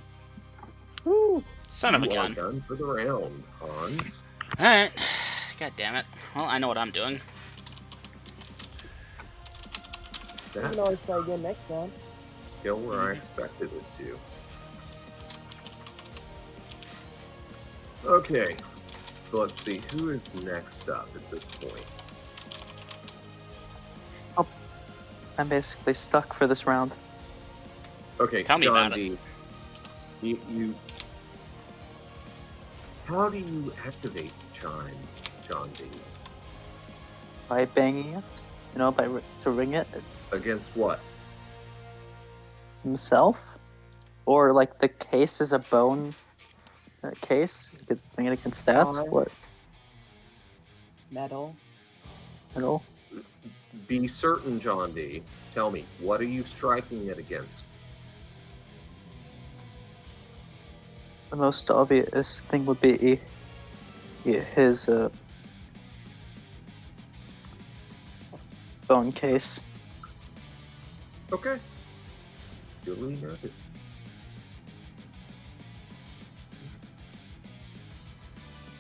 Whew. Son of a You are gun. done for the round, Hans. Alright. God damn it. Well, I know what I'm doing. You That can always try again next round. go where I expected it to. Okay, so let's see, who is next up at this point? I'm basically stuck for this round. Okay, Tell me John about D. You how do you activate the chime, John D? By banging it, to ring it Against what? himself, or like the case is a bone case. You could bring it against that. Fine. What? Metal. Metal? Be certain, John D. Tell me, what are you striking it against? The most obvious thing would be his bone case. Okay. Duly noted.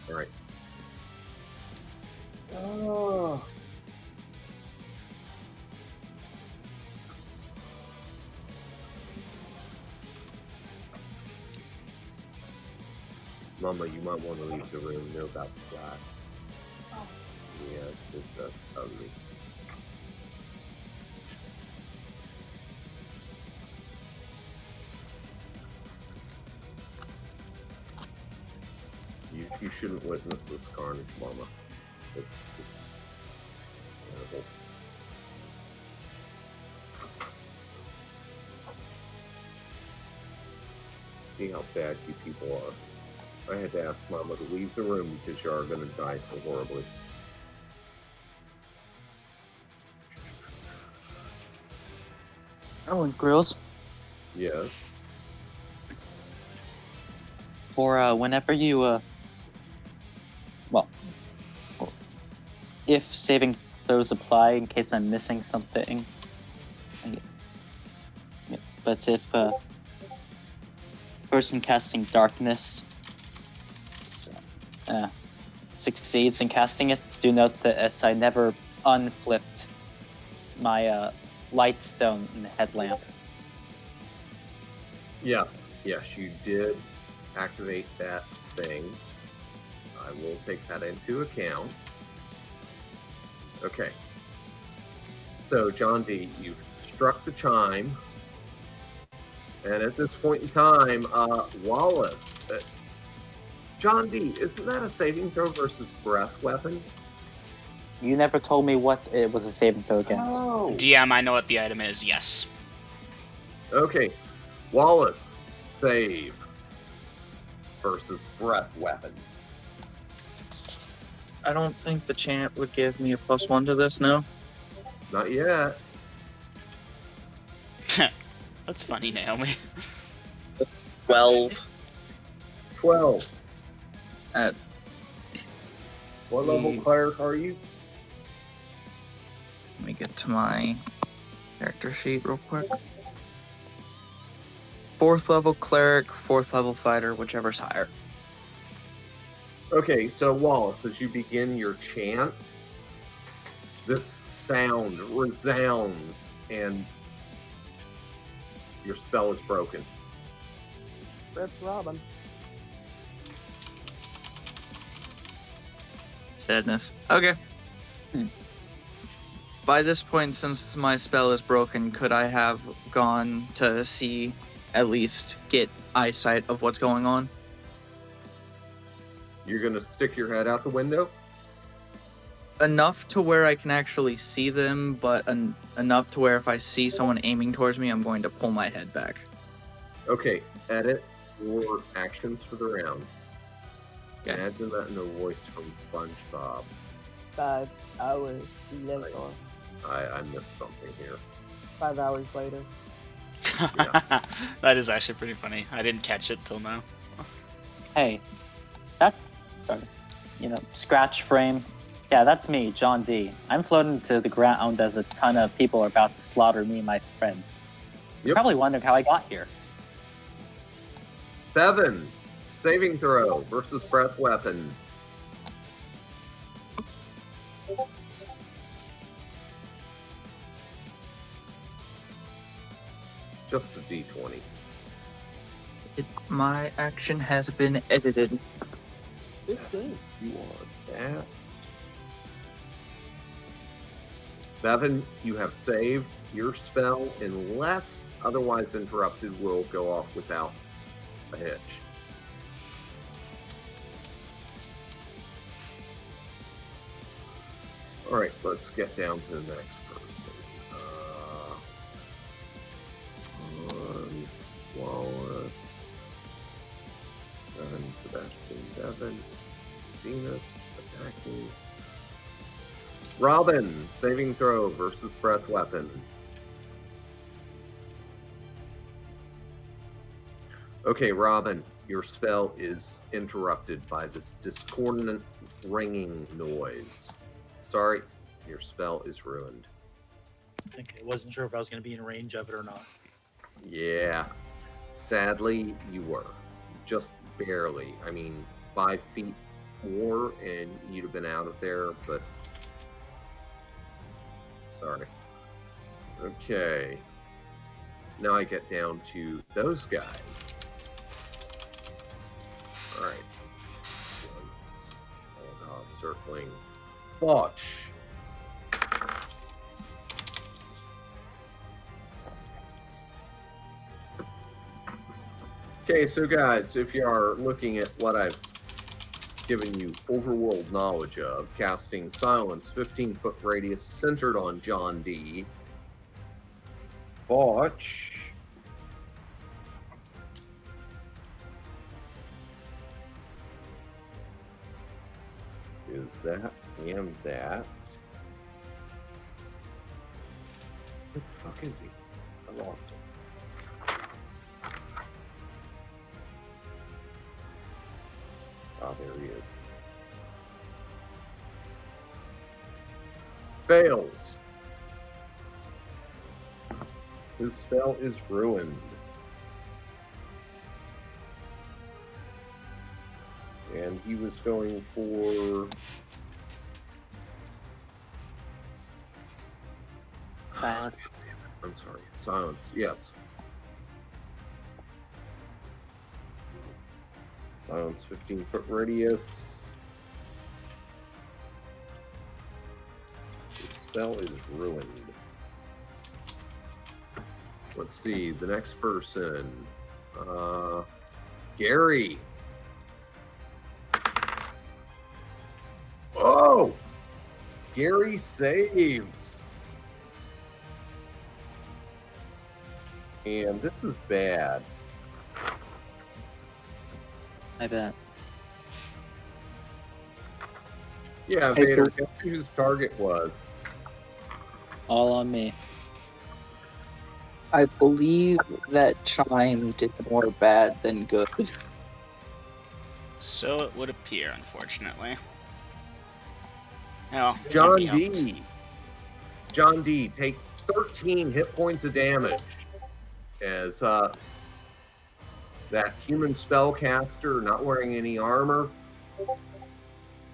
All right. Oh. Mama, you might want to leave the room. They're about to die. Yeah, it's ugly. You shouldn't witness this carnage, Mama. It's terrible. See how bad you people are. I had to ask Mama to leave the room because you are going to die so horribly. Oh, and grills. Yes. For whenever you if saving those apply in case I'm missing something. But if a person casting darkness succeeds in casting it, do note that I never unflipped my light stone in the headlamp. Yes, you did activate that thing. I will take that into account. Okay. So, John D., you've struck the chime. And at this point in time, Wallace, John D., isn't that a saving throw versus breath weapon? You never told me what it was a saving throw against. Oh. DM, I know what the item is, yes. Okay. Wallace, save versus breath weapon. I don't think the champ would give me a +1 to this, no? Not yet. That's funny, Naomi. 12. 12. At What level cleric are you? Let me get to my character sheet real quick. 4th level cleric, 4th level fighter, whichever's higher. Okay, so Wallace, as you begin your chant, this sound resounds and your spell is broken. Rip Robin. Sadness. Okay. By this point, since my spell is broken, could I have gone to see, at least get eyesight of what's going on? You're going to stick your head out the window? Enough to where I can actually see them, but enough to where if I see someone aiming towards me, I'm going to pull my head back. Okay, edit your actions for the round. Okay. Imagine that in the voice from SpongeBob. 5 hours later. I missed something here. 5 hours later. Yeah. That is actually pretty funny. I didn't catch it till now. Hey, sorry. Scratch frame. Yeah, that's me, John D. I'm floating to the ground as a ton of people are about to slaughter me and my friends. You're probably wondering how I got here. Bevan, saving throw versus breath weapon. Just a D20. My action has been edited. 15. You want that? Bevan, you have saved your spell unless otherwise interrupted will go off without a hitch. All right, let's get down to the next person. Wallace, Sebastian, Devon, Venus, attacking. Robin, saving throw versus breath weapon. Okay, Robin, your spell is interrupted by this discordant ringing noise. Sorry, your spell is ruined. Okay, wasn't sure if I was going to be in range of it or not. Yeah, sadly, you were. Just barely. I mean, 5 feet more and you'd have been out of there, but sorry. Okay. Now I get down to those guys. Alright. Circling. Foch. Okay, so guys, if you are looking at what I've given you overworld knowledge of, casting Silence, 15-foot radius centered on John D. Foch. Is that and that. Where the fuck is he? I lost him. Oh, there he is. Fails. His spell is ruined. And he was going for... Silence. I'm sorry. Silence. Yes. Silence, 15-foot radius. The spell is ruined. Let's see. The next person. Garry. Oh! Garry saves. And this is bad. I bet. Yeah, Hey, Vader, Kurt. guess whose target was? All on me. I believe that Chime did more bad than good. So it would appear, unfortunately. Oh, John can't be helped. D. John D, take 13 hit points of damage as that human spellcaster, not wearing any armor,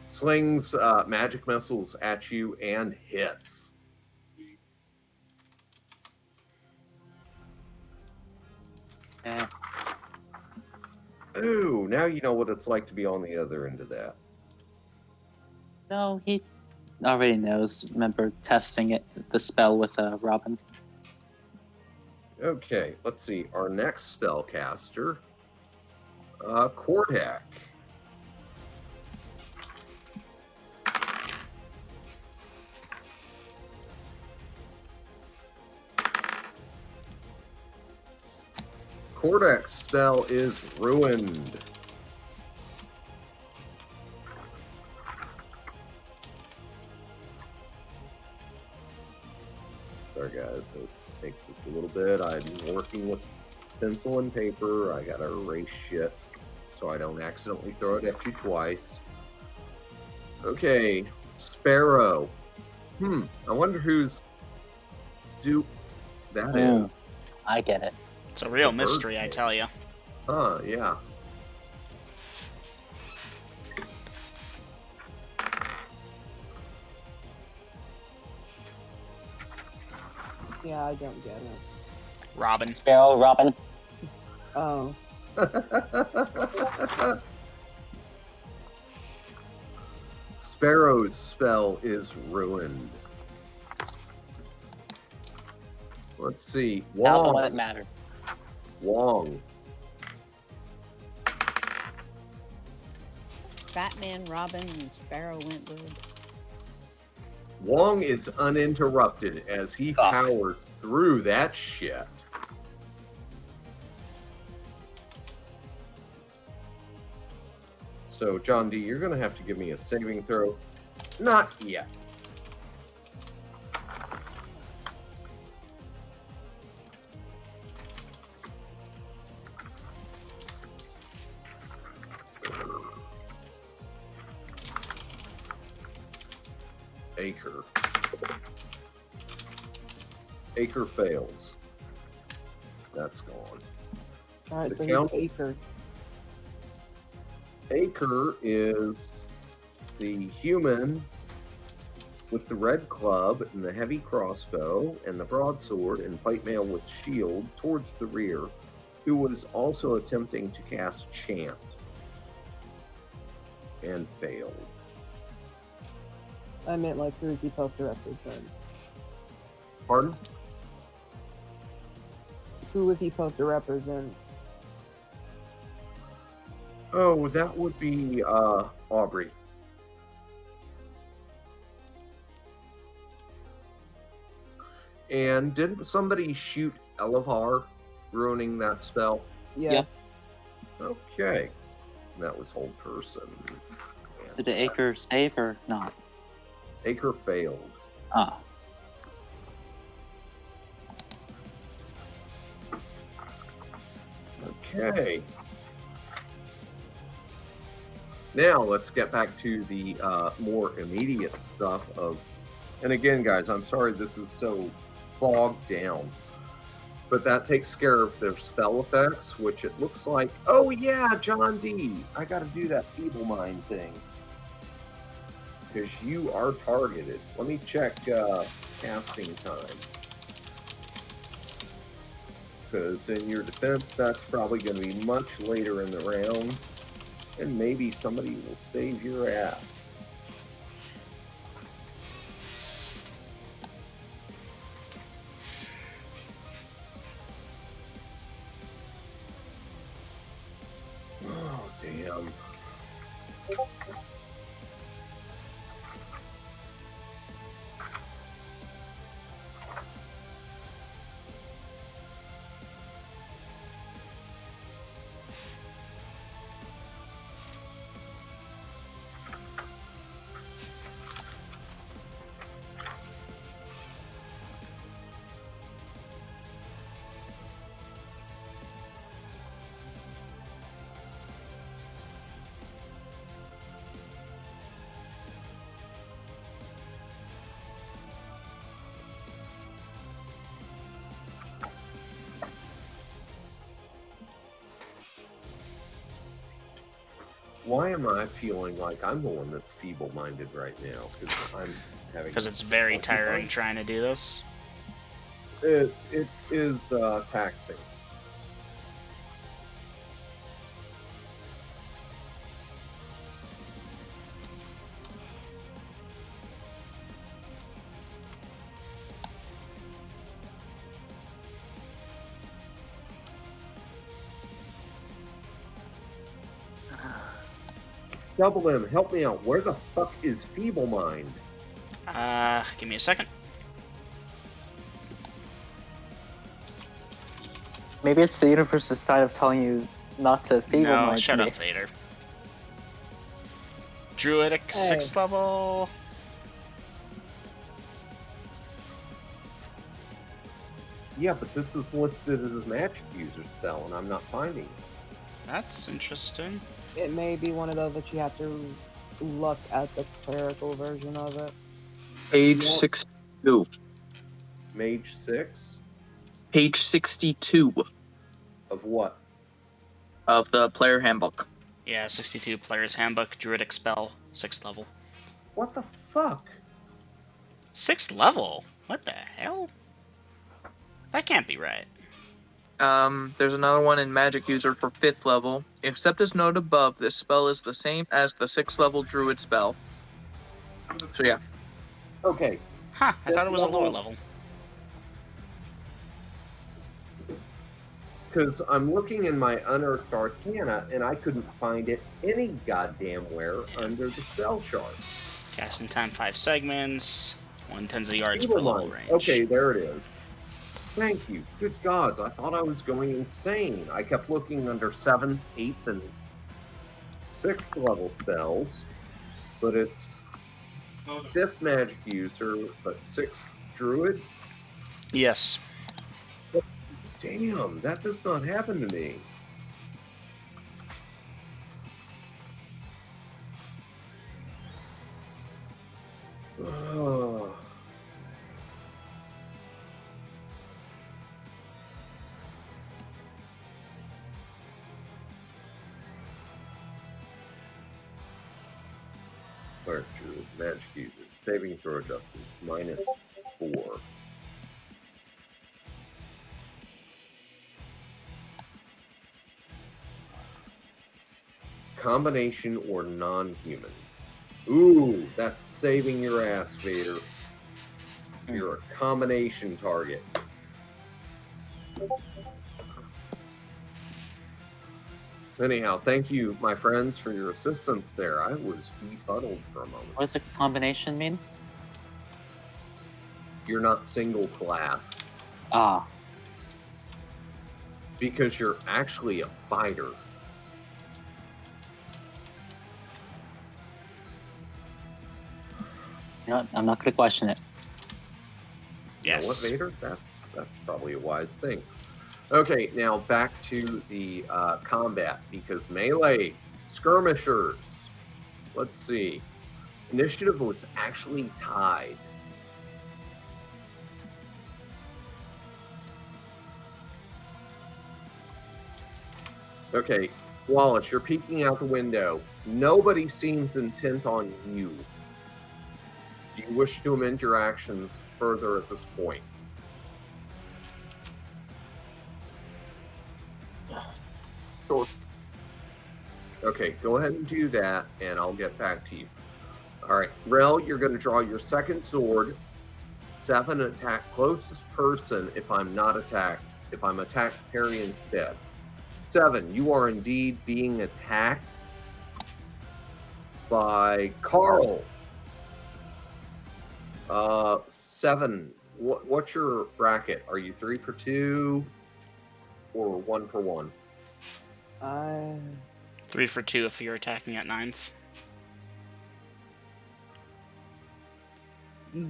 slings magic missiles at you and hits. Yeah. Ooh, now you know what it's like to be on the other end of that. No, he already knows. Remember testing it, the spell with Robin. Okay, let's see. Our next spellcaster, Kordak. Kordak's spell is ruined. Sorry guys, this takes a little bit. I'm working with pencil and paper. I gotta erase shit so I don't accidentally throw it at you twice. Okay, Sparrow. I wonder whose dupe that is. I get it. It's a real It's a mystery, I bird. tell you. Huh, yeah. Yeah, I don't get it. Robin. Sparrow, Robin. Oh, Sparrow's spell is ruined. Let's see. Now the one that Wong. mattered. Wong. Batman, Robin, and Sparrow went good. Wong is uninterrupted as he Fuck. powers through that shit. So, John D, you're going to have to give me a saving throw. Not yet. Acre. Acre fails. That's gone. all right. The So count- he's Acre. Acre is the human with the red club and the heavy crossbow and the broadsword and plate mail with shield towards the rear, who was also attempting to cast Chant and failed. I meant like who is he supposed to represent? Pardon? Who is he supposed to represent? Oh, that would be Aubrey. And didn't somebody shoot Elevar, ruining that spell? Yes. Okay. That was whole person. Did the Acre save or not? Acre failed. Ah. Okay. Now let's get back to the more immediate stuff of And again, guys, I'm sorry this is so bogged down. But that takes care of their spell effects, which it looks like... Oh, yeah, John D. I got to do that Feeble Mind thing. Because you are targeted. Let me check casting time. Because in your defense, that's probably going to be much later in the round. And maybe somebody will save your ass. Oh, damn. Why am I feeling like I'm the one that's feeble-minded right now? Because I'm having... Because it's very tiring trying to do this. It is taxing. Double M, help me out. Where the fuck is Feeble Mind? Give me a second. Maybe it's the universe's side of telling you not to feeble No, mind shut me. up, Vader. Druidic, 6th level. Yeah, but this is listed as a magic user spell, and I'm not finding it. That's interesting. It may be one of those that you have to look at the clerical version of it. Page Yeah. 62. Mage 6? Page 62 Of what? of the player handbook. Yeah, 62 Player's Handbook, Druidic Spell, 6th level. What the fuck? 6th level? What the hell? That can't be right. There's another one in Magic User for 5th level. Except as noted above, this spell is the same as the 6th level Druid spell. So yeah. Okay. Huh, I thought it was a lower level. Because I'm looking in my Unearthed Arcana, and I couldn't find it any goddamn where under the spell chart. Casting time 5 segments, 1/10 of yards Feeble per level Mind. range. Okay, there it is. Thank you. Good gods, I thought I was going insane. I kept looking under 7th, 8th, and 6th level spells, but it's 5th magic user, but 6th druid? Yes. Damn, that does not happen to me. Oh. Cleric druid, magic user, saving throw adjustment, -4. Combination or non-human. Ooh, that's saving your ass, Vader. You're a combination target. Anyhow, thank you, my friends, for your assistance there. I was befuddled for a moment. What does a combination mean? You're not single class Ah. because you're actually a fighter. You know what? I'm not going to question it. Yes. You know what, Vader? That's probably a wise thing. Okay, now back to the combat, because melee, skirmishers. Let's see. Initiative was actually tied. Okay, Wallace, you're peeking out the window. Nobody seems intent on you. Do you wish to amend your actions further at this point? Sure. Okay, go ahead and do that, and I'll get back to you. All right, Rel, you're going to draw your second sword. 7, attack closest person if I'm not attacked. If I'm attacked, parry instead. 7, you are indeed being attacked by Carl. 7, what's your bracket? Are you 3 for 2 or 1 for 1? 3 for 2 if you're attacking at 9th.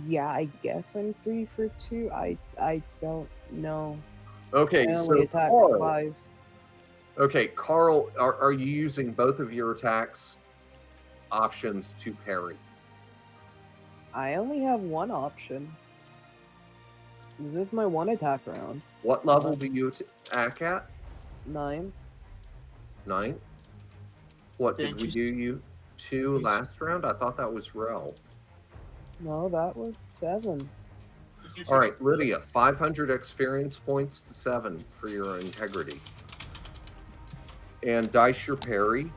Yeah, I guess I'm 3 for 2. I don't know. Okay, I so only attack Carl. twice. Okay, Carl, are you using both of your attacks options to parry? I only have one option. This is my one attack round. What level do you attack at? 9. 9? What did Didn't we you- do you 2 last round? I thought that was Rel. No, that was 7. All right, Lydia, 500 experience points to 7 for your integrity. And dice your parry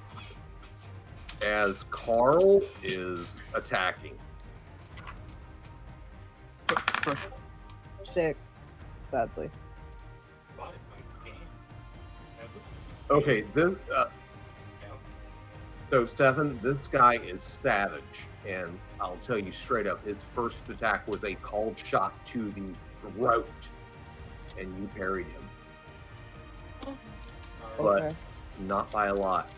as Carl is attacking. 6, sadly. Okay, so 7, this guy is savage, and I'll tell you straight up, his first attack was a called shot to the throat, and you parried him. But Okay. not by a lot.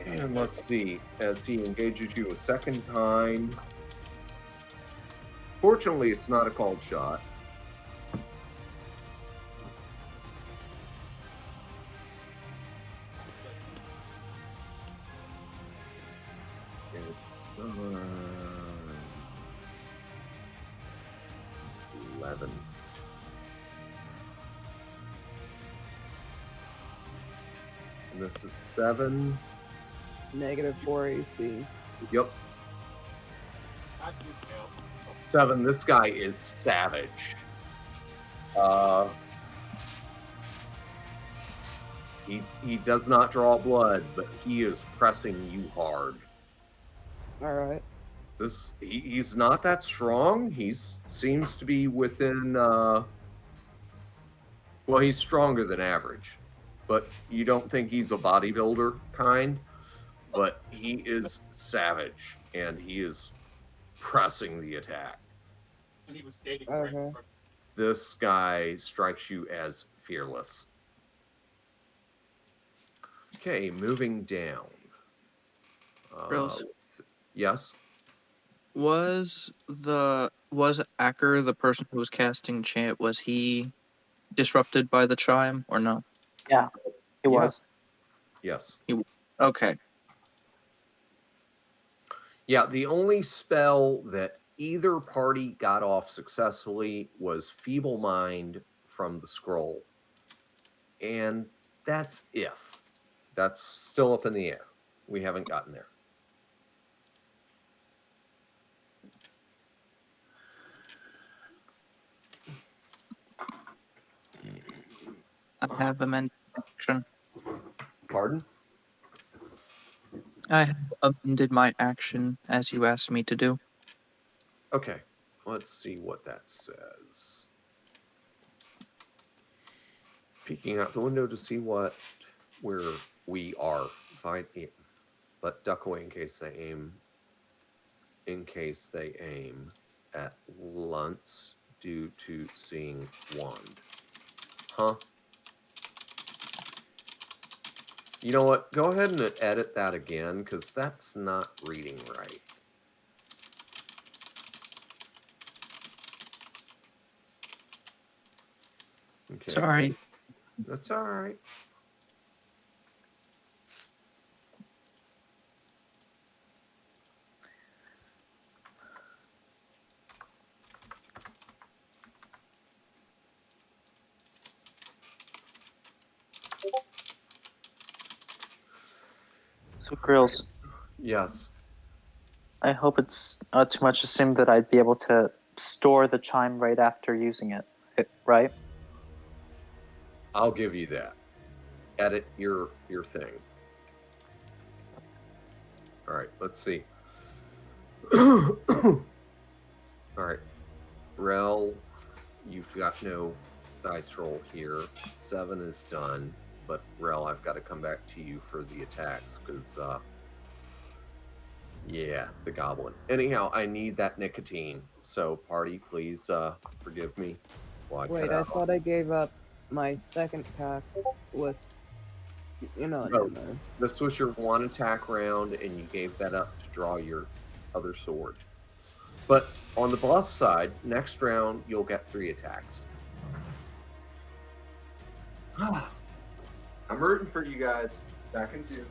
And let's see, as he engages you a second time. Fortunately, it's not a called shot. It's 11. And this is 7. -4 AC. Yep. 7, this guy is savage. He does not draw blood, but he is pressing you hard. Alright. He's not that strong. He seems to be within well, he's stronger than average. But you don't think he's a bodybuilder kind, but he is savage and he is pressing the attack. Okay. This guy strikes you as fearless. Okay, moving down. Rose. Yes. Was Acker the person who was casting chant? Was he disrupted by the chime or no? Yeah, it was. Yes. Okay. Yeah, the only spell that either party got off successfully was Feeble Mind from the scroll. And that's if. That's still up in the air. We haven't gotten there. I have amended my action. Pardon? I have amended my action as you asked me to do. Okay, let's see what that says. Peeking out the window to see where we are fighting, but duck away in case they aim. In case they aim at Luntz due to seeing wand. Huh? You know what? Go ahead and edit that again, because that's not reading right. Okay. Sorry. That's all right. So, Grills, Yes. I hope it's not too much assumed that I'd be able to store the chime right after using it, right? I'll give you that. Edit your thing. All right, let's see. All right. Rel, you've got no dice roll here. 7 is done. But Rel, I've got to come back to you for the attacks because yeah, the goblin. Anyhow, I need that nicotine. So party, please forgive me. While Wait, cut I out. thought I gave up my second attack with. It No, doesn't matter. this was your one attack round, and you gave that up to draw your other sword. But on the plus side, next round you'll get 3 attacks. I'm rooting for you guys. Back in 2.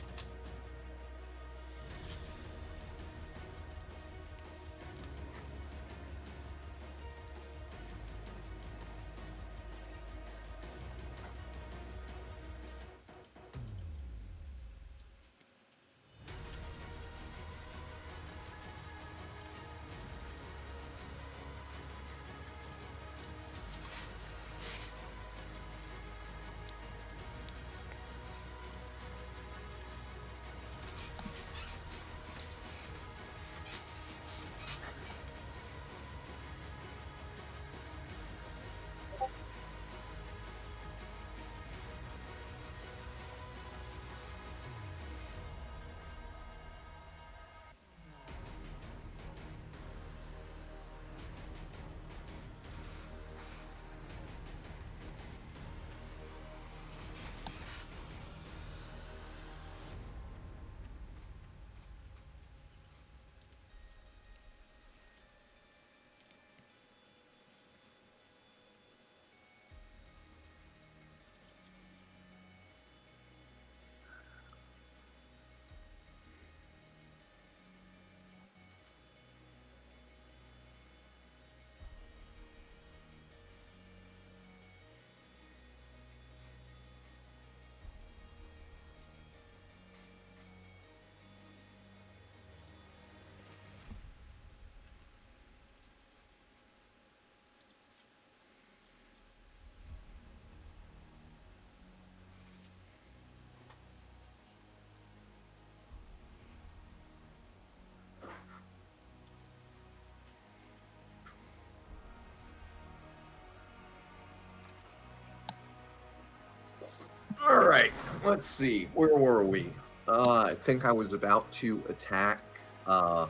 All right, let's see. Where were we? I think I was about to attack. Was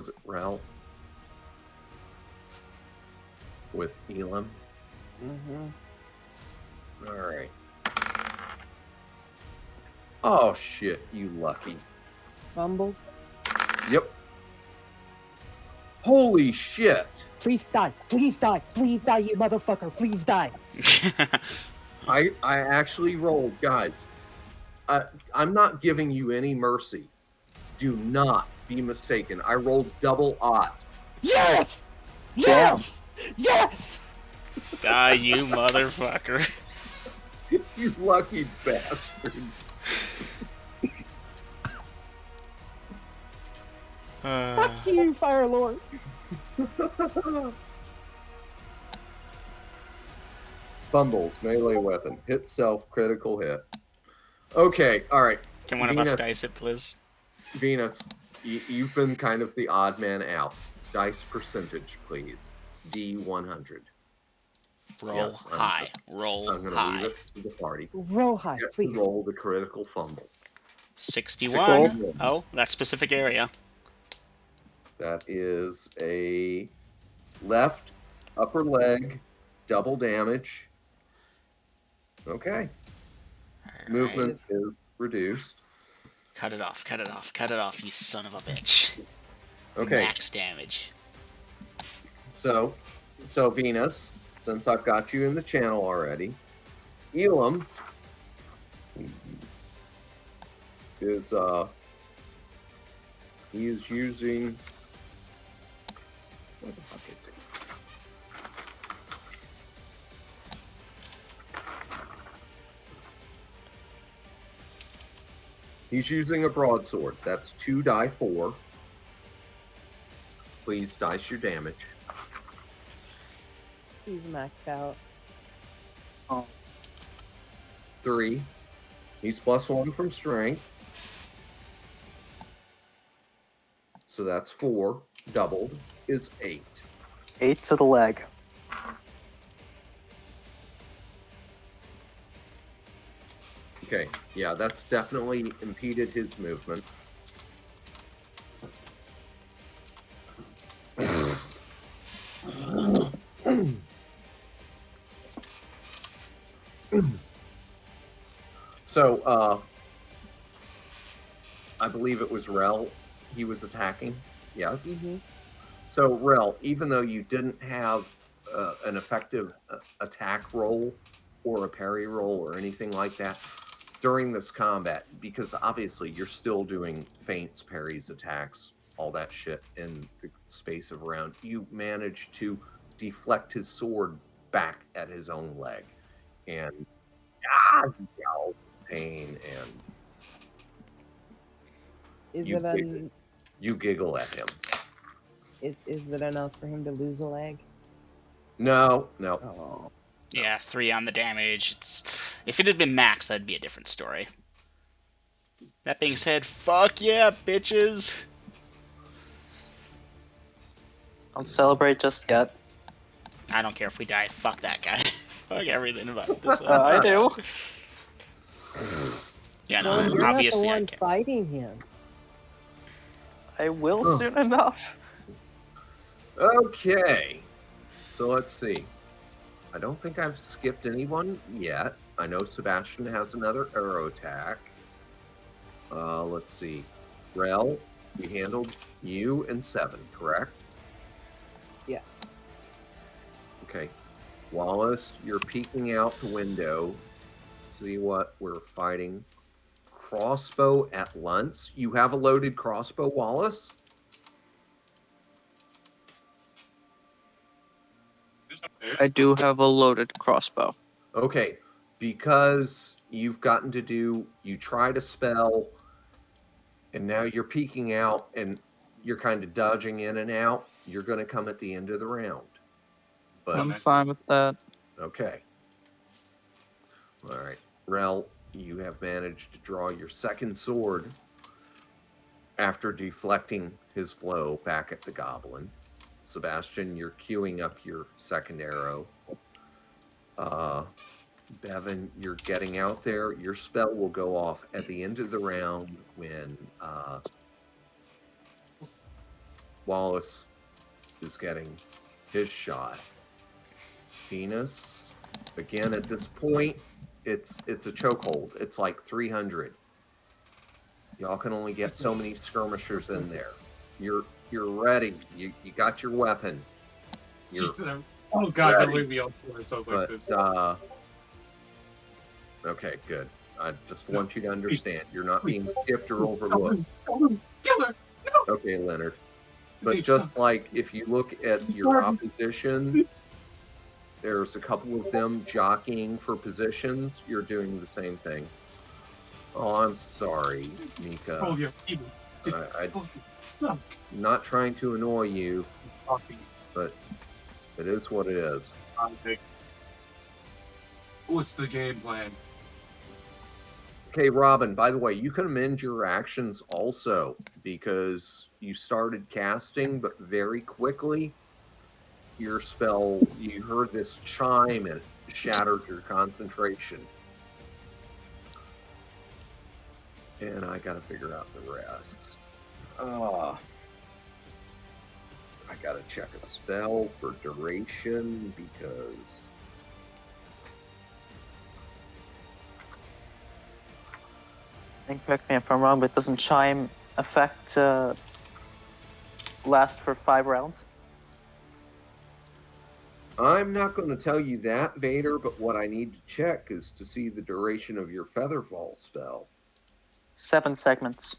it Rel? With Elam? Mm-hmm. All right. Oh, shit, you lucky. Fumble. Yep. Holy shit. Please die. Please die. Please die, you motherfucker. Please die. I actually rolled, guys. I'm not giving you any mercy. Do not be mistaken. I rolled double odd. Yes! Yes! Yes! Die, you motherfucker. You lucky bastards. Fuck you, Fire Lord. Fumbles, melee weapon. Hit self, critical hit. Okay, all right. Can one of us dice it, please? Venus, you've been kind of the odd man out. Dice percentage, please. D100. Roll Yes, high. Roll I'm going to high. leave it to the party. Roll high, Get to please. roll the critical fumble. 61. 61. Oh, that specific area. That is a left upper leg, double damage. Okay. All Movement right. is reduced. Cut it off, cut it off, cut it off, you son of a bitch. Okay. Max damage. So Venus, since I've got you in the channel already, Elam is he is using what the fuck is it? He's using a broadsword. That's 2d4. Please dice your damage. He's maxed out. Oh, 3. He's +1 from strength. So that's 4. Doubled is 8. 8 to the leg. Okay, yeah, that's definitely impeded his movement. So, I believe it was Rel he was attacking. Yes. Mm-hmm. So, Rel, even though you didn't have an effective attack roll or a parry roll or anything like that during this combat, because obviously you're still doing feints, parries, attacks, all that shit in the space of a round, you managed to deflect his sword back at his own leg. And he yelled pain, and Is you it giggle, you giggle at him. is it enough for him to lose a leg? No. Oh. Yeah, 3 on the damage. If it had been max, that'd be a different story. That being said, fuck yeah, bitches. Don't celebrate just yet. I don't care if we die. Fuck that guy. Fuck everything about this one. I do. Yeah, no, Well, you're obviously not I the one can. fighting him. I will soon enough. Okay. So let's see. I don't think I've skipped anyone yet. I know Sebastian has another arrow attack. Let's see. Rel, we handled you and 7, correct? Yes. Okay. Wallace, you're peeking out the window. See what we're fighting. Crossbow at Luntz. You have a loaded crossbow, Wallace? I do have a loaded crossbow. Okay. Because you've gotten to do, you tried a spell, and now you're peeking out, and you're kind of dodging in and out. You're going to come at the end of the round. But I'm fine with that. okay. All right. Rel, you have managed to draw your second sword after deflecting his blow back at the goblin. Sebastian, you're queuing up your second arrow. Bevan, you're getting out there. Your spell will go off at the end of the round when Wallace is getting his shot. Venus, again, at this point, it's a chokehold. It's like 300. Y'all can only get so many skirmishers in there. You're ready. You got your weapon. Oh god, ready. don't leave me on for something like this. Okay, good. I just want you to understand. You're not being skipped or overlooked. Okay, Leonard. But just like if you look at your opposition, there's a couple of them jockeying for positions. You're doing the same thing. Oh, I'm sorry, Mika. Oh, yeah. I'm not trying to annoy you, but it is what it is. What's the game plan? Okay, Robin, by the way, you can amend your actions also because you started casting, but very quickly your spell, you heard this chime and it shattered your concentration. And I gotta figure out the rest. I gotta check a spell for duration because And correct me if I'm wrong, but doesn't chime effect last for 5 rounds? I'm not going to tell you that, Vader, but what I need to check is to see the duration of your Featherfall spell. 7 segments.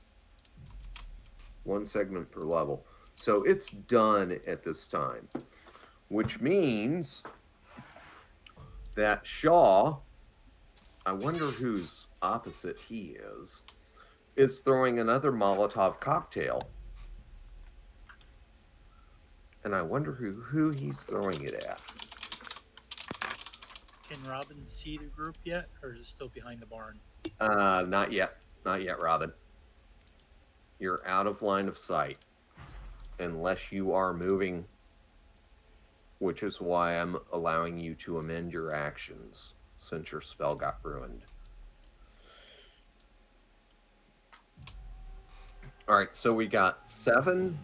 1 segment per level. So it's done at this time, which means that Shaw, I wonder whose opposite he is. is throwing another Molotov cocktail. And I wonder who he's throwing it at. Can Robin see the group yet, or is it still behind the barn? Not yet. Not yet, Robin. You're out of line of sight. Unless you are moving, which is why I'm allowing you to amend your actions since your spell got ruined. All right, so we got 7,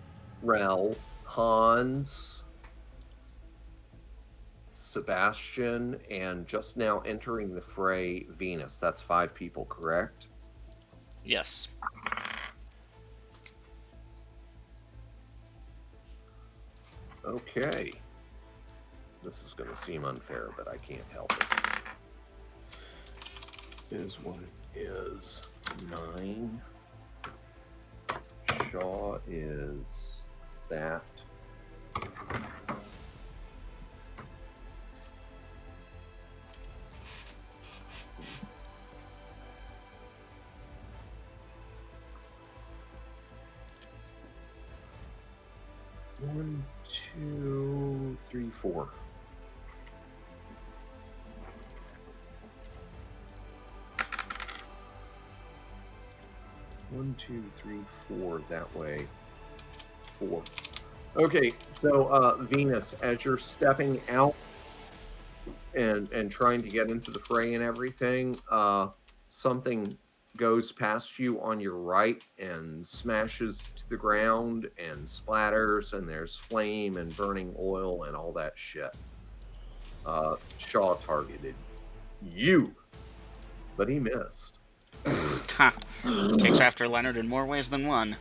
Rel, Hans, Sebastian, and just now entering the fray, Venus. That's 5 people, correct? Yes. Okay. This is going to seem unfair, but I can't help it. Is what it is. 9. Shaw is that. One, 2, 3, 4. One, 2, 3, 4. That way. 4. Okay, so Venus, as you're stepping out and trying to get into the fray and everything, something goes past you on your right and smashes to the ground and splatters, and there's flame and burning oil and all that shit. Shaw targeted you, but he missed. Ha. Takes after Leonard in more ways than one.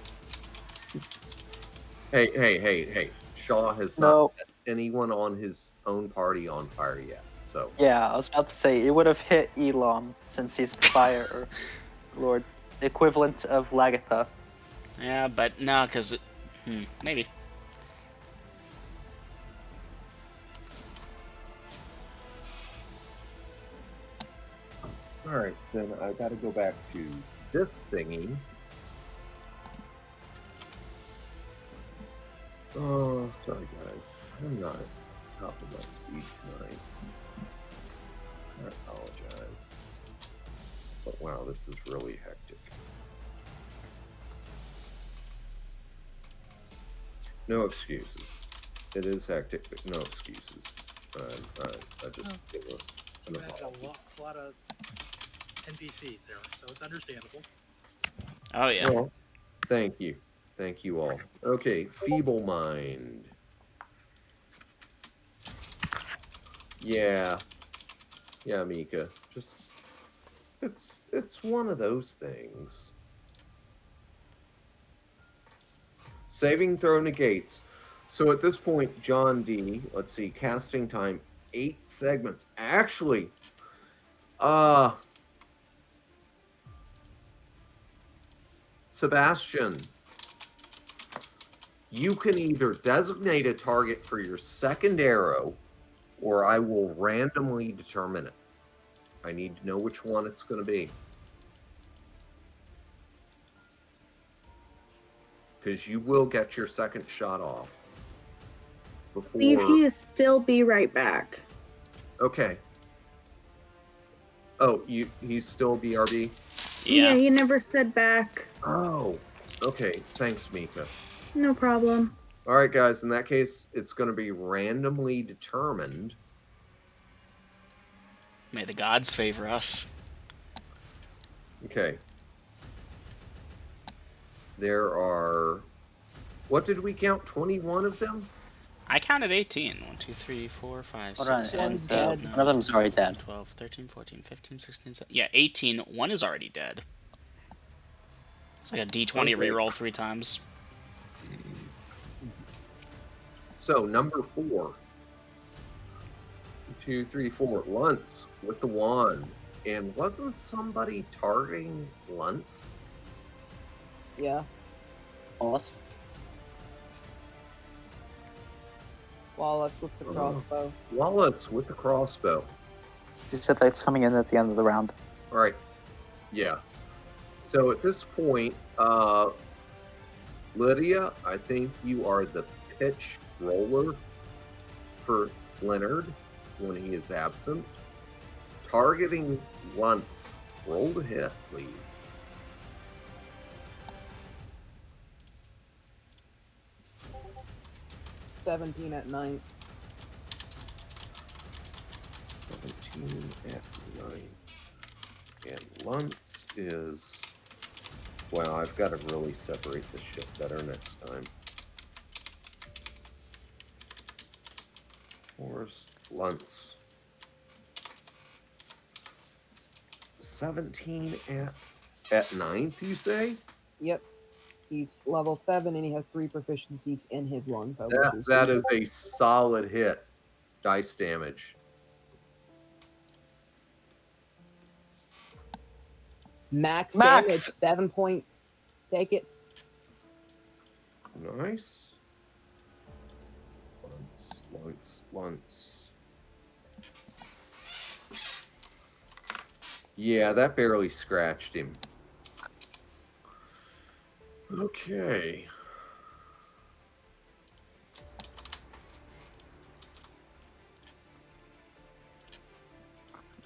Hey. Shaw has not set anyone on his own party on fire yet, so... Yeah, I was about to say, it would have hit Elam, since he's the fire lord. The equivalent of Lagatha. Yeah, but no, because... maybe. Alright, then I gotta go back to this thingy. Oh, sorry guys. I'm not at the top of my speed tonight. I apologize. But wow, this is really hectic. No excuses. It is hectic, but no excuses. I just give You an had apology. a lot of NPCs there, so it's understandable. Oh, yeah. Well, thank you. Thank you all. Okay, Feeble Mind. Yeah. Yeah, Mika. Just it's one of those things. Saving throw negates. So at this point, John D, let's see, casting time 8 segments. Actually, Sebastian, you can either designate a target for your second arrow, or I will randomly determine it. I need to know which one it's going to be. Because you will get your second shot off. Before... Leave he is still be right back. Okay. Oh, he's still BRB? Yeah, he never said back. Oh, okay. Thanks, Mika. No problem. All right, guys. In that case, it's going to be randomly determined. May the gods favor us. Okay. There are... What did we count? 21 of them? I counted 18. 1, 2, 3, 4, 5, Hold on, 6, 7, and 8, 9, one of them's already dead. 12, 13, 14, 15, 16, 17. Yeah, 18. One is already dead. It's like a D20 reroll 3 times. So, number 4. 2, 3, 4. Luntz with the wand. And wasn't somebody targeting Luntz? Yeah. Wallace? Wallace with the crossbow. Wallace with the crossbow. You said that's coming in at the end of the round. All right. Yeah. So at this point, Lydia, I think you are the pitch roller for Leonard when he is absent. Targeting once. Roll to hit, please. 17 at night. 17 at 9. And Luntz is... Wow, I've got to really separate this shit better next time. Where's Luntz? 17 at 9th, you say? Yep. He's level 7 and he has 3 proficiencies in his longbow. That is a solid hit. Dice damage. Max damage, 7 points. Take it. Nice. Luntz. Yeah, that barely scratched him. Okay.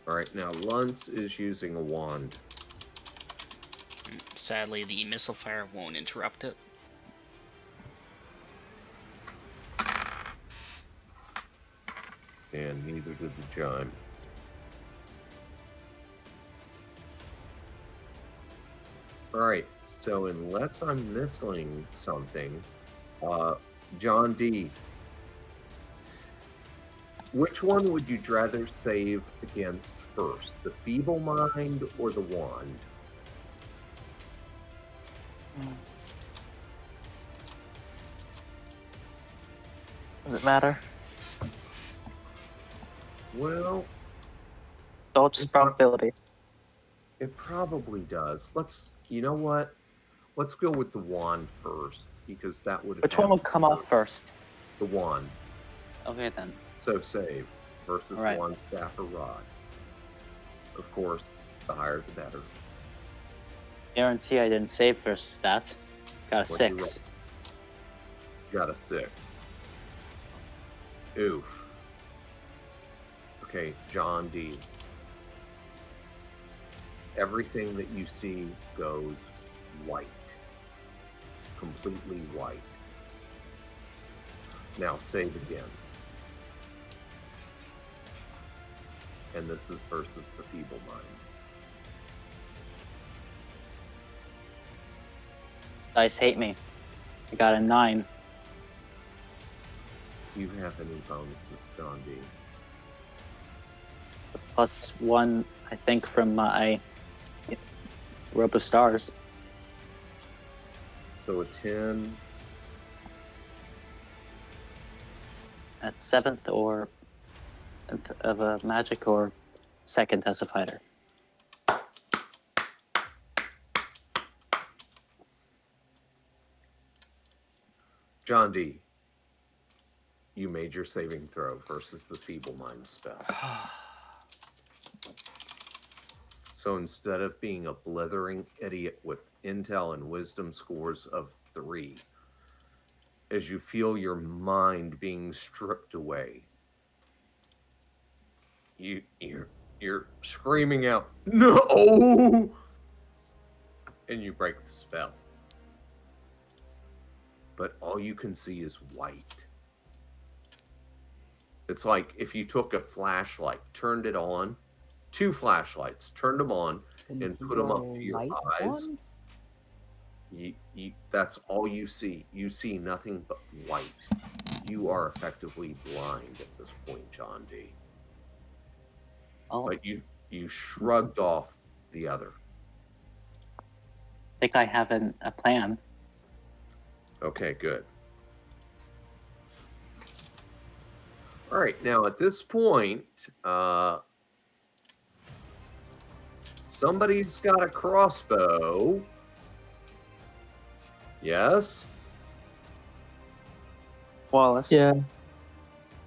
All right, now Luntz is using a wand. Sadly, the missile fire won't interrupt it. And neither did the chime. Alright, so unless I'm missing something, John D., which one would you rather save against first, the feeble mind or the wand? Does it matter? Well, Dodge probability. It probably does. You know what? Let's go with the wand first, because that would. Which one will come off first? The wand. Okay then. So save versus right. wand, staff, or rod. Of course, the higher the better. Guarantee I didn't save versus that. Got a 6. Got a 6. Oof. Okay, John D. Everything that you see goes white. Completely white. Now save again. And this is versus the feeble mind. Dice hate me. I got a 9. Do you have any bonuses, John D? +1, I think, from my Rope of Stars. So a 10. At 7th or of a magic, or 2nd as a fighter. John D, you made your saving throw versus the feeble mind spell. So instead of being a blithering idiot with intel and wisdom scores of 3, as you feel your mind being stripped away, you're screaming out, "No!" And you break the spell. But all you can see is white. It's like if you took a flashlight, turned it on, 2 flashlights, turned them on, and put them up to your eyes. That's all you see. You see nothing but white. You are effectively blind at this point, John D. Oh. But you shrugged off the other. I think I have a plan. Okay, good. All right, now at this point, somebody's got a crossbow. Yes? Wallace. Yeah.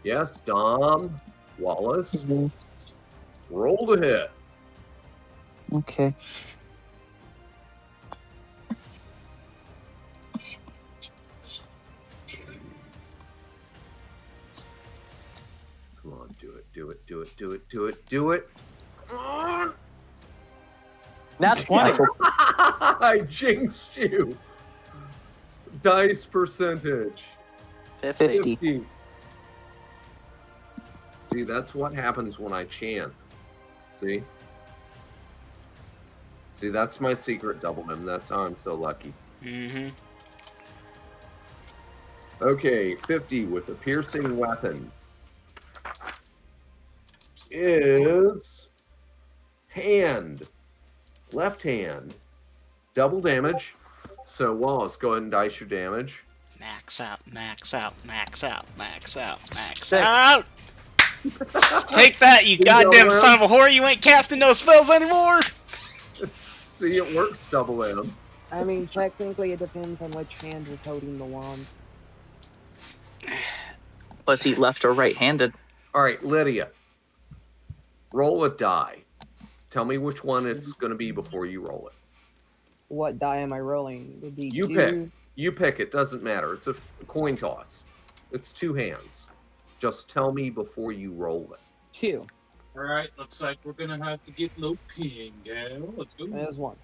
Yes, Dom. Wallace. Mhm. Roll to hit. Okay. Do it. Do it. Do it. Do it. Come on. That's 20. I jinxed you. Dice percentage. 50. 50. See, that's what happens when I chant. See? See, that's my secret, Double M. That's how I'm so lucky. Mm-hmm. Okay, 50 with a piercing weapon is hand. Left hand. Double damage. So, Wallace, go ahead and dice your damage. Max out, max out, max out, max out, max 6. out. Take that, you goddamn son of a whore! You ain't casting no spells anymore. See, it works, Double M. I mean, technically, it depends on which hand is holding the wand. Was he left or right-handed? All right, Lydia. Roll a die. Tell me which one it's going to be before you roll it. What die am I rolling? The D2? You pick. You pick. It doesn't matter. It's a coin toss. It's 2 hands. Just tell me before you roll it. 2. Alright, looks like we're gonna have to get low peeing, gal. Let's go. There's 1.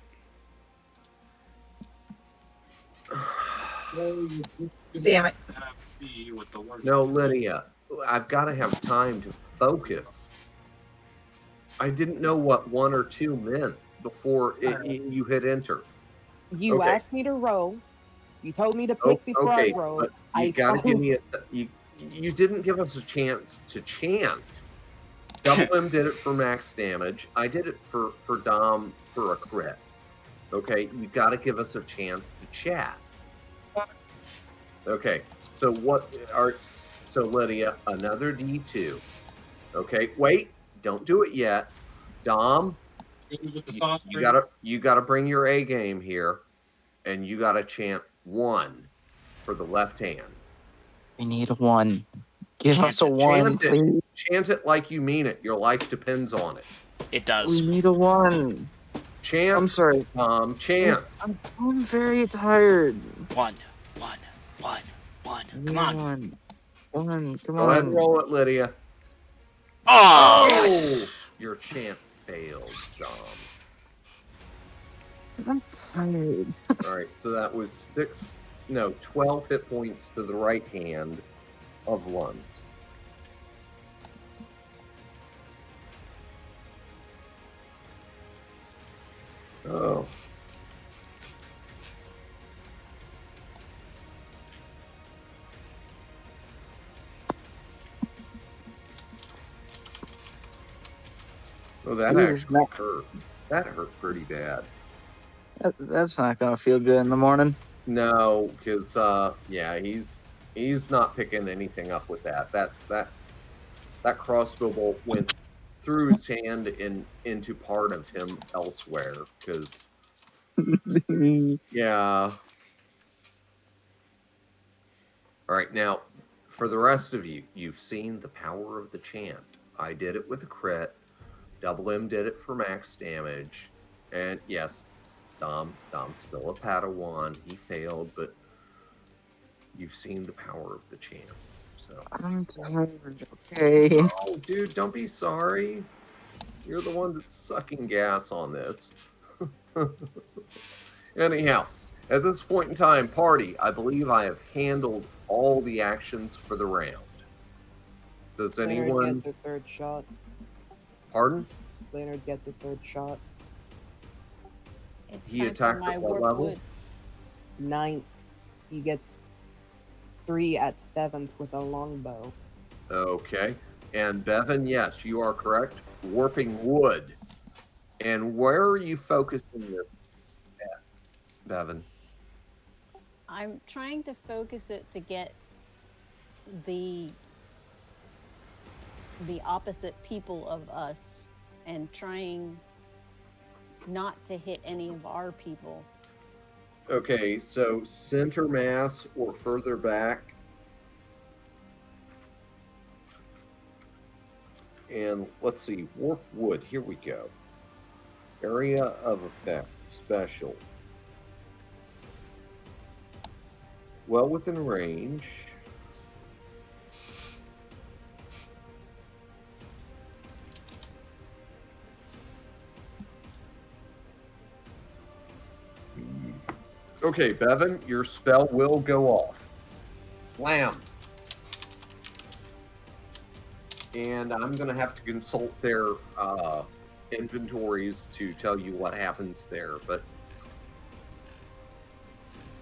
Damn it. No, Lydia. I've got to have time to focus. I didn't know what 1 or 2 meant before you hit enter. You Okay. asked me to roll. You told me to pick before I rolled. But you got to give me you didn't give us a chance to chant. Double M did it for max damage. I did it for Dom for a crit. Okay, you got to give us a chance to chat. Okay, so so Lydia, another D2. Okay, wait, don't do it yet. Dom, you gotta bring your A game here, and you gotta chant 1 for the left hand. We need a 1. Give us a 1, please. Chant it like you mean it. Your life depends on it. It does. We need a 1. Chant. I'm sorry. Chant. I'm very tired. 1, 1, 1, 1. Come on. 1. Come Go ahead and on. roll it, Lydia. Oh! Your chant failed, Dom. I'm tired. All right, so that was 12 hit points to the right hand of Lund's. Oh. Oh, that actually hurt. That hurt pretty bad. That's not gonna feel good in the morning. No, because yeah, he's not picking anything up with that. That crossbow bolt went through his hand into part of him elsewhere. Because yeah. All right, now for the rest of you, you've seen the power of the chant. I did it with a crit. Double M did it for max damage, and yes, Dom's still a Padawan. He failed, but you've seen the power of the chant. So I'm tired. Okay. Oh, dude, don't be sorry. You're the one that's sucking gas on this. Anyhow, at this point in time, party, I believe I have handled all the actions for the round. Does anyone? Leonard gets a 3rd shot. Pardon? Leonard gets a 3rd shot. It's He time for attacked my at what warp level? wood. 9th. He gets 3 at 7th with a longbow. Okay. And Bevan, yes, you are correct. Warping wood. And where are you focusing this at, Bevan? I'm trying to focus it to get the opposite people of us and trying not to hit any of our people. Okay, so center mass or further back. And let's see, warp wood, here we go. Area of effect, special. Well within range. Okay, Bevan, your spell will go off. Wham! And I'm going to have to consult their inventories to tell you what happens there, but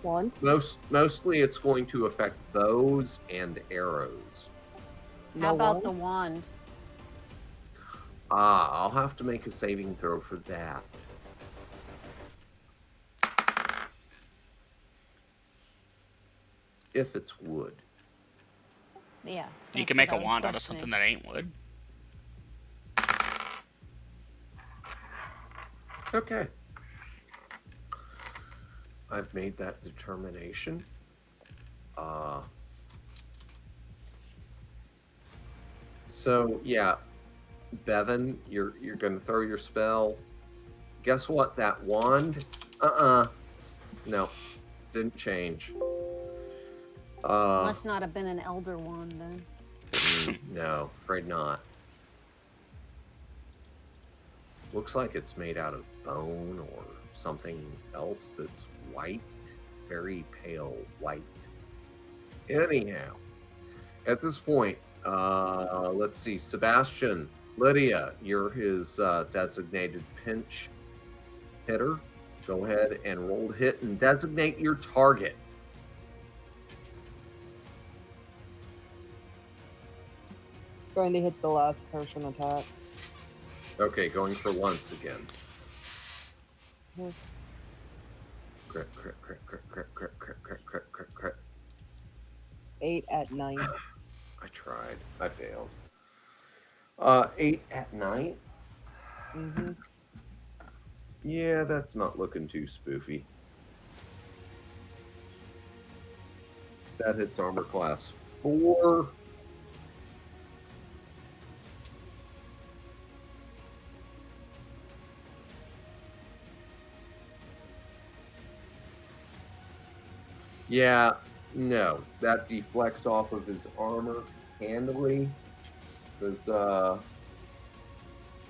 One. mostly it's going to affect bows and arrows. How No about one? the wand? I'll have to make a saving throw for that. If it's wood. Yeah. You that's can what make I a was wand out of questioning. something that ain't wood. Okay. I've made that determination. So yeah, Bevan, you're gonna throw your spell. Guess what? That wand? No, didn't change. Must not have been an elder wand then. No, afraid not. Looks like it's made out of bone or something else that's white, very pale white. Anyhow, at this point, let's see, Sebastian, Lydia, you're his designated pinch hitter. Go ahead and roll to hit and designate your target. Going to hit the last person attack. Okay, going for once again. Mhm. Crit, crit, crit, crit, crit, crit, crit, crit, crit, crit, crit. 8 at night. I tried. I failed. 8 at night. Mm-hmm. Yeah, that's not looking too spoofy. That hits armor class 4. Yeah, no, that deflects off of his armor handily. Because,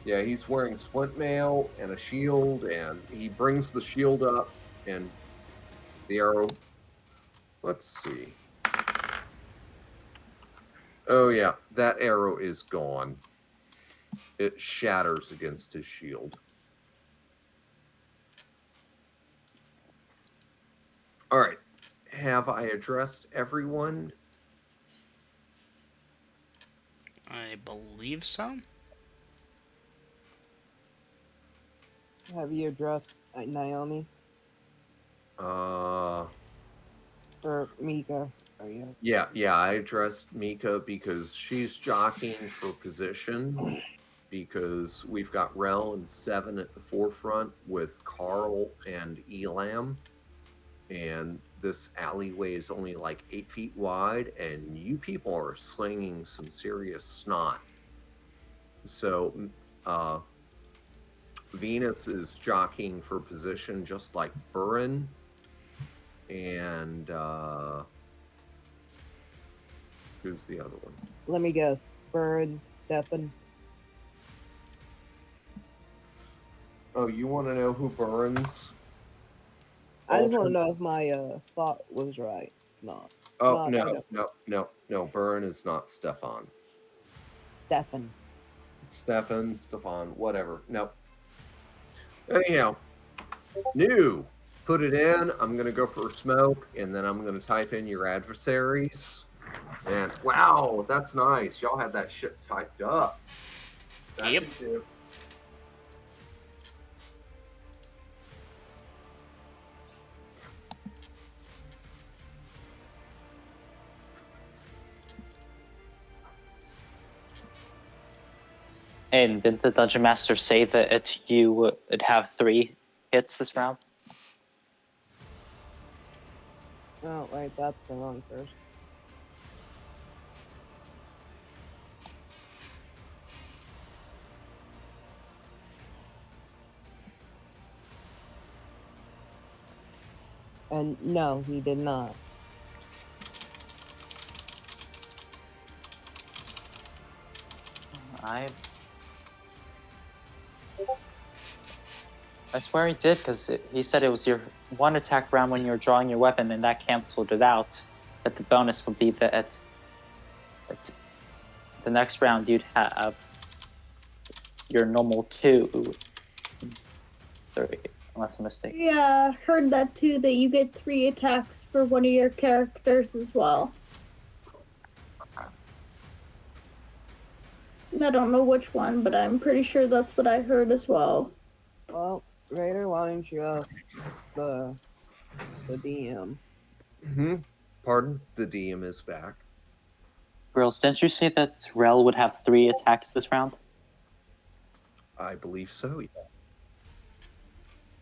yeah, he's wearing splint mail and a shield, and he brings the shield up, and the arrow. Let's see. Oh, yeah, that arrow is gone. It shatters against his shield. All right. Have I addressed everyone? I believe so. Have you addressed Naomi Uh, or Mika? Oh yeah. yeah, I addressed Mika because she's jockeying for position because we've got Rel and Seven at the forefront with Carl and Elam. And this alleyway is only like 8 feet wide, and you people are slinging some serious snot. So, Venus is jockeying for position just like Burin. And, who's the other one? Let me guess. Bird, Stefan. Oh, you want to know who Burin's? I just want to alternate- know if my thought was right. No. Oh, Not, I don't- no. Burin is not Stefan. Stefan. Stefan, whatever. No. Anyhow, new. Put it in. I'm going to go for a smoke, and then I'm going to type in your adversaries. And wow, that's nice. Y'all had that shit typed up. That Yep. can do. And did the Dungeon Master say that you would have 3 hits this round? Oh, wait, that's the wrong person. And no, he did not. I swear he did, because he said it was your one attack round when you were drawing your weapon, and that canceled it out. But the bonus would be that the next round you'd have your normal 2, 3, unless I'm mistaken. Yeah, heard that too, that you get 3 attacks for one of your characters as well. I don't know which one, but I'm pretty sure that's what I heard as well. Well, Raider, why don't you ask the DM? Pardon? The DM is back. Grills, didn't you say that Rel would have 3 attacks this round? I believe so, yes.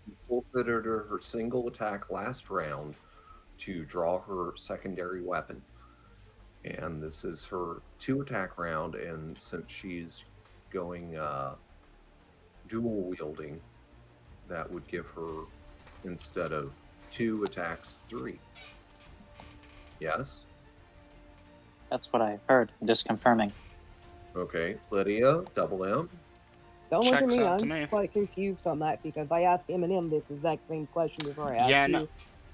She forfeited her single attack last round to draw her secondary weapon. And this is her 2 attack round, and since she's going dual wielding, that would give her, instead of 2 attacks, 3. Yes? That's what I heard. I'm just confirming. Okay. Lydia, double M. Don't look at Checks me. out to I'm me. quite confused on that because I asked Eminem this exact same question before I asked Yeah, you, no.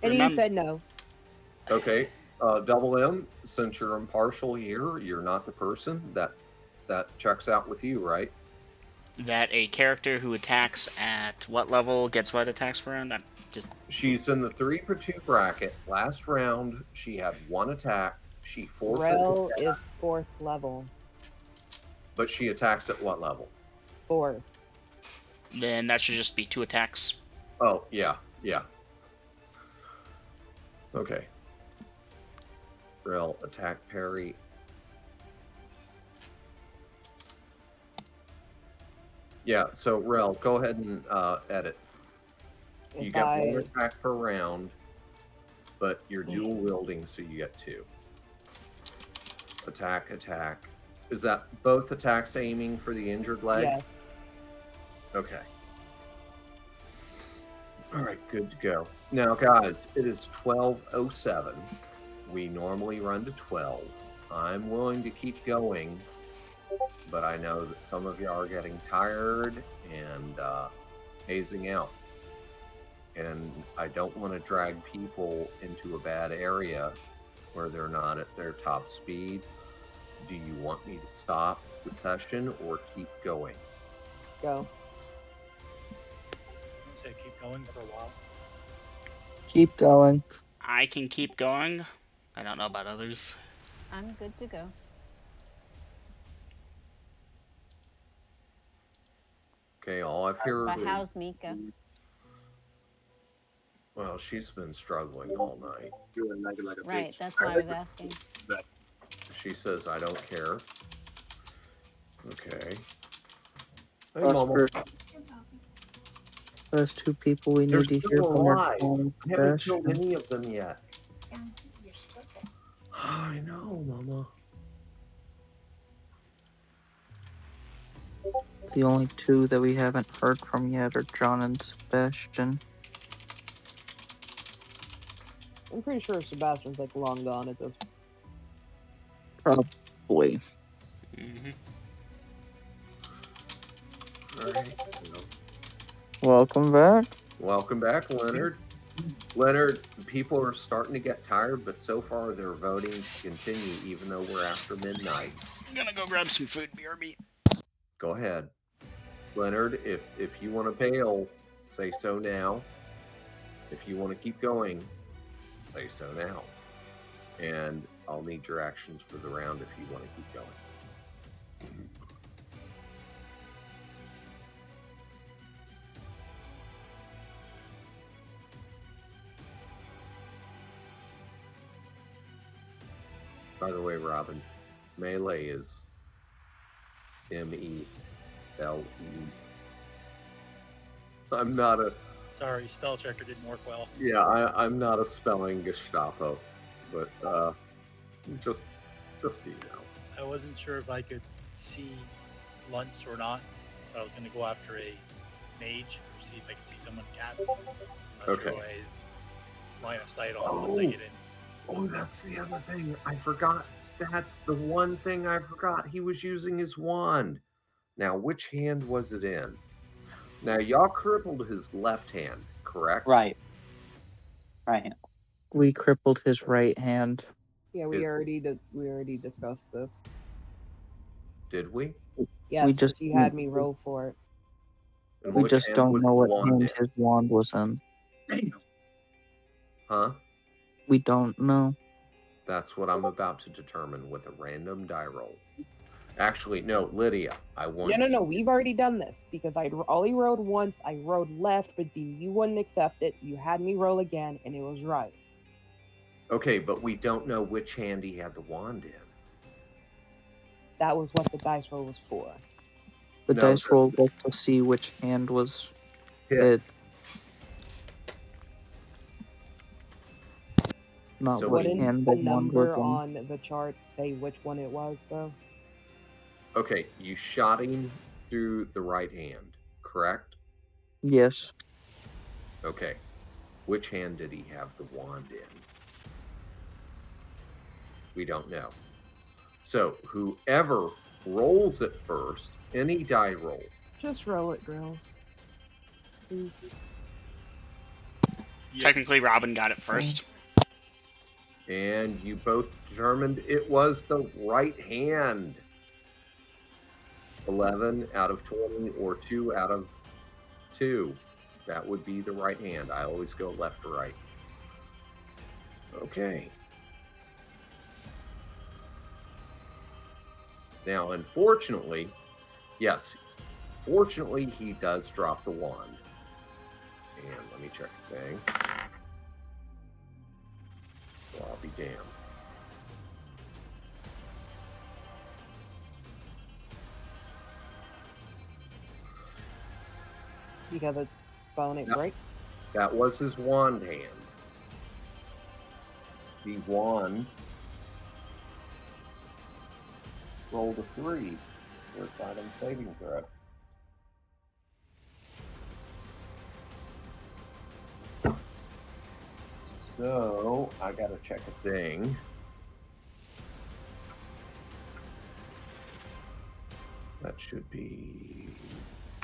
and he said no. Okay. Double M, since you're impartial here, you're not the person. That checks out with you, right? That a character who attacks at what level gets what attacks per round? She's in the 3 per 2 bracket. Last round, she had 1 attack. She forfeited. Rel is 4th level. But she attacks at what level? 4th. Then that should just be 2 attacks. Oh, yeah. Okay. Rel, attack, parry. Yeah, so Rel, go ahead and edit. You get 1 attack per round, but you're dual wielding, so you get 2. Attack. Is that both attacks aiming for the injured leg? Yes. Okay. All right, good to go. Now, guys, it is 12:07. We normally run to 12. I'm willing to keep going, but I know that some of you are getting tired and hazing out. And I don't want to drag people into a bad area where they're not at their top speed. Do you want me to stop the session or keep going? Go. Say keep going for a while. Keep going. I can keep going. I don't know about others. I'm good to go. Okay, all I've heard But is, how's Mika? well, she's been struggling all night. Right, that's why I was asking. She says, I don't care. Okay. Hey, Us Mama. First 2 people we They're need to hear still from our alive. phone I haven't killed Sebastian. any of them yet. I know, Mama. The only 2 that we haven't heard from yet are John and Sebastian. I'm pretty sure Sebastian's like long gone at this. Probably. Mm-hmm. All right. Welcome back. Welcome back, Leonard. Leonard, people are starting to get tired, but so far they're voting to continue even though we're after midnight. I'm gonna go grab some food, BRB. Go ahead. Leonard, if you want to bail, say so now. If you want to keep going, say so now. And I'll need your actions for the round if you want to keep going. By the way, Robin, melee is MELE. I'm not a... Sorry, spell checker didn't work well. Yeah, I'm not a spelling Gestapo, but just so you know. I wasn't sure if I could see Luntz or not, but I was going to go after a mage or see if I could see someone cast it. I'm not Okay. sure I line of sight on once I get in. Oh, that's the other thing. I forgot. That's the one thing I forgot. He was using his wand. Now, which hand was it in? Now, y'all crippled his left hand, correct? Right. Right. We crippled his right hand. Yeah, we already discussed this. Did we? Yes, just- you had me roll for it. And We which just hand don't was know the what wand hand in? his wand was in. Huh? We don't know. That's what I'm about to determine with a random die roll. Actually, no, Lydia, I want No. We've already done this because I only rolled once. I rolled left, but you wouldn't accept it. You had me roll again, and it was right. Okay, but we don't know which hand he had the wand in. That was what the dice roll was for. The No, dice roll was to see which hand was hit. hit. Not So what we- Wouldn't hand the the wand was number in. on the chart say which one it was, though? Okay, you shot him through the right hand, correct? Yes. Okay. Which hand did he have the wand in? We don't know. So whoever rolls it first, any die roll. Just roll it, girls. Please. Technically, Robin got it first. And you both determined it was the right hand. 11 out of 20 or 2 out of 2. That would be the right hand. I always go left to right. Okay. Now, unfortunately, yes, fortunately, he does drop the wand. And let me check a thing. Well, I'll be damned. Because it's phonic, Yep. right? That was his wand hand. The wand rolled a 3. First item saving throw. So I gotta check a thing. That should be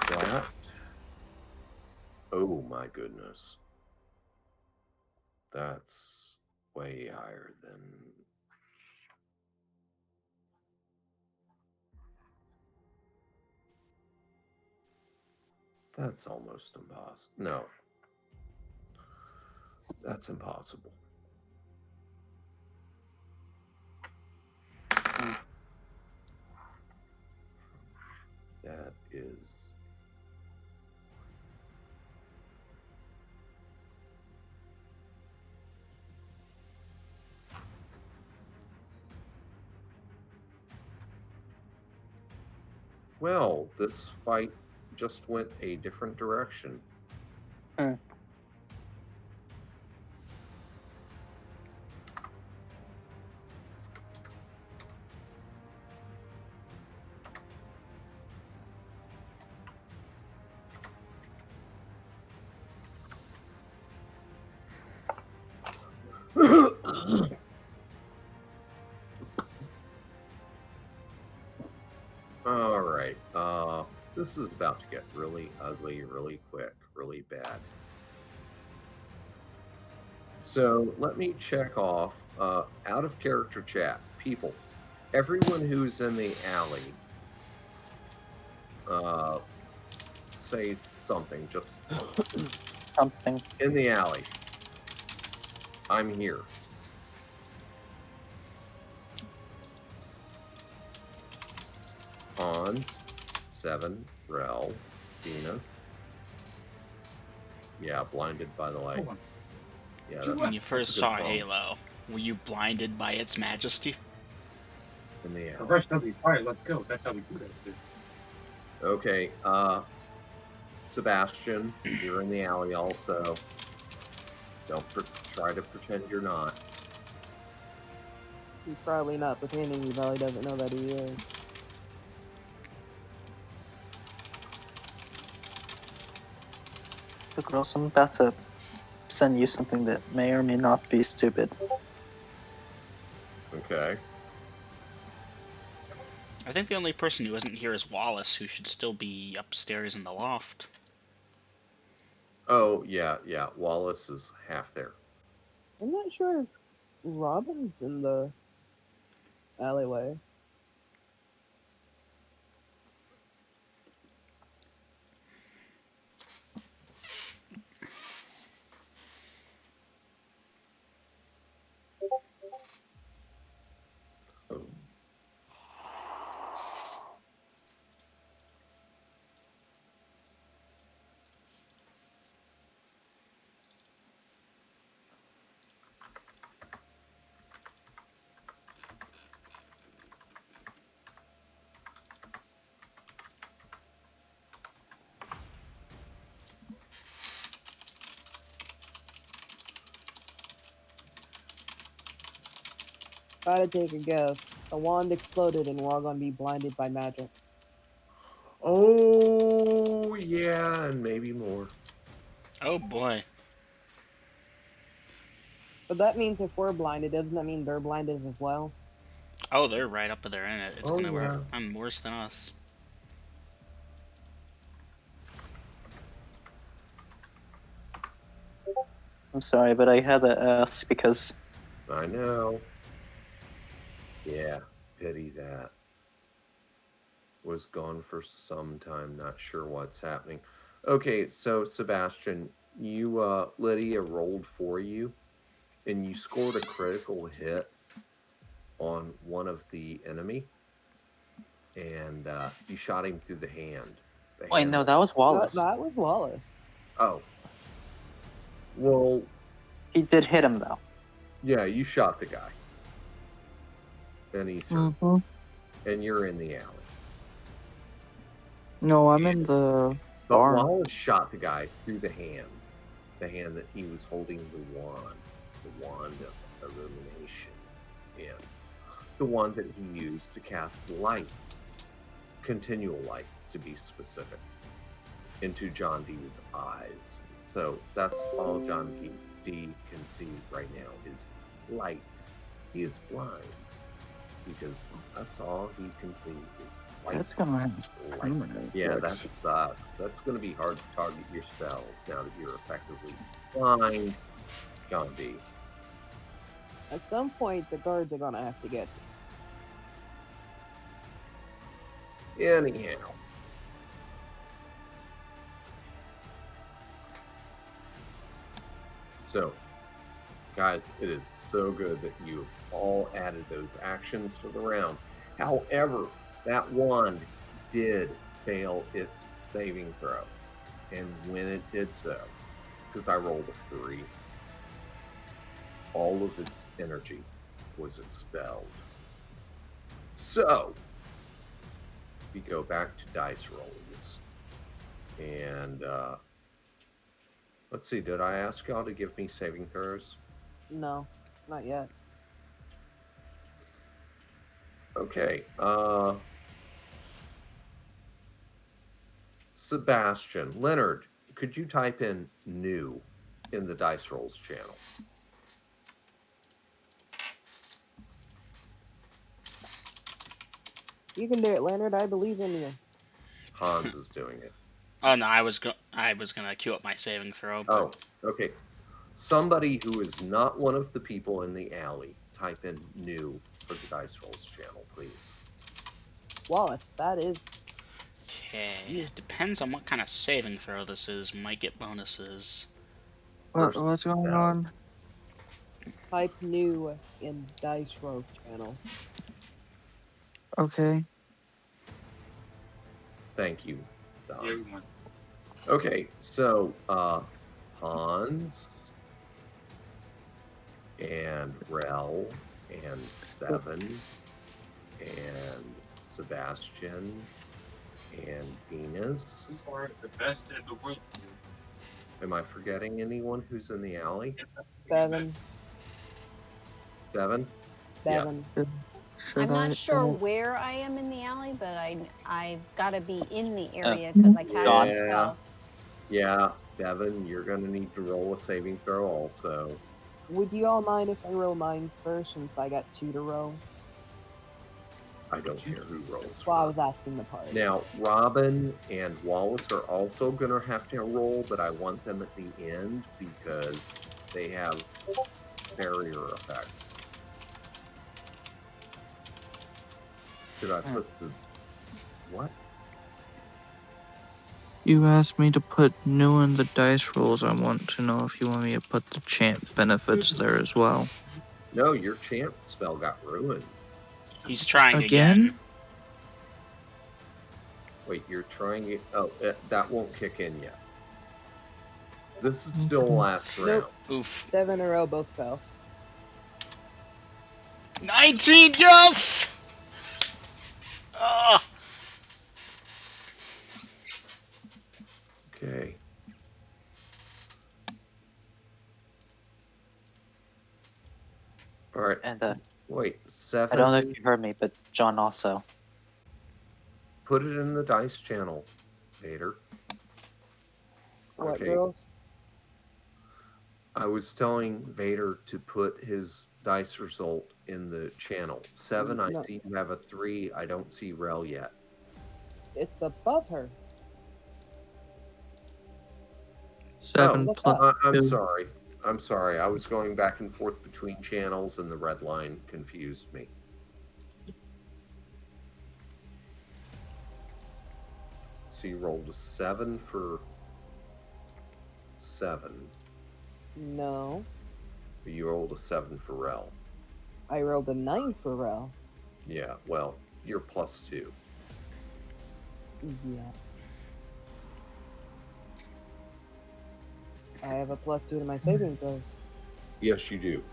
that. Oh my goodness. That's way higher than. That's almost impossible. No. That's impossible. That is. Well, this fight just went a different direction. Hmm. All right. This is about to get really ugly, really quick, really bad. So let me check off out of character chat. People, everyone who's in the alley, say something. Just Something. in the alley. I'm here. Hans, 7, Rel, Venus. Yeah, blinded by the light. Yeah, When you that's first a good saw phone. Halo, were you blinded by its majesty? In the alley. Reverse W. All right, let's go. That's how we do it. Okay, Sebastian, you're in the alley also. Don't try to pretend you're not. He's probably not pretending. He probably doesn't know that he is. The girls, I'm about to send you something that may or may not be stupid. Okay. I think the only person who isn't here is Wallace, who should still be upstairs in the loft. Oh, yeah, yeah. Wallace is half there. I'm not sure if Robin's in the alleyway. Gotta take a guess. The wand exploded and we're all gonna be blinded by magic. Oh, yeah, and maybe more. Oh boy. But that means if we're blinded, doesn't that mean they're blinded as well? Oh, they're right up there in it. It's Oh, gonna work. yeah. I'm worse than us. I'm sorry, but I had to ask because I know. Yeah, pity that. Was gone for some time, not sure what's happening. Okay, so Sebastian, Lydia rolled for you, and you scored a critical hit on one of the enemy, and you shot him through the hand. wait, no, that was Wallace. That was Wallace. Oh. Well, He did hit him though. yeah, you shot the guy. And he's hurt. And you're in the alley. No, I'm in the But barn. Wallace shot the guy through the hand that he was holding the wand of illumination, and the wand that he used to cast light, continual light to be specific, into John Dee's eyes. So that's all John D can see right now is light. He is blind because that's all he can see is light. That's gonna light. Yeah, that sucks. That's going to be hard to target your spells now that you're effectively blind, John D. At some point, the guards are gonna have to get you. Anyhow. So, guys, it is so good that you've all added those actions to the round. However, that wand did fail its saving throw. And when it did so, because I rolled a 3, all of its energy was expelled. So, we go back to dice rolls. And, let's see, did I ask y'all to give me saving throws? No, not yet. Okay, Sebastian, Leonard, could you type in new in the dice rolls channel? You can do it, Leonard. I believe in you. Hans is doing it. Oh no, I was gonna queue up my saving throw. But... Oh, okay. Somebody who is not one of the people in the alley, type in new for the dice rolls channel, please. Wallace, that is. Okay, depends on what kind of saving throw this is. Might get bonuses. What's going on? Type new in dice rolls channel. Okay. Thank you, Don. Okay, so Hans and Rel and Seven and Sebastian and Venus. The best in the world. Am I forgetting anyone who's in the alley? Seven. 7? Seven. Yeah. I'm not sure where I am in the alley, but I've got to be in the area because I cast a spell. Yeah, Devin, you're going to need to roll a saving throw also. Would you all mind if I roll mine first since I got 2 to roll? I don't care who rolls. Well, I was asking the party. Now, Robin and Wallace are also going to have to roll, but I want them at the end because they have barrier effects. Should I put the... What? You asked me to put new in the dice rolls. I want to know if you want me to put the champ benefits there as well. No, your champ spell got ruined. He's trying Again? again. Wait, you're trying it... Oh, that won't kick in yet. This is still last round. Nope. Oof. 7 in a row, both fell. 19, yes! Ah. Okay. All right. And Wait, I 7. don't know if you heard me, but John also. Put it in the dice channel, Vader. What, Okay. girls? I was telling Vader to put his dice result in the channel. 7, I No. see you have a 3. I don't see Rel yet. It's above her. 7 look plus up. I'm 2. sorry. I'm sorry. I was going back and forth between channels and the red line confused me. So you rolled a 7 for 7. No. You rolled a 7 for Rel. I rolled a 9 for Rel. Yeah, well, you're plus 2. Yeah. I have a plus 2 to my saving throws. Yes, you do.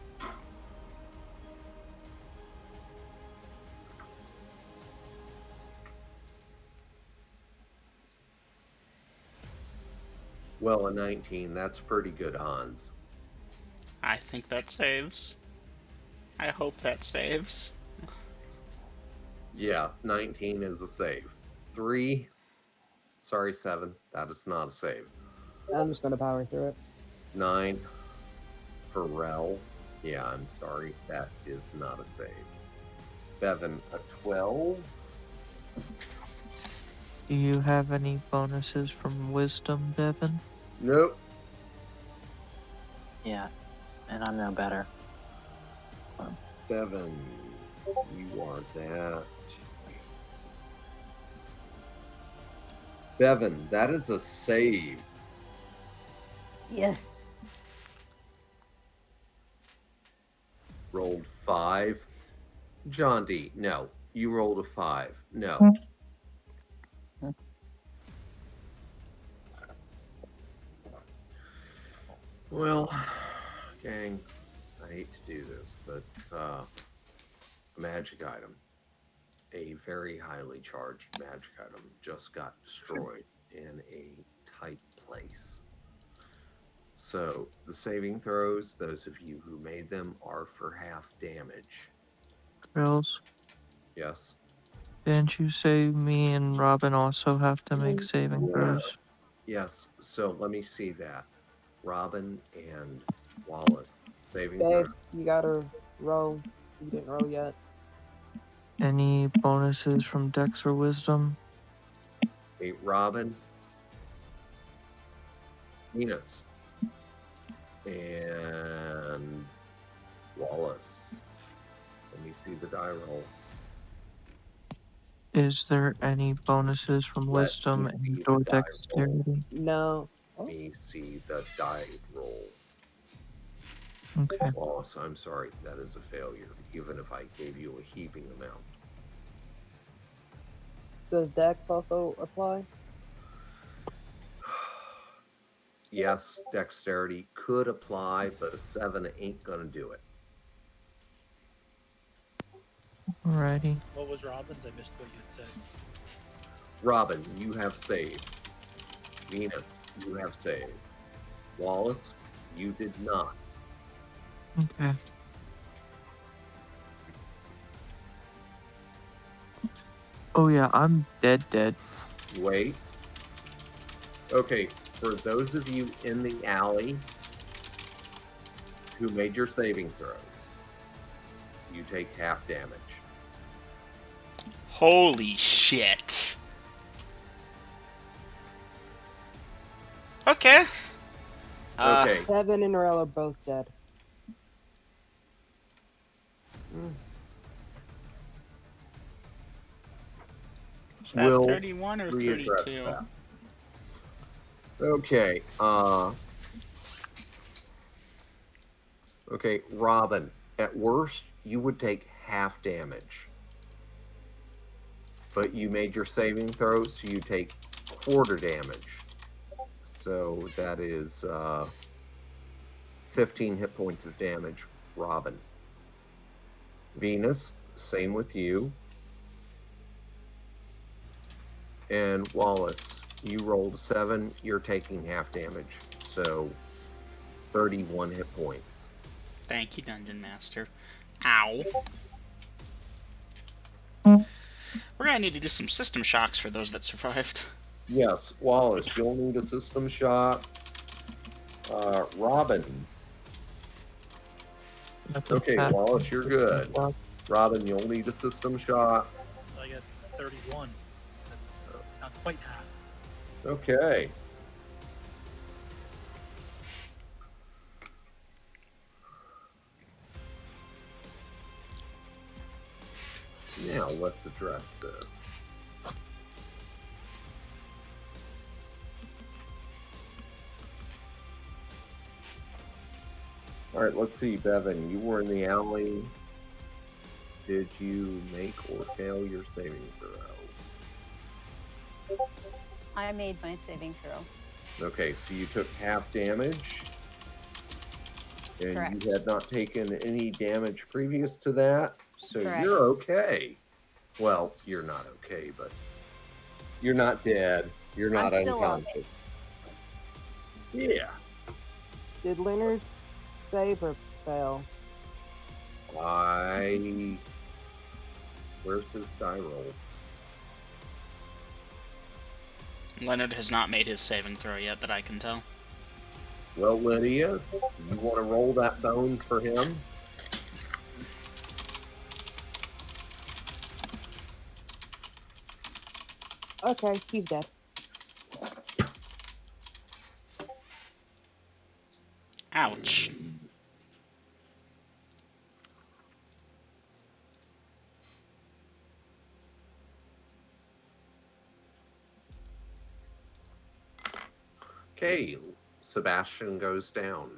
Well, a 19, that's pretty good odds. I think that saves. I hope that saves. Yeah, 19 is a save. 3, sorry, 7, that is not a save. I'm just gonna power through it. 9 for Rel. Yeah, I'm sorry, that is not a save. Bevan, a 12. Do you have any bonuses from wisdom, Bevan? Nope. Yeah, and I'm no better. Bevan, you are that. Bevan, that is a save. Yes. Rolled 5. John D, no. You rolled a 5. No. Well, gang, I hate to do this, but a magic item, a very highly charged magic item, just got destroyed in a tight place. So the saving throws, those of you who made them, are for half damage. Girls, Yes? didn't you say me and Robin also have to make saving throws? Yes, so let me see that. Robin and Wallace, saving Babe, throws. you gotta roll. You didn't roll yet. Any bonuses from Dex or Wisdom? Hey, Robin, Venus, and Wallace. Let me see the die roll. Is there any bonuses from Let Wisdom me see and the or die roll. Dexterity? No. Let me see the die roll. Okay. Wallace, I'm sorry, that is a failure, even if I gave you a heaping amount. Does Dex also apply? Yes, dexterity could apply, but a 7 ain't gonna do it. Alrighty. What was Robin's? I missed what you had said. Robin, you have saved. Venus, you have saved. Wallace, you did not. Okay. Oh yeah, I'm dead. Wait. Okay, for those of you in the alley who made your saving throws, you take half damage. Holy shit. Okay. Okay. Seven and Rel are both dead. Is that Will 31 or readdress 32? that. Okay. Okay, Robin. At worst, you would take half damage. But you made your saving throw, so you take quarter damage. So that is 15 hit points of damage, Robin. Venus, same with you. And Wallace, you rolled a 7, you're taking half damage. So 31 hit points. Thank you, Dungeon Master. Ow. We're gonna need to do some system shocks for those that survived. Yes, Wallace, you'll need a system shot. Robin. Okay, Wallace, you're good. Robin, you'll need a system shot. So I got 31. That's not quite half. Okay. Now let's address this. All right, let's see, Bevan. You were in the alley. Did you make or fail your saving throw? I made my saving throw. Okay, so you took half damage. And Correct. you had not taken any damage previous to that. So Correct. you're okay. Well, you're not okay, but you're not dead. You're not I'm still up. unconscious. Yeah. Did Leonard save or fail? Where's his die roll? Leonard has not made his saving throw yet that I can tell. Well, Lydia, you want to roll that bone for him? Okay, he's dead. Ouch. Okay, Sebastian goes down.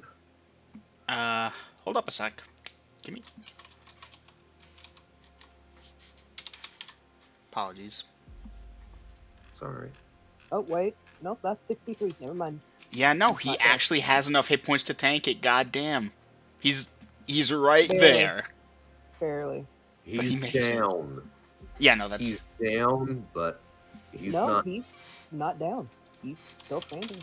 Hold up a sec. Give me. Apologies. Sorry. Oh, wait. Nope, that's 63. Never mind. Yeah, no, That's he not dead. actually has enough hit points to tank it. Goddamn. He's right Barely. there. Barely. But he He's makes it. down. Yeah, no, that's. He's down, but he's No, not. he's not down. He's still standing.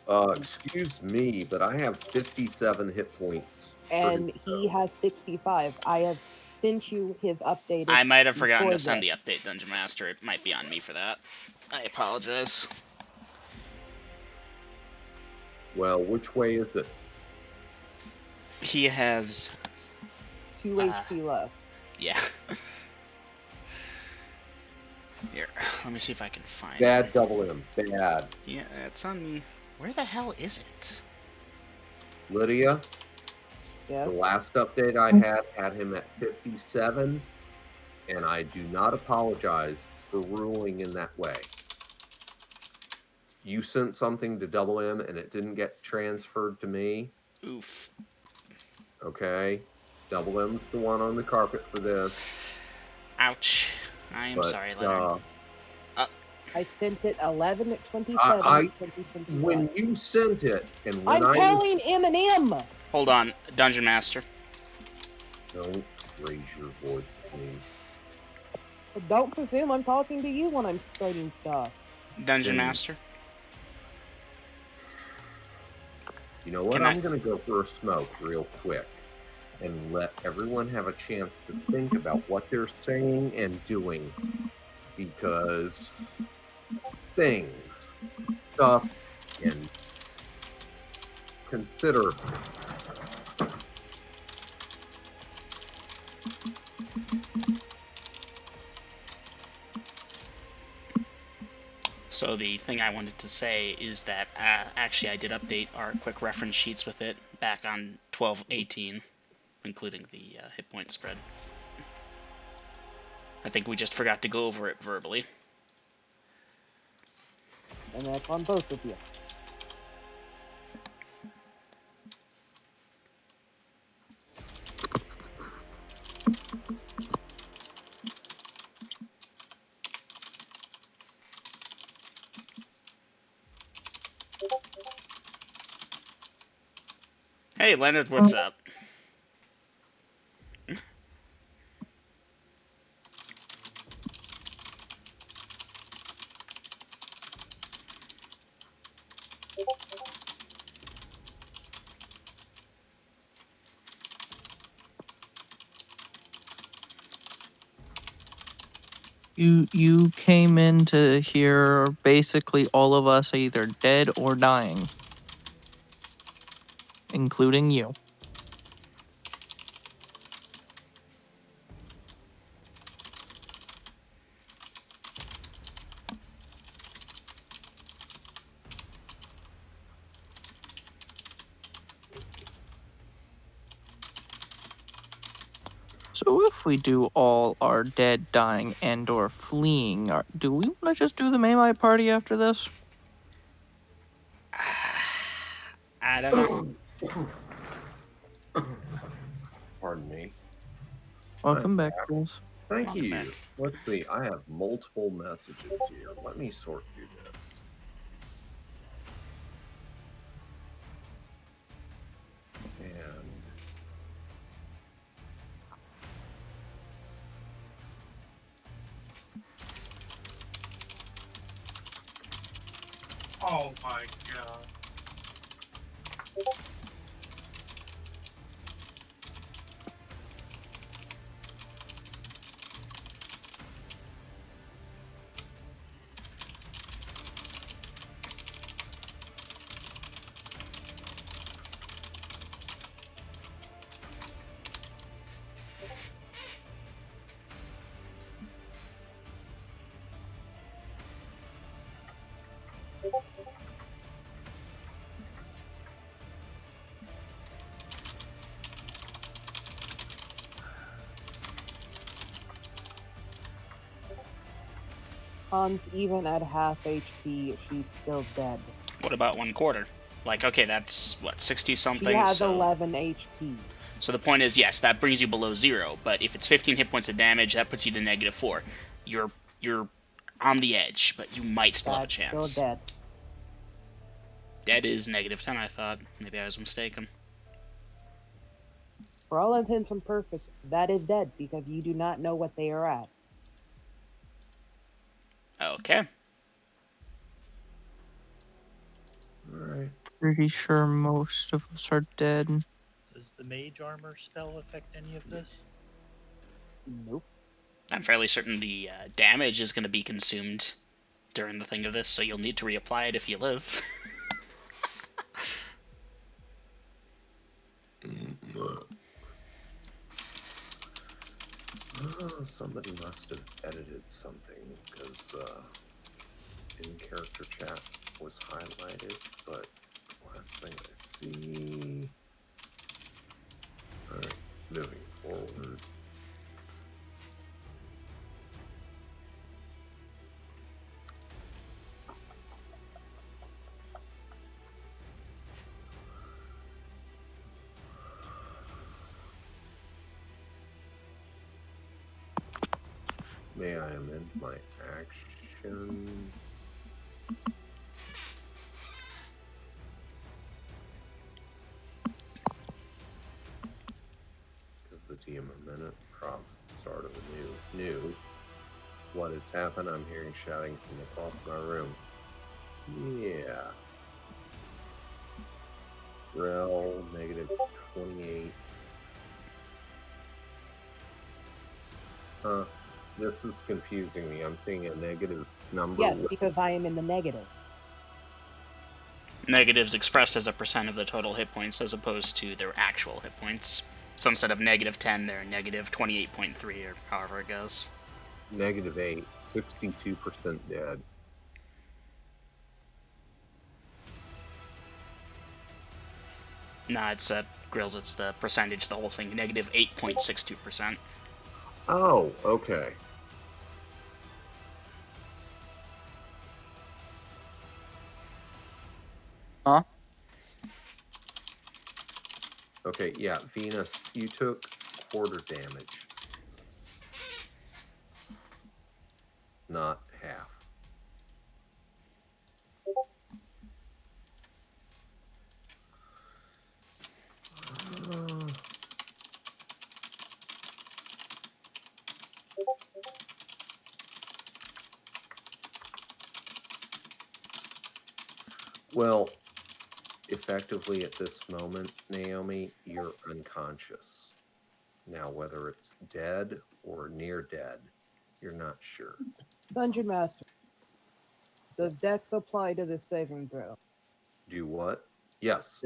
Excuse me, but I have 57 hit points. for And his he has 65. I have sent you his updated. I might have forgotten to before send the this. update, Dungeon Master. It might be on me for that. I apologize. Well, which way is it? He has. 2 HP left. Yeah. Here, let me see if I can find Bad it. double M. Bad. Yeah, it's on me. Where the hell is it? Lydia, Yes. the last update I had him at 57, and I do not apologize for ruling in that way. You sent something to double M and it didn't get transferred to me. Oof. Okay? Double M's the one on the carpet for this. Ouch. I am But, sorry, Leonard. I sent it 11/27. I- 2021. when you sent it, and when I'm telling Eminem. Hold on, Dungeon Master. Don't raise your voice, please. Don't presume I'm talking to you when I'm starting stuff. Dungeon Mm. Master. You know what? Can I'm I- going to go for a smoke real quick and let everyone have a chance to think about what they're saying and doing. Because things, stuff, and consider. So the thing I wanted to say is that actually I did update our quick reference sheets with it back on 12/18, including the hit point spread. I think we just forgot to go over it verbally. And that's on both of you. Hey Leonard, what's up? You came in to hear basically all of us either dead or dying, including you. So if we do all our dead, dying, and or fleeing, do we want to just do the Maymite party after this? I don't know. Pardon me. Welcome back, Chris. Thank Welcome you. back. Let's see. I have multiple messages here. Let me sort through this. And Oh my god. Hans, even at half HP, she's still dead. What about 1/4? Like, okay, that's what, 60 something. She has so 11 HP. So the point is, yes, that brings you below 0. But if it's 15 hit points of damage, that puts you to -4. You're on the edge, but you might still have a chance. Still dead. Dead is -10. I thought. Maybe I was mistaken. For all intents and purposes, that is dead because you do not know what they are at. Okay. Alright. Pretty sure most of us are dead. Does the mage armor spell affect any of this? Nope. I'm fairly certain the damage is going to be consumed during the thing of this, so you'll need to reapply it if you live. Somebody must have edited something because in character chat was highlighted, but last thing I see. Alright, moving forward. May I amend my action? Because the DM a minute prompts the start of a new. What has happened? I'm hearing shouting from across my room. Yeah. Rel -28. Huh. This is confusing me. I'm seeing a negative number. Yes, because I am in the negative. Negatives expressed as a % of the total hit points as opposed to their actual hit points. So instead of -10, they're -28.3 or however it goes. -8, 62% dead. Nah, it's Grills. It's the percentage, the whole thing. Negative 8.62%. Oh, okay. Huh? Okay, yeah, Venus, you took quarter damage. Not half. Well, effectively at this moment, Naomi, you're unconscious. Now, whether it's dead or near dead, you're not sure. Dungeon Master, does Dex apply to this saving throw? Do what? Yes,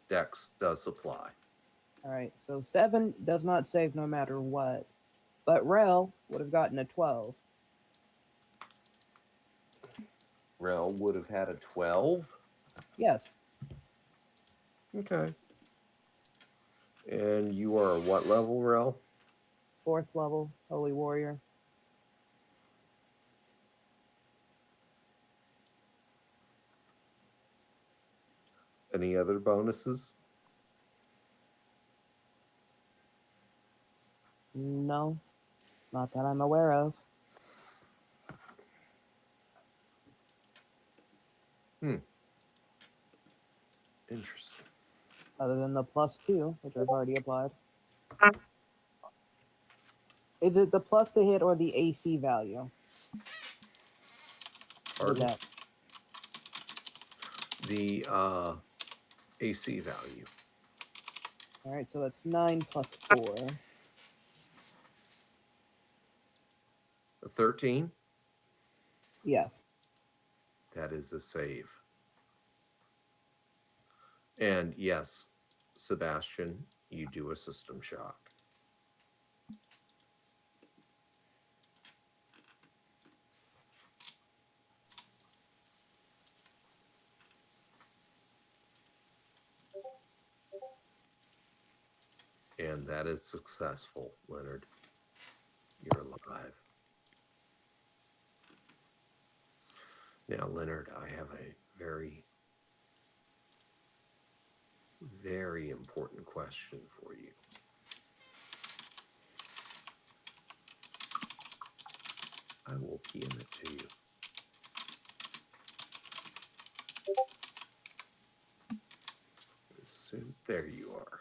Dex does apply. All right, so 7 does not save no matter what, but Rel would have gotten a 12. Rel would have had a 12. Yes, Okay. And you are what level, Rel? 4th level, Holy Warrior. Any other bonuses? No, not that I'm aware of. Interesting. Other than the +2, which I've already applied. Is it the plus to hit or the AC value? Pardon? That. The AC value. All right, so that's 9 plus 4. A 13? Yes. That is a save. And yes, Sebastian, you do a system shock. And that is successful, Leonard. You're alive. Now, Leonard, I have a very, very important question for you. I will PM it to you. Soon, there you are.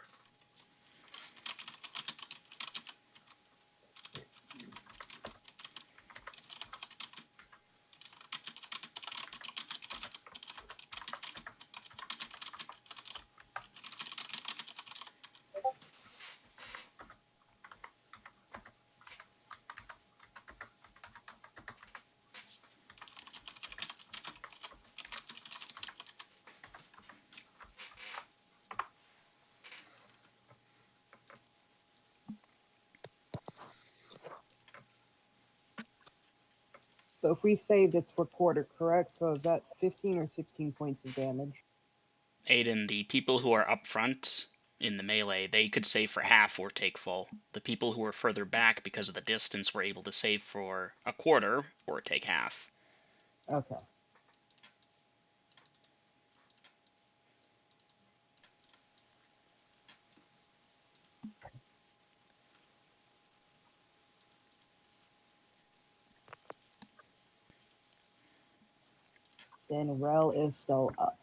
So if we saved, it's for quarter, correct? So is that 15 or 16 points of damage? Aiden, the people who are up front in the melee, they could save for half or take full. The people who are further back because of the distance were able to save for a quarter or take half. Okay. Then Rel is still up.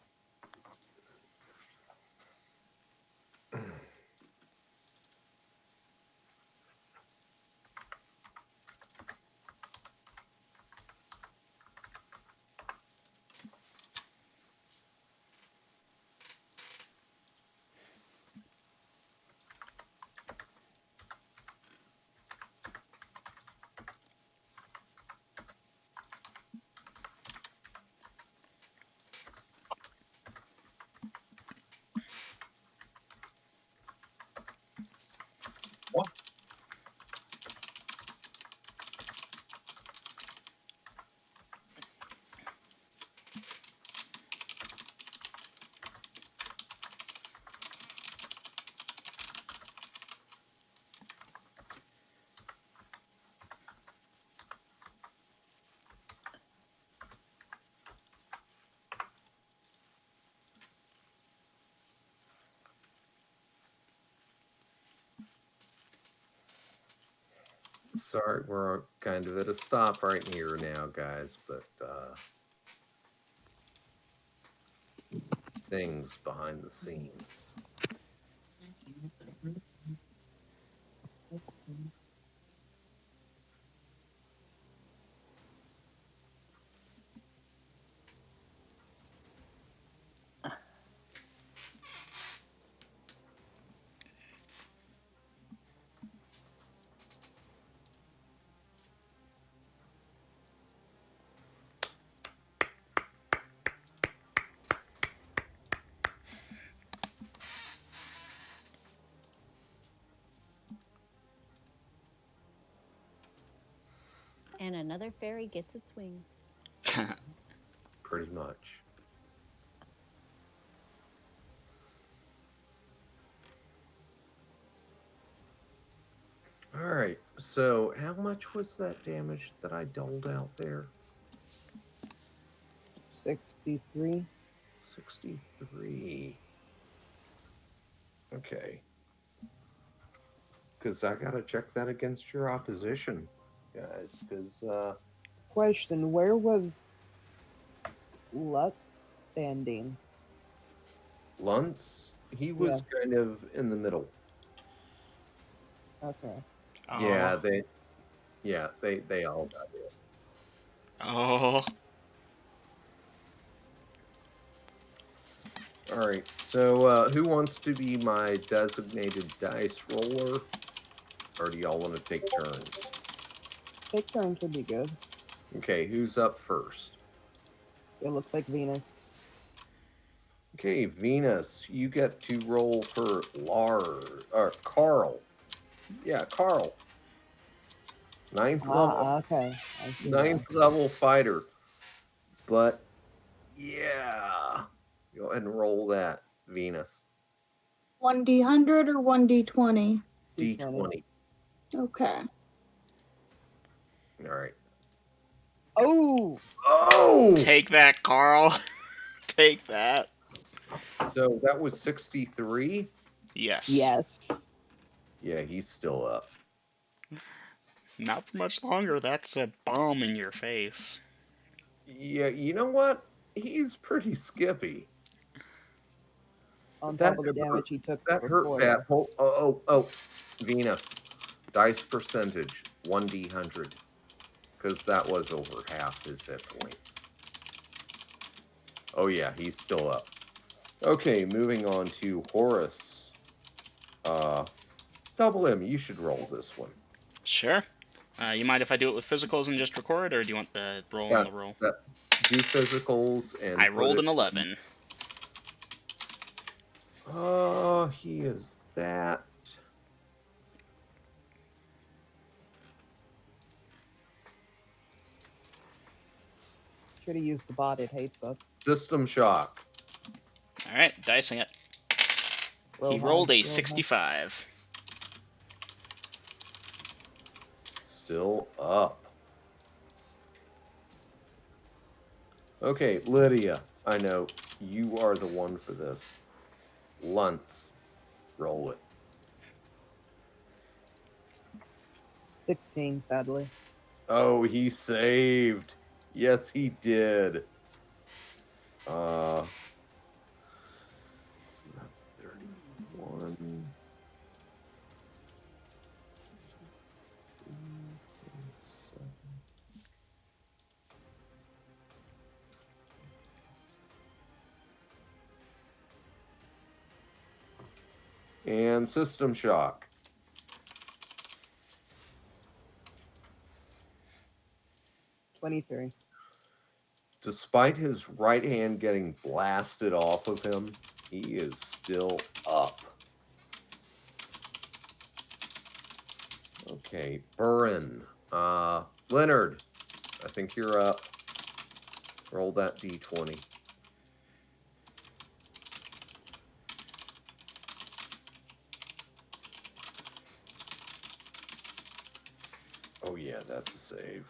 Sorry, we're kind of at a stop right here now, guys, but things behind the scenes. And another fairy gets its wings. Pretty much. All right, so how much was that damage that I doled out there? 63. 63. Okay. Because I gotta check that against your opposition, guys. Because Question: where was Luck standing? Luntz, he was kind of in the middle. Okay. Yeah, they all got it. Oh. All right. So who wants to be my designated dice roller, or do y'all want to take turns? Take turns would be good. Okay, who's up first? It looks like Venus. Okay, Venus, you get to roll for Carl. Yeah, Carl. Ninth level. Okay. I see Ninth level fighter. But yeah, go ahead and roll that, Venus. 1d100 or 1d20? D20. Okay. All right. Oh! Oh! Take that, Carl. Take that. So that was 63? Yes. Yes. Yeah, he's still up. Not for much longer. That's a bomb in your face. Yeah, you know what? He's pretty skippy. On That top of the damage he took That hurt before. bad. Oh, Venus. Dice percentage, 1d100. Because that was over half his hit points. Oh yeah, he's still up. Okay, moving on to Horus. Double M, you should roll this one. Sure. You mind if I do it with physicals and just record, or do you want the roll on the roll? Do physicals and I rolled an 11. Oh, he is that. Should have used the bot. It hates us. System shock. All right, dicing it. He rolled a 65. Still up. Okay, Lydia, I know you are the one for this. Luntz, roll it. 16, sadly. Oh, he saved. Yes, he did. So that's 31. And system shock. $23. Despite his right hand getting blasted off of him, he is still up. Okay, Burin. Leonard, I think you're up. Roll that d20. Oh yeah, that's a save.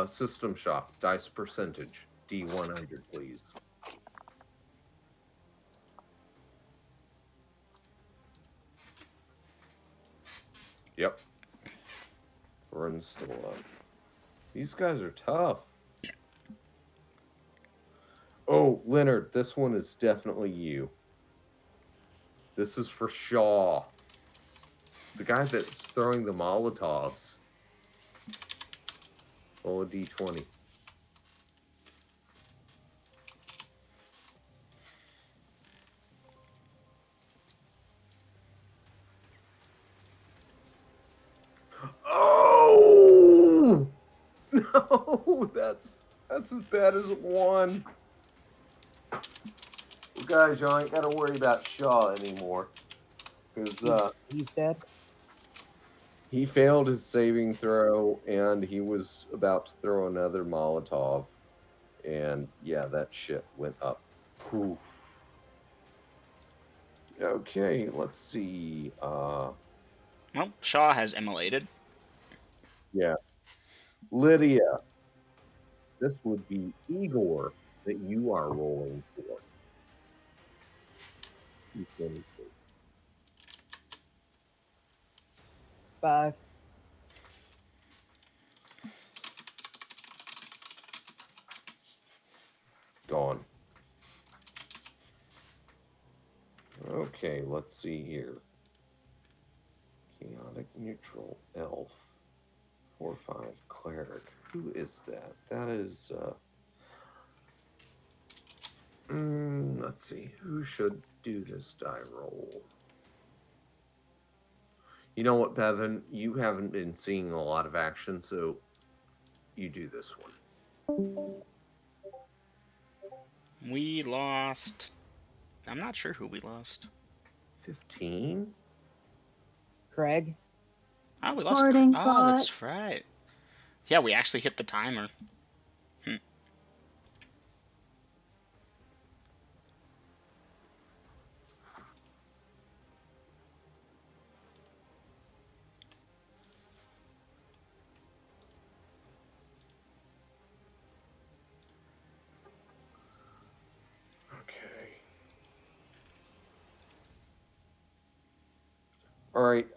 System shock, dice percentage, D100, please. Yep. Vern's still up. These guys are tough. Oh, Leonard, this one is definitely you. This is for Shaw. The guy that's throwing the Molotovs. Roll a d20. Oh! No, that's as bad as one. Well, guys, y'all ain't got to worry about Shaw anymore. Because He's dead. he failed his saving throw, and he was about to throw another Molotov. And yeah, that shit went up. Poof. Okay, let's see. Well, Shaw has immolated. Yeah. Lydia, this would be Igor that you are rolling for. D20. 5. Gone. Okay, let's see here. Chaotic neutral elf. 4/5 cleric. Who is that? That is let's see. Who should do this die roll? You know what, Bevan? You haven't been seeing a lot of action, so you do this one. We lost. I'm not sure who we lost. 15? Craig. Oh, we lost. Parting Oh, that's thought. right. Yeah, we actually hit the timer. Okay. All right,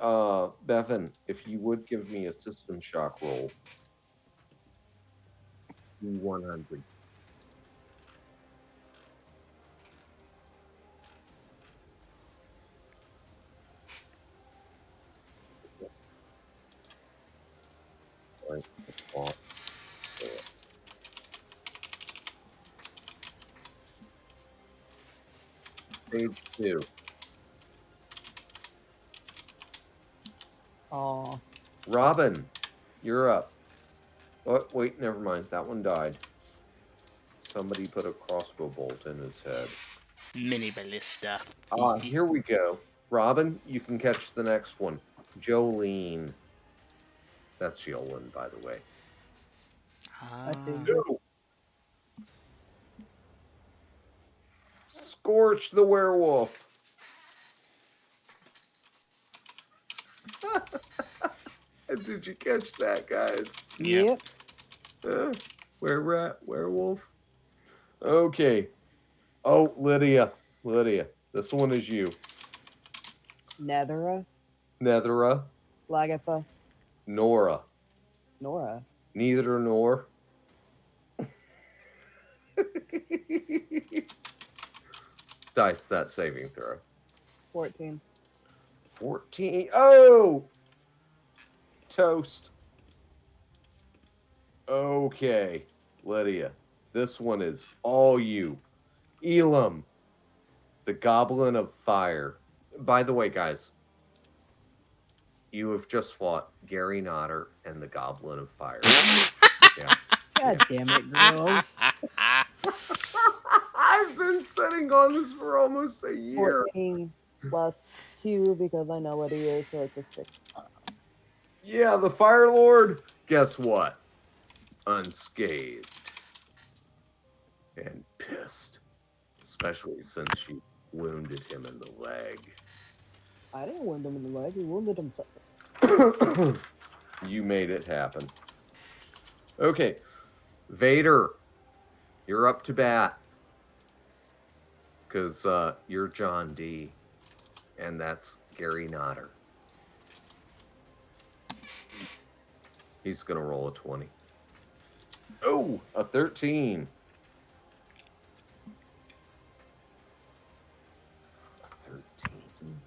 Bevan, if you would give me a system shock roll. D100. All right, off. Stage 2. Aw. Robin, you're up. Oh, wait, never mind. That one died. Somebody put a crossbow bolt in his head. Mini ballista. Here we go. Robin, you can catch the next one. Jolene. That's Yolan, by the way. I think No! Scorch the werewolf. Did you catch that, guys? Yep. Werewolf. Okay. Oh, Lydia. This one is you. Nethera. Nethera. Lagatha. Nora. Nora. Neither nor. Dice that saving throw. 14. 14. Oh! Toast. Okay. Lydia. This one is all you. Elam. The Goblin of Fire. By the way, guys, you have just fought Garry Notter and the Goblin of Fire. Yeah. God damn it, girls. I've been sitting on this for almost a year. 14 plus 2 because I know what he is, so it's a 6. Yeah, the Fire Lord. Guess what? Unscathed. And pissed. Especially since you wounded him in the leg. I didn't wound him in the leg, he wounded himself. You made it happen. Okay. Vader, you're up to bat. Because you're John D. And that's Garry Notter. He's going to roll a 20. Oh, a 13. A 13.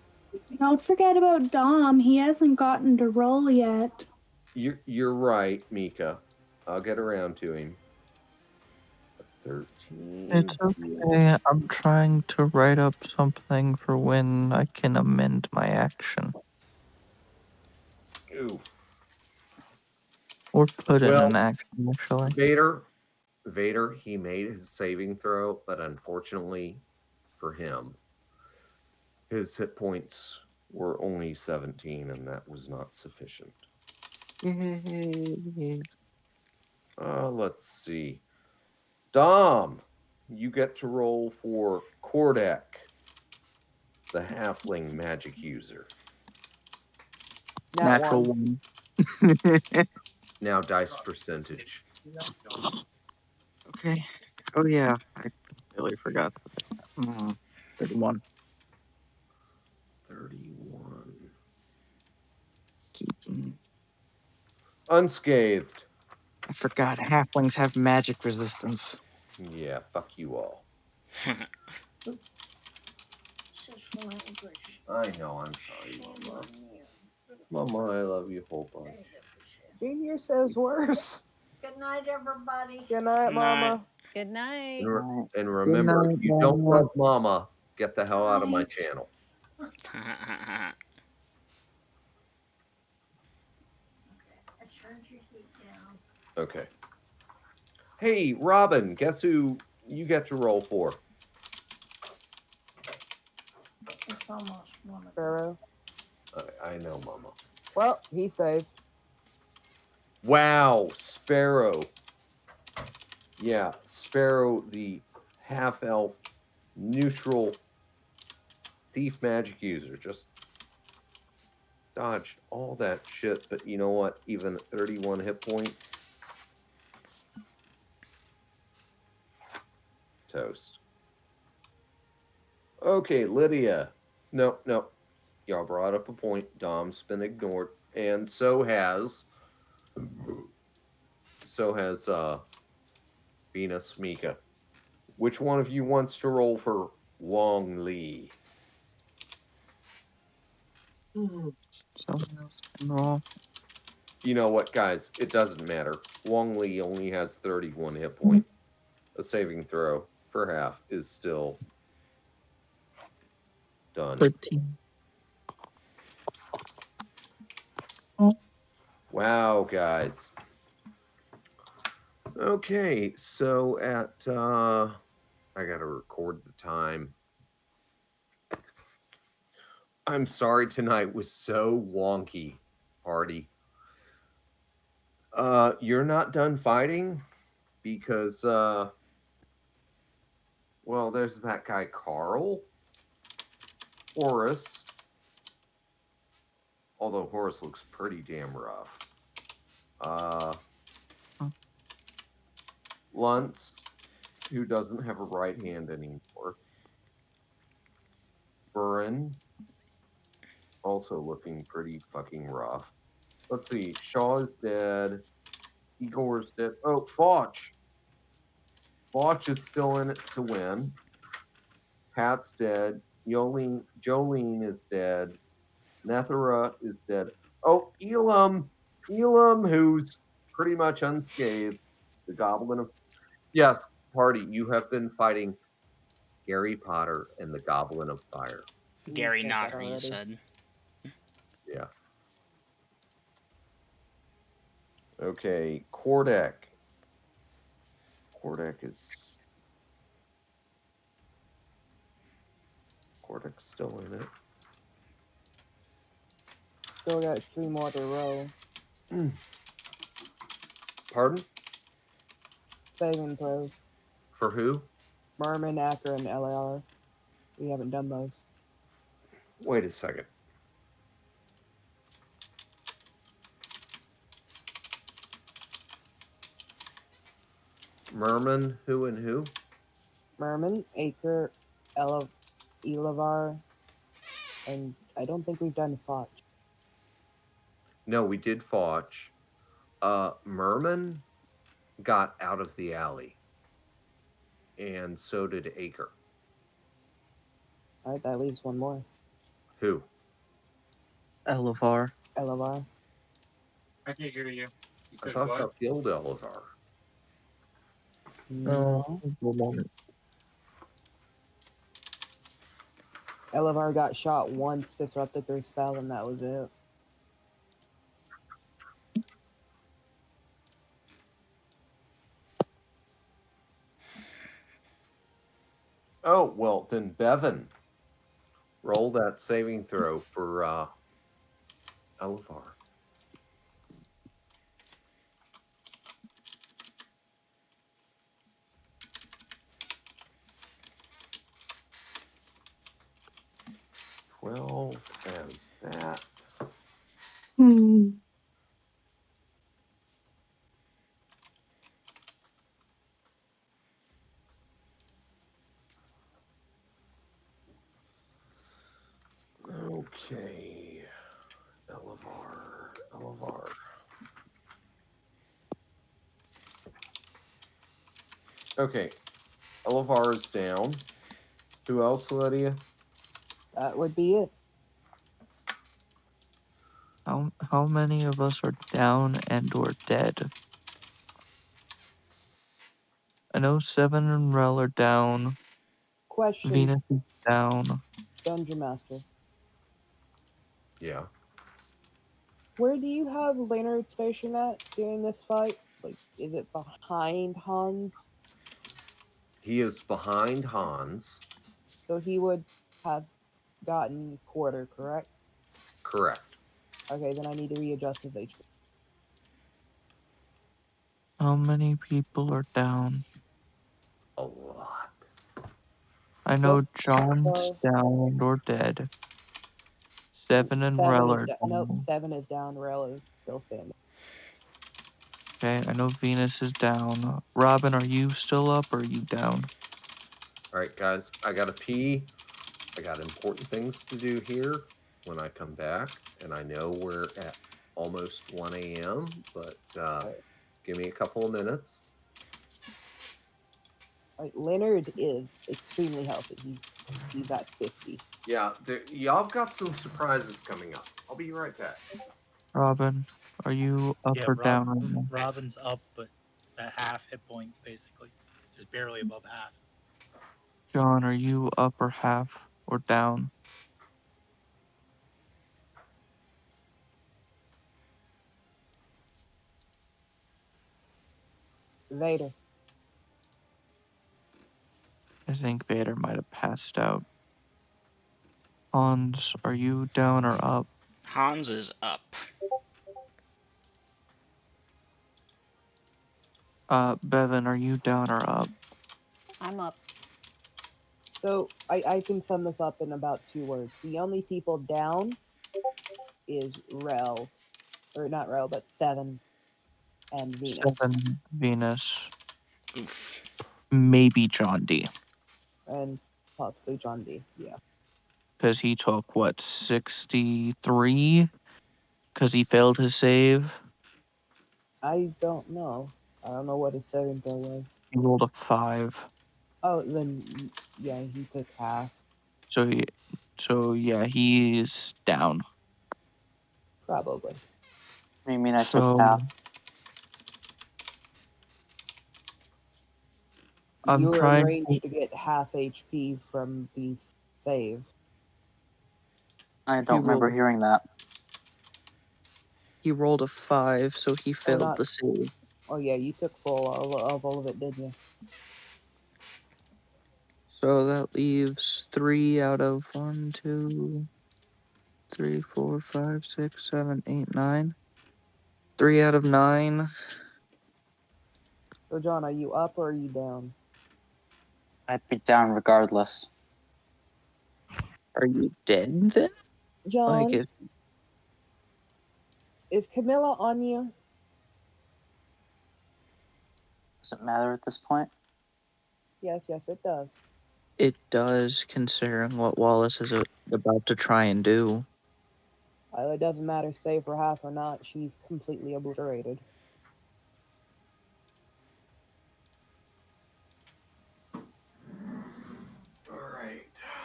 Don't forget about Dom. He hasn't gotten to roll yet. You're right, Mika. I'll get around to him. A 13. It's okay. I'm trying to write up something for when I can amend my action. Oof. Or put in Well, an action, actually. Vader, he made his saving throw, but unfortunately for him, his hit points were only 17, and that was not sufficient. Let's see. Dom, you get to roll for Kordek, the halfling magic user. Natural one. Now dice percentage. Okay. Oh yeah, I completely forgot. 31. 31. Keeping. Unscathed. I forgot halflings have magic resistance. Yeah, fuck you all. I know, I'm sorry, Mama. Mama, I love you a whole bunch. Junior says worse. Good night, everybody. Good night, Mama. Good night. And remember, night, if you don't Mama. love Mama, get the hell out of my channel. Okay. Hey, Robin, guess who you get to roll for? It's almost 1 o'clock. Sparrow. I know, Mama. Well, he saved. Wow, Sparrow. Yeah, Sparrow, the half-elf, neutral thief magic user. Just dodged all that shit, but you know what? Even at 31 hit points, toast. Okay, Lydia. No. Y'all brought up a point. Dom's been ignored. And so has Venus Mika. Which one of you wants to roll for Wong Li? Someone else can roll. You know what, guys? It doesn't matter. Wong Li only has 31 hit points. A saving throw for half is still done. 13. Wow, guys. Okay, so at I gotta record the time. I'm sorry tonight was so wonky, Hardy. You're not done fighting because well, there's that guy Carl. Horace. Although Horace looks pretty damn rough. Luntz, who doesn't have a right hand anymore. Burin, also looking pretty fucking rough. Let's see. Shaw is dead. Igor's dead. Oh, Foch. Foch is still in it to win. Pat's dead. Jolene is dead. Nethera is dead. Oh, Elam, who's pretty much unscathed. The Goblin of... Yes, Party, you have been fighting Garry Potter and the Goblin of Fire. Garry said that Nodder, you already. said. Yeah. Okay, Kordek. Kordek's still in it. Still got 3 more to roll. Pardon? Saving throws. For who? Merman, Acker, and LAR. We haven't done those. Wait a second. Merman, who and who? Merman, Aker, Elavar, and I don't think we've done Foch. No, we did Foch. Merman got out of the alley, and so did Acre. All right, that leaves one more. Who? Elevar. Elevar. I can't hear you. You I said thought what? I killed Elevar. No. One moment. Elevar got shot once, disrupted their spell, and that was it. Oh, well, then Bevan, roll that saving throw for Elevar. Twelve as that. Okay. Elevar. Okay. Elevar is down. Who else, Lydia? That would be it. How many of us are down and or dead? I know Seven and Rel are down. Question, Venus is down. Dungeon Master. Yeah. Where do you have Leonard stationed at during this fight? Like, is it behind Hans? He is behind Hans. So he would have gotten quarter, correct? Correct. Okay, then I need to readjust his HP. How many people are down? A lot. I know Just John's down and or dead. Seven and Rel are Nope, down. 7 is down. Rail is still standing. Okay, I know Venus is down. Robin, are you still up or are you down? All right, guys, I got to pee. I got important things to do here when I come back, and I know we're at almost 1 a.m., but give me a couple of minutes. Leonard is extremely healthy. He's at 50. Yeah, y'all have got some surprises coming up. I'll be right back. Robin, are you up Yeah, or down right now? Robin's up, but at half hit points, basically. Just barely above half. John, are you up or half or down? Vader. I think Vader might have passed out. Hans, are you down or up? Hans is up. Bevan, are you down or up? I'm up. So I can sum this up in about 2 words. The only people down is Rel, or not Rel, but 7 and Venus, 7, Venus, Oof. maybe John D. and possibly John D. Yeah. Because he took, what, 63? Because he failed his save? I don't know. I don't know what his saving throw was. He rolled a 5. Oh, then yeah, he took half. So yeah, he's down. Probably. What do you mean I took So half? I'm You were trying. arranged to get half HP from the save. I don't remember hearing that. He rolled a 5, so he failed not- the save. Oh yeah, you took full of all of it, didn't you? So that leaves 3 out of 1, 2, 3, 4, 5, 6, 7, 8, 9. 3 out of 9. So John, are you up or are you down? I'd be down regardless. Are you dead then? John, Like, is Camilla on you? Does it matter at this point? Yes, it does. it does, considering what Wallace is about to try and do. It doesn't matter, save for half or not. She's completely obliterated.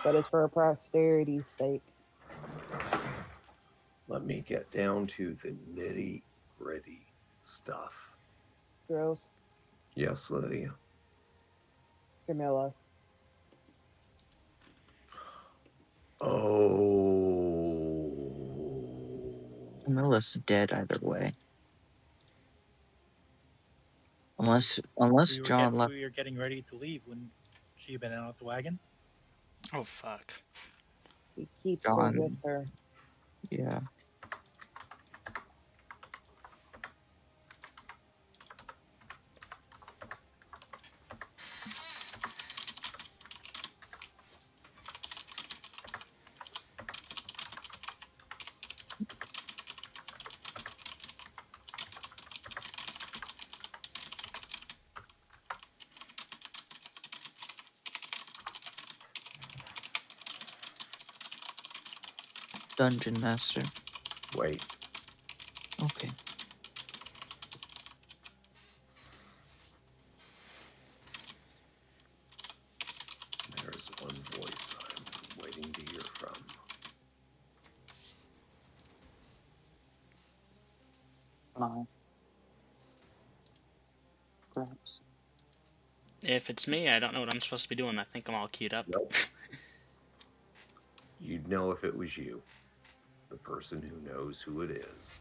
but it's for posterity's sake. Let me get down to the nitty-gritty stuff. Girls, Yes, Lydia. Camilla. Oh. Camilla's dead either way. Unless John left. We were getting ready to leave when she had been out the wagon. Oh fuck. He keeps John. her with her. Yeah. Dungeon Master. Wait. Okay. There's one voice I'm waiting to hear from. Mine. Perhaps. If it's me, I don't know what I'm supposed to be doing. I think I'm all queued up. Nope. You'd know if it was you. The person who knows who it is.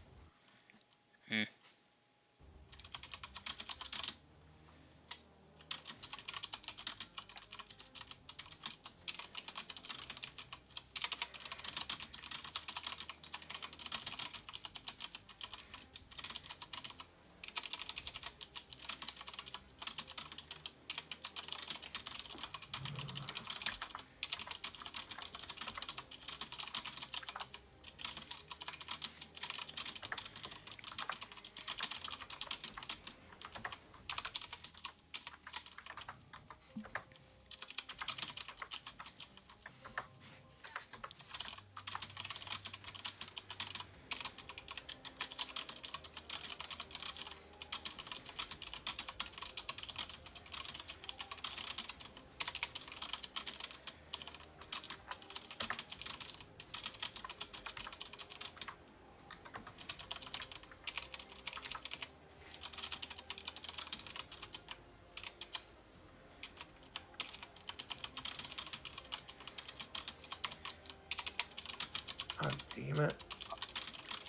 God damn it.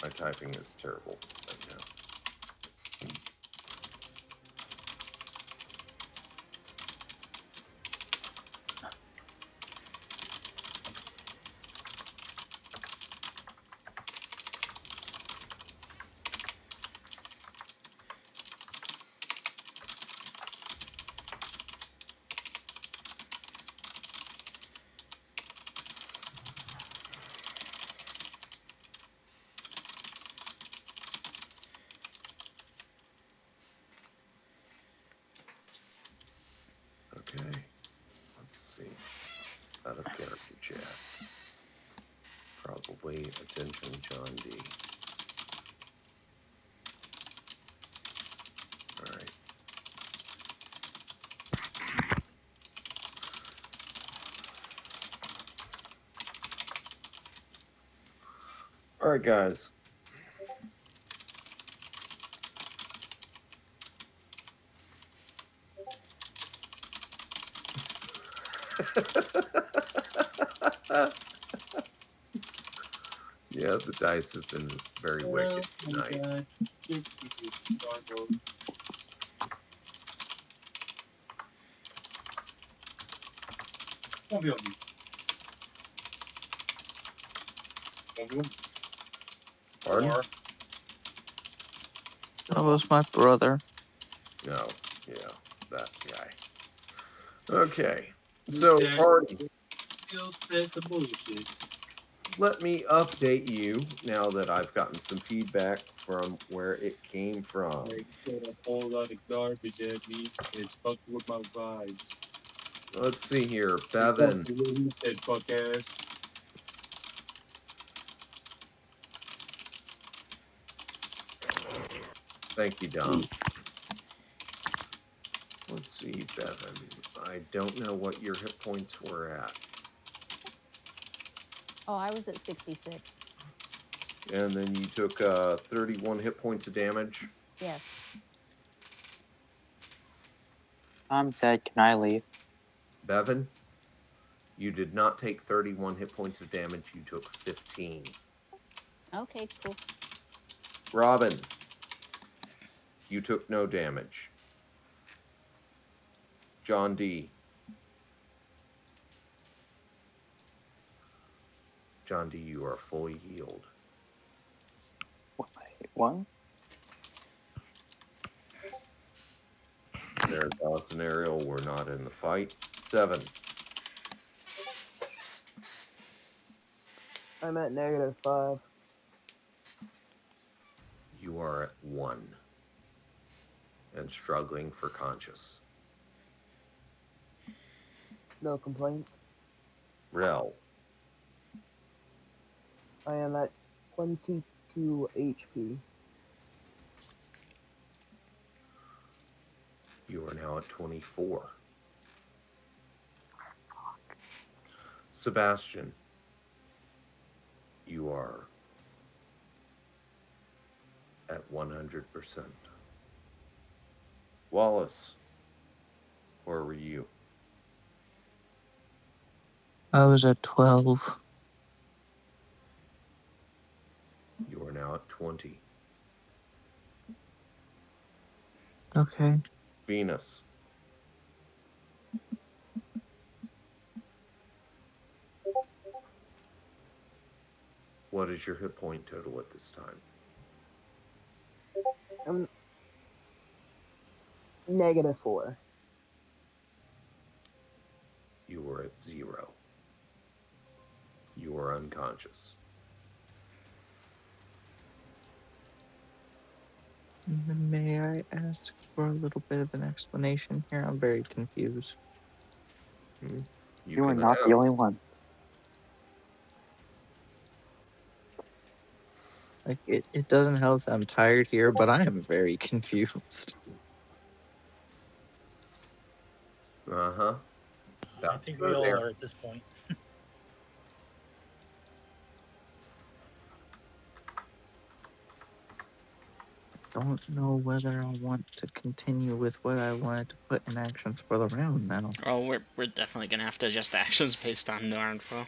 My typing is terrible right now. Okay. Let's see. Out of character chat. Probably attention John D. Alright. Alright, guys. Yeah, the dice have been very wicked tonight. Pardon? That was my brother. No, yeah, that guy. Okay, so party. Let me update you now that I've gotten some feedback from where it came from. A whole lot of garbage at me. It's fucked with my vibes. Let's see here, Bevan. That fuck ass. Thank you, Dom. Let's see, Bevan. I don't know what your hit points were at. Oh, I was at 66. And then you took 31 hit points of damage. Yes. I'm dead. Can I leave? Bevan, you did not take 31 hit points of damage. You took 15. Okay, cool. Robin, you took no damage. John D. John D, you are fully healed. One. There's Alex and Ariel were not in the fight. 7. I'm at -5. You are at 1 and struggling for conscious. No complaints. Rel, I am at 22 HP. you are now at 24. Sebastian, you are at 100%. Wallace, where were you? I was at 12. You are now at 20. Okay. Venus, what is your hit point total at this time? I'm -4. You are at 0. You are unconscious. May I ask for a little bit of an explanation here? I'm very confused. You are can not ask. the only one. Like, it doesn't help that I'm tired here, but I am very confused. Uh-huh. I think we all are at this point. Don't know whether I want to continue with what I wanted to put in actions for the round now. Oh, we're definitely gonna have to adjust actions based on the info.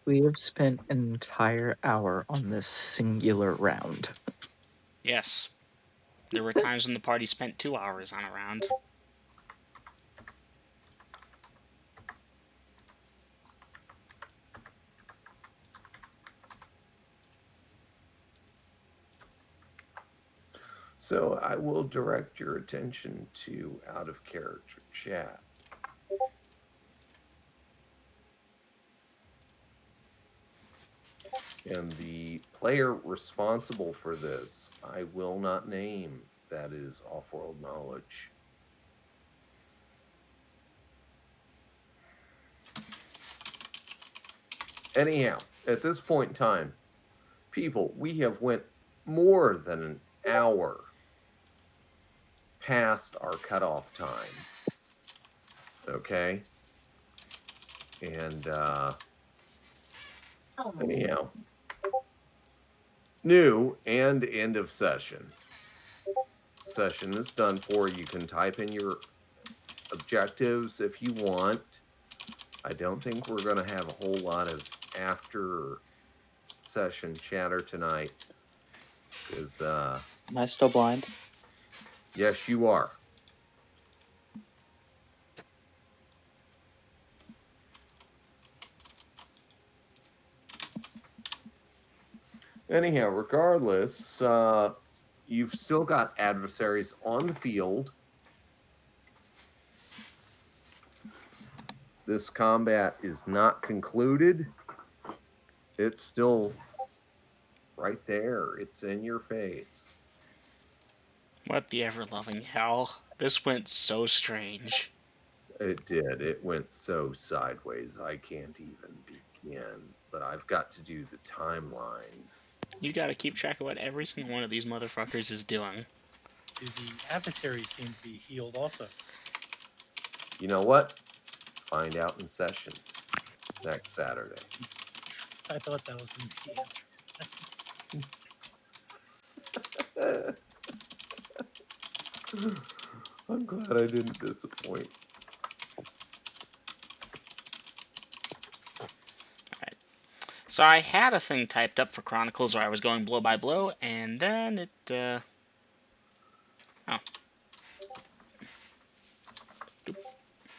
We have spent an entire hour on this singular round. Yes. There were times when the party spent 2 hours on a round. So I will direct your attention to out of character chat. And the player responsible for this, I will not name. That is off-world knowledge. Anyhow, at this point in time, people, we have went more than an hour past our cutoff time. Okay? And anyhow, new and end of session. Session is done for. You can type in your objectives if you want. I don't think we're going to have a whole lot of after session chatter tonight. Because, Am I still blind? yes, you are. Anyhow, regardless, you've still got adversaries on the field. this combat is not concluded. It's still right there. It's in your face. What the ever-loving hell? This went so strange. It did. It went so sideways. I can't even begin. But I've got to do the timeline. You gotta keep track of what every single one of these motherfuckers is doing. Do the adversaries seem to be healed also? You know what? Find out in session next Saturday. I thought that was going to be the answer. I'm glad I didn't disappoint. Alright. So I had a thing typed up for Chronicles where I was going blow by blow, and then it, oh.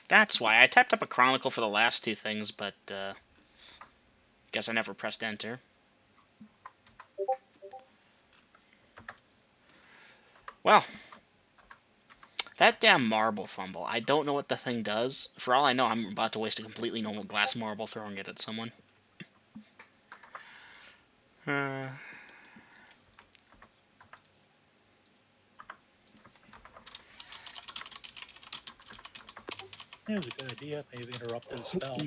That's why. I typed up a Chronicle for the last two things, but, guess I never pressed enter. Well, that damn marble fumble. I don't know what the thing does. For all I know, I'm about to waste a completely normal glass marble throwing it at someone. Yeah, it was a good idea. Maybe interrupted a spell.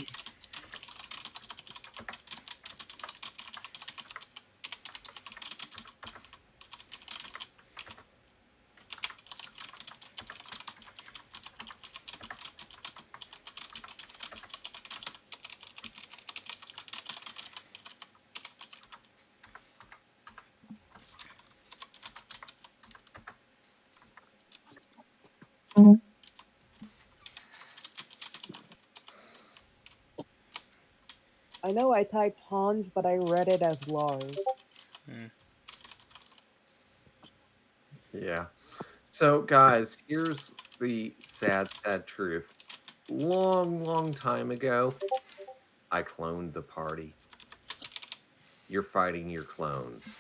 I know I typed Hans, but I read it as Lars. Yeah. So, guys, here's the sad truth. Long time ago, I cloned the party. You're fighting your clones.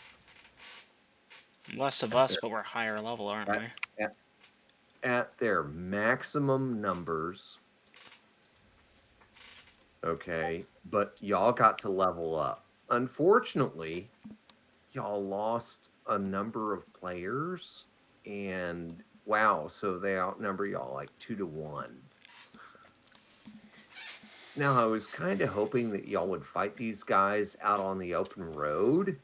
Less of us, but we're higher level, aren't we? At their maximum numbers. Okay. But y'all got to level up. Unfortunately, y'all lost a number of players. And wow, so they outnumber y'all like 2-1. Now, I was kind of hoping that y'all would fight these guys out on the open road